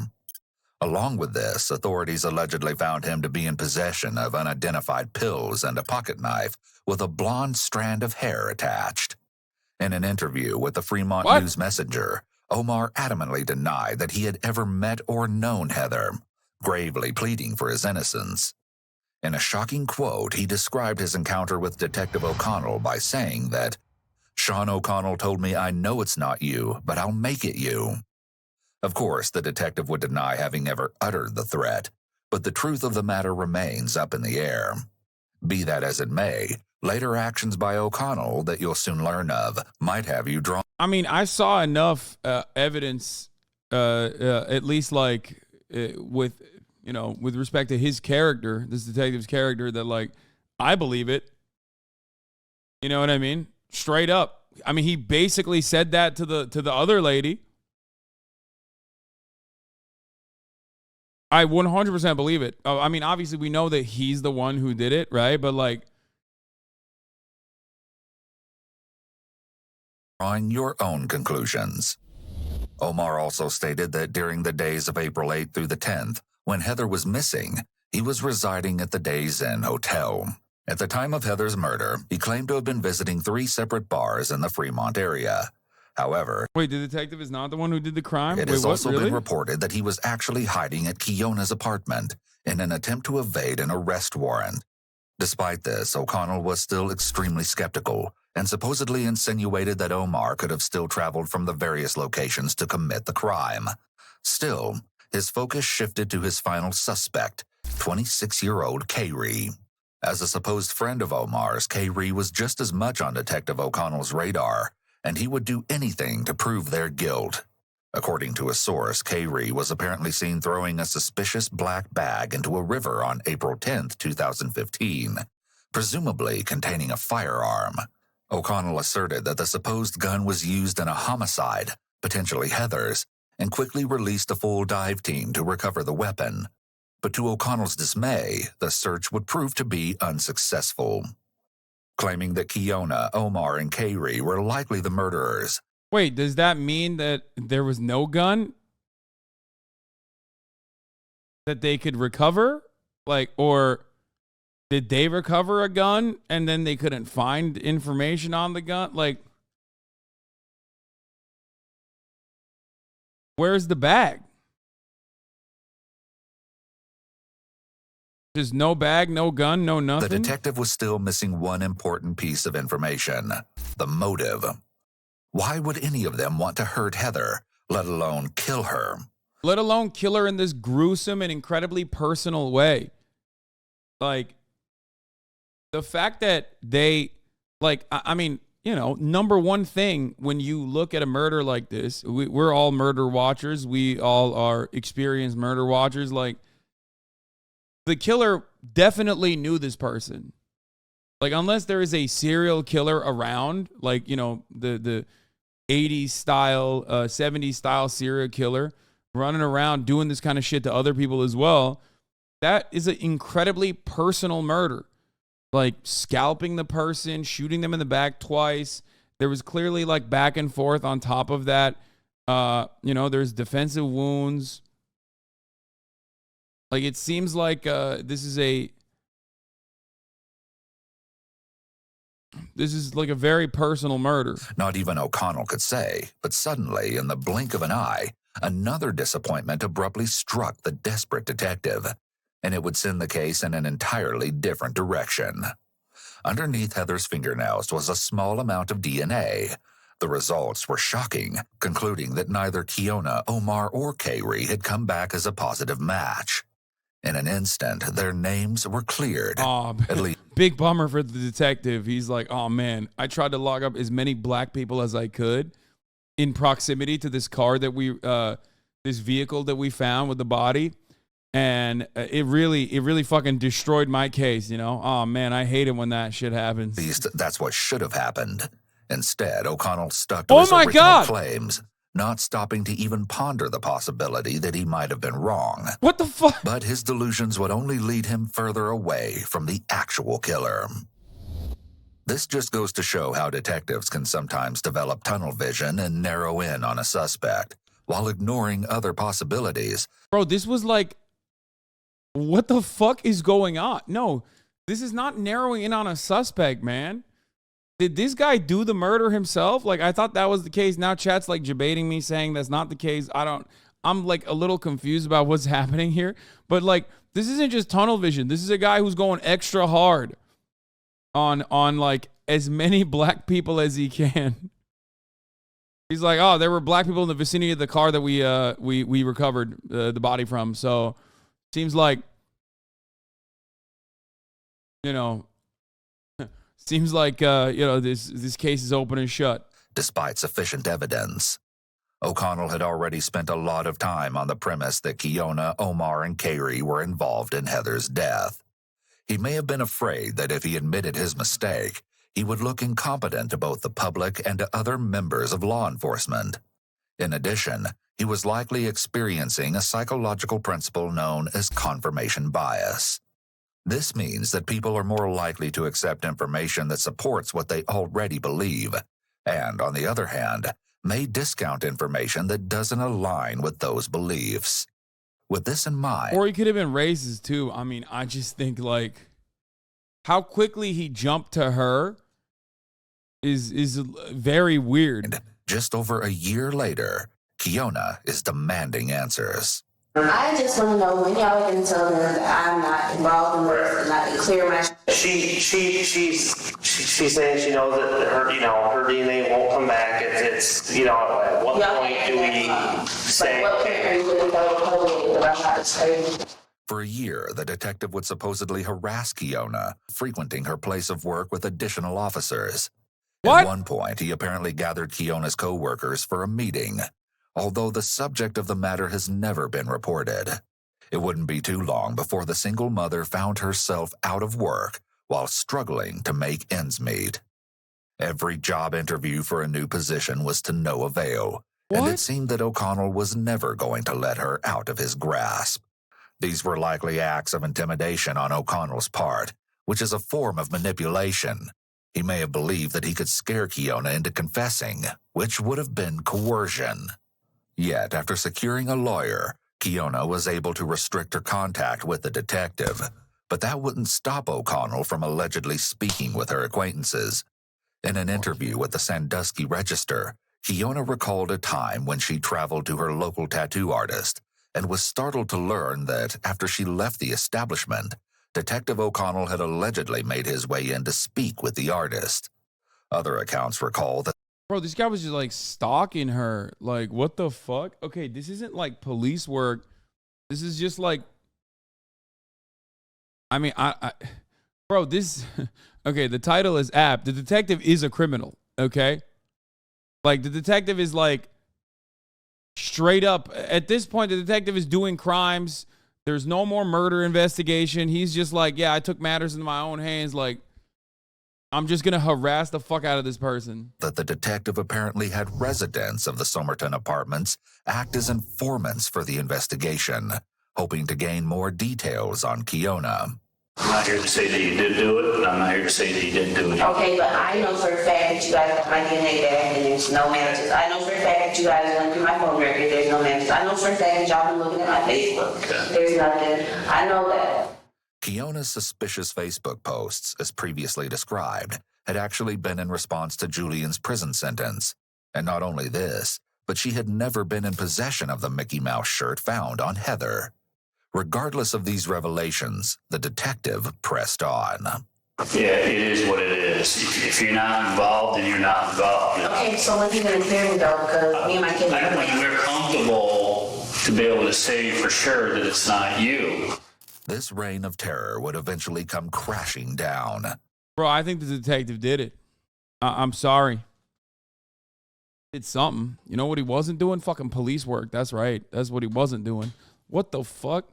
Along with this, authorities allegedly found him to be in possession of unidentified pills and a pocket knife with a blonde strand of hair attached. In an interview with the Fremont News Messenger, Omar adamantly denied that he had ever met or known Heather, gravely pleading for his innocence. In a shocking quote, he described his encounter with Detective O'Connell by saying that, "Sean O'Connell told me I know it's not you, but I'll make it you." Of course, the detective would deny having ever uttered the threat, but the truth of the matter remains up in the air. Be that as it may, later actions by O'Connell that you'll soon learn of might have you drawn. I mean, I saw enough evidence, at least like with respect to his character, this detective's character, that like I believe it. You know what I mean? Straight up. I mean, he basically said that to the other lady. I 100% believe it. I mean, obviously we know that he's the one who did it, right? But like, drawing your own conclusions. Omar also stated that during the days of April 8th through the 10th, when Heather was missing, he was residing at the Days Inn Hotel. At the time of Heather's murder, he claimed to have been visiting 3 separate bars in the Fremont area. However, wait, the detective is not the one who did the crime? It has also been reported that he was actually hiding at Kiona's apartment in an attempt to evade an arrest warrant. Despite this, O'Connell was still extremely skeptical and supposedly insinuated that Omar could have still traveled from the various locations to commit the crime. Still, his focus shifted to his final suspect, 26-year-old Kayri. As a supposed friend of Omar's, Kayri was just as much on Detective O'Connell's radar, and he would do anything to prove their guilt. According to a source, Kayri was apparently seen throwing a suspicious black bag into a river on April 10, 2015, presumably containing a firearm. O'Connell asserted that the supposed gun was used in a homicide, potentially Heather's, and quickly released a full dive team to recover the weapon. But to O'Connell's dismay, the search would prove to be unsuccessful. Claiming that Kiona, Omar, and Kayri were likely the murderers. Wait, does that mean that there was no gun that they could recover? Like, or did they recover a gun and then they couldn't find information on the gun? Like, where's the bag? Just no bag, no gun, no nothing? The detective was still missing one important piece of information: the motive. Why would any of them want to hurt Heather, let alone kill her? Let alone kill her in this gruesome and incredibly personal way. Like, the fact that they, like, I mean, you know, number one thing when you look at a murder like this, we're all murder watchers. We all are experienced murder watchers. Like, the killer definitely knew this person. Like, unless there is a serial killer around, like, you know, the 80s style, 70s style serial killer running around doing this kind of shit to other people as well, that is an incredibly personal murder. Like, scalping the person, shooting them in the back twice. There was clearly, like, back and forth on top of that. You know, there's defensive wounds. Like, it seems like this is like a very personal murder. Not even O'Connell could say, but suddenly, in the blink of an eye, another disappointment abruptly struck the desperate detective, and it would send the case in an entirely different direction. Underneath Heather's fingernails was a small amount of DNA. The results were shocking, concluding that neither Kiona, Omar, or Kayri had come back as a positive match. In an instant, their names were cleared. Oh, at least. Big bummer for the detective. He's like, oh, man, I tried to log up as many black people as I could in proximity to this car that this vehicle that we found with the body. And it really fucking destroyed my case, you know? Oh, man, I hate it when that shit happens. At least that's what should have happened. Instead, O'Connell stuck to his original claims, not stopping to even ponder the possibility that he might have been wrong. What the fuck? But his delusions would only lead him further away from the actual killer. This just goes to show how detectives can sometimes develop tunnel vision and narrow in on a suspect, while ignoring other possibilities. Bro, this was like, what the fuck is going on? No, this is not narrowing in on a suspect, man. Did this guy do the murder himself? Like, I thought that was the case. Now chat's like debating me, saying that's not the case. I'm like a little confused about what's happening here. But like, this isn't just tunnel vision. This is a guy who's going extra hard on like as many black people as he can. He's like, oh, there were black people in the vicinity of the car that we recovered the body from. So seems like, you know, seems like, you know, this case is open and shut. Despite sufficient evidence, O'Connell had already spent a lot of time on the premise that Kiona, Omar, and Kayri were involved in Heather's death. He may have been afraid that if he admitted his mistake, he would look incompetent to both the public and to other members of law enforcement. In addition, he was likely experiencing a psychological principle known as confirmation bias. This means that people are more likely to accept information that supports what they already believe, and, on the other hand, may discount information that doesn't align with those beliefs. With this in mind... Or he could have been racist, too. I mean, I just think, like, how quickly he jumped to her is very weird. Just over a year later, Kiona is demanding answers. I just want to know when y'all are going to tell them that I'm not involved in this and I can clear my... She's saying she knows that her DNA won't come back. It's you know, at what point do we say... What point are you going to go public that I'm not disclosing? For a year, the detective would supposedly harass Kiona, frequenting her place of work with additional officers. At one point, he apparently gathered Kiona's co-workers for a meeting, although the subject of the matter has never been reported. It wouldn't be too long before the single mother found herself out of work while struggling to make ends meet. Every job interview for a new position was to no avail, and it seemed that O'Connell was never going to let her out of his grasp. These were likely acts of intimidation on O'Connell's part, which is a form of manipulation. He may have believed that he could scare Kiona into confessing, which would have been coercion. Yet, after securing a lawyer, Kiona was able to restrict her contact with the detective, but that wouldn't stop O'Connell from allegedly speaking with her acquaintances. In an interview with the Sandusky Register, Kiona recalled a time when she traveled to her local tattoo artist and was startled to learn that after she left the establishment, Detective O'Connell had allegedly made his way in to speak with the artist. Other accounts recall that Bro, this guy was just like stalking her. Like, what the fuck? Okay, this isn't like police work. This is just like, I mean, bro, this, okay, the title is apt. The detective is a criminal, okay? Like, the detective is like, straight up, at this point, the detective is doing crimes. There's no more murder investigation. He's just like, yeah, I took matters into my own hands. Like, I'm just going to harass the fuck out of this person. that the detective apparently had residents of the Somerton apartments act as informants for the investigation, hoping to gain more details on Kiona. I'm not here to say that you did do it, but I'm not here to say that you didn't do it. Okay, but I know for a fact that you guys got my DNA back and there's no matches. I know for a fact that you guys went through my phone record, there's no matches. I know for a fact that y'all been looking at my Facebook. There's nothing. I know that. Kiona's suspicious Facebook posts, as previously described, had actually been in response to Julian's prison sentence. And not only this, but she had never been in possession of the Mickey Mouse shirt found on Heather. Regardless of these revelations, the detective pressed on. Yeah, it is what it is. If you're not involved, then you're not involved. You know? Okay, so when you gonna clear me though, because me and my kids are When we're comfortable to be able to say for sure that it's not you. This reign of terror would eventually come crashing down. Bro, I think the detective did it. I'm sorry. It's something. You know what he wasn't doing? Fucking police work. That's right. That's what he wasn't doing. What the fuck?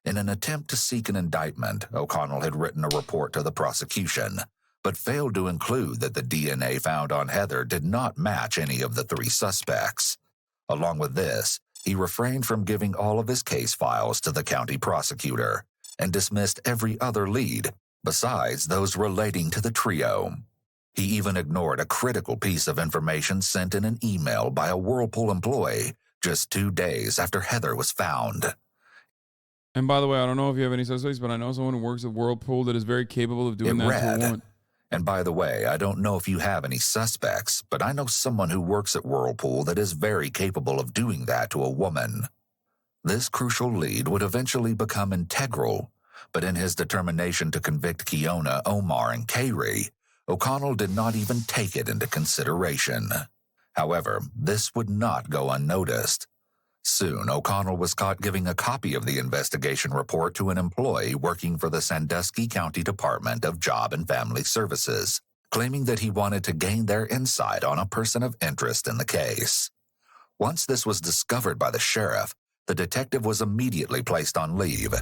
In an attempt to seek an indictment, O'Connell had written a report to the prosecution, but failed to include that the DNA found on Heather did not match any of the three suspects. Along with this, he refrained from giving all of his case files to the county prosecutor and dismissed every other lead, besides those relating to the trio. He even ignored a critical piece of information sent in an email by a Whirlpool employee just 2 days after Heather was found. And by the way, I don't know if you have any suspects, but I know someone who works at Whirlpool that is very capable of doing that to a woman. And by the way, I don't know if you have any suspects, but I know someone who works at Whirlpool that is very capable of doing that to a woman. This crucial lead would eventually become integral, but in his determination to convict Kiona, Omar, and Kayri, O'Connell did not even take it into consideration. However, this would not go unnoticed. Soon, O'Connell was caught giving a copy of the investigation report to an employee working for the Sandusky County Department of Job and Family Services, claiming that he wanted to gain their insight on a person of interest in the case. Once this was discovered by the sheriff, the detective was immediately placed on leave,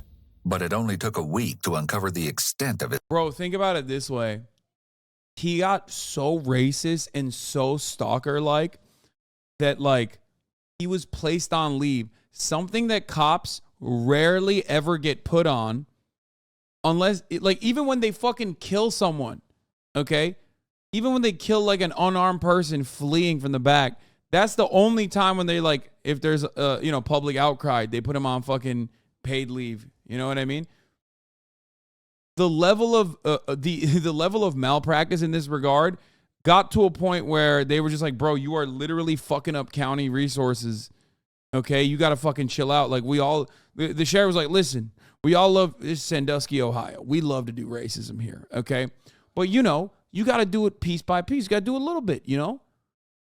but it only took a week to uncover the extent of it. Bro, think about it this way. He got so racist and so stalker-like that, like, he was placed on leave. Something that cops rarely ever get put on unless, like, even when they fucking kill someone, okay? Even when they kill, like, an unarmed person fleeing from the back, that's the only time when they, like, if there's, public outcry, they put him on fucking paid leave. You know what I mean? The level of the level of malpractice in this regard got to a point where they were just like, bro, you are literally fucking up county resources. Okay, you got to fucking chill out. Like, the sheriff was like, listen, we all love this Sandusky, Ohio. We love to do racism here. Okay, but you got to do it piece by piece. You got to do a little bit.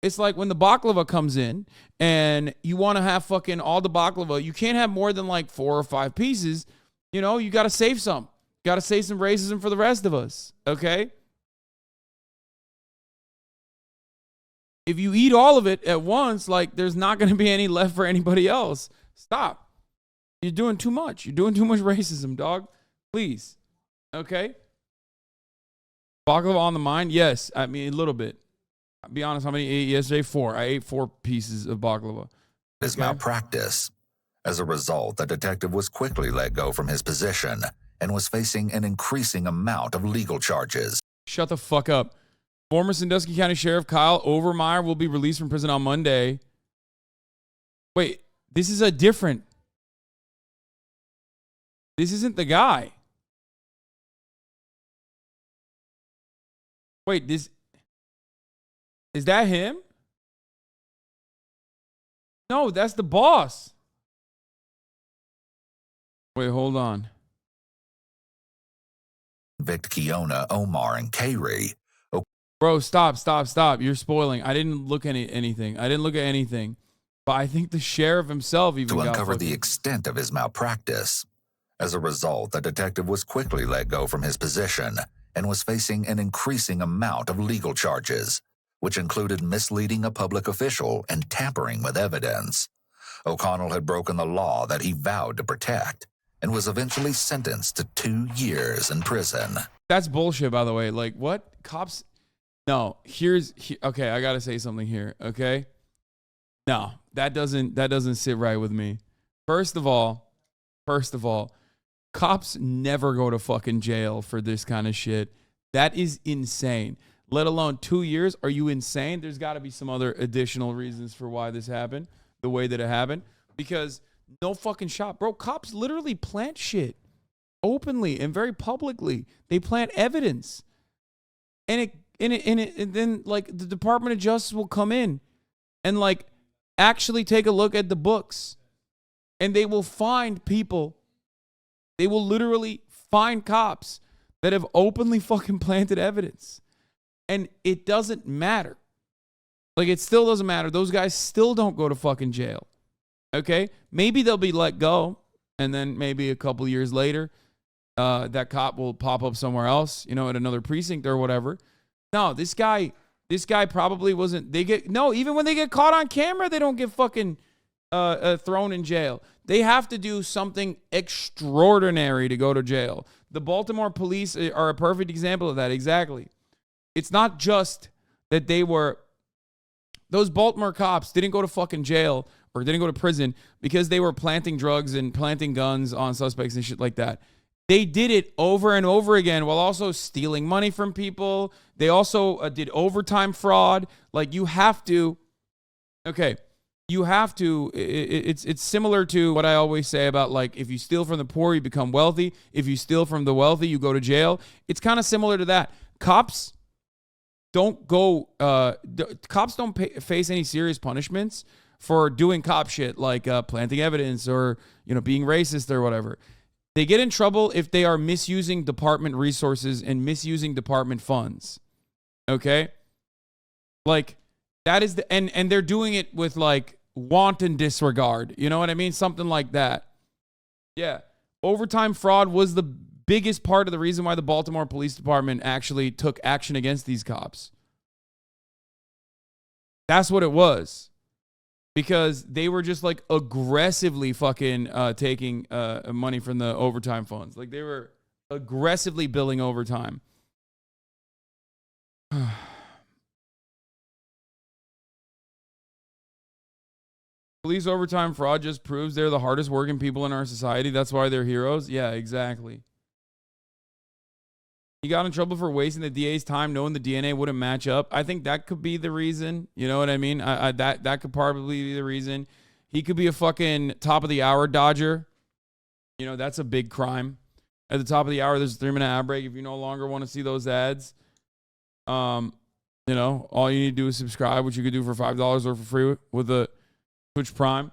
it's like when the baklava comes in and you want to have fucking all the baklava, you can't have more than like 4 or 5 pieces. You know, you got to save some. Got to save some racism for the rest of us, okay? If you eat all of it at once, like there's not going to be any left for anybody else. Stop. You're doing too much. You're doing too much racism, dog. Please. Okay? Baklava on the mind? Yes. I mean, a little bit. I'll be honest, how many ate yesterday? 4. I ate 4 pieces of baklava. His malpractice. As a result, the detective was quickly let go from his position and was facing an increasing amount of legal charges. Shut the fuck up. Former Sandusky County Sheriff Kyle Overmeyer will be released from prison on Monday. Wait, this is a different... This isn't the guy. Wait, this... Is that him? No, that's the boss. Wait, hold on. Vic, Kiona, Omar, and Kayri. Bro, stop. You're spoiling. I didn't look at anything. I didn't look at anything. But I think the sheriff himself even to got uncover fucking... the extent of his malpractice. As a result, the detective was quickly let go from his position and was facing an increasing amount of legal charges, which included misleading a public official and tampering with evidence. O'Connell had broken the law that he vowed to protect and was eventually sentenced to 2 years in prison. That's bullshit, by the way. Like, what? Cops... No, okay, I got to say something here, okay? No, that doesn't sit right with me. First of all, cops never go to fucking jail for this kind of shit. That is insane. Let alone 2 years. Are you insane? There's got to be some other additional reasons for why this happened, the way that it happened. Because no fucking shot. Bro, cops literally plant shit openly and very publicly. They plant evidence. And then like the Department of Justice will come in and like actually take a look at the books, and they will find people. They will literally find cops that have openly fucking planted evidence, and it doesn't matter. Like, it still doesn't matter. Those guys still don't go to fucking jail. Okay, maybe they'll be let go, and then maybe a couple years later, that cop will pop up somewhere else, you know, at another precinct or whatever. No, this guy probably wasn't. Even when they get caught on camera, they don't get fucking thrown in jail. They have to do something extraordinary to go to jail. The Baltimore police are a perfect example of that. Exactly. It's not just that those Baltimore cops didn't go to fucking jail or didn't go to prison because they were planting drugs and planting guns on suspects and shit like that. They did it over and over again while also stealing money from people. They also did overtime fraud. Like, you have to, it's similar to what I always say about, like, if you steal from the poor, you become wealthy. If you steal from the wealthy, you go to jail. It's kind of similar to that. Cops don't face any serious punishments for doing cop shit like planting evidence or, you know, being racist or whatever. They get in trouble if they are misusing department resources and misusing department funds. Okay? Like, that is and they're doing it with like wanton disregard. You know what I mean? Something like that. Yeah. Overtime fraud was the biggest part of the reason why the Baltimore Police Department actually took action against these cops. That's what it was. Because they were just like aggressively fucking taking money from the overtime funds. Like, they were aggressively billing overtime. Police overtime fraud just proves they're the hardest working people in our society. That's why they're heroes. Yeah, exactly. He got in trouble for wasting the DA's time knowing the DNA wouldn't match up. I think that could be the reason. You know what I mean? That could probably be the reason. He could be a fucking top of the hour dodger. You know, that's a big crime. At the top of the hour, there's a 3-minute ad break. If you no longer want to see those ads, you know, all you need to do is subscribe, which you could do for $5 or for free with the Twitch Prime.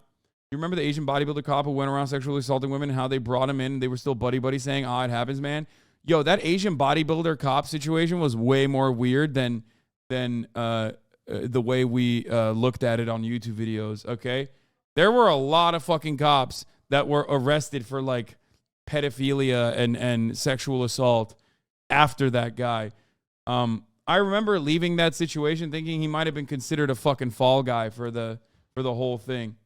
You remember the Asian bodybuilder cop who went around sexually assaulting women and how they brought him in and they were still buddy saying, "Ah, it happens, man." Yo, that Asian bodybuilder cop situation was way more weird than the way we looked at it on YouTube videos, okay? There were a lot of fucking cops that were arrested for like pedophilia and sexual assault after that guy. I remember leaving that situation thinking he might have been considered a fucking fall guy for the whole thing.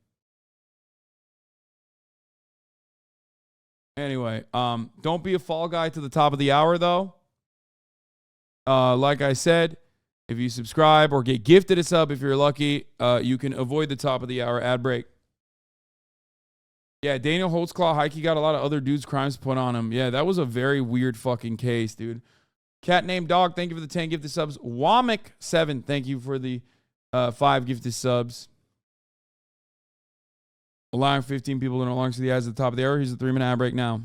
Anyway, don't be a fall guy to the top of the hour though. Like I said, if you subscribe or get gifted a sub if you're lucky, you can avoid the top of the hour ad break. Yeah, Daniel Holtzclaw, Heike got a lot of other dudes' crimes put on him. Yeah, that was a very weird fucking case, dude. Cat named Dog, thank you for the 10 gifted subs. Womick7, thank you for the 5 gifted subs. Allowing 15 people to no longer see the ads at the top of the hour. Here's a 3-minute ad break now.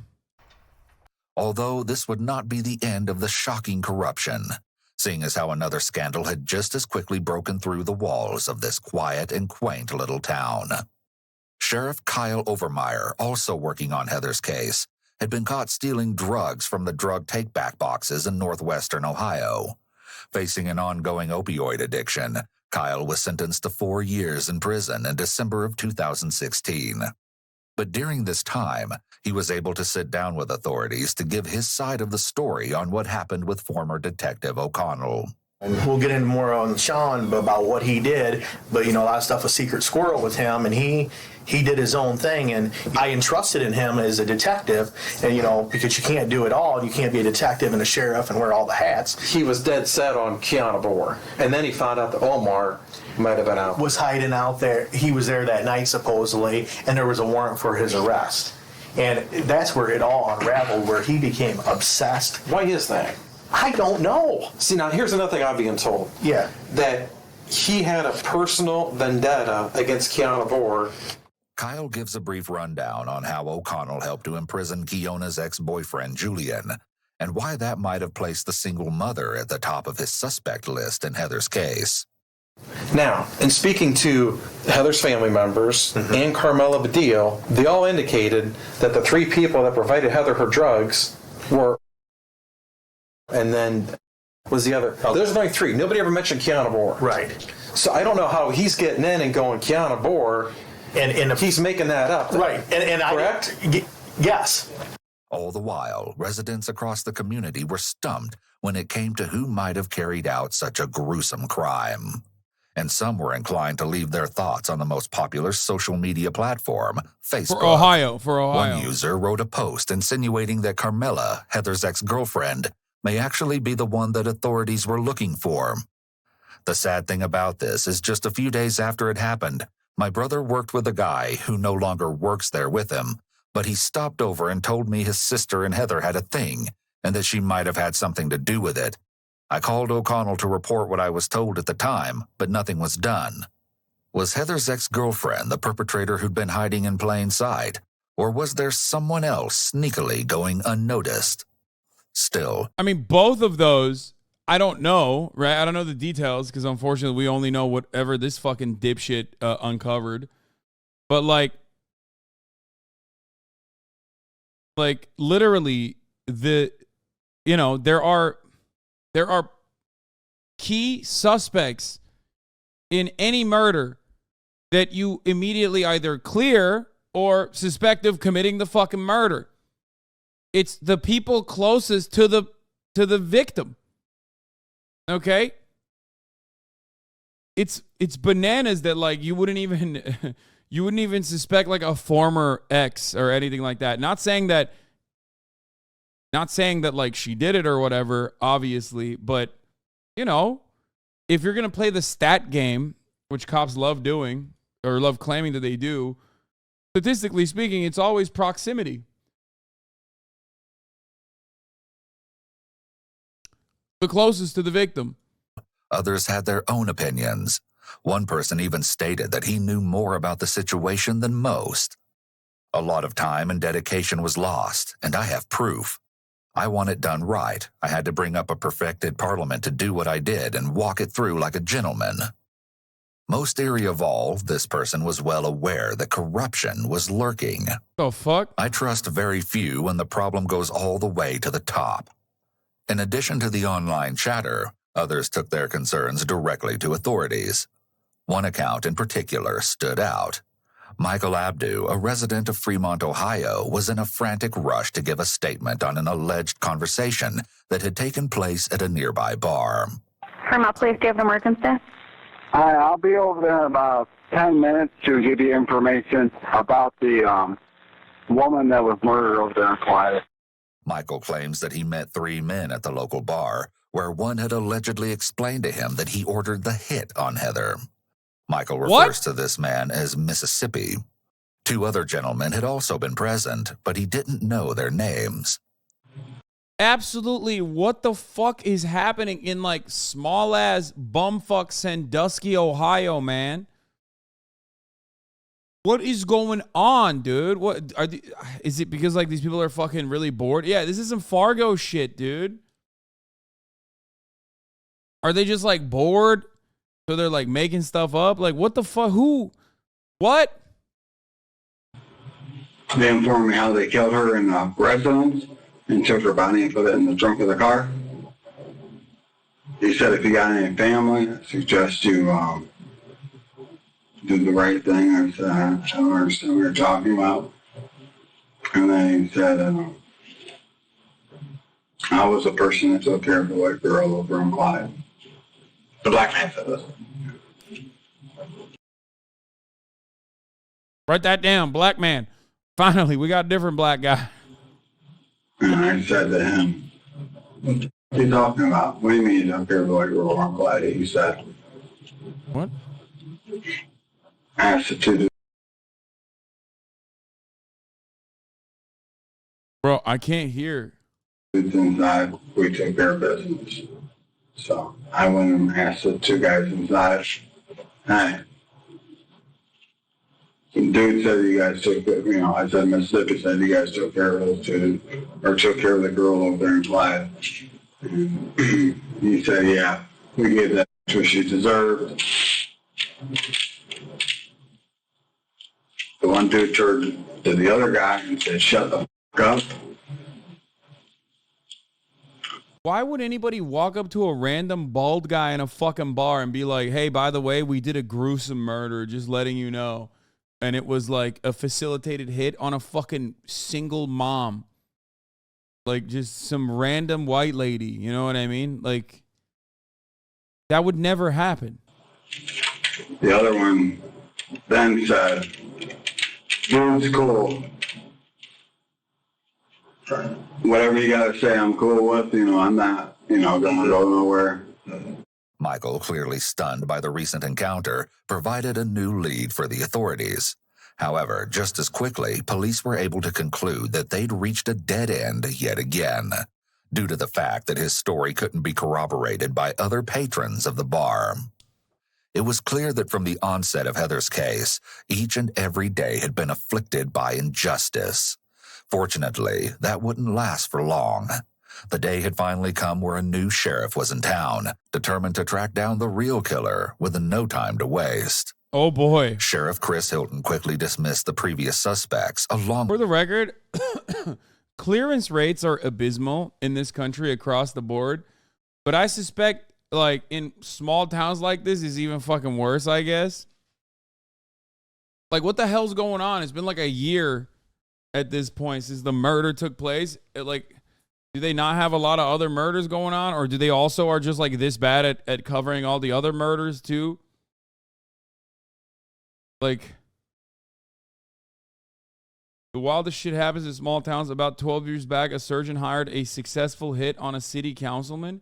Although this would not be the end of the shocking corruption, seeing as how another scandal had just as quickly broken through the walls of this quiet and quaint little town. Sheriff Kyle Overmeyer, also working on Heather's case, had been caught stealing drugs from the drug take-back boxes in northwestern Ohio. Facing an ongoing opioid addiction, Kyle was sentenced to 4 years in prison in December of 2016. But during this time, he was able to sit down with authorities to give his side of the story on what happened with former Detective O'Connell. And we'll get into more on Sean about what he did, but a lot of stuff was secret squirrel with him, and he did his own thing, and I entrusted in him as a detective, and because you can't do it all, you can't be a detective and a sheriff and wear all the hats. He was dead set on Kiana Boer, and then he found out that Omar might have been out. Was hiding out there. He was there that night supposedly, and there was a warrant for his arrest. And that's where it all unraveled, where he became obsessed. Why is that? I don't know. See, now here's another thing I've been told. Yeah. That he had a personal vendetta against Kiana Boer. Kyle gives a brief rundown on how O'Connell helped to imprison Kiona's ex-boyfriend, Julian, and why that might have placed the single mother at the top of his suspect list in Heather's case. Now, in speaking to Heather's family members and Carmela Badillo, they all indicated that the 3 people that provided Heather her drugs were, and then was the other. Oh, there's only 3. Nobody ever mentioned Kiana Boer. Right. So I don't know how he's getting in and going Kiana Boer, and he's making that up. Right. And correct? Yes. All the while, residents across the community were stumped when it came to who might have carried out such a gruesome crime. And some were inclined to leave their thoughts on the most popular social media platform, Facebook. For Ohio. One user wrote a post insinuating that Carmela, Heather's ex-girlfriend, may actually be the one that authorities were looking for. The sad thing about this is just a few days after it happened, my brother worked with a guy who no longer works there with him, but he stopped over and told me his sister and Heather had a thing, and that she might have had something to do with it. I called O'Connell to report what I was told at the time, but nothing was done. Was Heather's ex-girlfriend the perpetrator who'd been hiding in plain sight, or was there someone else sneakily going unnoticed? Still, I mean, both of those, I don't know, right? I don't know the details because unfortunately we only know whatever this fucking dipshit uncovered. But like literally there are key suspects in any murder that you immediately either clear or suspect of committing the fucking murder. It's the people closest to the victim. Okay? It's bananas that like you wouldn't even suspect like a former ex or anything like that. Not saying that like she did it or whatever, obviously, but if you're going to play the stat game, which cops love doing or love claiming that they do, statistically speaking, it's always proximity. The closest to the victim. Others had their own opinions. One person even stated that he knew more about the situation than most. A lot of time and dedication was lost, and I have proof. I want it done right. I had to bring up a perfected parliament to do what I did and walk it through like a gentleman. Most eerie of all, this person was well aware that corruption was lurking. The fuck? I trust very few when the problem goes all the way to the top. In addition to the online chatter, Others took their concerns directly to authorities. One account in particular stood out. Michael Abdu, a resident of Fremont, Ohio, was in a frantic rush to give a statement on an alleged conversation that had taken place at a nearby bar. Fremont Police, do you have an emergency? Hi, I'll be over there in about 10 minutes to give you information about the woman that was murdered over there in Quiet. Michael claims that he met 3 men at the local bar, where one had allegedly explained to him that he ordered the hit on Heather. Michael refers to this man as Mississippi. 2 other gentlemen had also been present, but he didn't know their names. Absolutely, what the fuck is happening in like small ass bumfuck Sandusky, Ohio, man? What is going on, dude? What are is it because like these people are fucking really bored? Yeah, this is some Fargo shit, dude. Are they just like bored? So they're like making stuff up? Like what the fuck? Who? What? They informed me how they killed her in the residence and took her body and put it in the trunk of the car. He said if you got any family, I suggest you do the right thing. I said, I don't understand what you're talking about. And then he said, I was the person that took care of the white girl over in Clyde. The black man said this. Write that down, black man. Finally, we got a different black guy. And I said to him, what are you talking about? What do you mean you took care of the white girl over in Clyde? He said, what? I asked the 2 Bro, I can't hear. dudes inside. We took care of business. So I went and asked the 2 guys inside, hey, the dude said you guys took, I said Mississippi said you guys took care of those 2, or took care of the girl over there in Clyde. And he said, yeah, we gave that what she deserved. The one dude turned to the other guy and said, shut the fuck up. Why would anybody walk up to a random bald guy in a fucking bar and be like, hey, by the way, we did a gruesome murder, just letting you know. And it was like a facilitated hit on a fucking single mom. Like just some random white lady, you know what I mean? Like, that would never happen. The other one then said, dude's cool. Whatever you gotta say, I'm cool with. I'm not, gonna go nowhere. Michael, clearly stunned by the recent encounter, provided a new lead for the authorities. However, just as quickly, police were able to conclude that they'd reached a dead end yet again, due to the fact that his story couldn't be corroborated by other patrons of the bar. It was clear that from the onset of Heather's case, each and every day had been afflicted by injustice. Fortunately, that wouldn't last for long. The day had finally come where a new sheriff was in town, determined to track down the real killer with no time to waste. Oh boy. Sheriff Chris Hilton quickly dismissed the previous suspects along. For the record, clearance rates are abysmal in this country across the board, but I suspect like in small towns like this is even fucking worse, I guess. Like what the hell's going on? It's been like a year at this point since the murder took place. Do they not have a lot of other murders going on, or do they also are just like this bad at covering all the other murders too? Like, the wildest shit happens in small towns. About 12 years back, a surgeon hired a successful hit on a city councilman.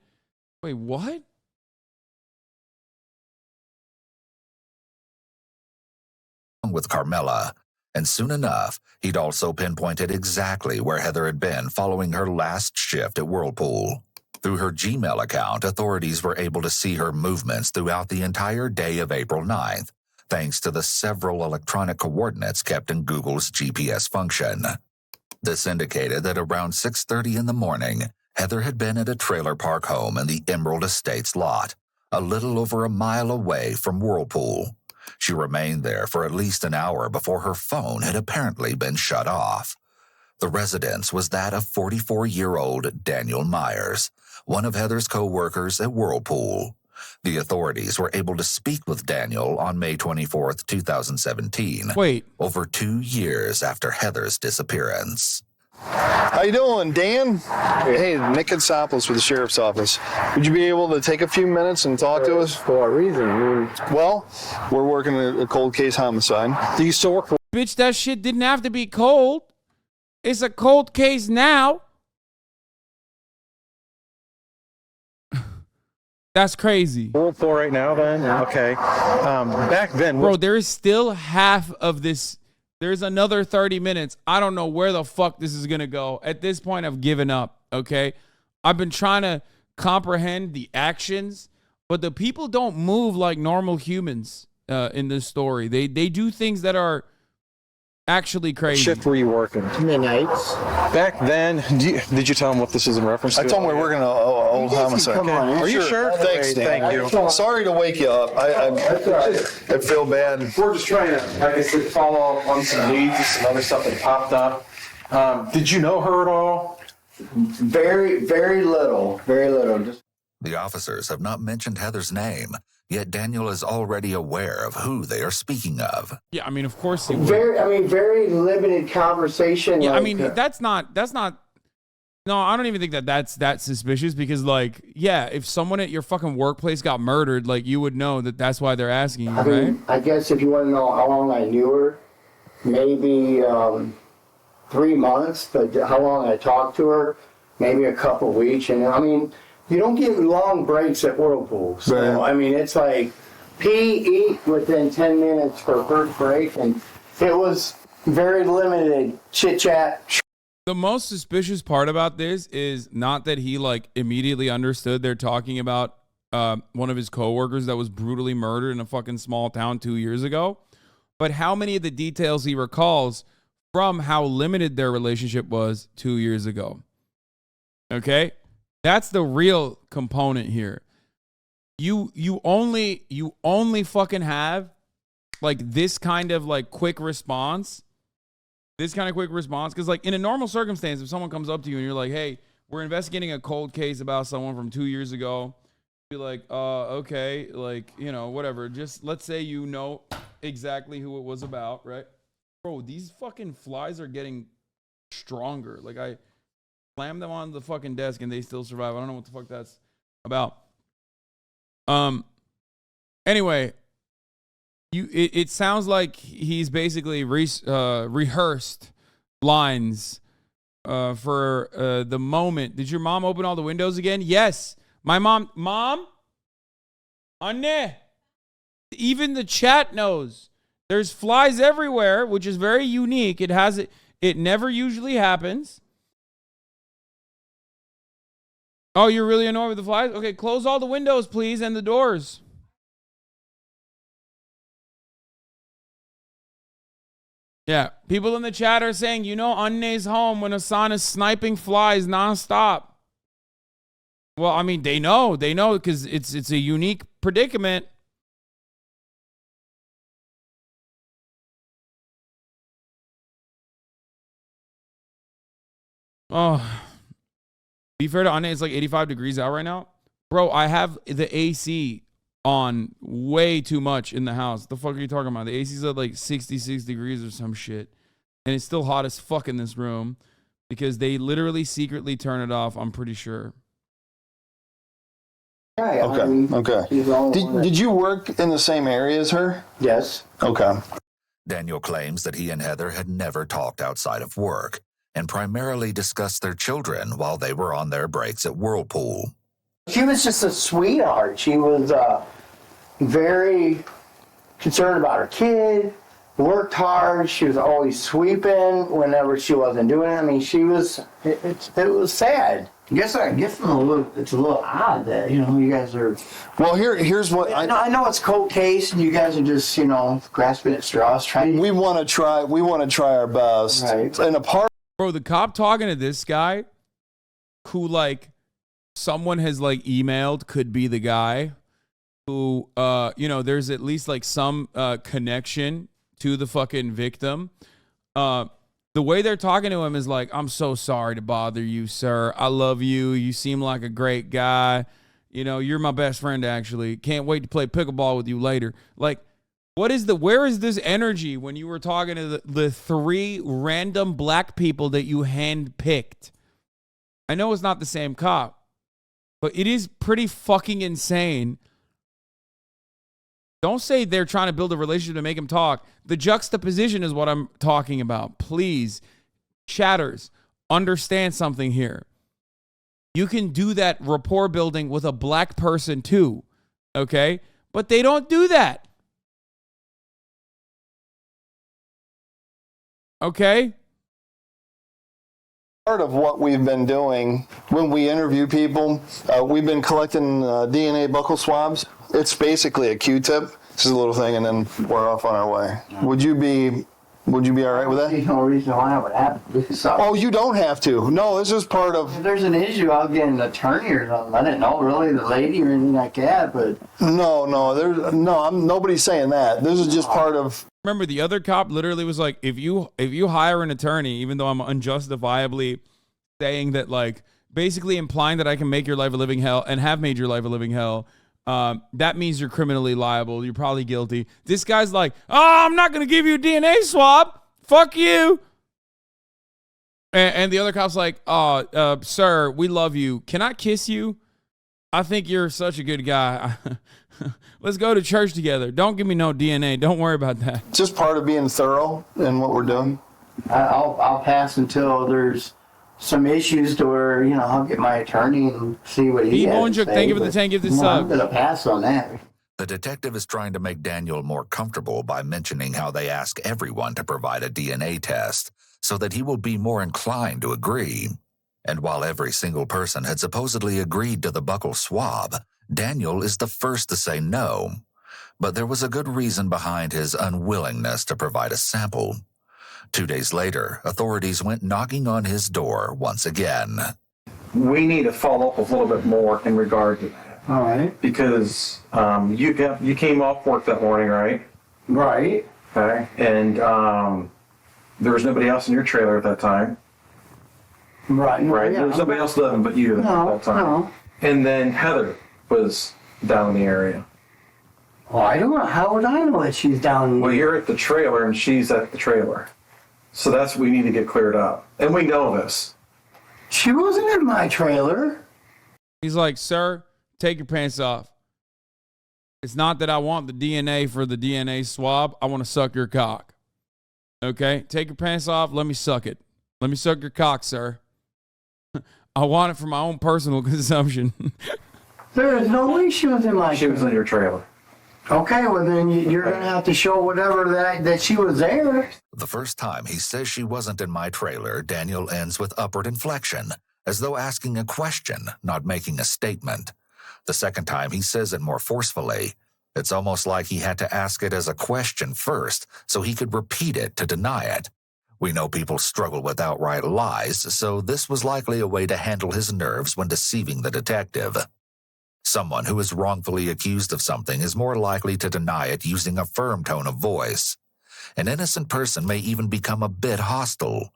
Wait, what? With Carmela, and soon enough, he'd also pinpointed exactly where Heather had been following her last shift at Whirlpool. Through her Gmail account, authorities were able to see her movements throughout the entire day of April 9th, thanks to the several electronic coordinates kept in Google's GPS function. This indicated that around 6:30 in the morning, Heather had been at a trailer park home in the Emerald Estates lot, a little over a mile away from Whirlpool. She remained there for at least an hour before her phone had apparently been shut off. The residence was that of 44-year-old Daniel Myers, one of Heather's co-workers at Whirlpool. The authorities were able to speak with Daniel on May 24th, 2017. Wait. Over 2 years after Heather's disappearance. How you doing, Dan? Hey, Nick Katsopoulos with the Sheriff's Office. Would you be able to take a few minutes and talk to us? For what reason? Well, we're working a cold case homicide. Do you still work for... Bitch, that shit didn't have to be cold. It's a cold case now. That's crazy. Whirlpool right now, then? Okay. Back then... Bro, there is still half of this... There's another 30 minutes. I don't know where the fuck this is going to go. At this point, I've given up, okay? I've been trying to comprehend the actions, but the people don't move like normal humans in this story. They do things that are actually crazy. What shift were you working? Midnights. Back then, did you tell them what this is in reference to? I told him we're working an old homicide. Okay. Are you sure? Thanks, Dan. Thank you. Sorry to wake you up. I feel bad. We're just trying to, like I said, follow up on some leads and some other stuff that popped up. Did you know her at all? Very, very little. Very little. Just... The officers have not mentioned Heather's name, yet Daniel is already aware of who they are speaking of. Yeah, I mean, of course he would. Very limited conversation. Yeah, I mean, that's not, no, I don't even think that's that suspicious because, like, yeah, if someone at your fucking workplace got murdered, like, you would know that that's why they're asking you, right? I guess if you want to know how long I knew her, maybe 3 months, but how long I talked to her, maybe a couple weeks. And I mean, you don't get long breaks at Whirlpool. So, I mean, it's like pee, eat within 10 minutes for first break. And it was very limited chit-chat. The most suspicious part about this is not that he, like, immediately understood they're talking about one of his coworkers that was brutally murdered in a fucking small town 2 years ago, but how many of the details he recalls from how limited their relationship was 2 years ago. Okay? That's the real component here. You only fucking have like this kind of like quick response. This kind of quick response. Because like in a normal circumstance, if someone comes up to you and you're like, hey, we're investigating a cold case about someone from 2 years ago. Be like, okay, like, you know, whatever. Just let's say you know exactly who it was about, right? Bro, these fucking flies are getting stronger. Like I slam them on the fucking desk and they still survive. I don't know what the fuck that's about. Anyway, it sounds like he's basically rehearsed lines for the moment. Did your mom open all the windows again? Yes. My mom? Anne. Even the chat knows. There's flies everywhere, which is very unique. It never usually happens. Oh, you're really annoyed with the flies? Okay, close all the windows, please, and the doors. Yeah, people in the chat are saying, you know, Anne's home when Hasan is sniping flies nonstop. Well, I mean, they know because it's a unique predicament. Oh, be fair to Anne, it's like 85 degrees out right now. Bro, I have the AC on way too much in the house. The fuck are you talking about? The AC's at like 66 degrees or some shit. And it's still hot as fuck in this room because they literally secretly turn it off, I'm pretty sure. Okay. Did you work in the same area as her? Yes. Okay. Daniel claims that he and Heather had never talked outside of work and primarily discussed their children while they were on their breaks at Whirlpool. She was just a sweetheart. She was very concerned about her kid, worked hard. She was always sweeping whenever she wasn't doing it. I mean, it was sad. I guess it's a little odd that, you know, you guys are... Well, here's what... I know it's cold case and you guys are just, you know, grasping at straws trying... We want to try our best. Right. And a part... Bro, the cop talking to this guy who, like, someone has, like, emailed could be the guy who, you know, there's at least, like, some connection to the fucking victim. The The way they're talking to him is like, I'm so sorry to bother you, sir. I love you. You seem like a great guy. You know, you're my best friend, actually. Can't wait to play pickleball with you later. Like, where is this energy when you were talking to the 3 random black people that you handpicked? I know it's not the same cop, but it is pretty fucking insane. Don't say they're trying to build a relationship to make him talk. The juxtaposition is what I'm talking about. Please, chatters, understand something here. You can do that rapport building with a black person too, okay? But they don't do that. Okay? Part of what we've been doing when we interview people, we've been collecting DNA buccal swabs. It's basically a Q-tip. This is a little thing, and then we're off on our way. Would you be all right with that? There's no reason why I would have to do something. Oh, you don't have to. No, this is part of... If there's an issue, I'll get an attorney or something. I didn't know really the lady or anything like that, but... Nobody's saying that. This is just part of... Remember, the other cop literally was like, if you hire an attorney, even though I'm unjustifiably saying that, like, basically implying that I can make your life a living hell and have made your life a living hell, that means you're criminally liable. You're probably guilty. This guy's like, oh, I'm not going to give you a DNA swab. Fuck you. And the other cop's like, oh, sir, we love you. Can I kiss you? I think you're such a good guy. Let's go to church together. Don't give me no DNA. Don't worry about that. Just part of being thorough in what we're doing. I'll pass until there's some issues to where, you know, I'll get my attorney and see what he has to say. Thank you for the 10 gifted subs. I'm going to pass on that. The detective is trying to make Daniel more comfortable by mentioning how they ask everyone to provide a DNA test so that he will be more inclined to agree. And while every single person had supposedly agreed to the buccal swab, Daniel is the first to say no. But there was a good reason behind his unwillingness to provide a sample. 2 days later, authorities went knocking on his door once again. We need to follow up a little bit more in regard to that. All right. Because you came off work that morning, right? Right. Okay. And there was nobody else in your trailer at that time. Right. Right. Yeah, There was nobody else living but you at that time. No. And then Heather was down in the area. Well, I don't know. How would I know that she's down? Well, you're at the trailer and she's at the trailer. So that's what we need to get cleared up. And we know this. She wasn't in my trailer. He's like, sir, take your pants off. It's not that I want the DNA for the DNA swab. I want to suck your cock. Okay? Take your pants off. Let me suck it. Let me suck your cock, sir. I want it for my own personal consumption. There is no way she was in my trailer. She was in your trailer. Okay, well then you're going to have to show whatever that she was there. The first time he says she wasn't in my trailer, Daniel ends with upward inflection, as though asking a question, not making a statement. The second time he says it more forcefully. It's almost like he had to ask it as a question first, so he could repeat it to deny it. We know people struggle with outright lies, so this was likely a way to handle his nerves when deceiving the detective. Someone who is wrongfully accused of something is more likely to deny it using a firm tone of voice. An innocent person may even become a bit hostile.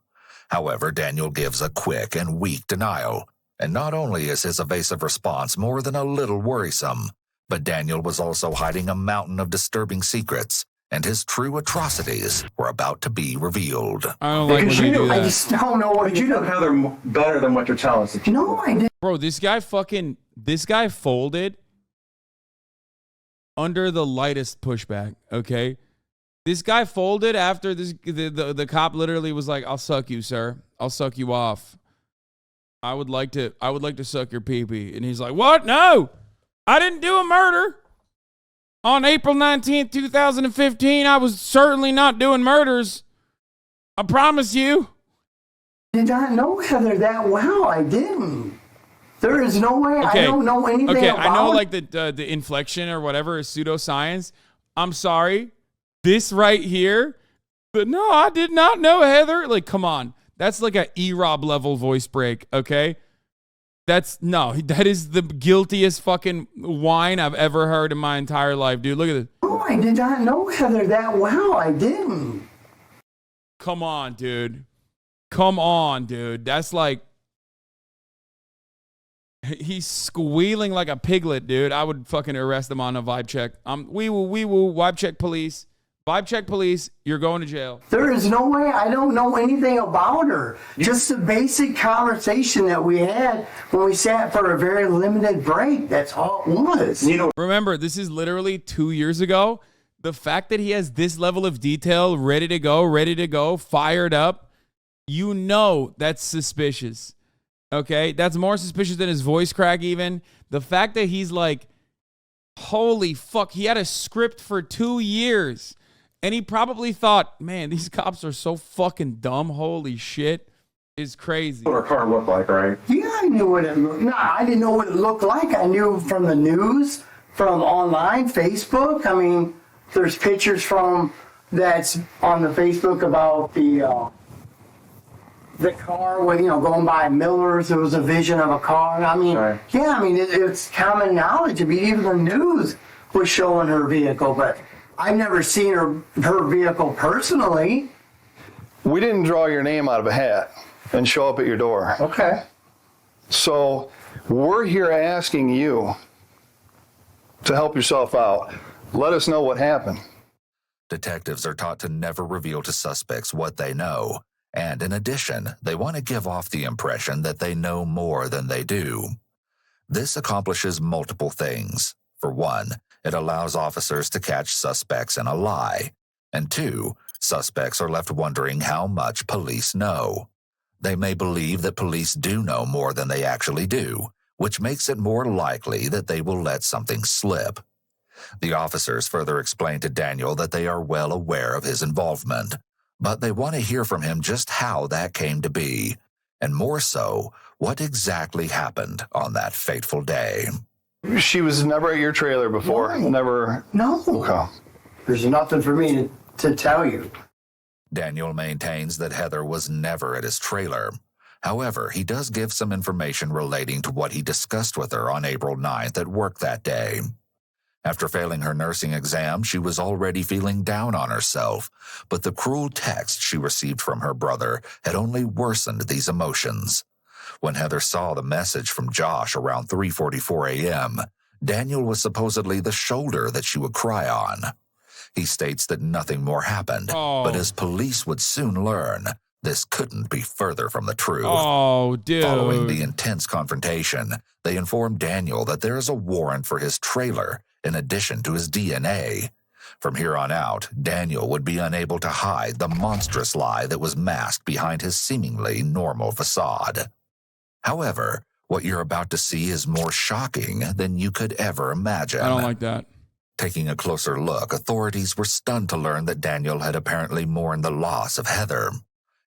However, Daniel gives a quick and weak denial. And not only is his evasive response more than a little worrisome, but Daniel was also hiding a mountain of disturbing secrets, and his true atrocities were about to be revolved. I don't like when you do that. I just don't know what you know Heather better than what you're telling us. No, I didn't. Bro, this guy folded under the lightest pushback, okay? This guy folded after the cop literally was like, I'll suck you, sir. I'll suck you off. I would like to suck your pee-pee. And he's like, what? No, I didn't do a murder. On April 19th, 2015, I was certainly not doing murders. I promise you. Did not know Heather that well. I didn't. There is no way. Okay. I don't know anything about Okay, I know like the inflection or whatever is pseudoscience. I'm sorry. This right here. But no, I did not know Heather. Like, come on. That's like a E-Rob level voice break, okay? That is the guiltiest fucking whine I've ever heard in my entire life, dude. Look at this. Oh, I did not know Heather that well. I didn't. Come on, dude. Come on, dude. That's like, he's squealing like a piglet, dude. I would fucking arrest him on a vibe check. We will vibe check police. Vibe check police. You're going to jail. There is no way. I don't know anything about her. Just the basic conversation that we had when we sat for a very limited break. That's all it was. Remember, this is literally 2 years ago. The fact that he has this level of detail, ready to go, fired up, you know that's suspicious. Okay? That's more suspicious than his voice crack even. The fact that he's like, holy fuck, he had a script for 2 years. And he probably thought, man, these cops are so fucking dumb. Holy shit. Is crazy. What her car looked like, right? Yeah, I knew what it looked like. I didn't know what it looked like. I knew from the news, from online, Facebook. I mean, there's pictures from that's on the Facebook about the car, when, going by Miller's. There was a vision of a car. I mean, yeah, I mean, it's common knowledge. I mean, even the news was showing her vehicle, but I've never seen her vehicle personally. We didn't draw your name out of a hat and show up at your door. Okay. So we're here asking you to help yourself out. Let us know what happened. Detectives are taught to never reveal to suspects what they know. And in addition, they want to give off the impression that they know more than they do. This accomplishes multiple things. For one, it allows officers to catch suspects in a lie. And two, suspects are left wondering how much police know. They may believe that police do know more than they actually do, which makes it more likely that they will let something slip. The officers further explain to Daniel that they are well aware of his involvement, but they want to hear from him just how that came to be, and more so, what exactly happened on that fateful day. She was never at your trailer before? No. Never? No. Okay. There's nothing for me to tell you. Daniel maintains that Heather was never at his trailer. However, he does give some information relating to what he discussed with her on April 9th at work that day. After failing her nursing exam, she was already feeling down on herself, but the cruel text she received from her brother had only worsened these emotions. When Heather saw the message from Josh around 3:44 a.m., Daniel was supposedly the shoulder that she would cry on. He states that nothing more happened, but as police would soon learn, this couldn't be further from the truth. Oh, dude. Following the intense confrontation, they informed Daniel that there is a warrant for his trailer, in addition to his DNA. From here on out, Daniel would be unable to hide the monstrous lie that was masked behind his seemingly normal facade. However, what you're about to see is more shocking than you could ever imagine. I don't like that. Taking a closer look, authorities were stunned to learn that Daniel had apparently mourned the loss of Heather.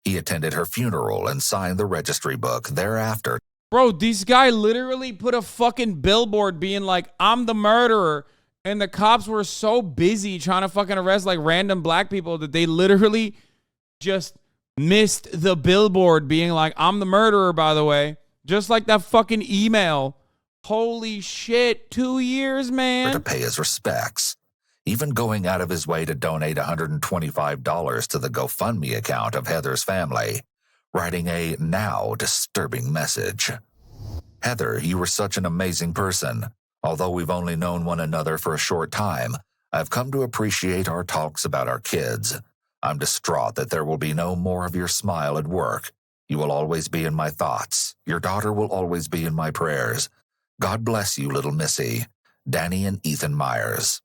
He attended her funeral and signed the registry book thereafter. Bro, this guy literally put a fucking billboard being like, I'm the murderer. And the cops were so busy trying to fucking arrest like random black people that they literally just missed the billboard being like, I'm the murderer, by the way. Just like that fucking email. Holy shit, 2 years, man. To pay his respects, even going out of his way to donate $125 to the GoFundMe account of Heather's family, writing a now disturbing message. Heather, you were such an amazing person. Although we've only known one another for a short time, I've come to appreciate our talks about our kids. I'm distraught that there will be no more of your smile at work. You will always be in my thoughts. Your daughter will always be in my prayers. God bless you, little Missy. Danny and Ethan Myers.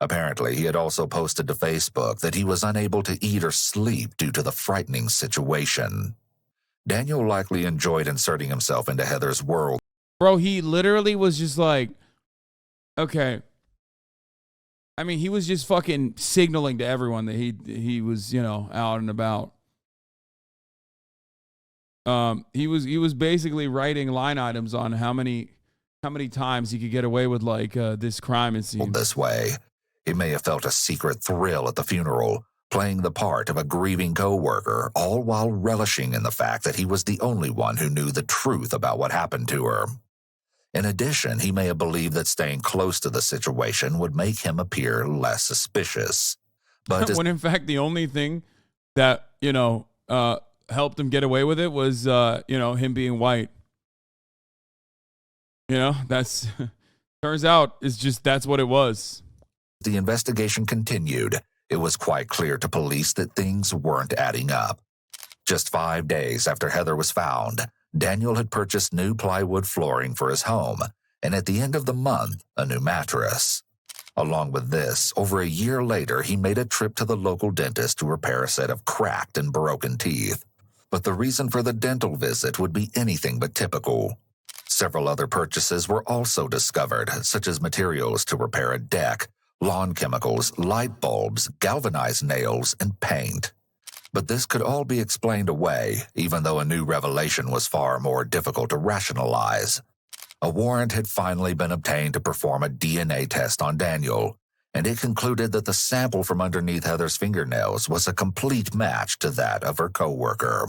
Apparently, he had also posted to Facebook that he was unable to eat or sleep due to the frightening situation. Daniel likely enjoyed inserting himself into Heather's world. Bro, he literally was just like, okay. I mean, he was just fucking signaling to everyone that he was, out and about. He was basically writing line items on how many times he could get away with like this crime, it seems. This way, he may have felt a secret thrill at the funeral, playing the part of a grieving co-worker, all while relishing in the fact that he was the only one who knew the truth about what happened to her. In addition, he may have believed that staying close to the situation would make him appear less suspicious. But when in fact the only thing that, helped him get away with it was, him being white. That's turns out that's what it was. The investigation continued. It was quite clear to police that things weren't adding up. Just 5 days after Heather was found, Daniel had purchased new plywood flooring for his home, and at the end of the month, a new mattress. Along with this, over a year later, he made a trip to the local dentist to repair a set of cracked and broken teeth. But the reason for the dental visit would be anything but typical. Several other purchases were also discovered, such as materials to repair a deck, lawn chemicals, light bulbs, galvanized nails, and paint. But this could all be explained away, even though a new revelation was far more difficult to rationalize. A warrant had finally been obtained to perform a DNA test on Daniel, and it concluded that the sample from underneath Heather's fingernails was a complete match to that of her co-worker.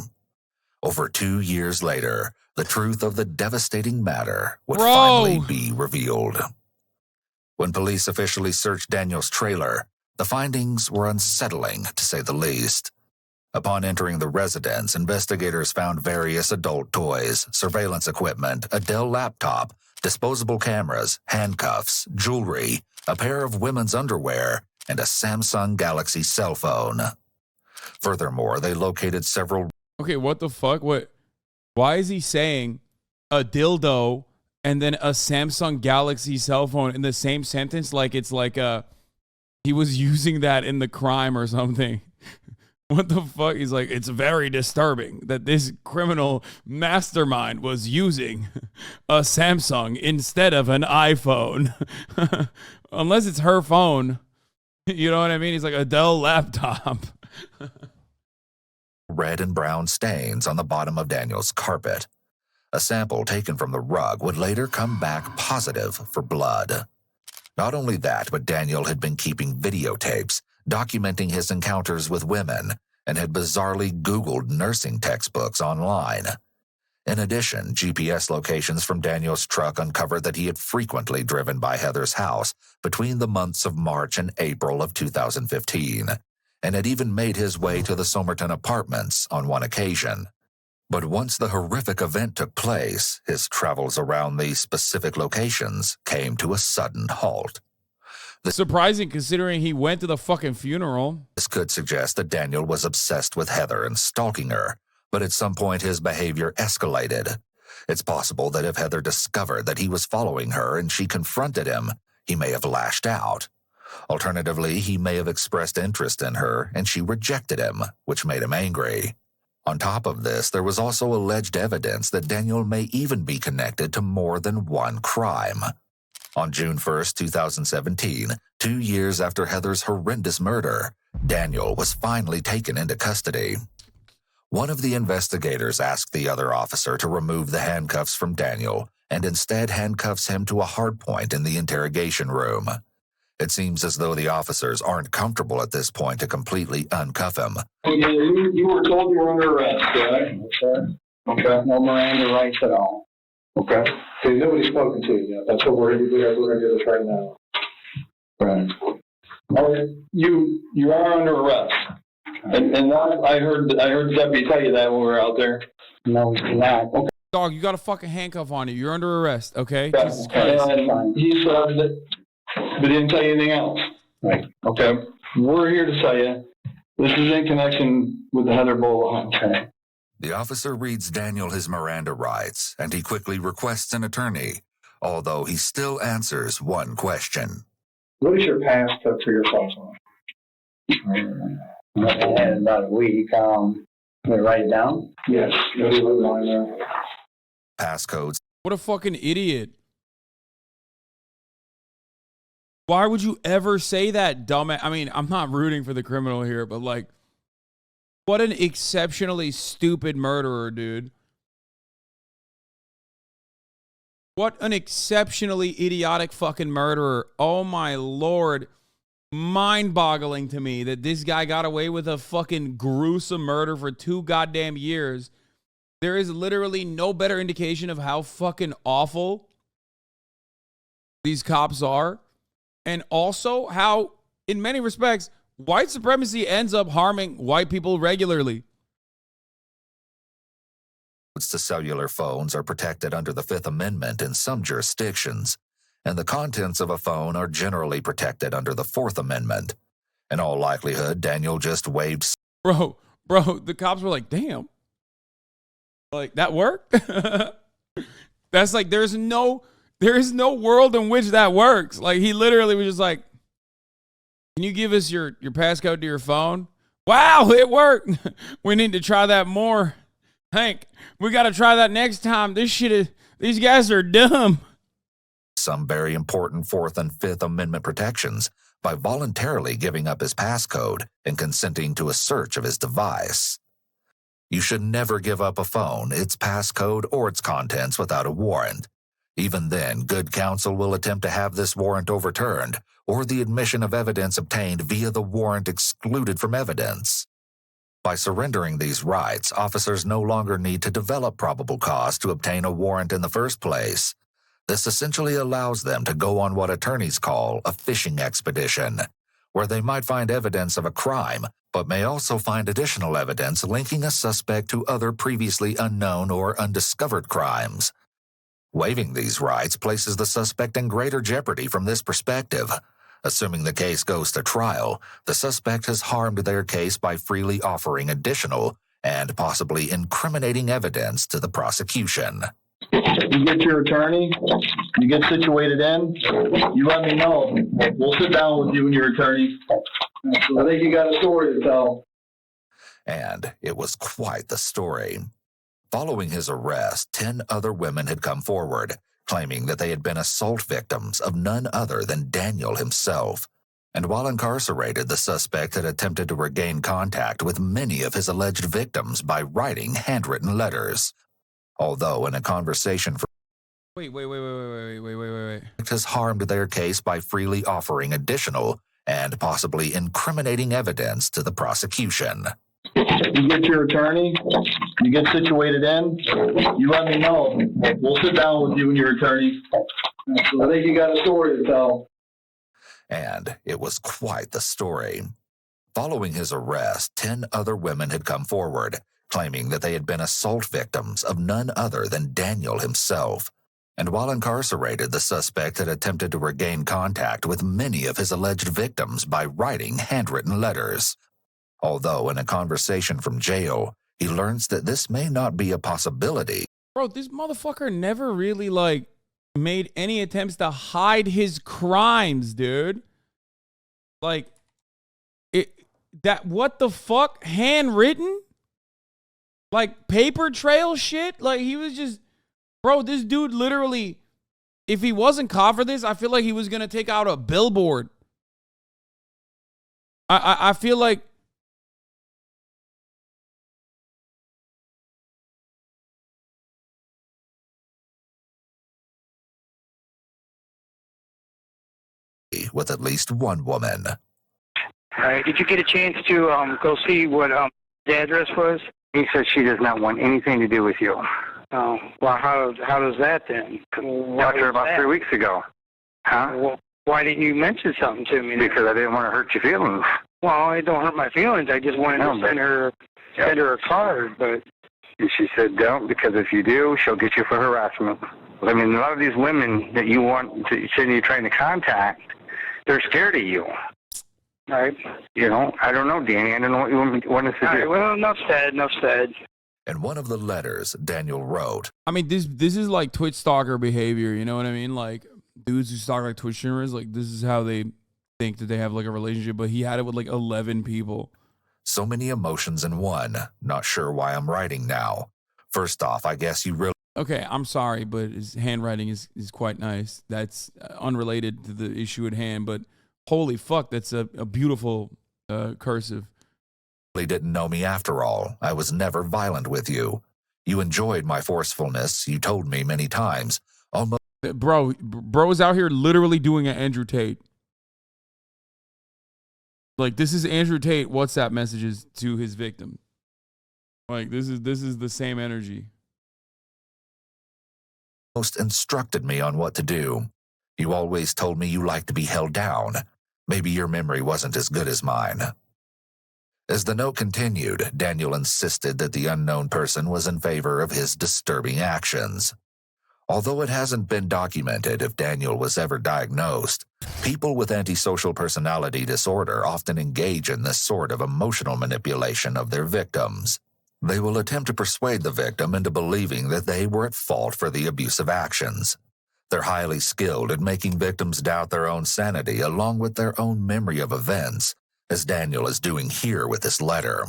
Over 2 years later, the truth of the devastating matter would finally be revealed. When police officially searched Daniel's trailer, the findings were unsettling, to say the least. Upon entering the residence, investigators found various adult toys, surveillance equipment, a Dell laptop, disposable cameras, handcuffs, jewelry, a pair of women's underwear, and a Samsung Galaxy cell phone. Furthermore, they located several... Okay, what the fuck? Why is he saying a dildo and then a Samsung Galaxy cell phone in the same sentence? Like it's like he was using that in the crime or something. What the fuck? He's like, it's very disturbing that this criminal mastermind was using a Samsung instead of an iPhone. Unless it's her phone. You know what I mean? He's like, a Dell laptop. red and brown stains on the bottom of Daniel's carpet. A sample taken from the rug would later come back positive for blood. Not only that, but Daniel had been keeping videotapes documenting his encounters with women and had bizarrely Googled nursing textbooks online. In addition, GPS locations from Daniel's truck uncovered that he had frequently driven by Heather's house between the months of March and April of 2015, and had even made his way to the Somerton apartments on one occasion. But once the horrific event took place, his travels around these specific locations came to a sudden halt. Surprising considering he went to the fucking funeral. This could suggest that Daniel was obsessed with Heather and stalking her, but at some point his behavior escalated. It's possible that if Heather discovered that he was following her and she confronted him, he may have lashed out. Alternatively, he may have expressed interest in her and she rejected him, which made him angry. On top of this, there was also alleged evidence that Daniel may even be connected to more than one crime. On June 1st, 2017, 2 years after Heather's horrendous murder, Daniel was finally taken into custody. One of the investigators asked the other officer to remove the handcuffs from Daniel and instead handcuffs him to a hardpoint in the interrogation room. It seems as though the officers aren't comfortable at this point to completely uncuff him. You were told you were under arrest, right? Okay. No Miranda rights at all. Okay. So nobody's spoken to you yet. That's what we're going to do this right now. Right. Well, you are under arrest. And that, I heard the deputy tell you that when we were out there. No, he's not. Okay. Dog, you got a fucking handcuff on you. You're under arrest, okay? Yeah. Jesus Christ. And he said that, but didn't tell you anything else. Right. Okay. We're here to tell you this is in connection with the Heather Bola. Okay. The officer reads Daniel his Miranda rights, and he quickly requests an attorney, although he still answers one question. What is your past for your cell phone? I had about a week. Can we write it down? Yes. Passcodes. What a fucking idiot. Why would you ever say that, dumbass? I mean, I'm not rooting for the criminal here, but like, what an exceptionally stupid murderer, dude. What an exceptionally idiotic fucking murderer. Oh my Lord. Mind-boggling to me that this guy got away with a fucking gruesome murder for 2 goddamn years. There is literally no better indication of how fucking awful these cops are. And also how, in many respects, white supremacy ends up harming white people regularly. to cellular phones are protected under the Fifth Amendment in some jurisdictions, and the contents of a phone are generally protected under the Fourth Amendment. In all likelihood, Daniel just waved. Bro, the cops were like, damn. Like, that worked? That's like, there is no world in which that works. Like, he literally was just like, can you give us your passcode to your phone? Wow, it worked. We need to try that more. Hank, we got to try that next time. These guys are dumb. Some very important Fourth and Fifth Amendment protections by voluntarily giving up his passcode and consenting to a search of his device. You should never give up a phone, its passcode, or its contents without a warrant. Even then, good counsel will attempt to have this warrant overturned or the admission of evidence obtained via the warrant excluded from evidence. By surrendering these rights, officers no longer need to develop probable cause to obtain a warrant in the first place. This essentially allows them to go on what attorneys call a fishing expedition, where they might find evidence of a crime, but may also find additional evidence linking a suspect to other previously unknown or undiscovered crimes. Waiving these rights places the suspect in greater jeopardy from this perspective. Assuming the case goes to trial, the suspect has harmed their case by freely offering additional and possibly incriminating evidence to the prosecution. You get your attorney, you get situated in, you let me know. We'll sit down with you and your attorney. I think you got a story to tell. And it was quite the story. Following his arrest, 10 other women had come forward, claiming that they had been assault victims of none other than Daniel himself. And while incarcerated, the suspect had attempted to regain contact with many of his alleged victims by writing handwritten letters. Although in a conversation for Wait. has harmed their case by freely offering additional and possibly incriminating evidence to the prosecution. You get your attorney, you get situated in, you let me know. We'll sit down with you and your attorney. I think you got a story to tell. And it was quite the story. Following his arrest, 10 other women had come forward, claiming that they had been assault victims of none other than Daniel himself. And while incarcerated, the suspect had attempted to regain contact with many of his alleged victims by writing handwritten letters. Although in a conversation from jail, he learns that this may not be a possibility. Bro, this motherfucker never really, like, made any attempts to hide his crimes, dude. Like, what the fuck? Handwritten? Like, paper trail shit? Like, he was just, bro, this dude literally, if he wasn't caught for this, I feel like he was going to take out a billboard. I feel like, with at least one woman. All right, did you get a chance to go see what the address was? He said she does not want anything to do with you. Oh, well, how does that then? After about 3 weeks ago. Huh? Well, why didn't you mention something to me then? Because I didn't want to hurt your feelings. Well, it don't hurt my feelings. I just wanted to send her a card, but... She said don't, because if you do, she'll get you for harassment. I mean, a lot of these women that you want to, you're trying to contact, they're scared of you. Right? You know, I don't know, Danny. I don't know what you want us to do. Right, well, enough said. In one of the letters Daniel wrote, I mean, this is like Twitch stalker behavior, you know what I mean? Like, dudes who stalk like Twitch streamers, like, this is how they think that they have like a relationship, but he had it with like 11 people. So many emotions in one. Not sure why I'm writing now. First off, I guess you really... Okay, I'm sorry, but his handwriting is quite nice. That's unrelated to the issue at hand, but holy fuck, that's a beautiful cursive. Didn't know me after all. I was never violent with you. You enjoyed my forcefulness. You told me many times. Almost... Bro is out here literally doing an Andrew Tate. Like, this is Andrew Tate WhatsApp messages to his victim. Like, this is the same energy. Most instructed me on what to do. You always told me you liked to be held down. Maybe your memory wasn't as good as mine. As the note continued, Daniel insisted that the unknown person was in favor of his disturbing actions. Although it hasn't been documented if Daniel was ever diagnosed, people with antisocial personality disorder often engage in this sort of emotional manipulation of their victims. They will attempt to persuade the victim into believing that they were at fault for the abusive actions. They're highly skilled at making victims doubt their own sanity along with their own memory of events, as Daniel is doing here with this letter.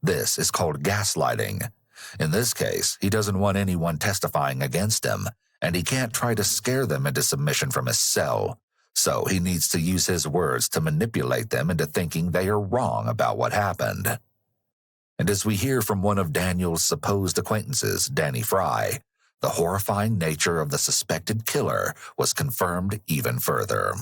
This is called gaslighting. In this case, he doesn't want anyone testifying against him, and he can't try to scare them into submission from his cell, so he needs to use his words to manipulate them into thinking they are wrong about what happened. And as we hear from one of Daniel's supposed acquaintances, Danny Fry, the horrifying nature of the suspected killer was confirmed even further.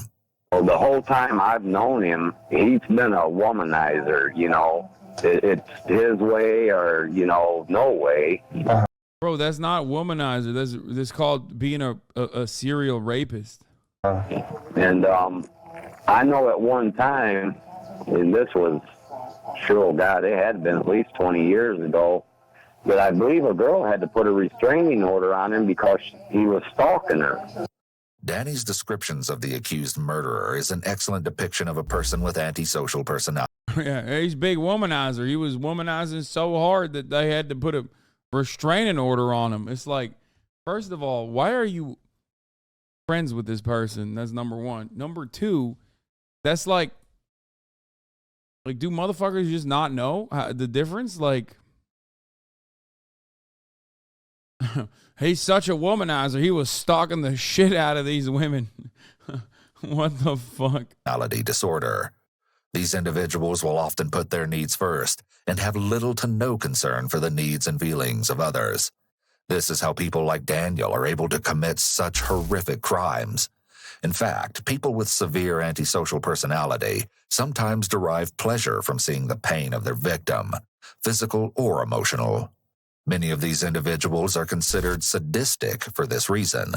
Well, the whole time I've known him, he's been a womanizer, you know. It's his way or, you know, no way. Bro, that's not womanizer. That's called being a serial rapist. And I know at one time, and this was, sure, God, it had been at least 20 years ago, that I believe a girl had to put a restraining order on him because he was stalking her. Danny's descriptions of the accused murderer is an excellent depiction of a person with antisocial personality. Yeah, he's a big womanizer. He was womanizing so hard that they had to put a restraining order on him. It's like, first of all, why are you friends with this person? That's number one. Number two, that's like do motherfuckers just not know the difference? Like, he's such a womanizer. He was stalking the shit out of these women. What the fuck? Personality disorder. These individuals will often put their needs first and have little to no concern for the needs and feelings of others. This is how people like Daniel are able to commit such horrific crimes. In fact, people with severe antisocial personality sometimes derive pleasure from seeing the pain of their victim, physical or emotional. Many of these individuals are considered sadistic for this reason.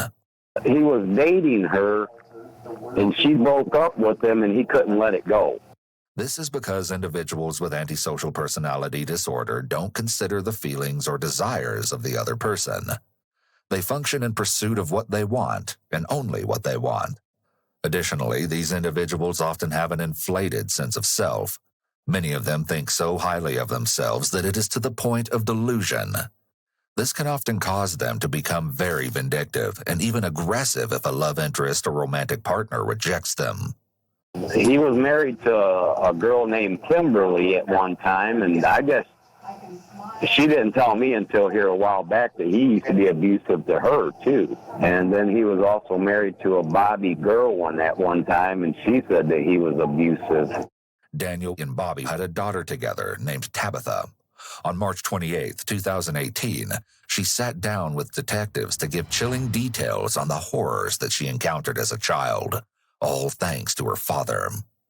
He was dating her, and she broke up with him, and he couldn't let it go. This is because individuals with antisocial personality disorder don't consider the feelings or desires of the other person. They function in pursuit of what they want, and only what they want. Additionally, these individuals often have an inflated sense of self. Many of them think so highly of themselves that it is to the point of delusion. This can often cause them to become very vindictive and even aggressive if a love interest or romantic partner rejects them. He was married to a girl named Kimberly at one time, and I guess she didn't tell me until here a while back that he used to be abusive to her, too. And then he was also married to a Bobby girl at one time, and she said that he was abusive. Daniel and Bobby had a daughter together named Tabitha. On March 28, 2018, she sat down with detectives to give chilling details on the horrors that she encountered as a child, all thanks to her father.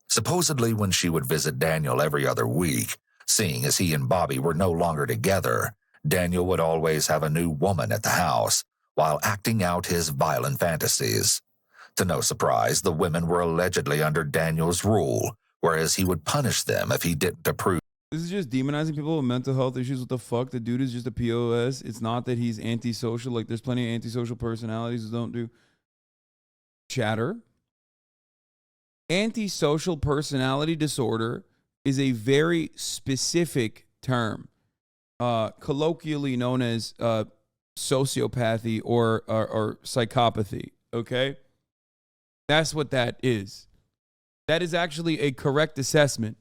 Supposedly, when she would visit Daniel every other week, seeing as he and Bobby were no longer together, Daniel would always have a new woman at the house while acting out his violent fantasies. To no surprise, the women were allegedly under Daniel's rule, whereas he would punish them if he didn't approve. This is just demonizing people with mental health issues. What the fuck? The dude is just a POS. It's not that he's antisocial. Like, there's plenty of antisocial personalities that don't do chatter. Antisocial personality disorder is a very specific term, colloquially known as sociopathy or psychopathy, okay? That's what that is. That is actually a correct assessment.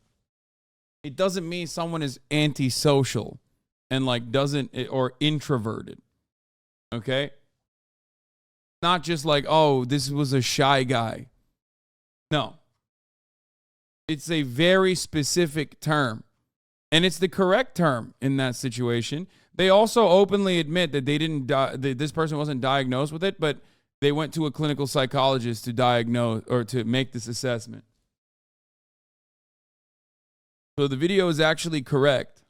It doesn't mean someone is antisocial and like doesn't or introverted, okay? Not just like, oh, this was a shy guy. No. It's a very specific term. And it's the correct term in that situation. They also openly admit that they didn't this person wasn't diagnosed with it, but they went to a clinical psychologist to diagnose or to make this assessment. So the video is actually correct.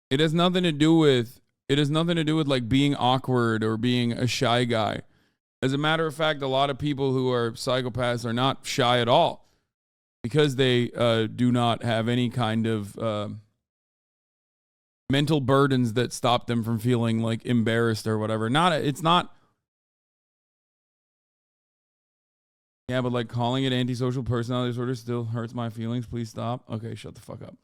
It has nothing to do with like being awkward or being a shy guy. As a matter of fact, a lot of people who are psychopaths are not shy at all because they do not have any kind of mental burdens that stop them from feeling like embarrassed or whatever. It's not. Yeah, but like calling it antisocial personality disorder still hurts my feelings. Please stop. Okay, shut the fuck up.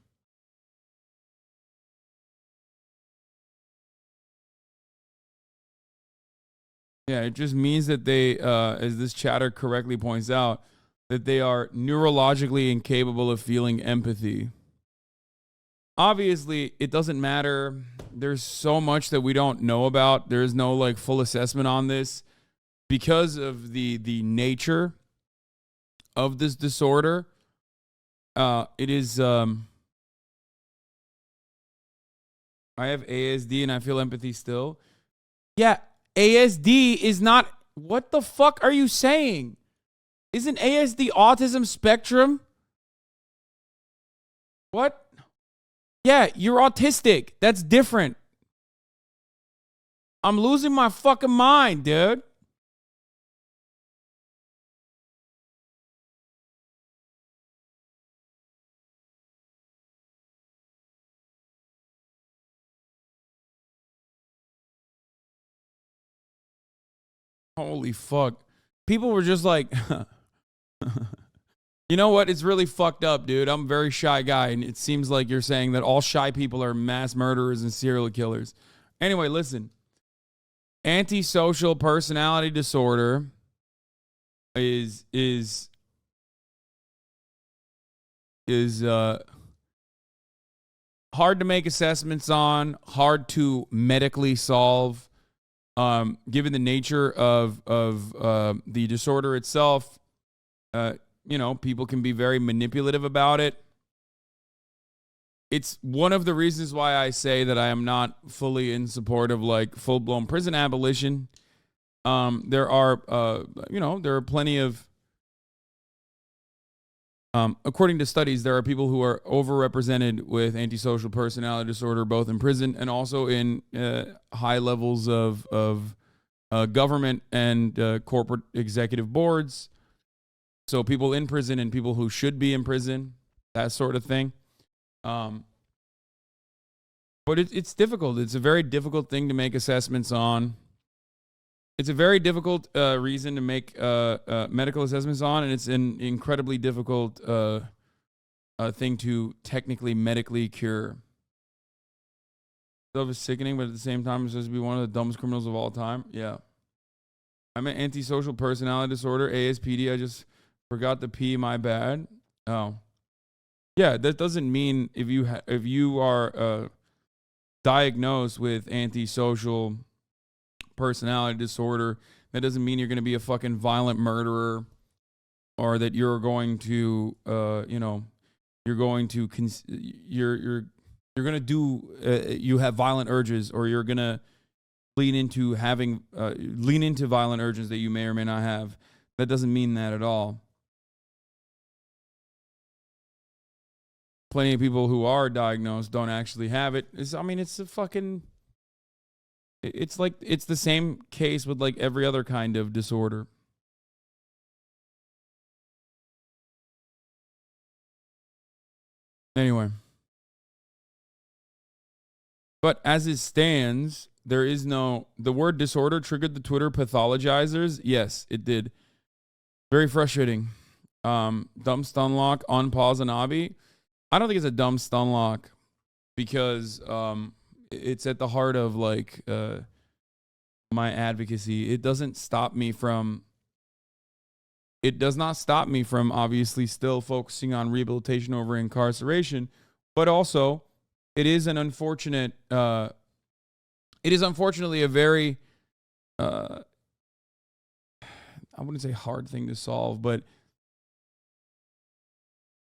Yeah, it just means that they, as this chatter correctly points out, that they are neurologically incapable of feeling empathy. Obviously, it doesn't matter. There's so much that we don't know about. There's no like full assessment on this because of the nature of this disorder. It is I have ASD and I feel empathy still. Yeah, ASD is not. What the fuck are you saying? Isn't ASD autism spectrum? What? Yeah, you're autistic. That's different. I'm losing my fucking mind, dude. Holy fuck. People were just like, you know what? It's really fucked up, dude. I'm a very shy guy, and it seems like you're saying that all shy people are mass murderers and serial killers. Anyway, listen. Antisocial personality disorder is hard to make assessments on, hard to medically solve. Given the nature of the disorder itself, people can be very manipulative about it. It's one of the reasons why I say that I am not fully in support of like full-blown prison abolition. There are plenty of, according to studies, there are people who are overrepresented with antisocial personality disorder, both in prison and also in high levels of government and corporate executive boards. So people in prison and people who should be in prison, that sort of thing. But it's difficult. It's a very difficult thing to make assessments on. It's a very difficult reason to make medical assessments on, and it's an incredibly difficult thing to technically medically cure. Stuff is sickening, but at the same time, it's supposed to be one of the dumbest criminals of all time. Yeah. I'm an antisocial personality disorder, ASPD. I just forgot the P, my bad. Oh. Yeah, that doesn't mean if you are diagnosed with antisocial personality disorder, that doesn't mean you're going to be a fucking violent murderer, or that you're going to you're going to do you have violent urges, or you're going to lean into violent urges that you may or may not have. That doesn't mean that at all. Plenty of people who are diagnosed don't actually have it. It's the same case with like every other kind of disorder. Anyway. But as it stands, the word disorder triggered the Twitter pathologizers. Yes, it did. Very frustrating. Dumb stun lock on HasanAbi. I don't think it's a dumb stun lock because it's at the heart of like my advocacy. It does not stop me from obviously still focusing on rehabilitation over incarceration, but also it is unfortunately a very I wouldn't say hard thing to solve, but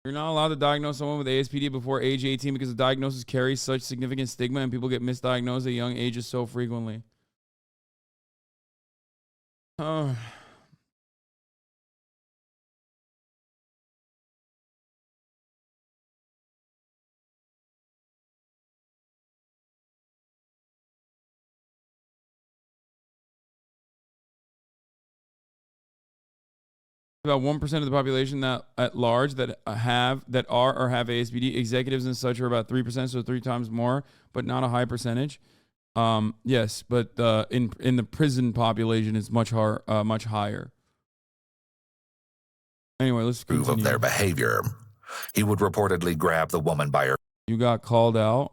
you're not allowed to diagnose someone with ASPD before age 18 because the diagnosis carries such significant stigma and people get misdiagnosed at young ages so frequently. about 1% of the population that at large that are or have ASPD. Executives and such are about 3%, so 3 times more, but not a high percentage. Yes, but in the prison population, it's much higher. Anyway, let's continue. Proof of their behavior. He would reportedly grab the woman by her. You got called out.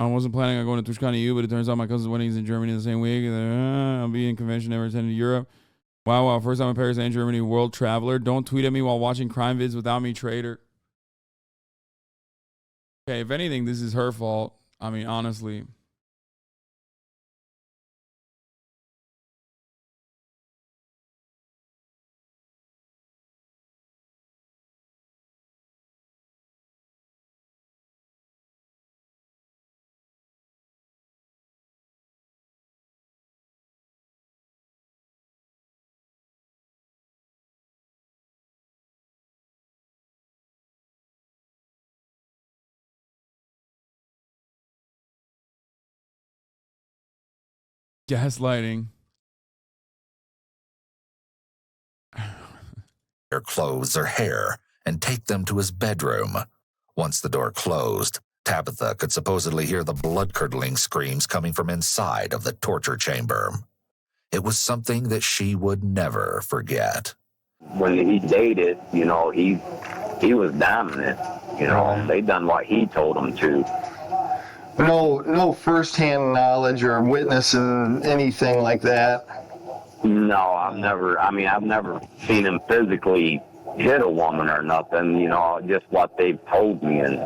I wasn't planning on going to TwitchCon EU, but it turns out my cousin's wedding is in Germany the same week. I'll be in convention, never attended Europe. Wow, first time in Paris and Germany, world traveler. Don't tweet at me while watching crime vids without me, traitor. Okay, if anything, this is her fault. I mean, honestly. Gaslighting. Their clothes or hair and take them to his bedroom. Once the door closed, Tabitha could supposedly hear the blood-curdling screams coming from inside of the torture chamber. It was something that she would never forget. When he dated, he was dominant. They done what he told them to. No firsthand knowledge or witnessing anything like that. No, I've never seen him physically hit a woman or nothing, just what they've told me and,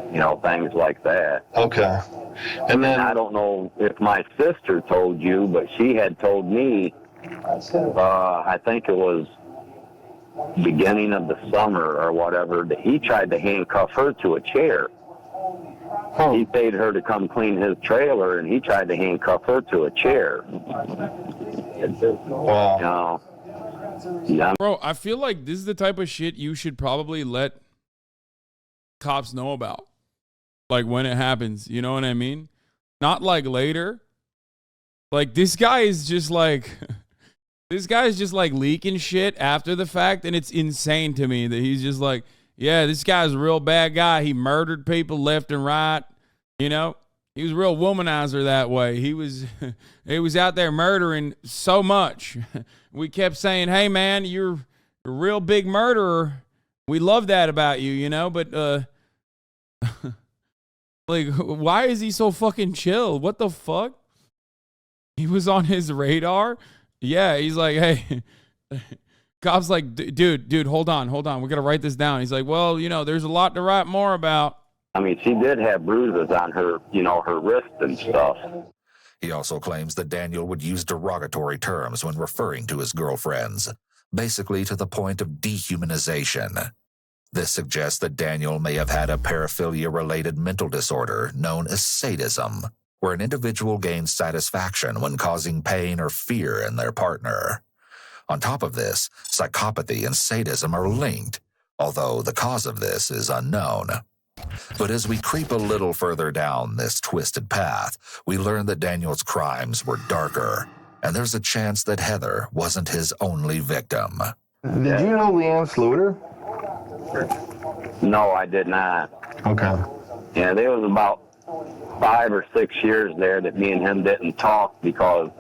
things like that. Okay. And then I don't know if my sister told you, but she had told me, I think it was beginning of the summer or whatever, that he tried to handcuff her to a chair. He paid her to come clean his trailer, and he tried to handcuff her to a chair. Wow. Yeah. Bro, I feel like this is the type of shit you should probably let cops know about. Like when it happens, you know what I mean? Not like later. Like this guy is just like leaking shit after the fact, and it's insane to me that he's just like, yeah, this guy's a real bad guy. He murdered people left and right. He was a real womanizer that way. He was out there murdering so much. We kept saying, hey, man, you're a real big murderer. We love that about you, but like, why is he so fucking chill? What the fuck? He was on his radar? Yeah, he's like, hey. Cop's like, dude, hold on. We got to write this down. He's like, well, there's a lot to write more about. I mean, she did have bruises on her, her wrist and stuff. He also claims that Daniel would use derogatory terms when referring to his girlfriends, basically to the point of dehumanization. This suggests that Daniel may have had a paraphilia-related mental disorder known as sadism, where an individual gains satisfaction when causing pain or fear in their partner. On top of this, psychopathy and sadism are linked, although the cause of this is unknown. But as we creep a little further down this twisted path, we learn that Daniel's crimes were darker, and there's a chance that Heather wasn't his only victim. Did you know Leanne Sluter? No, I did not. Okay. Yeah, there was about 5 or 6 years there that me and him didn't talk because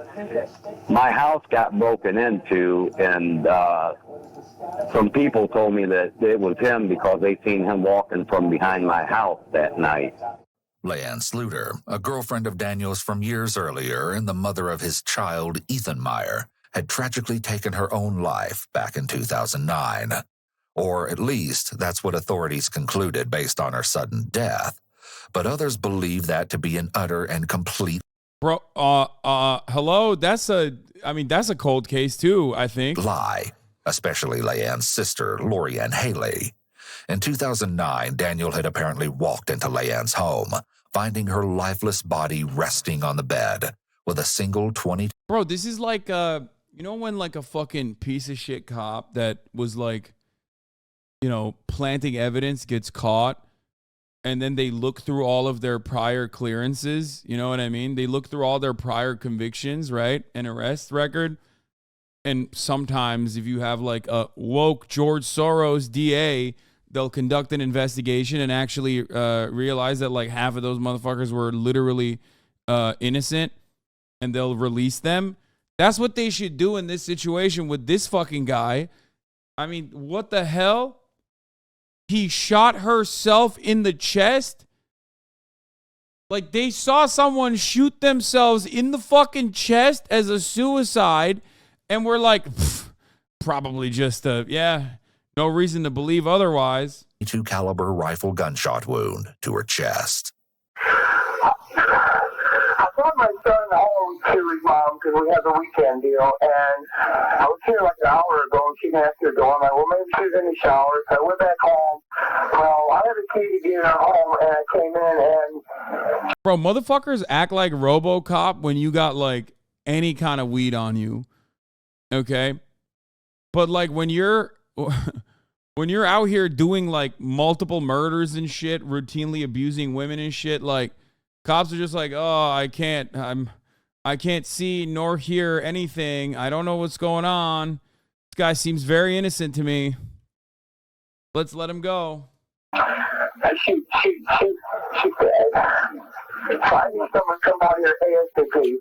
my house got broken into, and some people told me that it was him because they seen him walking from behind my house that night. Leanne Sluter, a girlfriend of Daniel's from years earlier and the mother of his child, Ethan Meyer, had tragically taken her own life back in 2009. Or at least that's what authorities concluded based on her sudden death. But others believe that to be an utter and complete Bro, hello? That's a cold case too, I think. lie, especially Leanne's sister, Lori Ann Haley. In 2009, Daniel had apparently walked into Leanne's home, finding her lifeless body resting on the bed with a single 20. Bro, this is like, when like a fucking piece of shit cop that was like, planting evidence gets caught, and then they look through all of their prior clearances, you know what I mean? They look through all their prior convictions, right? An arrest record, And sometimes if you have like a woke George Soros DA, they'll conduct an investigation and actually realize that like half of those motherfuckers were literally innocent, and they'll release them. That's what they should do in this situation with this fucking guy. I mean, what the hell? He shot herself in the chest. Like, they saw someone shoot themselves in the fucking chest as a suicide, and we're like, probably just no reason to believe otherwise. .22 caliber rifle gunshot wound to her chest. I brought my son home to his mom because we had the weekend deal, and I was here like an hour ago, and she answered the door. I'm like, well, maybe she's in the shower. So I went back home. Well, I had a key to get her home, and I came in, and... Bro, motherfuckers act like RoboCop when you got, like, any kind of weed on you, okay? But, like, when you're out here doing, like, multiple murders and shit, routinely abusing women and shit, like... Cops are just like, oh, I can't see nor hear anything. I don't know what's going on. This guy seems very innocent to me. Let's let him go. She said, finding someone come out here ASAP.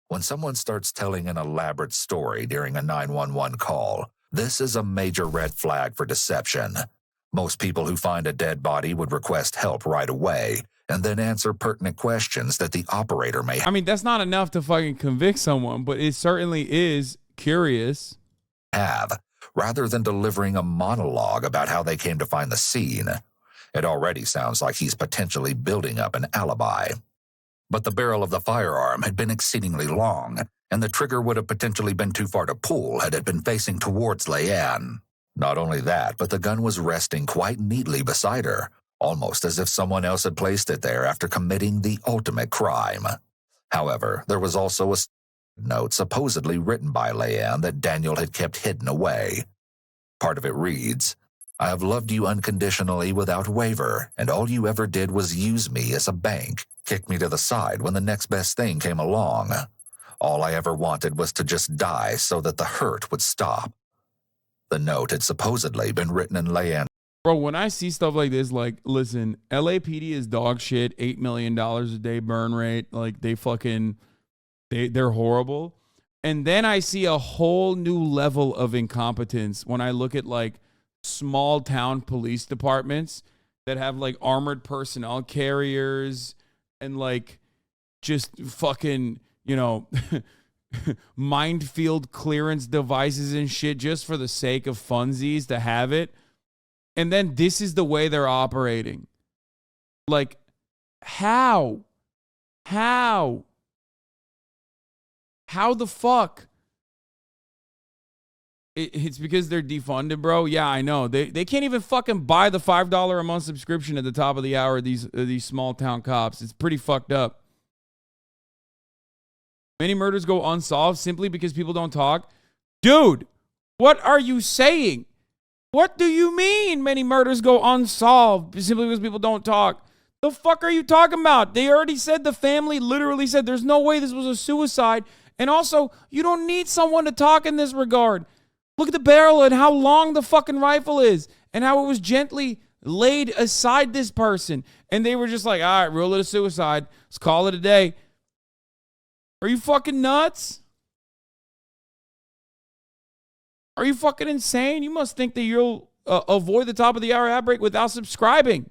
When someone starts telling an elaborate story during a 911 call, this is a major red flag for deception. Most people who find a dead body would request help right away, and then answer pertinent questions that the operator may I mean, that's not enough to fucking convict someone, but it certainly is curious. have, rather than delivering a monologue about how they came to find the scene. It already sounds like he's potentially building up an alibi. But the barrel of the firearm had been exceedingly long, and the trigger would have potentially been too far to pull had it been facing towards Leanne. Not only that, but the gun was resting quite neatly beside her, almost as if someone else had placed it there after committing the ultimate crime. However, there was also a note supposedly written by Leanne that Daniel had kept hidden away. Part of it reads, "I have loved you unconditionally without waiver, and all you ever did was use me as a bank, kick me to the side when the next best thing came along. All I ever wanted was to just die so that the hurt would stop." The note had supposedly been written in Leanne. Bro, when I see stuff like this, like, listen, LAPD is dog shit, $8 million a day burn rate. Like, they're horrible. And then I see a whole new level of incompetence when I look at, like, small town police departments that have, like, armored personnel carriers and, like, just fucking, you know, minefield clearance devices and shit just for the sake of funsies to have it. And then this is the way they're operating. Like, how? How the fuck? It's because they're defunded, bro. Yeah, I know. They can't even fucking buy the $5 a month subscription at the top of the hour of these small town cops. It's pretty fucked up. Many murders go unsolved simply because people don't talk. Dude, what are you saying? What do you mean many murders go unsolved simply because people don't talk? The fuck are you talking about? They already said, the family literally said there's no way this was a suicide. And also, you don't need someone to talk in this regard. Look at the barrel and how long the fucking rifle is and how it was gently laid aside this person. And they were just like, all right, rule it a suicide. Let's call it a day. Are you fucking nuts? Are you fucking insane? You must think that you'll avoid the top of the hour ad break without subscribing.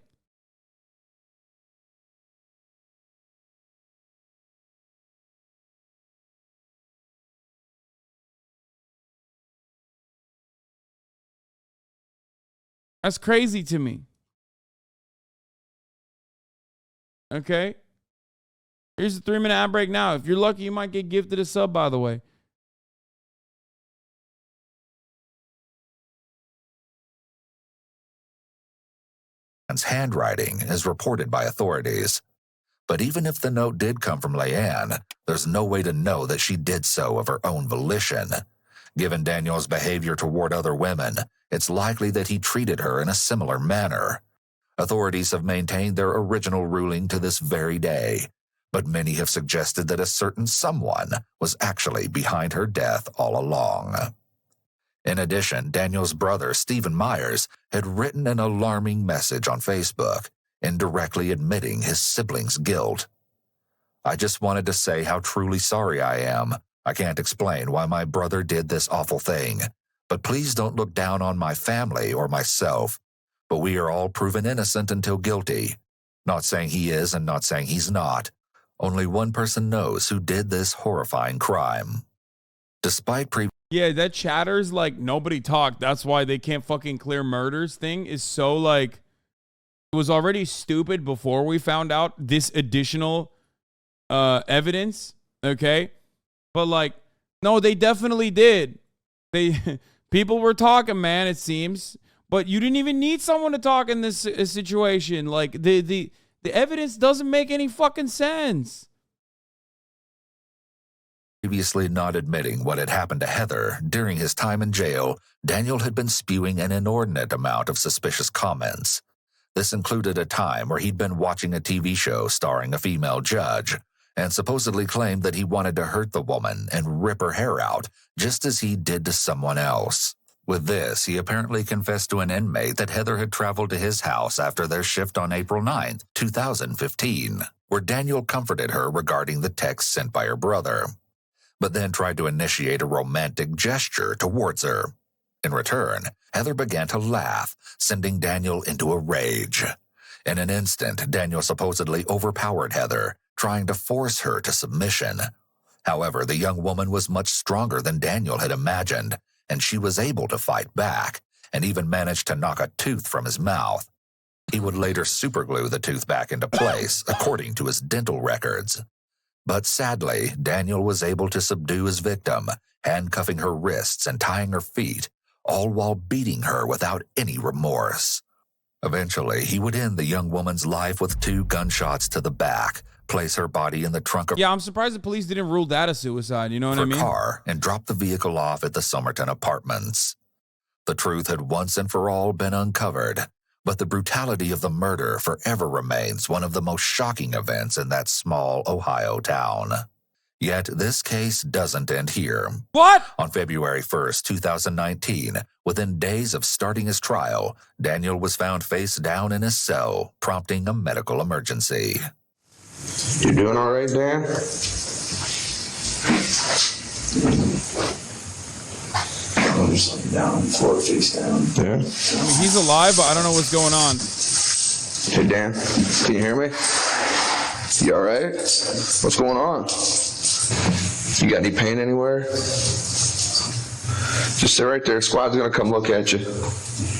That's crazy to me. Okay. Here's a 3-minute ad break now. If you're lucky, you might get gifted a sub, by the way. Handwriting is reported by authorities. But even if the note did come from Leanne, there's no way to know that she did so of her own volition. Given Daniel's behavior toward other women, it's likely that he treated her in a similar manner. Authorities have maintained their original ruling to this very day, but many have suggested that a certain someone was actually behind her death all along. In addition, Daniel's brother, Stephen Myers, had written an alarming message on Facebook, indirectly admitting his siblings' guilt. I just wanted to say how truly sorry I am. I can't explain why my brother did this awful thing, but please don't look down on my family or myself. But we are all proven innocent until guilty. Not saying he is and not saying he's not. Only one person knows who did this horrifying crime. Despite Yeah, that chatters like nobody talked. That's why they can't fucking clear murders thing is so like, it was already stupid before we found out this additional evidence, okay? But like, no, they definitely did. People were talking, man, it seems. But you didn't even need someone to talk in this situation. Like, the evidence doesn't make any fucking sense. Previously not admitting what had happened to Heather during his time in jail, Daniel had been spewing an inordinate amount of suspicious comments. This included a time where he'd been watching a TV show starring a female judge and supposedly claimed that he wanted to hurt the woman and rip her hair out, just as he did to someone else. With this, he apparently confessed to an inmate that Heather had traveled to his house after their shift on April 9th, 2015, where Daniel comforted her regarding the text sent by her brother, but then tried to initiate a romantic gesture towards her. In return, Heather began to laugh, sending Daniel into a rage. In an instant, Daniel supposedly overpowered Heather, trying to force her to submission. However, the young woman was much stronger than Daniel had imagined, and she was able to fight back, and even managed to knock a tooth from his mouth. He would later superglue the tooth back into place, according to his dental records. But sadly, Daniel was able to subdue his victim, handcuffing her wrists and tying her feet, all while beating her without any remorse. Eventually, he would end the young woman's life with 2 gunshots to the back, place her body in the trunk of I'm surprised the police didn't rule that a suicide, you know what I mean? car and drop the vehicle off at the Somerton apartments. The truth had once and for all been uncovered, but the brutality of the murder forever remains one of the most shocking events in that small Ohio town. Yet this case doesn't end here. What? On February 1st, 2019, within days of starting his trial, Daniel was found face down in his cell, prompting a medical emergency. You doing all right, Dan? I'm just laying down on the floor, face down. Yeah. I mean, he's alive, but I don't know what's going on. Hey, Dan, can you hear me? You all right? What's going on? You got any pain anywhere? Just sit right there. Squad's gonna come look at you.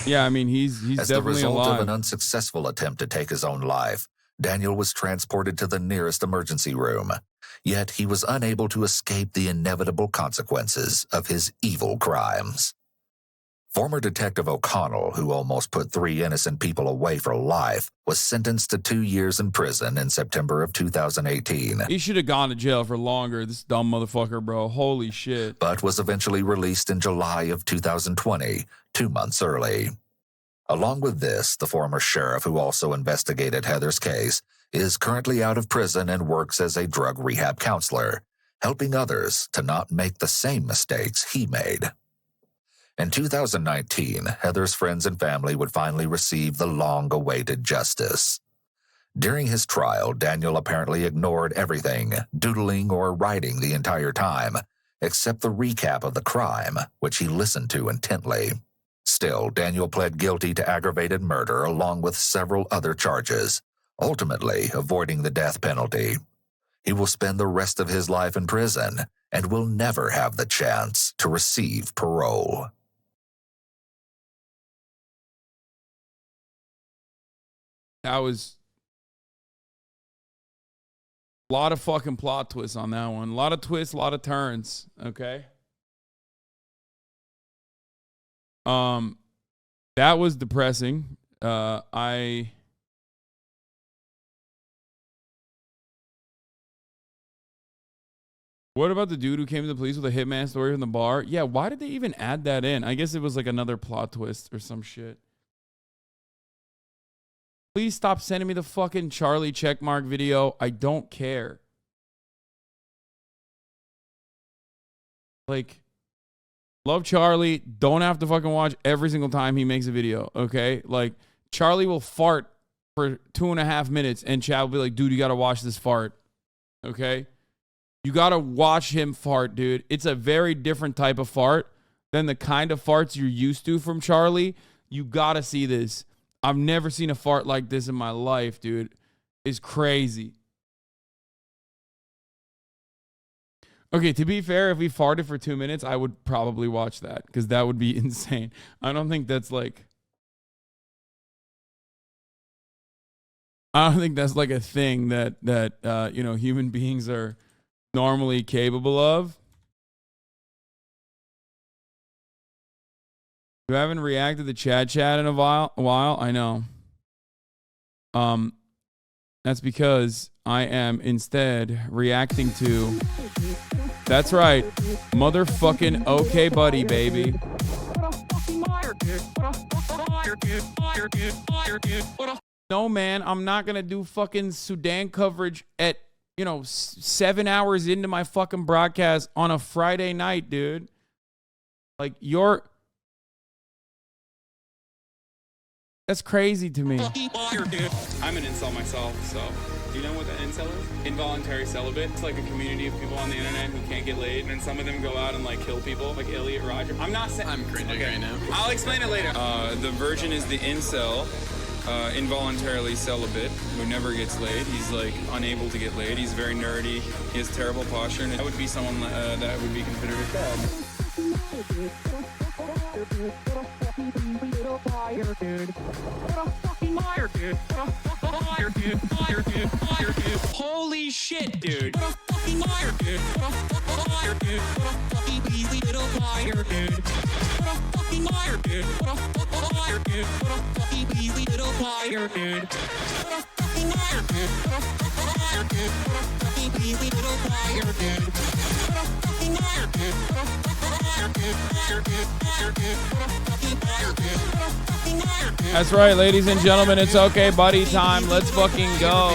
Yeah, I mean, he's As the definitely result alive. of an unsuccessful attempt to take his own life, Daniel was transported to the nearest emergency room. Yet he was unable to escape the inevitable consequences of his evil crimes. Former Detective O'Connell, who almost put 3 innocent people away for life, was sentenced to 2 years in prison in September of 2018. He should have gone to jail for longer, this dumb motherfucker, bro. Holy shit. But was eventually released in July of 2020, 2 months early. Along with this, the former sheriff who also investigated Heather's case is currently out of prison and works as a drug rehab counselor, helping others to not make the same mistakes he made. In 2019, Heather's friends and family would finally receive the long-awaited justice. During his trial, Daniel apparently ignored everything, doodling or writing the entire time, except the recap of the crime, which he listened to intently. Still, Daniel pled guilty to aggravated murder along with several other charges, ultimately avoiding the death penalty. He will spend the rest of his life in prison and will never have the chance to receive parole. That was a lot of fucking plot twists on that one. A lot of twists, a lot of turns. Okay. That was depressing. What about the dude who came to the police with a hitman story from the bar? Yeah, why did they even add that in? I guess it was like another plot twist or some shit. Please stop sending me the fucking Charlie checkmark video. I don't care. Like, Love Charlie. Don't have to fucking watch every single time he makes a video, okay? Like, Charlie will fart for 2.5 minutes, and Chad will be like, dude, you got to watch this fart, okay? You got to watch him fart, dude. It's a very different type of fart than the kind of farts you're used to from Charlie. You got to see this. I've never seen a fart like this in my life, dude. It's crazy. Okay, to be fair, if he farted for 2 minutes, I would probably watch that because that would be insane. I don't think that's like a thing that you know, human beings are normally capable of. You haven't reacted to chat in a while. I know. That's because I am instead reacting to. That's right, motherfucking okay, buddy, baby. No, man, I'm not gonna do fucking Sudan coverage at 7 hours into my fucking broadcast on a Friday night, dude. Like that's crazy to me. I'm an incel myself, so do you know what an incel is? Involuntary celibate. It's like a community of people on the internet who can't get laid, and some of them go out and like kill people, like Elliot Roger. I'm not saying I'm cringing right now. I'll explain it later. The virgin is the incel, involuntarily celibate, who never gets laid. He's like unable to get laid. He's very nerdy. He has terrible posture, and that would be someone that would be considered a cad. Holy shit, dude. That's right, ladies and gentlemen. It's okay, buddy time. Let's fucking go.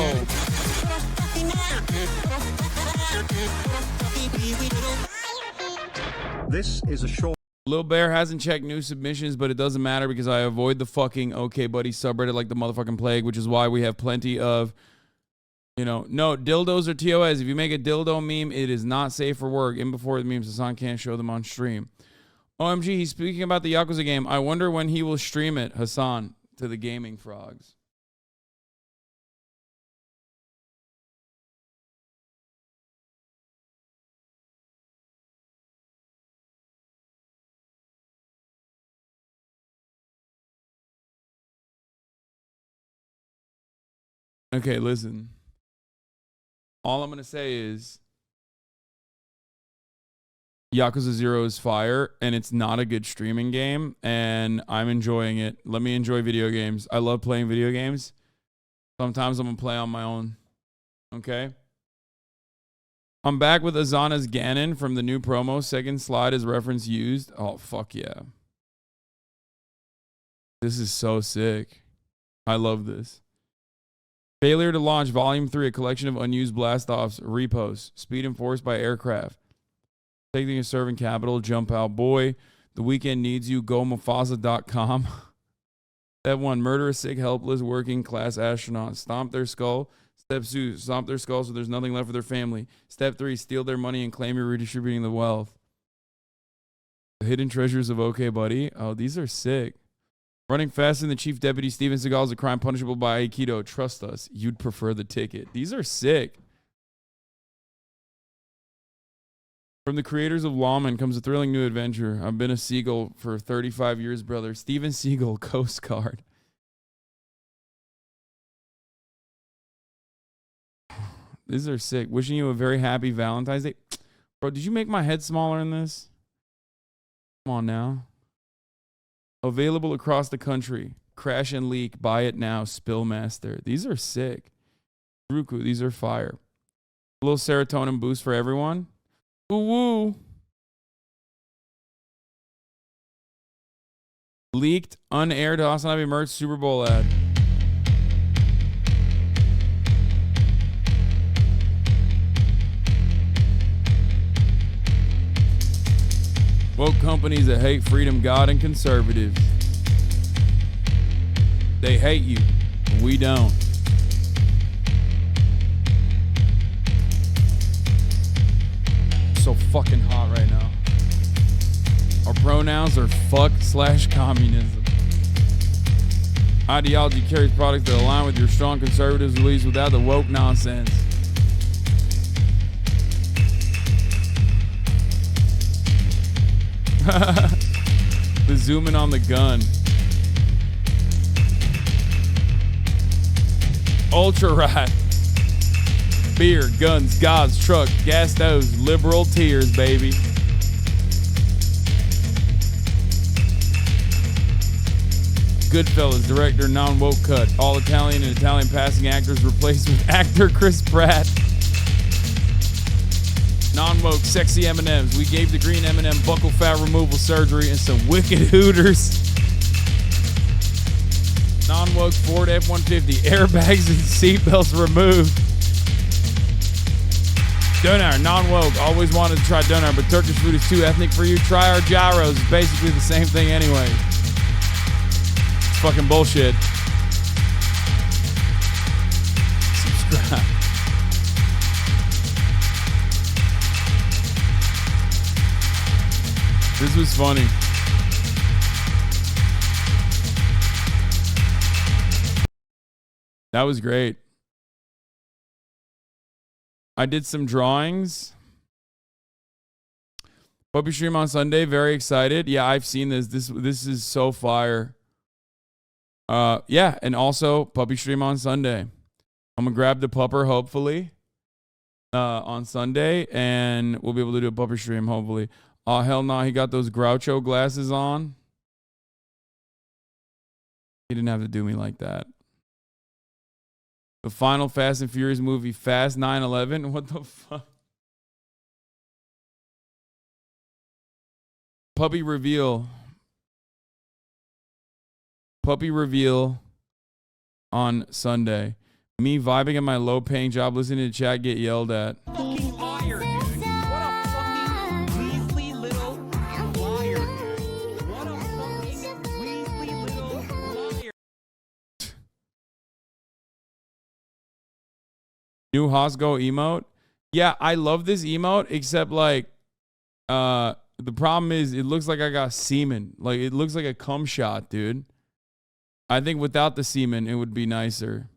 This is a short. Lil Bear hasn't checked new submissions, but it doesn't matter because I avoid the fucking okay buddy subreddit like the motherfucking plague, which is why we have plenty of, no, dildos or TOS. If you make a dildo meme, it is not safe for work. In before the memes, Hasan can't show them on stream. OMG, he's speaking about the Yakuza game. I wonder when he will stream it, Hasan, to the gaming frogs. Okay, listen. All I'm going to say is Yakuza 0 is fire, and it's not a good streaming game, and I'm enjoying it. Let me enjoy video games. I love playing video games. Sometimes I'm going to play on my own. Okay? I'm back with Azana's Ganon from the new promo. Second slide is reference used. Oh, fuck yeah. This is so sick. I love this. Failure to launch Volume 3, a collection of unused blast-offs, reposts. Speed enforced by aircraft. Taking a serving capital, jump out. Boy, the weekend needs you. Go Mufasa.com. That one, murder a sick, helpless, working class astronaut. Stomp their skull. Step 2, stomp their skull so there's nothing left for their family. Step 3, steal their money and claim you're redistributing the wealth. The hidden treasures of OK Buddy. Oh, these are sick. Running faster than the Chief Deputy Steven Seagal is a crime punishable by Aikido. Trust us, you'd prefer the ticket. These are sick. From the creators of Lawman comes a thrilling new adventure. I've been a Seagull for 35 years, brother. Steven Seagal, Coast Guard. These are sick. Wishing you a very happy Valentine's Day. Bro, did you make my head smaller in this? Come on now. Available across the country. Crash and leak. Buy it now. Spillmaster. These are sick. Ruku. These are fire. A little serotonin boost for everyone. Ooh woo. Leaked, unaired HasanAbi merch Super Bowl ad. Woke companies that hate freedom, God, and conservatives. They hate you. We don't. So fucking hot right now. Our pronouns are fuck/communism. Ideology carries products that align with your strong conservatives beliefs without the woke nonsense. The zooming on the gun. Ultra right. Beer, guns, gods, truck, gas stoves, liberal tears, baby. Goodfellas, director, non-woke cut. All Italian and Italian passing actors replaced with actor Chris Pratt. Non-woke, sexy M&Ms. We gave the green M&M buccal fat removal surgery and some wicked hooters. Non-woke Ford F-150, airbags and seatbelts removed. Doner, non-woke. Always wanted to try doner, but Turkish food is too ethnic for you. Try our gyros. It's basically the same thing anyway. It's fucking bullshit. Subscribe. This was funny. That was great. I did some drawings. Puppy stream on Sunday. Very excited. Yeah, I've seen this. This is so fire. Yeah, and also puppy stream on Sunday. I'm gonna grab the pupper hopefully on Sunday, and we'll be able to do a puppy stream hopefully. Oh, hell no, he got those Groucho glasses on. He didn't have to do me like that. The final Fast and Furious movie, Fast 9/11. What the fuck? Puppy reveal. Puppy reveal on Sunday. Me vibing at my low-paying job, listening to chat get yelled at. Fucking liar, dude. What a fucking weaselly little liar, dude. What a fucking weaselly little liar. New Hosgo emote. Yeah, I love this emote, except like the problem is it looks like I got semen. Like it looks like a cum shot, dude. I think without the semen it would be nicer.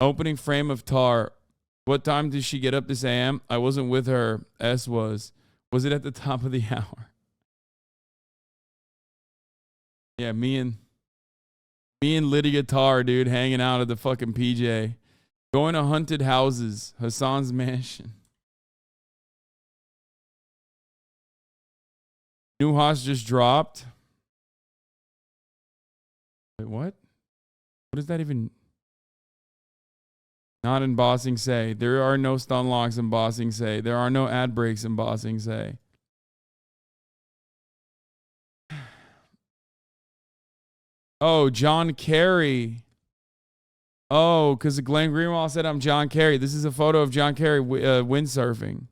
Opening frame of Tar. What time did she get up this AM? I wasn't with her. S was. Was it at the top of the hour? Yeah, me and Lydia Tar, dude, hanging out at the fucking PJ. Going to haunted houses. Hassan's mansion. New Haas just dropped. Wait, what? What does that even... Not in Bossing Say. There are no stun locks in Bossing Say. There are no ad breaks in Bossing Say. Oh, John Kerry. Oh, because Glenn Greenwald said I'm John Kerry. This is a photo of John Kerry windsurfing.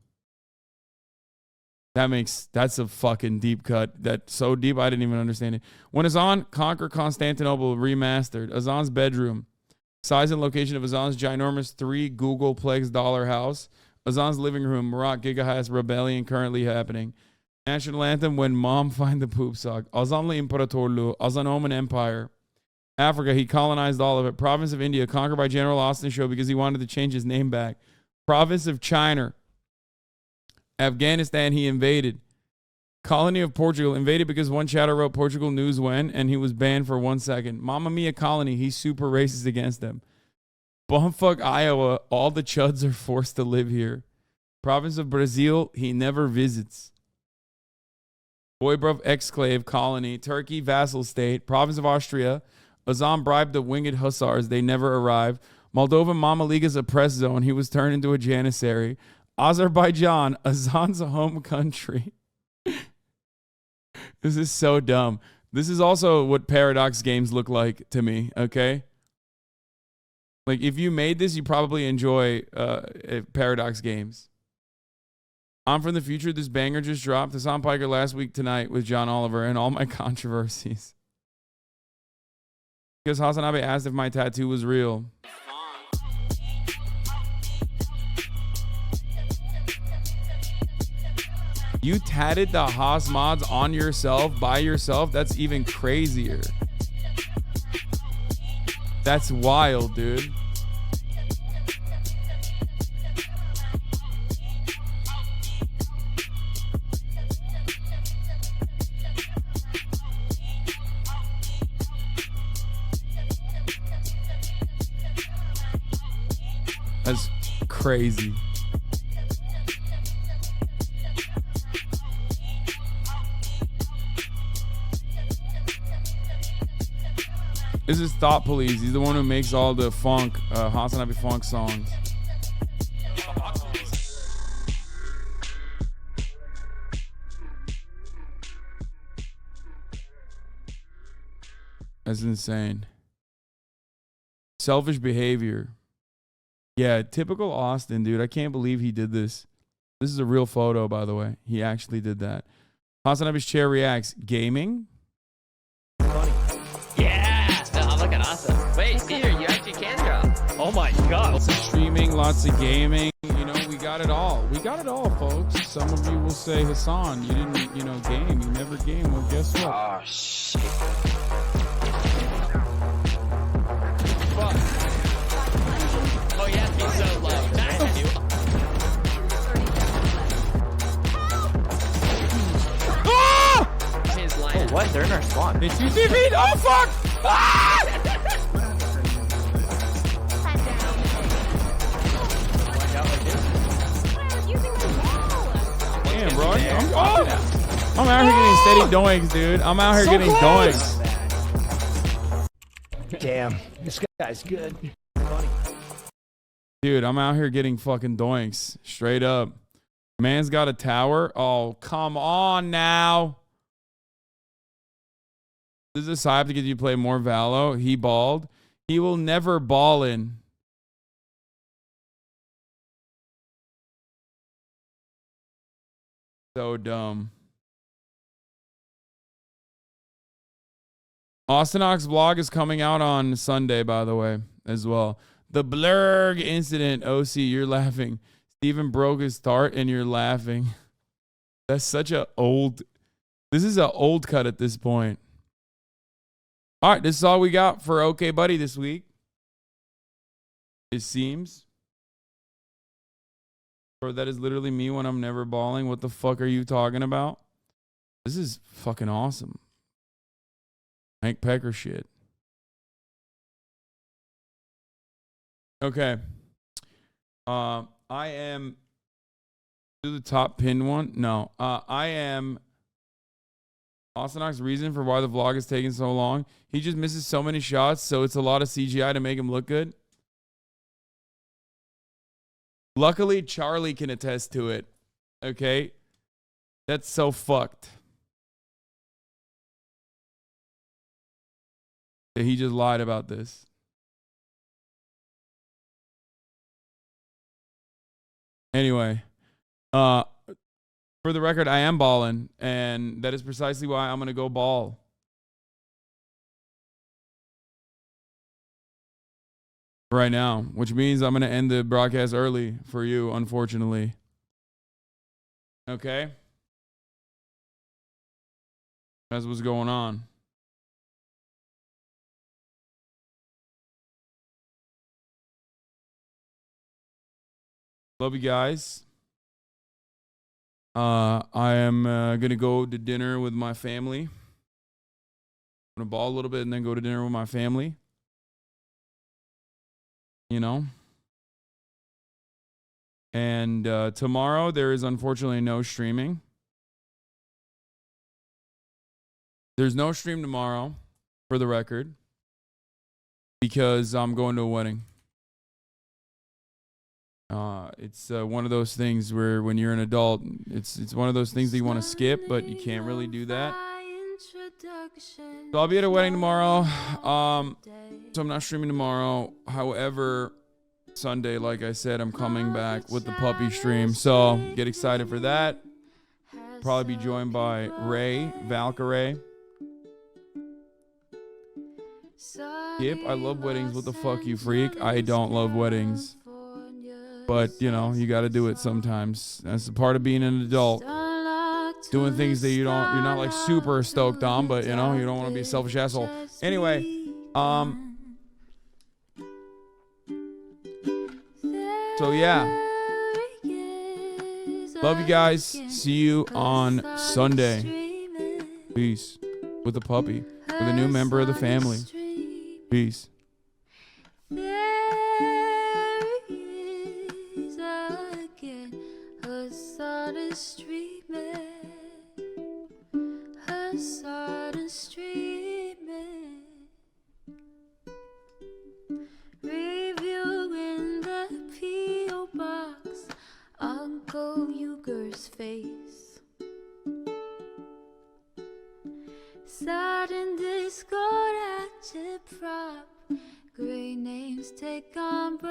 That's a fucking deep cut. That's so deep I didn't even understand it. When Azan Conquer Constantinople remastered, Azan's bedroom. Size and location of Azan's ginormous 3 Googleplex dollar house. Azan's living room. Marat Gigahass rebellion currently happening. National anthem when mom find the poop sock. Azanlı İmparatorluğu. Azan Oman Empire. Africa, he colonized all of it. Province of India, conquered by General Austin Show because he wanted to change his name back. Province of China. Afghanistan, he invaded. Colony of Portugal, invaded because one chatter wrote Portugal news when, and he was banned for 1 second. Mamma Mia colony, he's super racist against them. Bumfuck Iowa, all the chuds are forced to live here. Province of Brazil, he never visits. Boybruv exclave colony, Turkey vassal state. Province of Austria, Azam bribed the winged hussars, they never arrived. Moldova Mama Liga's oppressed zone, he was turned into a janissary. Azerbaijan, Azan's home country. This is so dumb. This is also what Paradox games look like to me, okay? Like, if you made this, you probably enjoy Paradox games. I'm from the future. This banger just dropped. Hassan Piker last week tonight with John Oliver and all my controversies. Because HasanAbi asked if my tattoo was real. You tatted the Haas mods on yourself, by yourself? That's even crazier. That's wild, dude. That's crazy. This is Thought Police. He's the one who makes all the funk, HasanAbi funk songs. That's insane. Selfish behavior. Yeah, typical Austin, dude. I can't believe he did this. This is a real photo, by the way. He actually did that. HasanAbi's chair reacts. Gaming? Yeah! I'm looking awesome. Wait, Peter, you actually can draw. Oh my god. Lots of streaming, lots of gaming. You know, we got it all. We got it all, folks. Some of you will say, Hassan, you didn't, you know, game. You never game. Well, guess what? Oh, shit. Fuck. Oh, yeah, it's so low. Nice, I do. Ah! His line. Oh, what? They're in our spawn. It's you, feet. Oh, fuck! Ah! Damn, bro. I'm out here getting steady doinks, dude. I'm out here getting doinks. Damn, this guy's good. Dude, I'm out here getting fucking doinks. Straight up. Man's got a tower. Oh, come on now. This is a hype to get you to play more Valo. He balled. He will never ball in. So dumb. Austinox vlog is coming out on Sunday, by the way, as well. The Blurg incident. OC, you're laughing. Steven broke his tart and you're laughing. That's such a old... This is an old cut at this point. All right, this is all we got for okbuddy this week. It seems. Or that is literally me when I'm never balling. What the fuck are you talking about? This is fucking awesome. Hank Pecker shit. Okay. I am... Do the top pin one? No. I am... Austinox's reason for why the vlog is taking so long. He just misses so many shots, so it's a lot of CGI to make him look good. Luckily, Charlie can attest to it. Okay? That's so fucked. That he just lied about this. Anyway. For the record, I am balling, and that is precisely why I'm going to go ball. Right now, which means I'm going to end the broadcast early for you, unfortunately. Okay? That's what's going on. Love you guys. I am going to go to dinner with my family. I'm going to ball a little bit and then go to dinner with my family. You know? And tomorrow there is unfortunately no streaming. There's no stream tomorrow, for the record, because I'm going to a wedding. It's one of those things where when you're an adult, it's one of those things that you want to skip, but you can't really do that. So I'll be at a wedding tomorrow. So I'm not streaming tomorrow. However, Sunday, like I said, I'm coming back with the puppy stream. So get excited for that. Probably be joined by Ray, Valkyrie. Yep, I love weddings. What the fuck, you freak? I don't love weddings. But, you know, you gotta do it sometimes. That's the part of being an adult. Doing things that you're not like super stoked on, but you know, you don't want to be a selfish asshole. Anyway, so yeah. Love you guys. See you on Sunday. Peace. With the puppy. With a new member of the family. Peace. Reviewing the P.O. box, Uncle Uger's face. Sudden discord agitprop, great names take embrace.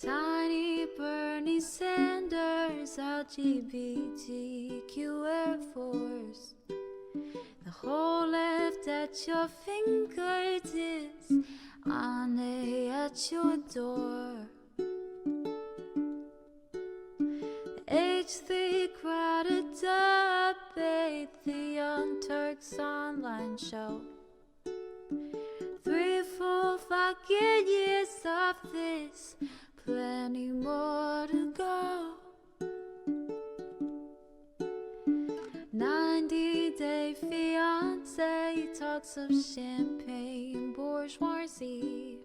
Tiny Bernie Sanders, LGBTQ Air Force. The whole left at your fingertips, on at your door. H3 crowded debate, the Young Turks online show. 3 full fucking years of this, plenty more to go. 90-day fiance talks of champagne bourgeoisie.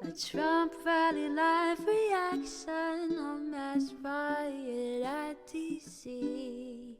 A Trump rally live reaction, a mass riot at DC.